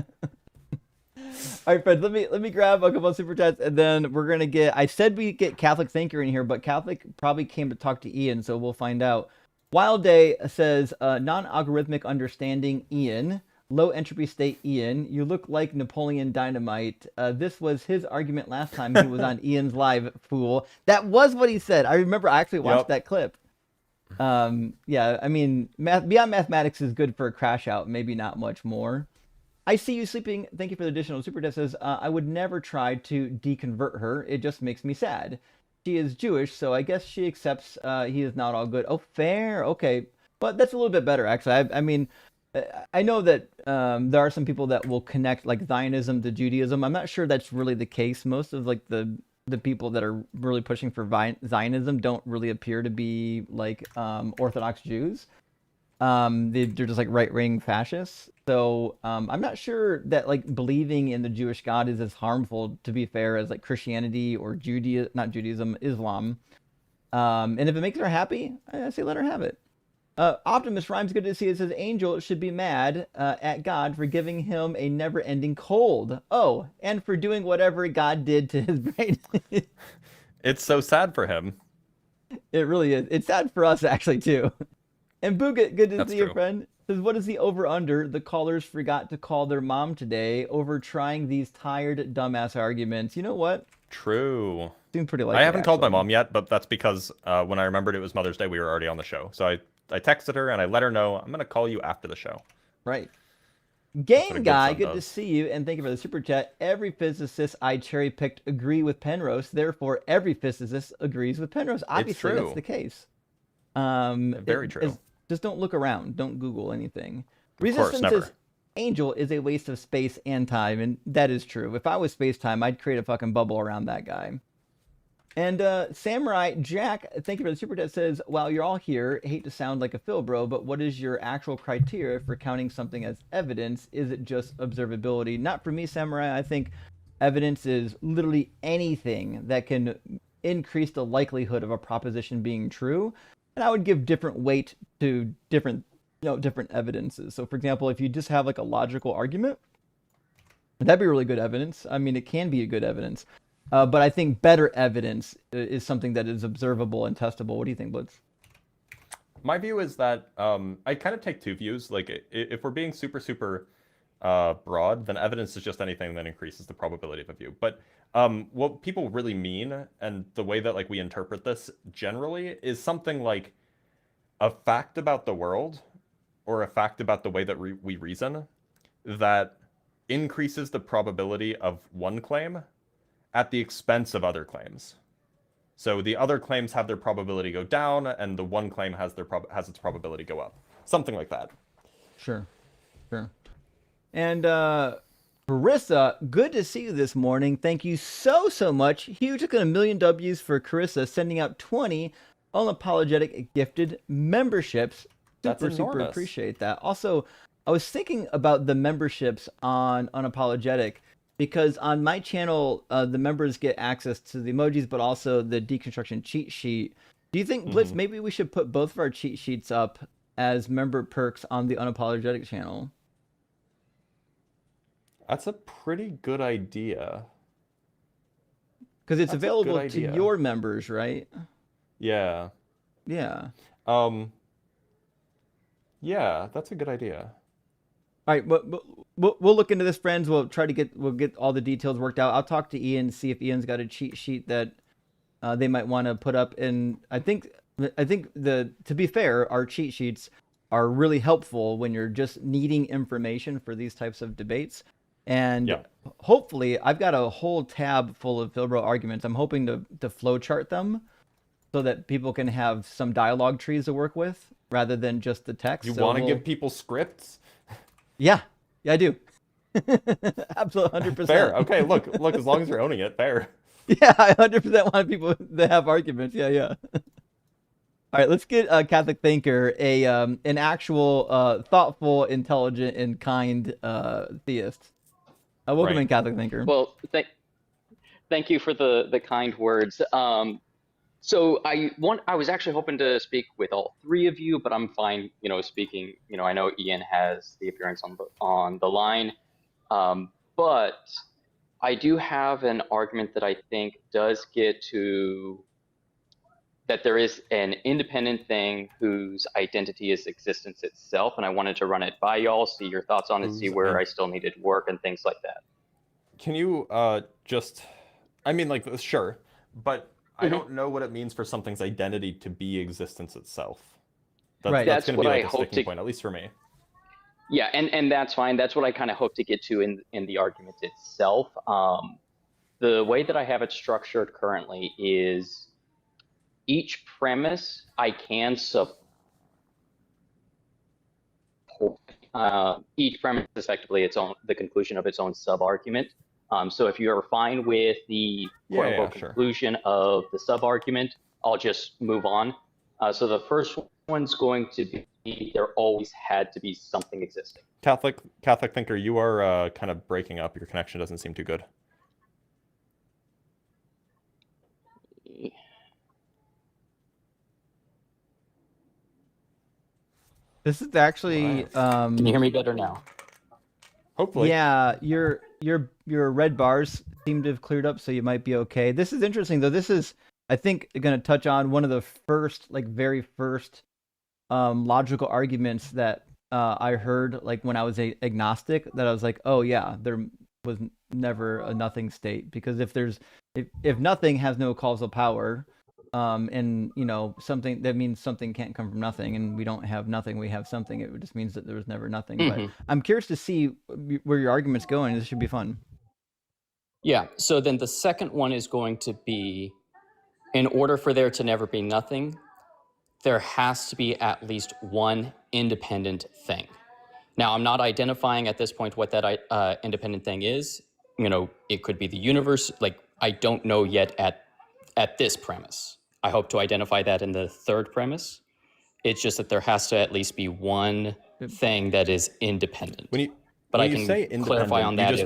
All right, friends, let me grab a couple of super chats, and then we're gonna get. I said we get Catholic Thinker in here, but Catholic probably came to talk to Ian, so we'll find out. Wild Day says non-algorithmic understanding, Ian. Low entropy state, Ian. You look like Napoleon Dynamite. This was his argument last time he was on Ian's live. Fool. That was what he said. I remember. I actually watched that clip. Yeah, I mean, Beyond Mathematics is good for a crash out, maybe not much more. I see you sleeping. Thank you for the additional super chat. Says I would never try to deconvert her. It just makes me sad. She is Jewish, so I guess she accepts he is not all good. Oh, fair. Okay, but that's a little bit better actually. I mean, I know that there are some people that will connect like Zionism to Judaism. I'm not sure that's really the case. Most of like the people that are really pushing for Zionism don't really appear to be like Orthodox Jews. They're just like right-wing fascists. So I'm not sure that like believing in the Jewish God is as harmful, to be fair, as like Christianity or not Judaism, Islam. And if it makes her happy, I say let her have it. Optimus Rhymes, good to see it. Says Angel should be mad at God for giving him a never-ending cold. Oh, and for doing whatever God did to his brain. It's so sad for him. It really is. It's sad for us actually too. And Booget, good to That's see you, true. friend. Says, what is the over-under? The callers forgot to call their mom today over trying these tired dumbass arguments. You know what? True. Seems pretty likely. I haven't called my actually. mom yet, but that's because when I remembered it was Mother's Day, we were already on the show. So I texted her and I let her know I'm gonna call you after the show. Right. what a Game good guy, son good to does. see you, and thank you for the super chat. Every physicist I cherry picked agree with Penrose, therefore every physicist agrees with Penrose. Obviously, true. that's the case. Very true. Just don't look around. Don't Google anything. Of course, Resistance never. is Angel is a waste of space and time, and that is true. If I was space time, I'd create a fucking bubble around that guy. And Samurai Jack, thank you for the super chat, says, while you're all here, hate to sound like a Phil bro, but what is your actual criteria for counting something as evidence? Is it just observability? Not for me, Samurai. I think evidence is literally anything that can increase the likelihood of a proposition being true. And I would give different weight to different evidences. So for example, if you just have like a logical argument, that'd be really good evidence. I mean, it can be a good evidence. But I think better evidence is something that is observable and testable. What do you think, Blitz? My view is that I kind of take two views. Like if we're being super broad, then evidence is just anything that increases the probability of a view. But what people really mean, and the way that like we interpret this generally, is something like a fact about the world or a fact about the way that we reason that increases the probability of one claim at the expense of other claims. So the other claims have their probability go down, and the one claim has its probability go up. Something like that. Sure. And Carissa, good to see you this morning. Thank you so much. Huge, look at 1 million W's for Carissa, sending out 20 Unapologetic gifted memberships. That's Super enormous. appreciate that. Also, I was thinking about the memberships on Unapologetic, because on my channel, the members get access to the emojis, but also the deconstruction cheat sheet. Do you think, Blitz, maybe we should put both of our cheat sheets up as member perks on the Unapologetic channel? That's a pretty good idea. Because it's That's a available good to idea. your members, right? Yeah. Yeah. Yeah, that's a good idea. right, but we'll look into this, friends. We'll get all the details worked out. I'll talk to Ian, see if Ian's got a cheat sheet that they might want to put up. And I think to be fair, our cheat sheets are really helpful when you're just needing information for these types of debates. And hopefully, I've got a whole tab full of Filbro arguments. I'm hoping to flowchart them so that people can have some dialogue trees to work with rather than just the text. You want to give people scripts? Yeah, I do. Absolutely, 100%. Fair. Okay, look. As long as you're owning it, fair. Yeah, I 100% want people to have arguments. Yeah. All right, let's get a Catholic thinker, an actual thoughtful, intelligent, and kind theist. Welcome in, Catholic thinker. Well, thank you for the kind words. So I was actually hoping to speak with all three of you, but I'm fine, speaking. I know Ian has the appearance on the line, but I do have an argument that I think does get to that there is an independent thing whose identity is existence itself, and I wanted to run it by y'all, see your thoughts on it, see where I still needed work and things like that. Can you sure, but I don't know what it means for something's identity to be existence itself. That's going to be like a sticking point, at least for me. Yeah, and that's fine. That's what I kind of hope to get to in the argument itself. The way that I have it structured currently is each premise I can support. Each premise is effectively the conclusion of its own sub-argument. So if you're fine with the quote-unquote conclusion of the sub-argument, I'll just move on. So the first one's going to be there always had to be something existing. Catholic thinker, you are kind of breaking up. Your connection doesn't seem too good. This is actually. Can you hear me better now? Hopefully. Yeah, your red bars seem to have cleared up, so you might be okay. This is interesting, though. This is, I think, going to touch on one of the very first logical arguments that I heard, when I was agnostic. That I was like, oh yeah, there was never a nothing state, because if nothing has no causal power. And something that means something can't come from nothing, and we don't have nothing, we have something. It just means that there was never nothing. But I'm curious to see where your argument's going. This should be fun. Yeah. So then the second one is going to be, in order for there to never be nothing, there has to be at least one independent thing. Now, I'm not identifying at this point what that independent thing is. It could be the universe. I don't know yet at this premise. I hope to identify that in the third premise. It's just that there has to at least be one thing that is independent. When you say clarify on that. You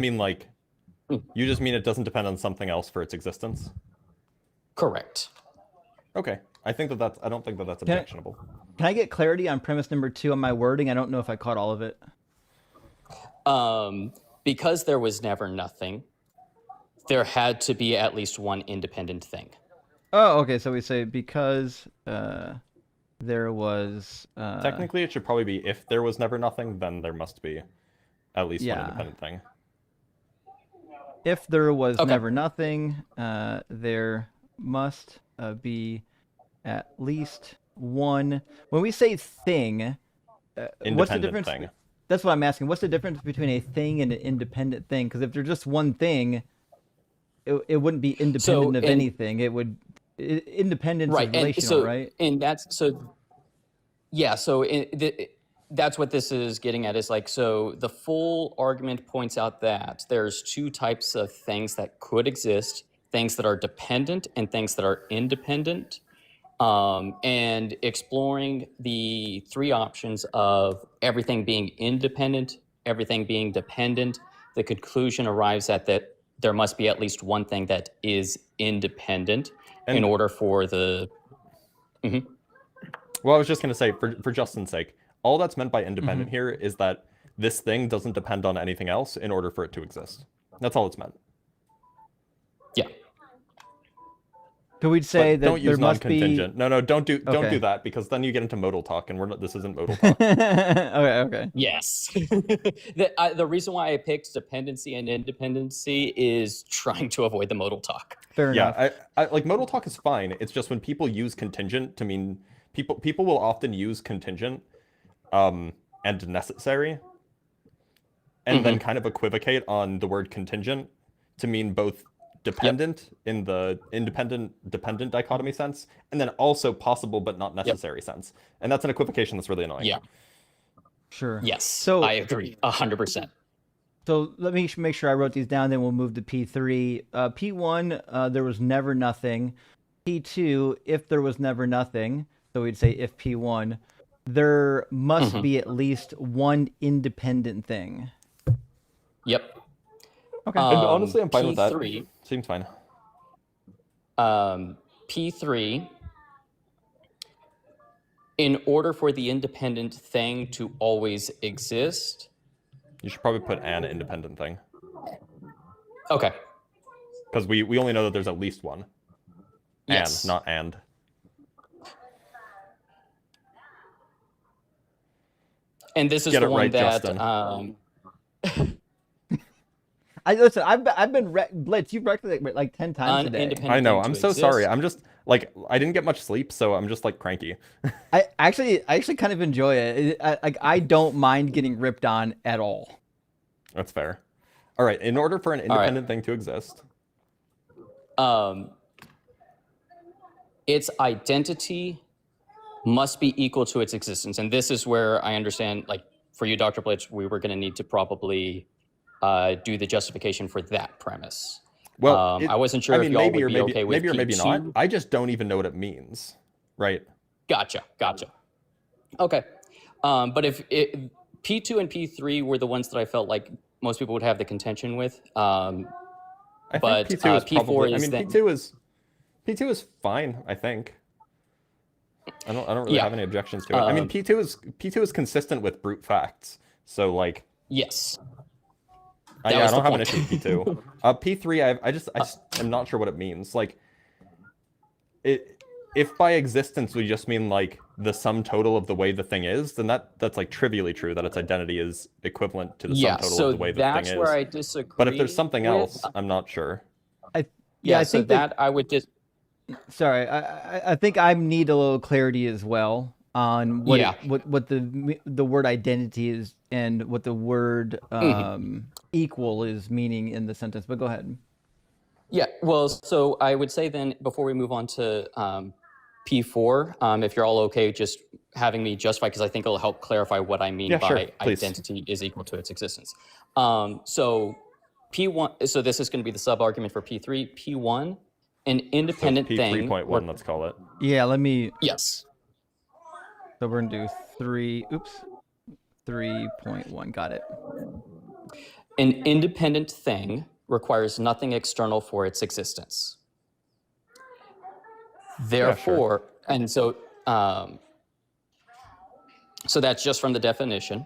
just mean it doesn't depend on something else for its existence? Correct. Okay. I don't think that's objectionable. Can I get clarity on premise number 2 on my wording? I don't know if I caught all of it. Because there was never nothing, there had to be at least one independent thing. Oh, okay. So we say because there was... Technically, it should probably be if there was never nothing, then there must be at least one independent thing. If there was never nothing, there must be at least one... When we say thing, what's the difference? Thing. That's what I'm asking. What's the difference between a thing and an independent thing? Because if there's just one thing, it wouldn't be independent of anything. It would... Independence is relational, right? And that's that's what this is getting at, is so the full argument points out that there's two types of things that could exist: things that are dependent and things that are independent. And exploring the three options of everything being independent, everything being dependent, the conclusion arrives at that there must be at least one thing that is independent in order for the... Well, I was just going to say, for Justin's sake, all that's meant by independent here is that this thing doesn't depend on anything else in order for it to exist. That's all it's meant. Yeah. So we'd say But that don't there use must be. non-contingent. No, don't do Okay. that, because then you get into modal talk, and this isn't modal talk. Okay. Yes. The reason why I picked dependency and independency is trying to avoid the modal talk. Fair enough. Yeah, I like modal talk is fine. It's just when people use contingent to mean people will often use contingent and necessary, and then kind of equivocate on the word contingent to mean both dependent in the independent-dependent dichotomy sense, and then also possible but not necessary sense. And that's an equivocation that's really annoying. Yeah. Sure. Yes. So I agree 100%. So let me make sure I wrote these down. Then we'll move to P3. P1, there was never nothing. P2, if there was never nothing. So we'd say if P1, there must be at least one independent thing. Yep. Okay. And honestly, I'm fine with that. P3. Seems fine. P3, in order for the independent thing to always exist. You should probably put an independent thing. Okay. Because we only know that there's at least one. Yes. And, not and. And this is Get the it one right, that Justin. Listen. I've been Blitz. You've wrecked it like 10 times today. I know. I'm so sorry. I'm just like I didn't get much sleep, so I'm just like cranky. I actually kind of enjoy it. I don't mind getting ripped on at all. That's fair. All right. In order for an independent thing to exist, its identity must be equal to its existence, and this is where I understand. Like for you, Dr. Blitz, we were going to need to probably do the justification for that premise. well, I wasn't sure if y'all would be okay with maybe or maybe not. P2. I just don't even know what it means. Right. Gotcha. Okay. But if P2 and P3 were the ones that I felt like most people would have the contention with. I think But P2 is P4 probably. is I mean, then- P2 is fine. I think. I don't really Yeah. have any objections to it. I mean, P2 is consistent with brute facts. So like. Yes. Yeah, I was don't the have an point. issue with P2. P3, I just am not sure what it means. Like, if by existence we just mean like the sum total of the way the thing is, then that's like trivially true that its identity is equivalent to the sum total so of the way the that's thing is. where I disagree. But if there's something with- else, I'm not sure. I Yeah, think so that I would just. Sorry, I think I need a little clarity as well on what Yeah. what the word identity is and what the word equal is meaning in the sentence. But go ahead. Yeah, well, so I would say then before we move on to P4, if you're all okay, just having me justify, because I think it'll help clarify what I mean Yeah, by sure, please. identity is equal to its existence. So P1, so this is going to be the sub-argument for P3. P1, an independent so thing. P3.1, let's call it. Yeah, let me. Yes. So we're gonna do 3.1. Got it. An independent thing requires nothing external for its existence. Therefore, and so so that's just from the definition.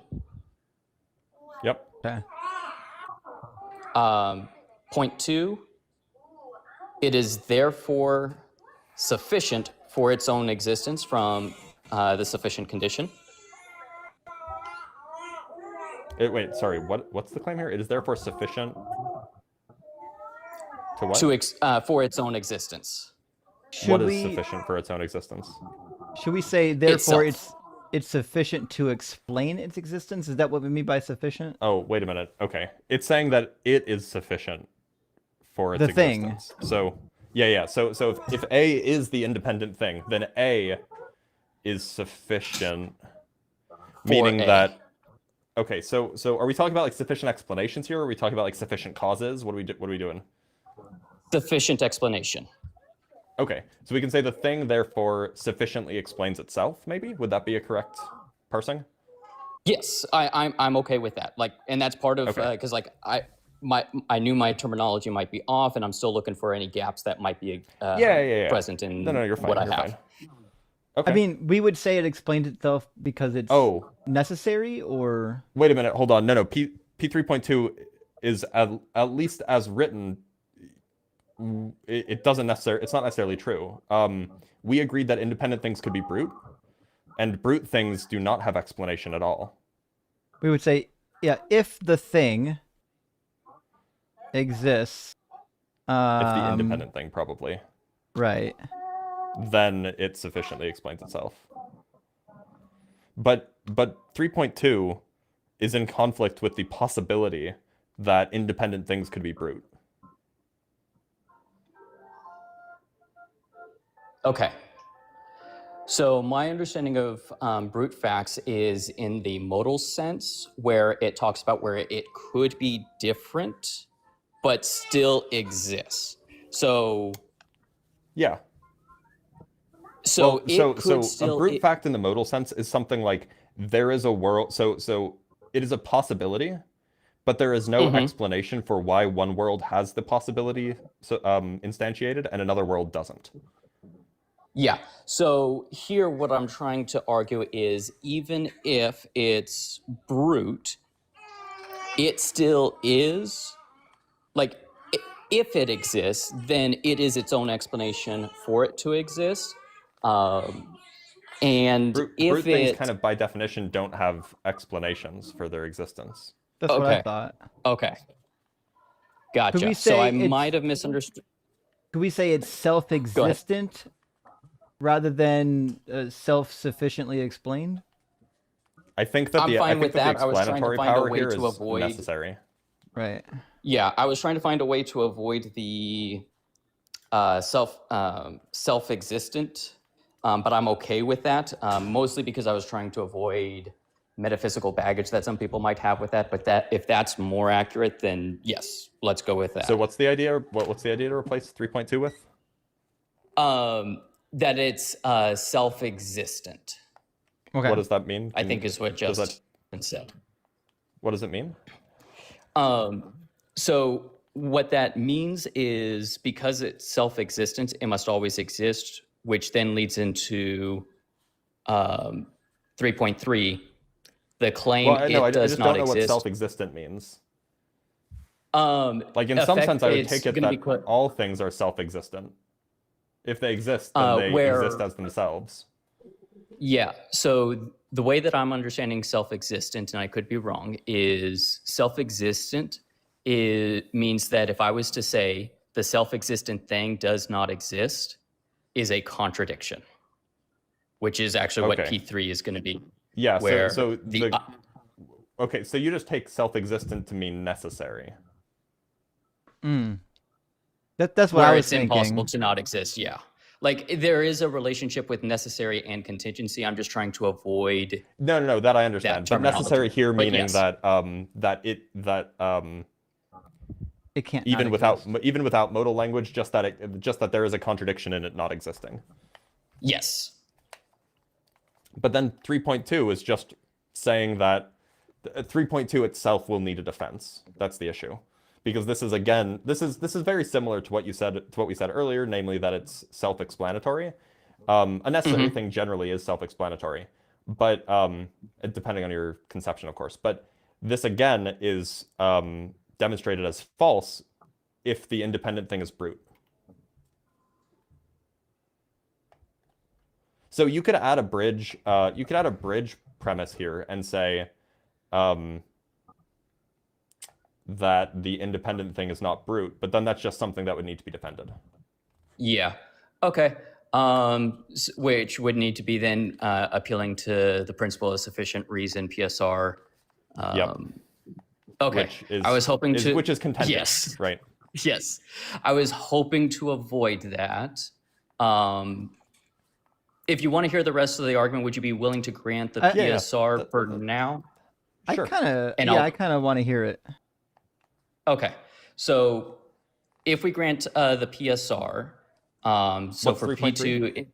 Yep. Okay. Point 2, it is therefore sufficient for its own existence from the sufficient condition. Wait, sorry. What's the claim here? It is therefore sufficient to what? For its own existence. Should What is we sufficient for its own existence? should we say therefore Itself. it's sufficient to explain its existence? Is that what we mean by sufficient? Oh, wait a minute. Okay. It's saying that it is sufficient for its The thing. existence. So, yeah. So if A is the independent thing, then A is sufficient, meaning A. that. Okay, so are we talking about like sufficient explanations here, or are we talking about like sufficient causes? What are we doing? Sufficient explanation. Okay, so we can say the thing therefore sufficiently explains itself. Maybe would that be a correct parsing? Yes, I'm okay with that. Like, and that's part of Okay. because like I knew my terminology might be off, and I'm still looking for any gaps that might be Yeah. present in No, you're fine. what I You're have. fine. Okay. I mean, we would say it explains itself because it's necessary, or Wait a minute, hold on. No. P3.2 is at least as written it doesn't necessarily, it's not necessarily true. We agreed that independent things could be brute, and brute things do not have explanation at all. We would say, yeah, if the thing exists, If the independent thing, probably, right, then it sufficiently explains itself. But 3.2 is in conflict with the possibility that independent things could be brute. Okay. So my understanding of brute facts is in the modal sense, where it talks about where it could be different, but still exists. So yeah. So well, it could still a brute fact in the modal sense is something like there is a world. So it is a possibility, but there is no explanation for why one world has the possibility instantiated and another world doesn't. Yeah. So here, what I'm trying to argue is even if it's brute, it still is, like, if it exists, then it is its own explanation for it to exist. And brute things kind of by definition don't have explanations for their existence. That's what I thought. Okay. Gotcha. So I might have misunderstood. Could we say it's self-existent rather than self-sufficiently explained? I think that I'm fine with that. I was trying to find a way to avoid necessary. Right. Yeah, I was trying to find a way to avoid the self-existent, but I'm okay with that. Mostly because I was trying to avoid metaphysical baggage that some people might have with that. But if that's more accurate, then yes, let's go with that. So what's the idea? What's the idea to replace 3.2 with? That it's self-existent. Okay. What does that mean? I think is what just said. What does it mean? So what that means is because it's self-existent, it must always exist, which then leads into 3.3, the claim I just not don't know what exist. self-existent means. Like in some sense, I would take it that all things are self-existent. If they exist, then they exist as themselves. Yeah. So the way that I'm understanding self-existent, and I could be wrong, is self-existent means that if I was to say the self-existent thing does not exist, is a contradiction, which is actually what P3 is going to be. Yeah. Where okay. So you just take self-existent to mean necessary. That's what I was thinking. It's impossible to not exist. Yeah. Like there is a relationship with necessary and contingency. I'm just trying to avoid. No, that I understand. But necessary here meaning that it can't even without modal language, just that there is a contradiction in it not existing. Yes. But then 3.2 is just saying that 3.2 itself will need a defense. That's the issue. Because this is very similar to what we said earlier, namely that it's self-explanatory. A necessary thing generally is self-explanatory, but depending on your conception, of course. But this again is demonstrated as false if the independent thing is brute. So you could add a bridge. You could add a bridge premise here and say that the independent thing is not brute, but then that's just something that would need to be defended. Yeah. Okay. Which would need to be then appealing to the principle of sufficient reason, PSR. Yep. Okay. Which is contentious. Yes. Right. Yes. I was hoping to avoid that. If you want to hear the rest of the argument, would you be willing to grant the PSR for now? Sure. I kind of want to hear it. Okay, so if we grant the PSR, so for P2,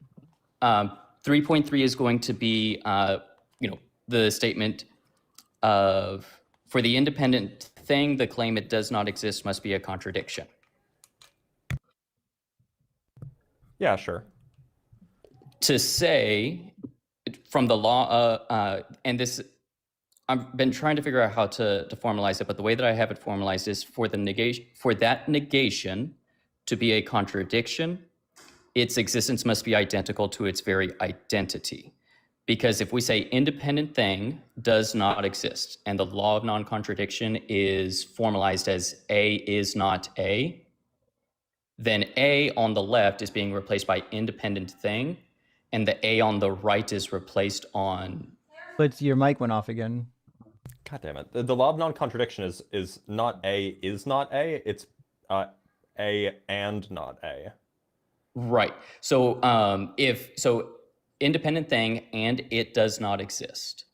3.3 is going to be, the statement of, for the independent thing, the claim it does not exist must be a contradiction. Yeah, sure. To say, from the law, and this, I've been trying to figure out how to formalize it, but the way that I have it formalized is for that negation to be a contradiction, its existence must be identical to its very identity. Because if we say independent thing does not exist, and the law of non-contradiction is formalized as A is not A, then A on the left is being replaced by independent thing, and the A on the right is replaced on... But your mic went off again. God damn it. The law of non-contradiction is not A is not A, it's A and not A. Right. So independent thing and it does not exist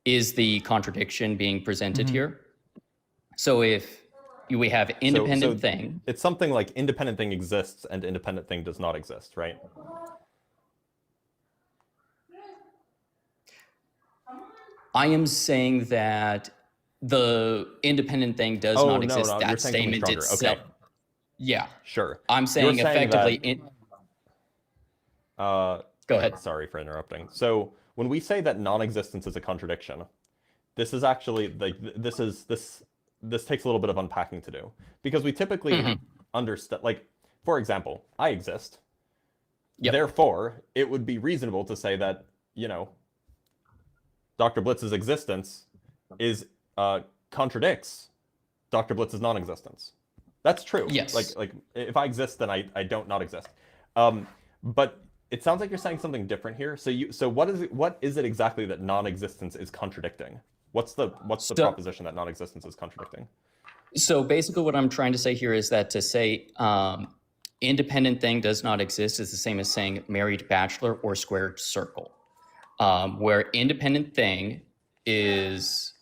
is the contradiction being presented here. So if we have independent thing, it's something like independent thing exists and independent thing does not exist, right? I am saying that the independent thing does not exist. No, that you're saying something statement stronger. itself. Okay. Yeah. Sure. I'm saying effectively. Go ahead. Sorry for interrupting. So when we say that non-existence is a contradiction, this is actually like this takes a little bit of unpacking to do, because we typically understand, like, for example, I exist. Yep. Therefore, it would be reasonable to say that, you know, Dr. Blitz's existence is contradicts Dr. Blitz's non-existence. That's true. Yes. Like if I exist, then I don't not exist. But it sounds like you're saying something different here. So what is it exactly that non-existence is contradicting? What's the proposition that non-existence is contradicting? So basically what I'm trying to say here is that to say independent thing does not exist is the same as saying married bachelor or squared circle, where independent thing is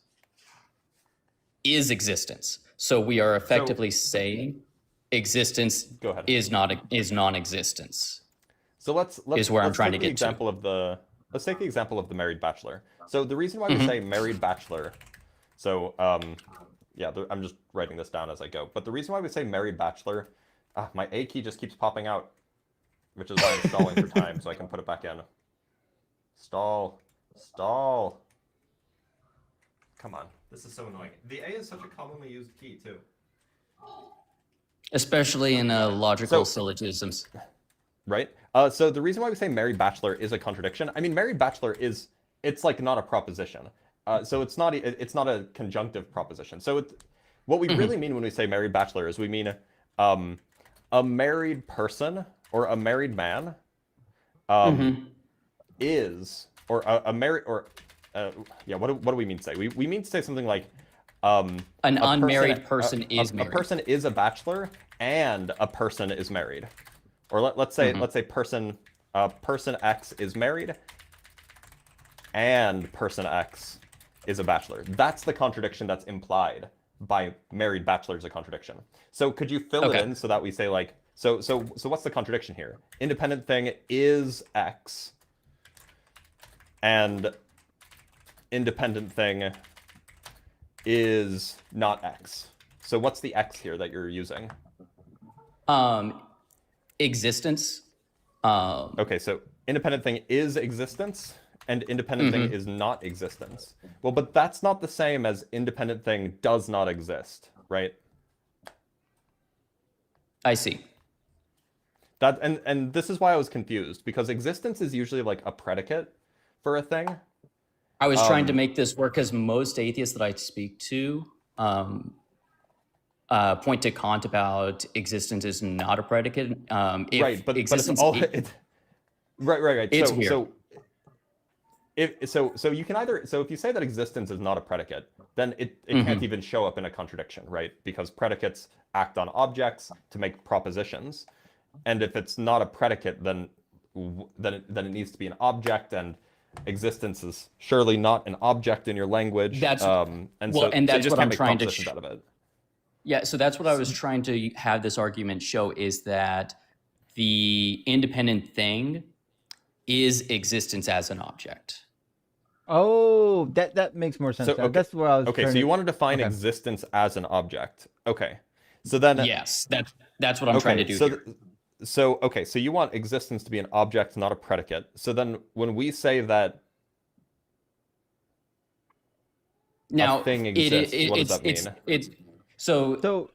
existence. So we are effectively saying existence is non-existence. So let's is where I'm trying to take the get example to. Let's take the example of the married bachelor. So the reason why we say married bachelor, so yeah, I'm just writing this down as I go. But the reason why we say married bachelor, my A key just keeps popping out, which is why I'm stalling for time so I can put it back in. Stall. Come on, this is so annoying. The A is such a commonly used key too. Especially in logical syllogisms. Right? So the reason why we say married bachelor is a contradiction, I mean, married bachelor it's like not a proposition. So it's not a conjunctive proposition. So what we really mean when we say married bachelor is we mean a married person or a married man is, or a married, or yeah, what do we mean to say? We mean to say something like an unmarried person is married. A person is a bachelor and a person is married. Or let's say person X is married and person X is a bachelor. That's the contradiction that's implied by married bachelor is a contradiction. So could you fill it in so that we say like, so what's the contradiction here? Independent thing is X and independent thing is not X. So what's the X here that you're using? Existence. Okay, so independent thing is existence and independent thing is not existence. Well, but that's not the same as independent thing does not exist, right? I see. That and this is why I was confused, because existence is usually like a predicate for a thing. I was trying to make this work because most atheists that I speak to point to Kant about existence is not a predicate. Right, but it's all right. It's weird. So you can either, so if you say that existence is not a predicate, then it can't even show up in a contradiction, right? Because predicates act on objects to make propositions, and if it's not a predicate, then it needs to be an object, and existence is surely not an object in your language. That's so that's what I'm trying to out of it. Yeah, so that's what I was trying to have this argument show, is that the independent thing is existence as an object. Oh, that makes more sense. So, That's what I was. Okay, so you want to define existence as an object. Okay, so then yes, that's what I'm trying to do here. So you want existence to be an object, not a predicate. So then when we say that now a thing exists, what does that mean? So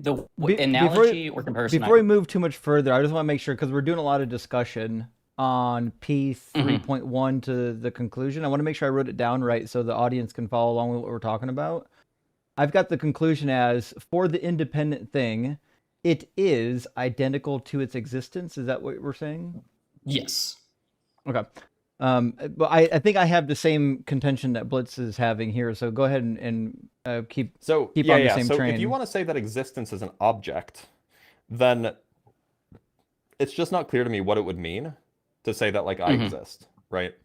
the Be- analogy or comparison. Before we move too much further, I just want to make sure, because we're doing a lot of discussion on P3.1 to the conclusion. I want to make sure I wrote it down right so the audience can follow along with what we're talking about. I've got the conclusion as, for the independent thing, it is identical to its existence. Is that what we're saying? Yes. Okay. But I think I have the same contention that Blitz is having here. So go ahead and keep on the same train. If you want to say that existence is an object, then it's just not clear to me what it would mean to say that like I exist, right?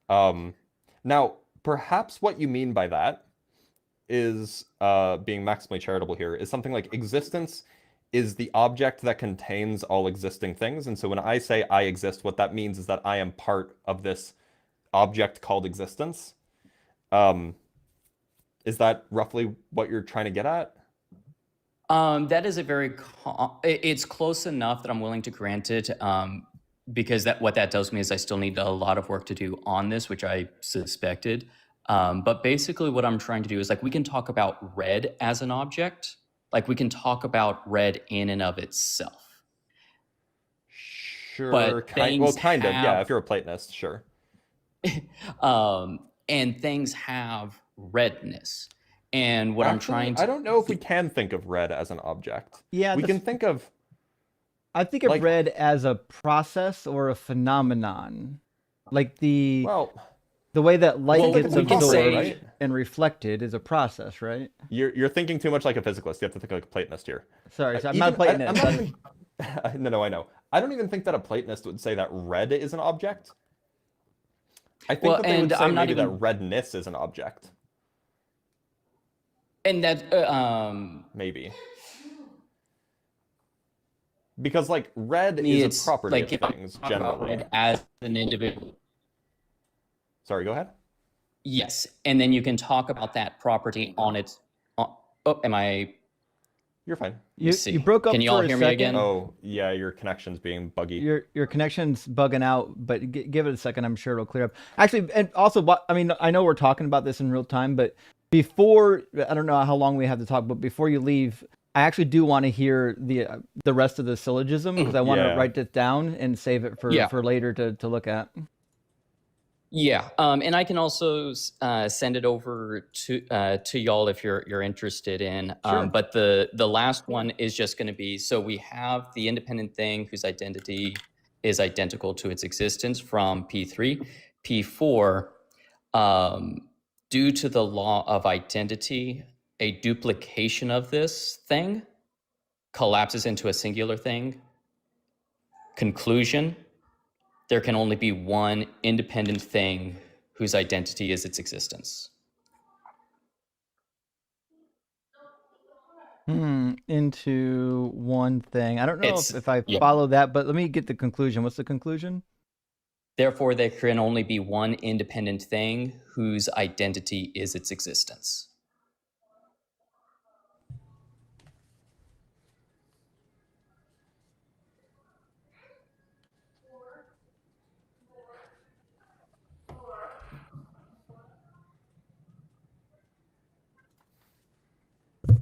Now, perhaps what you mean by that is being maximally charitable here is something like existence is the object that contains all existing things. And so when I say I exist, what that means is that I am part of this object called existence. Is that roughly what you're trying to get at? That is a very, it's close enough that I'm willing to grant it, because what that tells me is I still need a lot of work to do on this, which I suspected. But basically what I'm trying to do is like, we can talk about red as an object. Like we can talk about red in and of itself. Sure. But kind of, yeah, if you're a Platonist, sure. And things have redness. And what I'm trying to... I don't know if we can think of red as an object. Yeah, we can think of... I think of red as a process or a phenomenon. Like the way that light gets absorbed and reflected is a process, right? You're thinking too much like a physicalist. You have to think like a Platonist here. Sorry, I'm not a Platonist. No, I know. I don't even think that a Platonist would say that red is an object. I think that they would say maybe that redness is an object. And that maybe. Because like red is a property of things generally. Red as an individual. Sorry, go ahead. Yes, and then you can talk about that property on its. Am I? You're fine. You broke up. Can you all hear me again? Oh yeah, your connection's being buggy. Your connection's bugging out, but give it a second. I'm sure it'll clear up. Actually, and also, I mean, I know we're talking about this in real time, but before, I don't know how long we have to talk, but before you leave, I actually do want to hear the rest of the syllogism, because I want to write this down and save it for later to look at. Yeah, and I can also send it over to y'all if you're interested in. Sure. But the last one is just going to be, so we have the independent thing whose identity is identical to its existence from P3. P4, due to the law of identity, a duplication of this thing collapses into a singular thing. Conclusion, there can only be one independent thing whose identity is its existence. Into one thing. I don't know if I follow that, but let me get the conclusion. What's the conclusion? Therefore, there can only be one independent thing whose identity is its existence.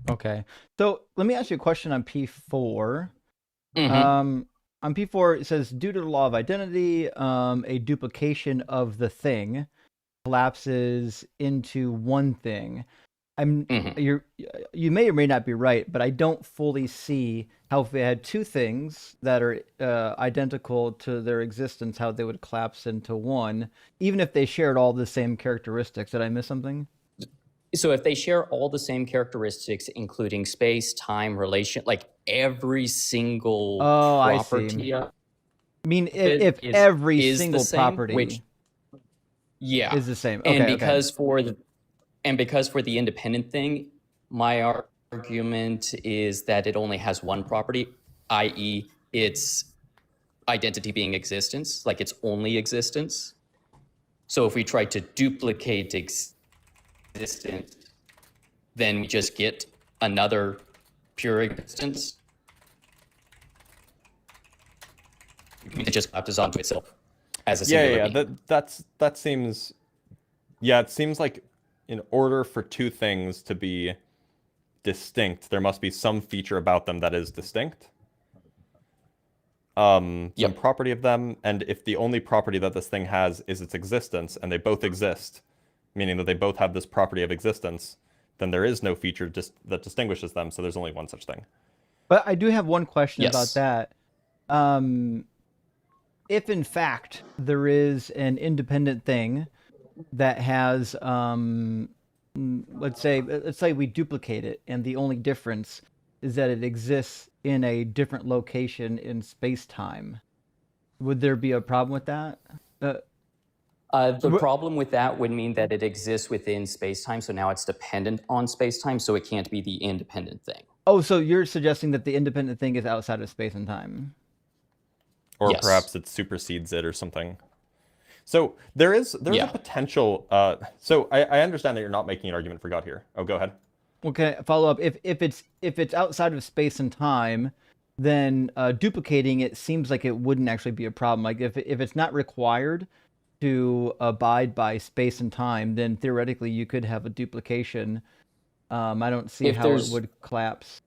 Okay. So let me ask you a question on P4. On P4, it says, due to the law of identity, a duplication of the thing collapses into one thing. You may or may not be right, but I don't fully see how if they had two things that are identical to their existence, how they would collapse into one, even if they shared all the same characteristics. Did I miss something? So if they share all the same characteristics, including space, time, relation, like every single property. I mean, if every single property is the same. Okay, and because for the independent thing, my argument is that it only has one property, i.e. its identity being existence, like its only existence. So if we try to duplicate existence, then we just get another pure existence. It just collapses onto itself as a singular being. That seems. Yeah, it seems like in order for two things to be distinct, there must be some feature about them that is distinct. Some property of them, and if the only property that this thing has is its existence, and they both exist, meaning that they both have this property of existence, then there is no feature that distinguishes them, so there's only one such thing. But I do have one question about Yes. that. If in fact there is an independent thing that has, let's say we duplicate it, and the only difference is that it exists in a different location in space-time, would there be a problem with that? The problem with that would mean that it exists within space-time, so now it's dependent on space-time, so it can't be the independent thing. Oh, so you're suggesting that the independent thing is outside of space and time? Or Yes. perhaps it supersedes it or something. So there's a potential. So I understand that you're not making an argument for God here. Oh, go ahead. Okay, follow up. If it's outside of space and time, then duplicating it seems like it wouldn't actually be a problem. Like if it's not required to abide by space and time, then theoretically you could have a duplication. I don't see If how it there's- would collapse.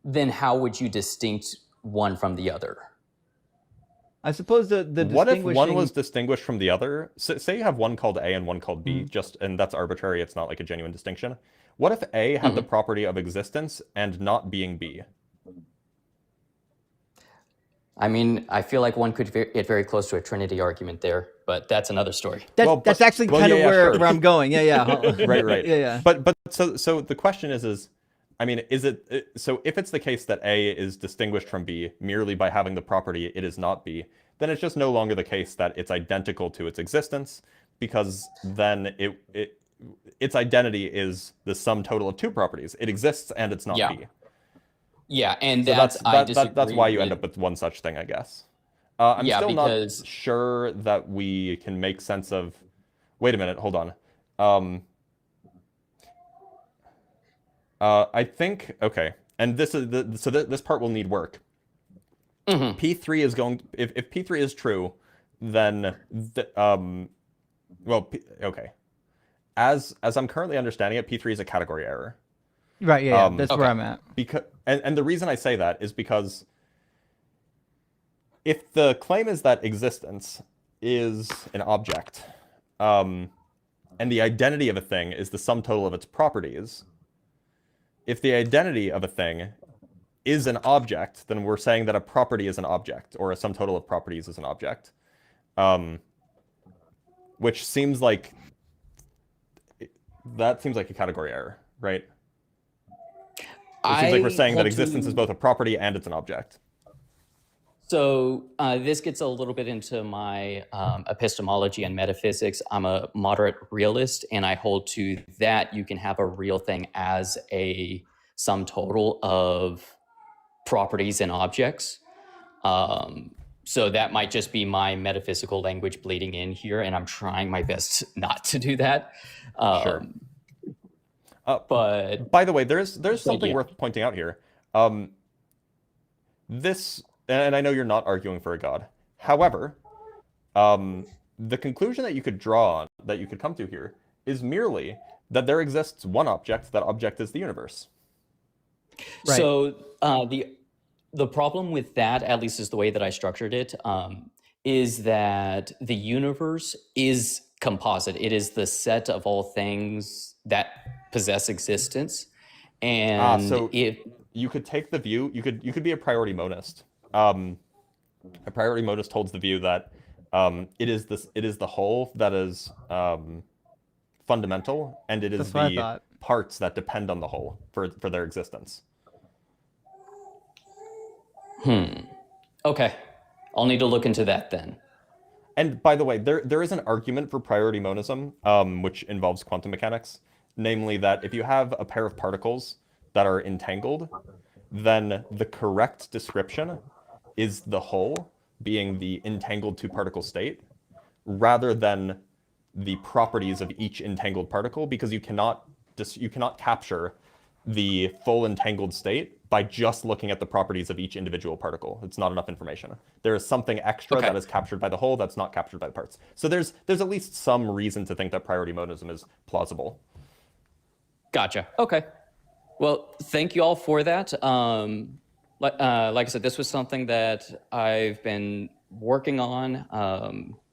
Then how would you distinct one from the other? I suppose the What if distinguishing... one was distinguished from the other? Say you have one called A and one called B, and that's arbitrary. It's not like a genuine distinction. What if A had the property of existence and not being B? I mean, I feel like one could get very close to a Trinity argument there, but that's another story. That's actually kind of where I'm going. Yeah. Right. Yeah. But so the question is, I mean, is it so if it's the case that A is distinguished from B merely by having the property it is not B, then it's just no longer the case that it's identical to its existence, because then its identity is the sum total of two properties. It exists and it's not B. Yeah, and So that's that's why you end up with one such thing, I guess. I'm still because... not sure that we can make sense of. Wait a minute, hold on. I think and this is this part will need work. P3 is going. If P3 is true, then As I'm currently understanding it, P3 is a category error. Right. Yeah. That's where I'm at. Because and the reason I say that is because if the claim is that existence is an object, and the identity of a thing is the sum total of its properties, if the identity of a thing is an object, then we're saying that a property is an object, or a sum total of properties is an object, which seems like a category error, right? It seems like we're saying that existence is both a property and it's an object. So this gets a little bit into my epistemology and metaphysics. I'm a moderate realist, and I hold to that you can have a real thing as a sum total of properties and objects. So that might just be my metaphysical language bleeding in here, and I'm trying my best not to do that. Sure. But by the way, there's something worth pointing out here. This, and I know you're not arguing for a god. However, the conclusion that you could draw, that you could come to here, is merely that there exists one object. That object is the universe. Right. So the problem with that, at least is the way that I structured it, is that the universe is composite. It is the set of all things that possess existence. And so you could take the view, you could be a priority monist. A priority monist holds the view that it is the whole that is fundamental, and it is the parts that depend on the whole for their existence. Okay. I'll need to look into that then. And by the way, there is an argument for priority monism, which involves quantum mechanics, namely that if you have a pair of particles that are entangled, then the correct description is the whole being the entangled two-particle state, rather than the properties of each entangled particle, because you cannot capture the full entangled state by just looking at the properties of each individual particle. It's not enough information. There is something extra that is captured by the whole that's not captured by the parts. So there's at least some reason to think that priority monism is plausible. Gotcha. Okay. Well, thank you all for that. Like I said, this was something that I've been working on.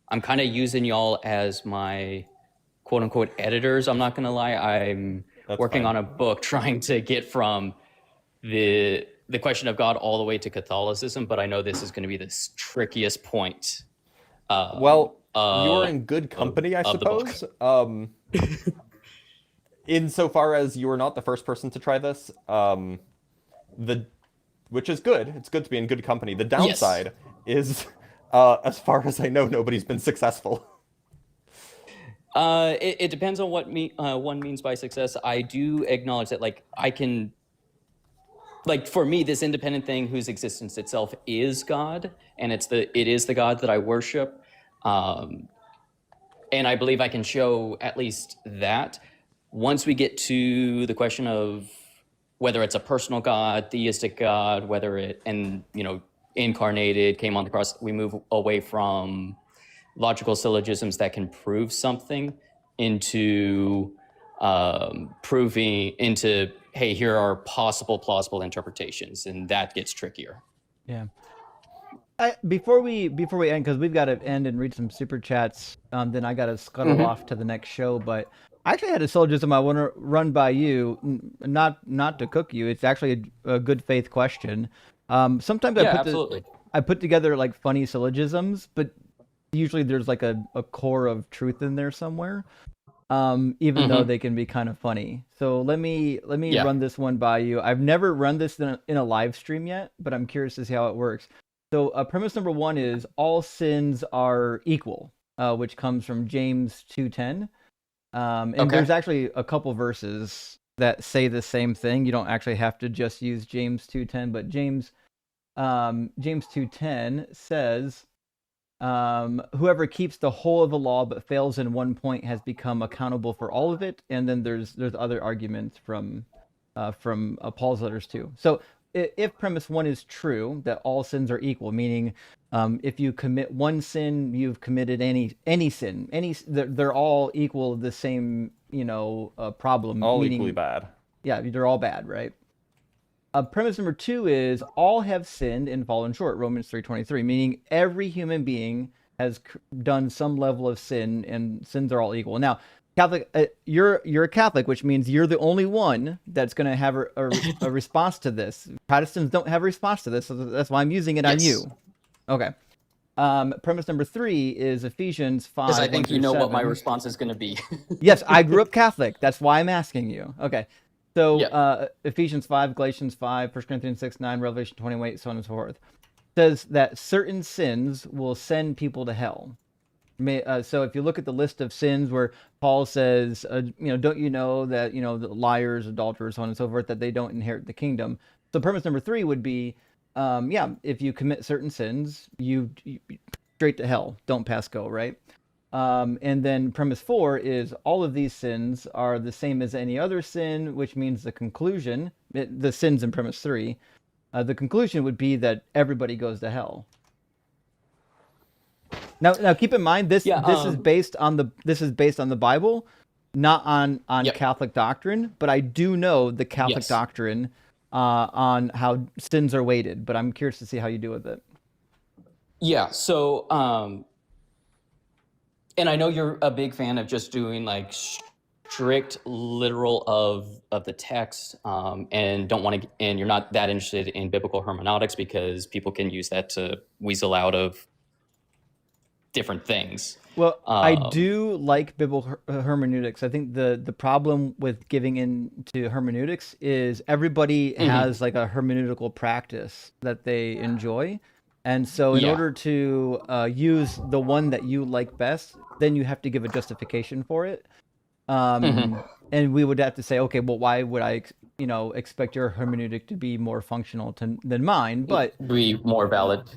I'm kind of using y'all as my quote unquote editors. I'm not going to lie. I'm That's working fine. on a book trying to get from the question of God all the way to Catholicism, but I know this is going to be the trickiest point. Well, you're in good company, I of the book. suppose. Insofar as you are not the first person to try this, which is good. It's good to be in good company. The downside is, as far as I know, nobody's been successful. It depends on what one means by success. I do acknowledge that, like, I can, like, for me, this independent thing whose existence itself is God, and it is the God that I worship. And I believe I can show at least that. Once we get to the question of whether it's a personal God, theistic God, whether it, and, you know, incarnated, came on the cross, we move away from logical syllogisms that can prove something into hey, here are possible plausible interpretations, and that gets trickier. Yeah. Before we end, because we've got to end and read some super chats, then I got to scuttle off to the next show. But I actually had a syllogism I want to run by you, not to cook you. It's actually a good faith question. Sometimes I put together like funny syllogisms, but usually there's like a core of truth in there somewhere. Even though they can be kind of funny. So let me run this one by you. I've never run this in a live stream yet, but I'm curious to see how it works. So premise number 1 is all sins are equal, which comes from James 2:10. And there's actually a couple verses that say the same thing. You don't actually have to just use James 2:10, but James 2:10 says, whoever keeps the whole of the law but fails in one point has become accountable for all of it. And then there's other arguments from Paul's letters too. So if premise 1 is true, that all sins are equal, meaning if you commit one sin, you've committed any sin, they're all equal, the same, problem. All meaning, equally bad. Yeah, they're all bad, right? Premise number 2 is all have sinned and fallen short, Romans 3:23, meaning every human being has done some level of sin, and sins are all equal. Now, Catholic, you're a Catholic, which means you're the only one that's going to have a response to this. Protestants don't have a response to this, so that's why I'm using it on you. Okay. Premise number 3 is Ephesians 5. Because I think you know 7. what my response is going to be. Yes, I grew up Catholic. That's why I'm asking you. Okay. So Ephesians 5, Galatians 5, 1 Corinthians 6, 9, Revelation 28, so on and so forth, says that certain sins will send people to hell. So if you look at the list of sins where Paul says, don't you know that, the liars, adulterers, so on and so forth, that they don't inherit the kingdom. So premise number 3 would be, if you commit certain sins, you straight to hell, don't pass go, right? And then premise 4 is all of these sins are the same as any other sin, which means the conclusion, the sins in premise 3, the conclusion would be that everybody goes to hell. Now keep in mind this is based on the Bible, not on Catholic doctrine, but I do know the Catholic doctrine on how sins are weighted, but I'm curious to see how you do with it. Yeah, so and I know you're a big fan of just doing like strict literal of the text, and don't want to, and you're not that interested in biblical hermeneutics because people can use that to weasel out of different things. Well, I do like biblical hermeneutics. I think the problem with giving into hermeneutics is everybody has like a hermeneutical practice that they enjoy. And so in order to use the one that you like best, then you have to give a justification for it. And we would have to say, okay, well, why would I, expect your hermeneutic to be more functional than mine? But be more valid.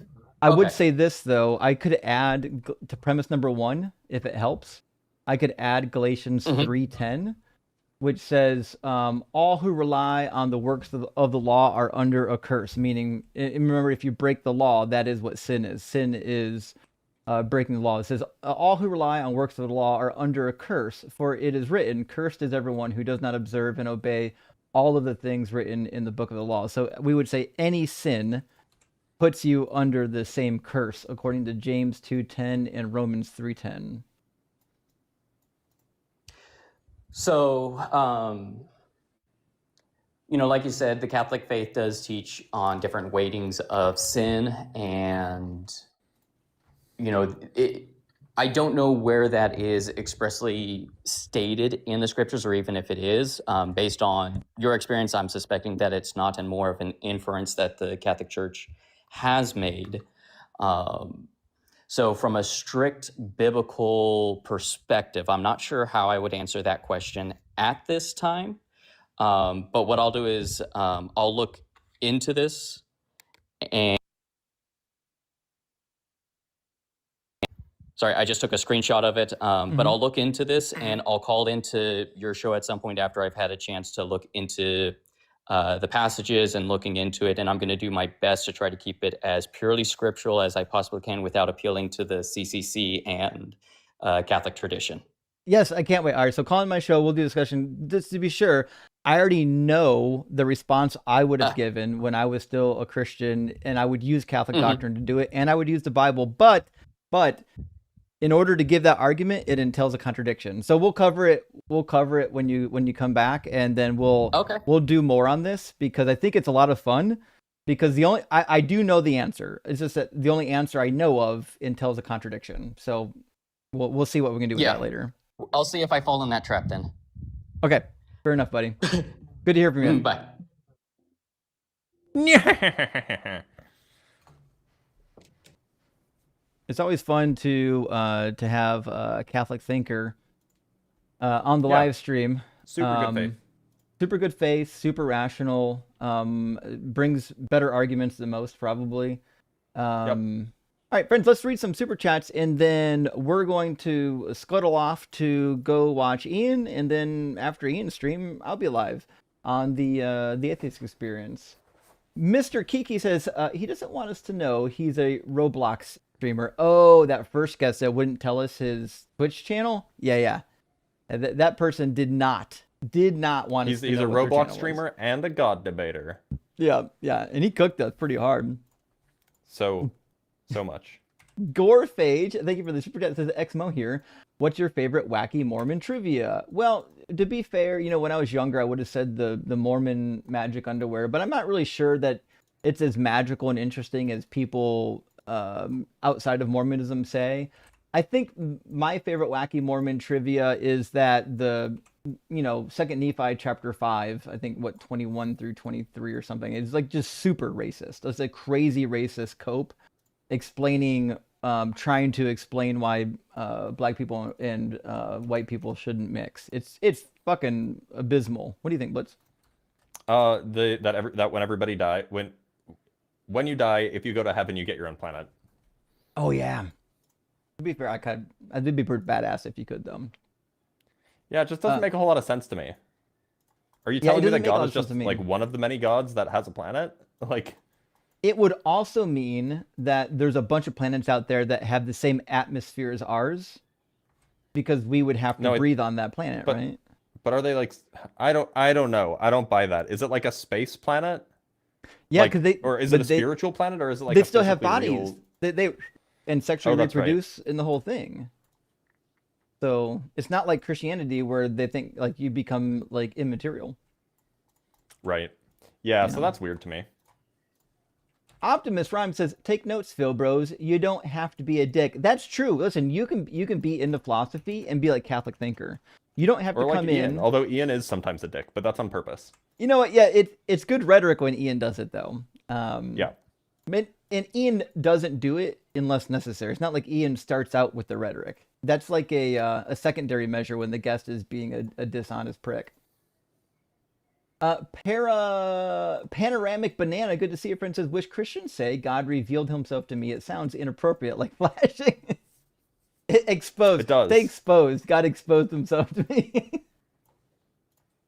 I would say this, though. I could add to premise number 1, if it helps. I could add Galatians 3:10, which says, all who rely on the works of the law are under a curse. Meaning, remember, if you break the law, that is what sin is. Sin is breaking the law. It says, all who rely on works of the law are under a curse, for it is written, cursed is everyone who does not observe and obey all of the things written in the book of the law. So we would say any sin puts you under the same curse, according to James 2:10 and Romans 3:10. So, like you said, the Catholic faith does teach on different weightings of sin, and I don't know where that is expressly stated in the scriptures, or even if it is. Based on your experience, I'm suspecting that it's not, and more of an inference that the Catholic Church has made. So from a strict biblical perspective, I'm not sure how I would answer that question at this time. But what I'll do is I'll look into this, and sorry, I just took a screenshot of it, but I'll look into this, and I'll call into your show at some point after I've had a chance to look into the passages and looking into it. And I'm going to do my best to try to keep it as purely scriptural as I possibly can without appealing to the CCC and Catholic tradition. Yes, I can't wait. All right, so call in my show. We'll do a discussion. Just to be sure, I already know the response I would have given when I was still a Christian, and I would use Catholic doctrine to do it, and I would use the Bible. But in order to give that argument, it entails a contradiction. So we'll cover it. We'll cover it when you come back, and then we'll do more on this, because I think it's a lot of fun. Because I do know the answer. It's just that the only answer I know of entails a contradiction. So we'll see what we can do with that later. I'll see if I fall in that trap then. Okay, fair enough, buddy. Good to hear from you. Bye. It's always fun to have a Catholic thinker on the live stream. Super good faith. Super good faith, super rational, brings better arguments than most, probably. All right, friends, let's read some super chats, and then we're going to scuttle off to go watch Ian, and then after Ian's stream, I'll be live on the Atheist Experience. Mr. Kiki says he doesn't want us to know he's a Roblox streamer. Oh, that first guest that wouldn't tell us his Twitch channel? Yeah. That person did not want us to know. He's a what their Roblox channel streamer was. and a God debater. Yeah, and he cooked us pretty hard. So much. Gorephage, thank you for the super chat. It says Xmo here. What's your favorite wacky Mormon trivia? Well, to be fair, when I was younger, I would have said the Mormon magic underwear, but I'm not really sure that it's as magical and interesting as people outside of Mormonism say. I think my favorite wacky Mormon trivia is that the Second Nephi chapter 5, I think 21 through 23 or something. It's like just super racist. It's a crazy racist cope explaining, trying to explain why black people and white people shouldn't mix. It's fucking abysmal. What do you think, Blitz? That when everybody die, when you die, if you go to heaven, you get your own planet. Oh yeah. To be fair, I did be pretty badass if you could though. Yeah, it just doesn't make a whole lot of sense to me. Are you telling me that God is just to me. like one of the many gods that has a planet? Like, it would also mean that there's a bunch of planets out there that have the same atmosphere as ours, because we would have to breathe on that planet, right? But are they like? I don't know. I don't buy that. Is it like a space planet? Yeah, because or is it a spiritual planet, or is it like they a still have physically bodies? real- They and sexually that's right. reproduce in the whole thing. So it's not like Christianity where they think like you become like immaterial. Right. Yeah. So that's weird to me. Optimus Rhyme says, "Take notes, Phil Bros. You don't have to be a dick." That's true. Listen, you can be into philosophy and be like Catholic thinker. You don't have to Or come like Ian, in. although Ian is sometimes a dick, but that's on purpose. You know what? Yeah, it's good rhetoric when Ian does it though. Yeah. And Ian doesn't do it unless necessary. It's not like Ian starts out with the rhetoric. That's like a secondary measure when the guest is being a dishonest prick. Panoramic Banana, good to see you, friend, says, "Wish Christians say God revealed himself to me. It sounds inappropriate, like flashing." Exposed. It does. Stay exposed. God exposed himself to me.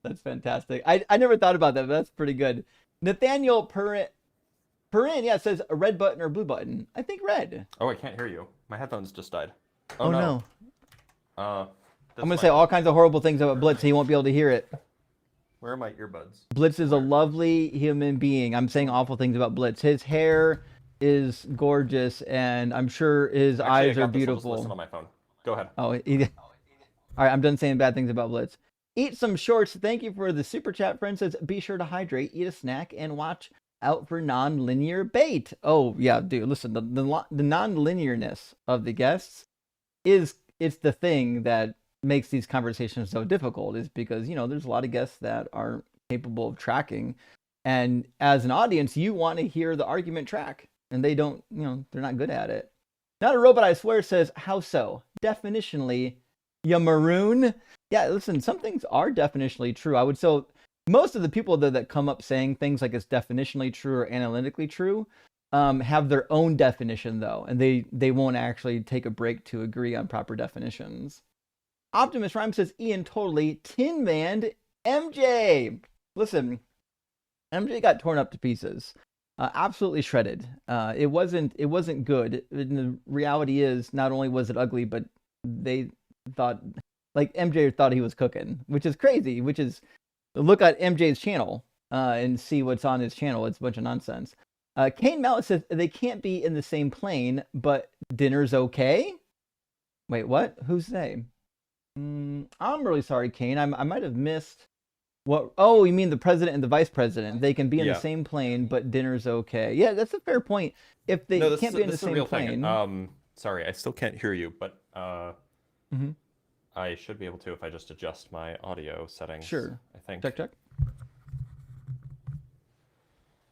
That's fantastic. I never thought about that, but that's pretty good. Nathaniel Perrin, yeah, says a red button or blue button. I think red. Oh, I can't hear you. My headphones just died. Oh no. I'm I'm gonna say all kinds of horrible things about Blitz. He won't be able to hear it. Where are my earbuds? Blitz is a lovely human being. I'm saying awful things about Blitz. His hair is gorgeous, and I'm sure his Actually, eyes I are got this. I'll just listen beautiful. on my phone. Go ahead. Oh, all right. I'm done saying bad things about Blitz. Eat some shorts. Thank you for the super chat, friend. Says be sure to hydrate, eat a snack, and watch out for non-linear bait. Oh yeah, dude. Listen, the non-linearness of the guests it's the thing that makes these conversations so difficult. Is because there's a lot of guests that aren't capable of tracking, and as an audience, you want to hear the argument track, and they don't. They're not good at it. Not a robot, I swear, says how so? Definitionally, you maroon. Yeah, listen, some things are definitionally true. I would say most of the people that come up saying things like it's definitionally true or analytically true have their own definition though, and they won't actually take a break to agree on proper definitions. Optimus Rhyme says Ian totally Tin Man MJ. Listen, MJ got torn up to pieces, absolutely shredded. It wasn't good. And the reality is, not only was it ugly, but they thought MJ thought he was cooking, which is crazy. Which is look at MJ's channel and see what's on his channel. It's a bunch of nonsense. Kane Mallet says they can't be in the same plane, but dinner's okay. Wait, what? Who's they? I'm really sorry, Kane. I might have missed what. Oh, you mean the president and the vice president? They can be in the same plane, but dinner's okay. Yeah, that's a fair point. If they can't be in the same plane. Sorry, I still can't hear you, but I should be able to if I just adjust my audio settings. Sure. I think. Check.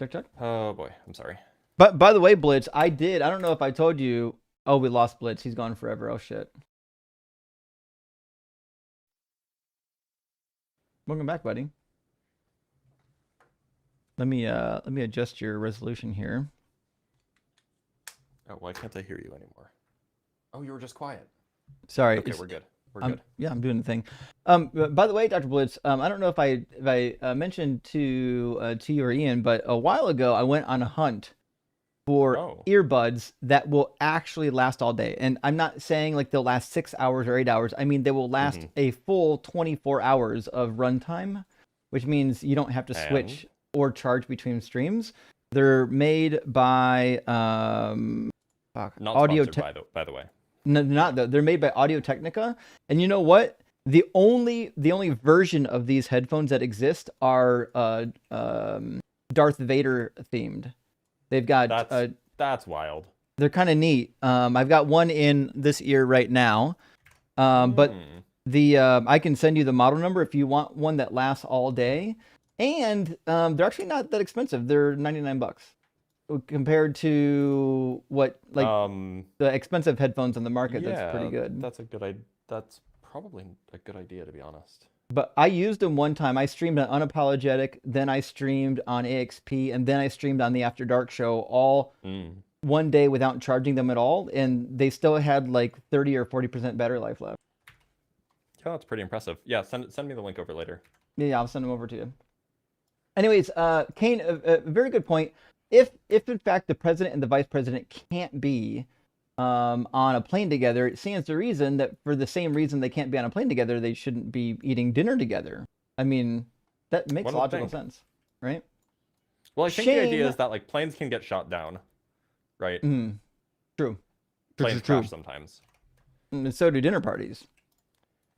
Check. Oh boy, I'm sorry. But by the way, Blitz, I don't know if I told you. Oh, we lost Blitz. He's gone forever. Oh shit. Welcome back, buddy. Let me adjust your resolution here. Oh, why can't I hear you anymore? Oh, you were just quiet. Sorry. Okay, we're good. We're good. Yeah, I'm doing the thing. By the way, Dr. Blitz, I don't know if I mentioned to you or Ian, but a while ago I went on a hunt for earbuds that will actually last all day. And I'm not saying like they'll last 6 hours or 8 hours. I mean, they will last a full 24 hours of runtime, which means you don't have to switch or charge between streams. They're made by not Audio sponsored, by the way. No, not though. They're made by Audio Technica, and you know what? The only version of these headphones that exist are Darth Vader themed. They've got that's wild. They're kind of neat. I've got one in this ear right now, but the I can send you the model number if you want one that lasts all day, and they're actually not that expensive. They're $99. Compared to what the expensive headphones on the market, that's pretty good. That's probably a good idea, to be honest. But I used them one time. I streamed on Unapologetic, then I streamed on AXP, and then I streamed on the After Dark show all one day without charging them at all, and they still had like 30 or 40% battery life left. Yeah, that's pretty impressive. Yeah, send me the link over later. Yeah, I'll send them over to you. Anyways, Kane, a very good point. If in fact the president and the vice president can't be on a plane together, it stands to reason that for the same reason they can't be on a plane together, they shouldn't be eating dinner together. I mean, that makes logical sense, right? Well, I think the idea is that like planes can get shot down, right? True. Planes crash sometimes. And so do dinner parties.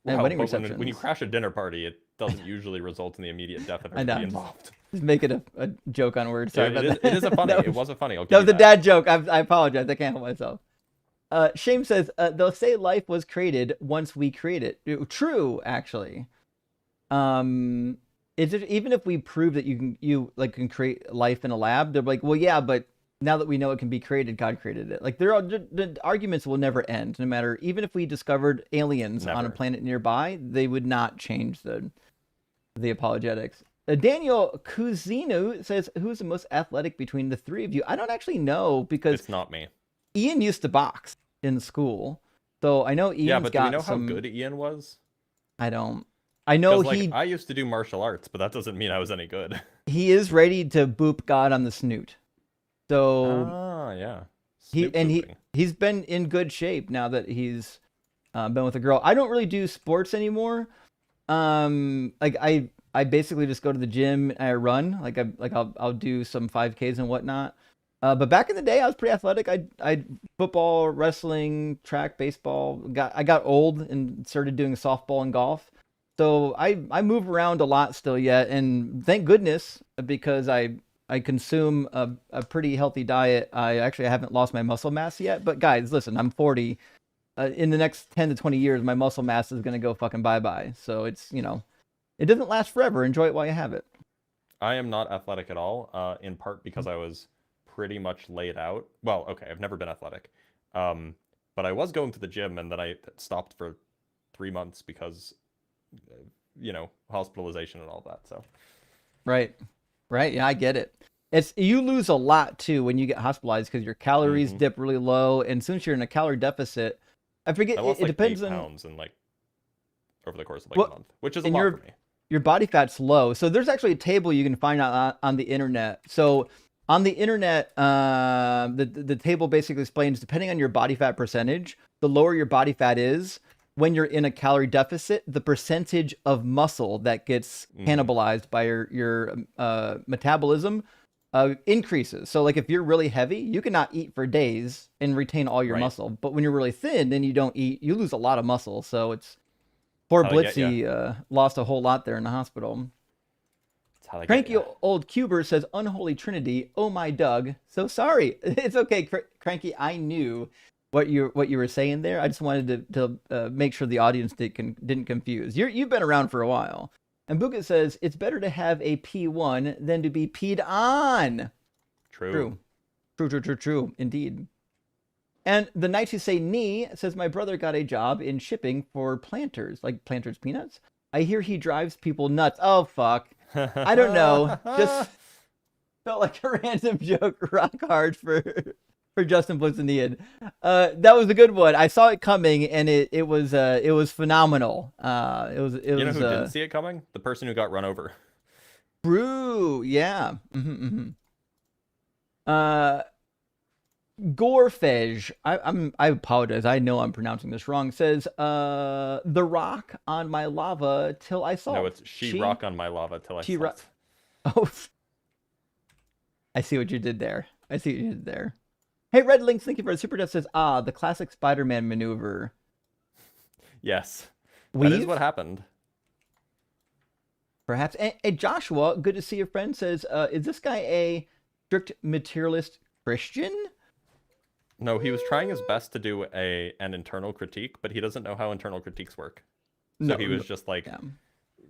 And wedding receptions. When you crash a dinner party, it doesn't usually result in the immediate death of everybody involved. Just make it a joke on words. Sorry about that. It is a funny. It was a funny. That was a dad joke. I apologize. I can't help myself. Shame says they'll say life was created once we create it. True, actually. Even if we prove that you can create life in a lab, they're like, well, yeah, but now that we know it can be created, God created it. Like the arguments will never end. No matter, even if we discovered aliens on a planet nearby, they would not change the apologetics. Daniel Cusino says, who's the most athletic between the three of you? I don't actually know because it's not me. Ian used to box in school, so I know Ian's yeah, but got do we know some... how good Ian was? I don't. I know I used to do martial arts, but that doesn't mean I was any good. He is ready to boop God on the snoot. So yeah. He's been in good shape now that he's been with a girl. I don't really do sports anymore. I basically just go to the gym and I run. I'll do some 5Ks and whatnot. But back in the day, I was pretty athletic. I football, wrestling, track, baseball. I got old and started doing softball and golf. So I move around a lot still yet, and thank goodness, because I consume a pretty healthy diet. I actually haven't lost my muscle mass yet. But guys, listen, I'm 40. In the next 10 to 20 years, my muscle mass is gonna go fucking bye-bye. So it's, it doesn't last forever. Enjoy it while you have it. I am not athletic at all, in part because I was pretty much laid out. Well, okay, I've never been athletic. But I was going to the gym, and then I stopped for 3 months because, hospitalization and all that. So. Right. Yeah, I get it. You lose a lot too when you get hospitalized because your calories dip really low, and since you're in a calorie deficit, I forget. I lost it depends 8 on pounds in over the course of a month, which is a lot for me. Your body fat's low, so there's actually a table you can find on the internet. So on the internet, the table basically explains, depending on your body fat percentage, the lower your body fat is when you're in a calorie deficit, the percentage of muscle that gets cannibalized by your metabolism increases. So like if you're really heavy, you cannot eat for days and retain all your muscle. But when you're really thin and you don't eat, you lose a lot of muscle. So it's poor Blitzy lost a whole lot there in the hospital. Cranky old Cuber says, "Unholy Trinity, oh my Doug, so sorry." It's okay, Cranky. I knew what you were saying there. I just wanted to make sure the audience didn't confuse. You've been around for a while. And Buka says, "It's better to have a P1 than to be peed on." True, indeed. And the Knights Who Say Knee says, "My brother got a job in shipping for Planters, like Planters peanuts. I hear he drives people nuts." Oh, fuck. I don't know. Just felt like a random joke. Rock hard for Justin Blitz and Ian. That was a good one. I saw it coming, and it was phenomenal. It was. You know who didn't see it coming? The person who got run over. True. Yeah. Gorefej, I apologize. I know I'm pronouncing this wrong. Says, "The rock on my lava till I saw." No, it's she rock on my lava till I saw. Oh, I see what you did there. Hey, Red Links, thank you for the super chat. Says, the classic Spider-Man maneuver. Yes, that is what happened. Perhaps. And Joshua, good to see your friend. Says, "Is this guy a strict materialist Christian?" No, he was trying his best to do an internal critique, but he doesn't know how internal critiques work. So he was just like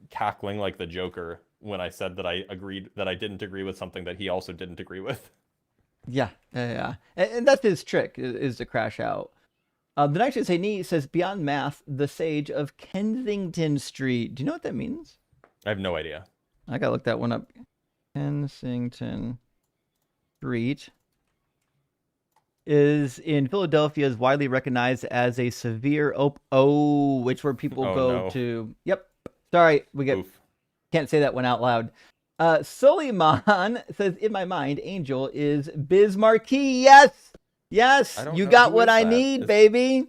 cackling like the Joker when I said that I didn't agree with something that he also didn't agree with. Yeah. And that's his trick, is to crash out. The Knight Who Say Knee says, "Beyond math, the sage of Kensington Street." Do you know what that means? I have no idea. I gotta look that one up. Kensington Street is in Philadelphia, is widely recognized as a severe which where people go to. Yep. Sorry, can't say that one out loud. Suleiman says, "In my mind, Angel is Biz Marquee." Yes, you got what I need, baby.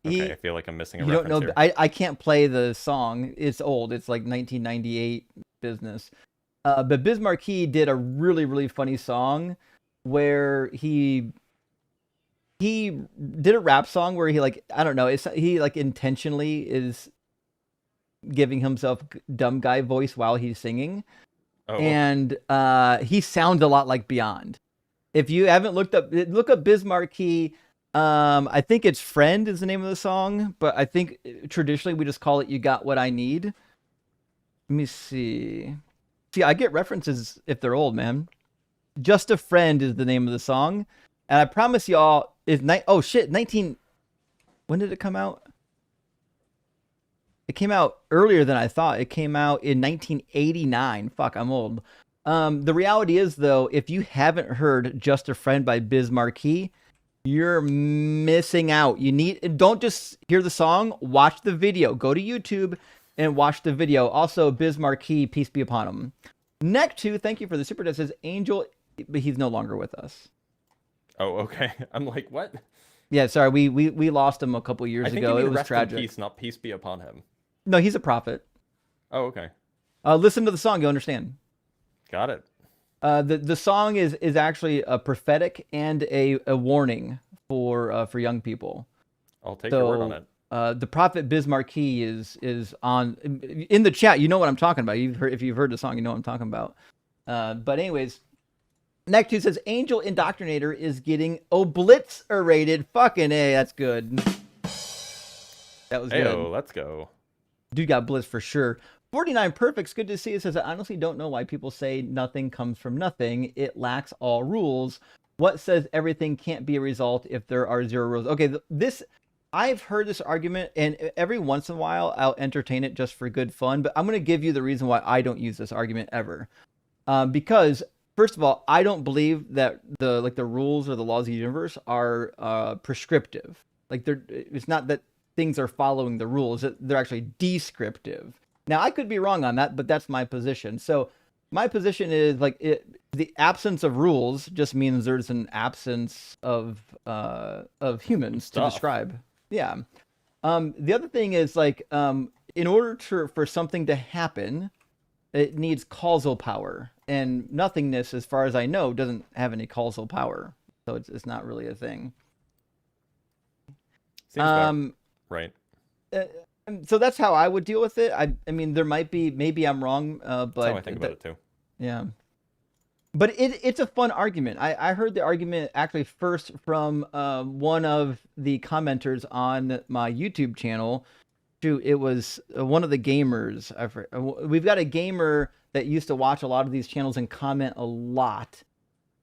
Okay, I feel like I'm missing a reference. Don't know. I can't play the song. It's old. It's like 1998 business. But Biz Marquee did a really, really funny song where he did a rap song where he he intentionally is giving himself dumb guy voice while he's singing. And he sounds a lot like Beyond. If you haven't look up Biz Marquee. I think it's Friend is the name of the song, but I think traditionally we just call it You Got What I Need. Let me see. I get references if they're old, man. Just a Friend is the name of the song. And I promise y'all, 19... When did it come out? It came out earlier than I thought. It came out in 1989. Fuck, I'm old. The reality is, though, if you haven't heard Just a Friend by Biz Marquee, you're missing out. Don't just hear the song, watch the video. Go to YouTube and watch the video. Also, Biz Marquee, peace be upon him. Next to, thank you for the super chat, says Angel, but he's no longer with us. Oh, okay. I'm like, what? Yeah, sorry, we lost him a couple years ago. It was tragic. Peace, not peace be upon him. No, he's a prophet. Oh, okay. Listen to the song, you'll understand. Got it. The song is actually a prophetic and a warning for young people. I'll take your word on it. The prophet Bismarcky is on in the chat. You know what I'm talking about. If you've heard the song, you know what I'm talking about. But anyways, Neck2 says Angel Indoctrinator is getting obliterated. Fucking A, that's good. That was good. Heyo, let's go. Dude got blitz for sure. 49 Perfect's good to see. It says, I honestly don't know why people say nothing comes from nothing. It lacks all rules. What says everything can't be a result if there are zero rules? Okay, I've heard this argument, and every once in a while I'll entertain it just for good fun, but I'm going to give you the reason why I don't use this argument ever. Because, first of all, I don't believe that the rules or the laws of the universe are prescriptive. Like, it's not that things are following the rules, they're actually descriptive. Now, I could be wrong on that, but that's my position. So my position is the absence of rules just means there's an absence of humans to describe. Yeah. The other thing is in order for something to happen, it needs causal power, and nothingness, as far as I know, doesn't have any causal power. So it's not really a thing. Seems right. So that's how I would deal with it. I mean, there might be, maybe I'm wrong, but that's how I think about it too. Yeah. But it's a fun argument. I heard the argument actually first from one of the commenters on my YouTube channel. It was one of the gamers. We've got a gamer that used to watch a lot of these channels and comment a lot.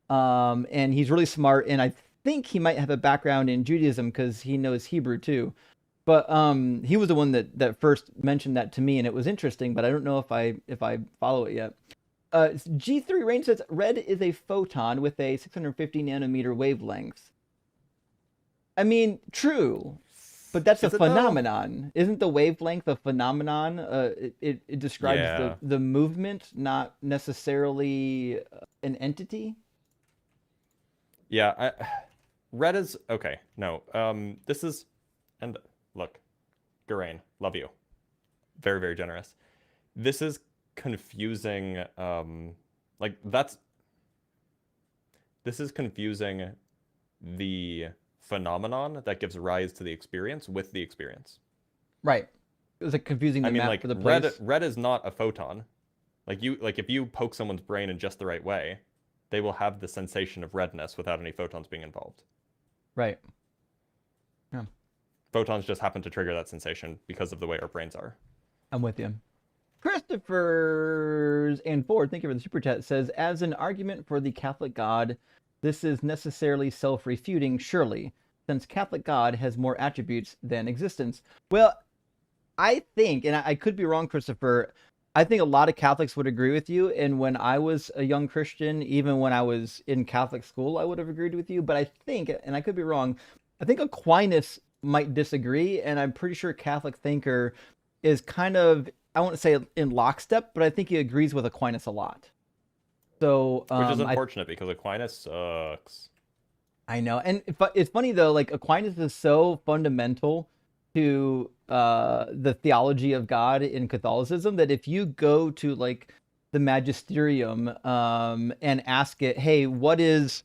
And he's really smart, and I think he might have a background in Judaism because he knows Hebrew too. But he was the one that first mentioned that to me, and it was interesting, but I don't know if I follow it yet. G3 Range says red is a photon with a 650 nanometer wavelength. I mean, true, but that's a phenomenon. Isn't the wavelength a phenomenon? It describes the movement, not necessarily an entity. Yeah, red is okay. No, this is, and look, Garain, love you, very, very generous. This is confusing. This is confusing the phenomenon that gives rise to the experience with the experience. Right. It was confusing the map for the place. Red is not a photon. If you poke someone's brain in just the right way, they will have the sensation of redness without any photons being involved. Right. Yeah. Photons just happen to trigger that sensation because of the way our brains are. I'm with you. Christopher's and Ford, thank you for the super chat, says, as an argument for the Catholic God, this is necessarily self-refuting, surely, since Catholic God has more attributes than existence. Well, I think, and I could be wrong, Christopher, I think a lot of Catholics would agree with you, and when I was a young Christian, even when I was in Catholic school, I would have agreed with you, but I think, and I could be wrong, I think Aquinas might disagree, and I'm pretty sure Catholic thinker is kind of, I won't say in lockstep, but I think he agrees with Aquinas a lot. So, which is unfortunate because Aquinas sucks. I know, and it's funny though. Aquinas is so fundamental to the theology of God in Catholicism that if you go to the magisterium and ask it, hey, what's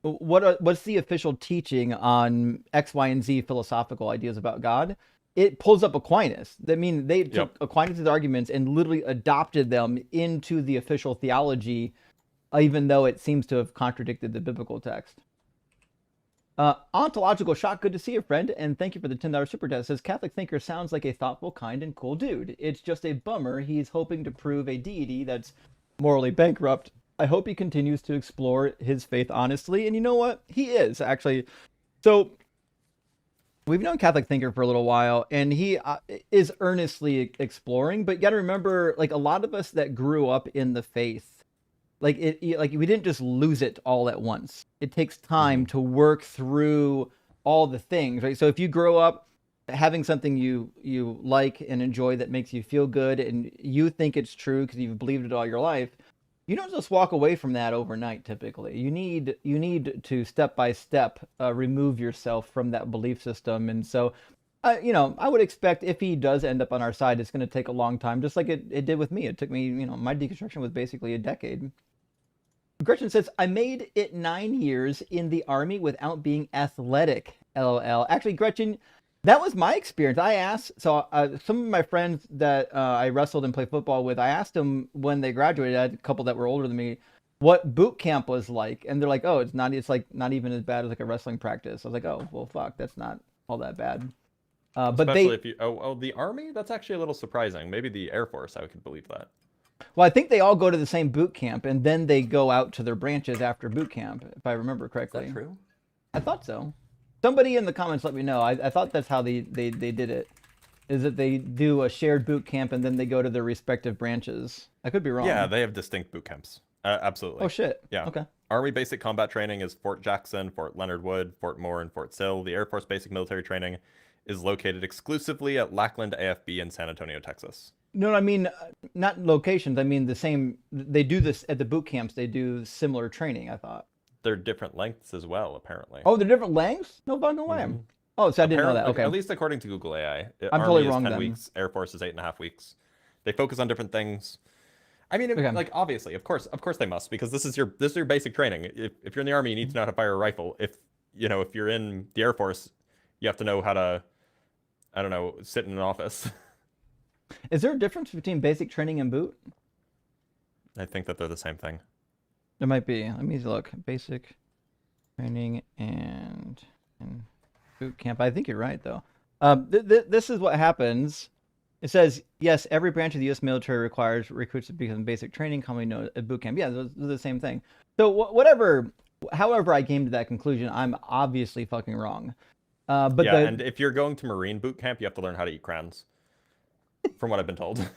the official teaching on X, Y, and Z philosophical ideas about God? It pulls up Aquinas. I mean, they took Aquinas' arguments and literally adopted them into the official theology, even though it seems to have contradicted the biblical text. Ontological Shock, good to see you, friend, and thank you for the $10 super chat. Says, Catholic thinker sounds like a thoughtful, kind, and cool dude. It's just a bummer he's hoping to prove a deity that's morally bankrupt. I hope he continues to explore his faith honestly, and you know what? He is, actually. So, we've known Catholic thinker for a little while, and he is earnestly exploring. But you got to remember, a lot of us that grew up in the faith, we didn't just lose it all at once. It takes time to work through all the things, right? So if you grow up having something you like and enjoy that makes you feel good, and you think it's true because you've believed it all your life, you don't just walk away from that overnight. Typically, you need to step by step remove yourself from that belief system. And so I would expect if he does end up on our side, it's going to take a long time, just like it did with me. It took me, my deconstruction was basically a decade. Gretchen says, I made it 9 years in the Army without being athletic, LOL. Actually, Gretchen, that was my experience. I asked, some of my friends that I wrestled and played football with, I asked them when they graduated, I had a couple that were older than me, what boot camp was like. And they're like, oh, it's like not even as bad as like a wrestling practice. I was like, oh, well, fuck, that's not all that bad. But Especially if you, the Army? That's actually a little surprising. Maybe the Air Force, I could believe that. Well, I think they all go to the same boot camp, and then they go out to their branches after boot camp, if I remember correctly. Is that true? I thought so. Somebody in the comments let me know. I thought that's how they did it, is that they do a shared boot camp, and then they go to their respective branches. I could be wrong. Yeah, they have distinct boot camps. Absolutely. Oh, shit. Yeah. Okay. Army basic combat training is Fort Jackson, Fort Leonard Wood, Fort Moore, and Fort Sill. The Air Force basic military training is located exclusively at Lackland AFB in San Antonio, Texas. No, I mean, not locations. I mean the same. They do this at the boot camps. They do similar training, I thought. They're different lengths as well, apparently. Oh, they're different lengths? No fucking way. Mm-hmm. Oh, so I didn't know that. Okay. At least according to Google AI. I'm Army totally is wrong 10 then. weeks. Air Force is 8.5 weeks. They focus on different things. I mean, Okay. like, obviously, of course they must, because this is your basic training. If you're in the Army, you need to know how to fire a rifle. If you're in the Air Force, you have to know how to, I don't know, sit in an office. Is there a difference between basic training and boot? I think that they're the same thing. There might be. Let me look. Basic training and boot camp. I think you're right, though. This is what happens. It says, yes, every branch of the U.S. military requires recruits to become basic training, commonly known as boot camp. Yeah, those are the same thing. So however I came to that conclusion, I'm obviously fucking wrong. And if you're going to Marine boot camp, you have to learn how to eat crayons. From what I've been told.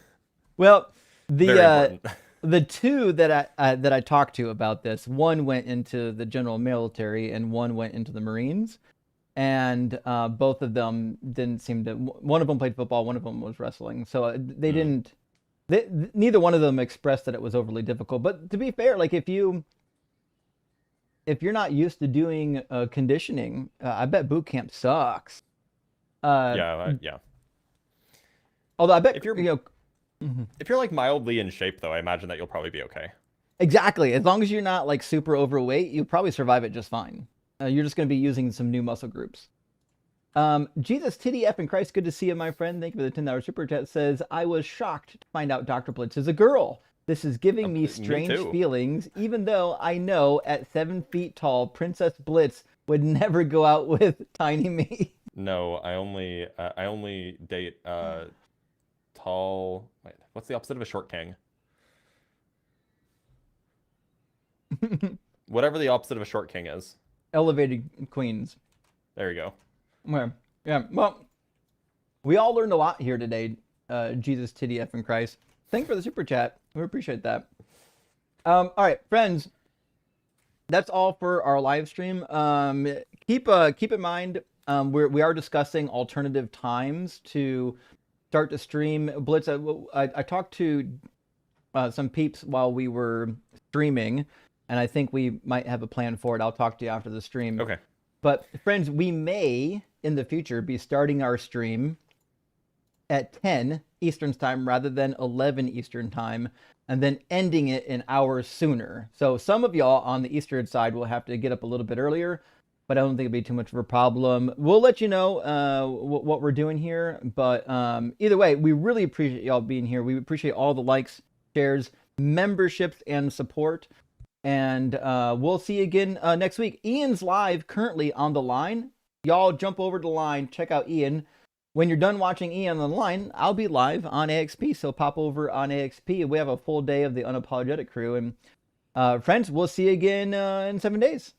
Well, Very important. the two that I talked to about this, one went into the general military and one went into the Marines, and both of them didn't seem to. One of them played football, one of them was wrestling, so they didn't. Neither one of them expressed that it was overly difficult. But to be fair, like if you're not used to doing conditioning, I bet boot camp sucks. Yeah. Although I bet if you're like mildly in shape, though, I imagine that you'll probably be okay. Exactly. As long as you're not like super overweight, you'll probably survive it just fine. You're just going to be using some new muscle groups. Jesus, Titty F in Christ, good to see you, my friend. Thank you for the $10 super chat. Says, I was shocked to find out Dr. Blitz is a girl. This is giving me strange feelings, even though I know at 7 feet tall, Princess Blitz would never go out with tiny me. No, I only date tall. Wait, what's the opposite of a short king? Whatever the opposite of a short king is. Elevated queens. There you go. Okay. Yeah. Well, we all learned a lot here today. Jesus, Titty F in Christ. Thanks for the super chat. We appreciate that. All right, friends. That's all for our live stream. Keep in mind, we are discussing alternative times to start to stream. Blitz, I talked to some peeps while we were streaming, and I think we might have a plan for it. I'll talk to you after the stream. Okay. But friends, we may in the future be starting our stream at 10 Eastern time rather than 11 Eastern time, and then ending it an hour sooner. So some of y'all on the Eastern side will have to get up a little bit earlier, but I don't think it'll be too much of a problem. We'll let you know what we're doing here, but either way, we really appreciate y'all being here. We appreciate all the likes, shares, memberships, and support. And we'll see you again next week. Ian's live currently on the line. Y'all jump over to the line, check out Ian. When you're done watching Ian on the line, I'll be live on AXP, so pop over on AXP. We have a full day of the Unapologetic crew. And friends, we'll see you again in 7 days.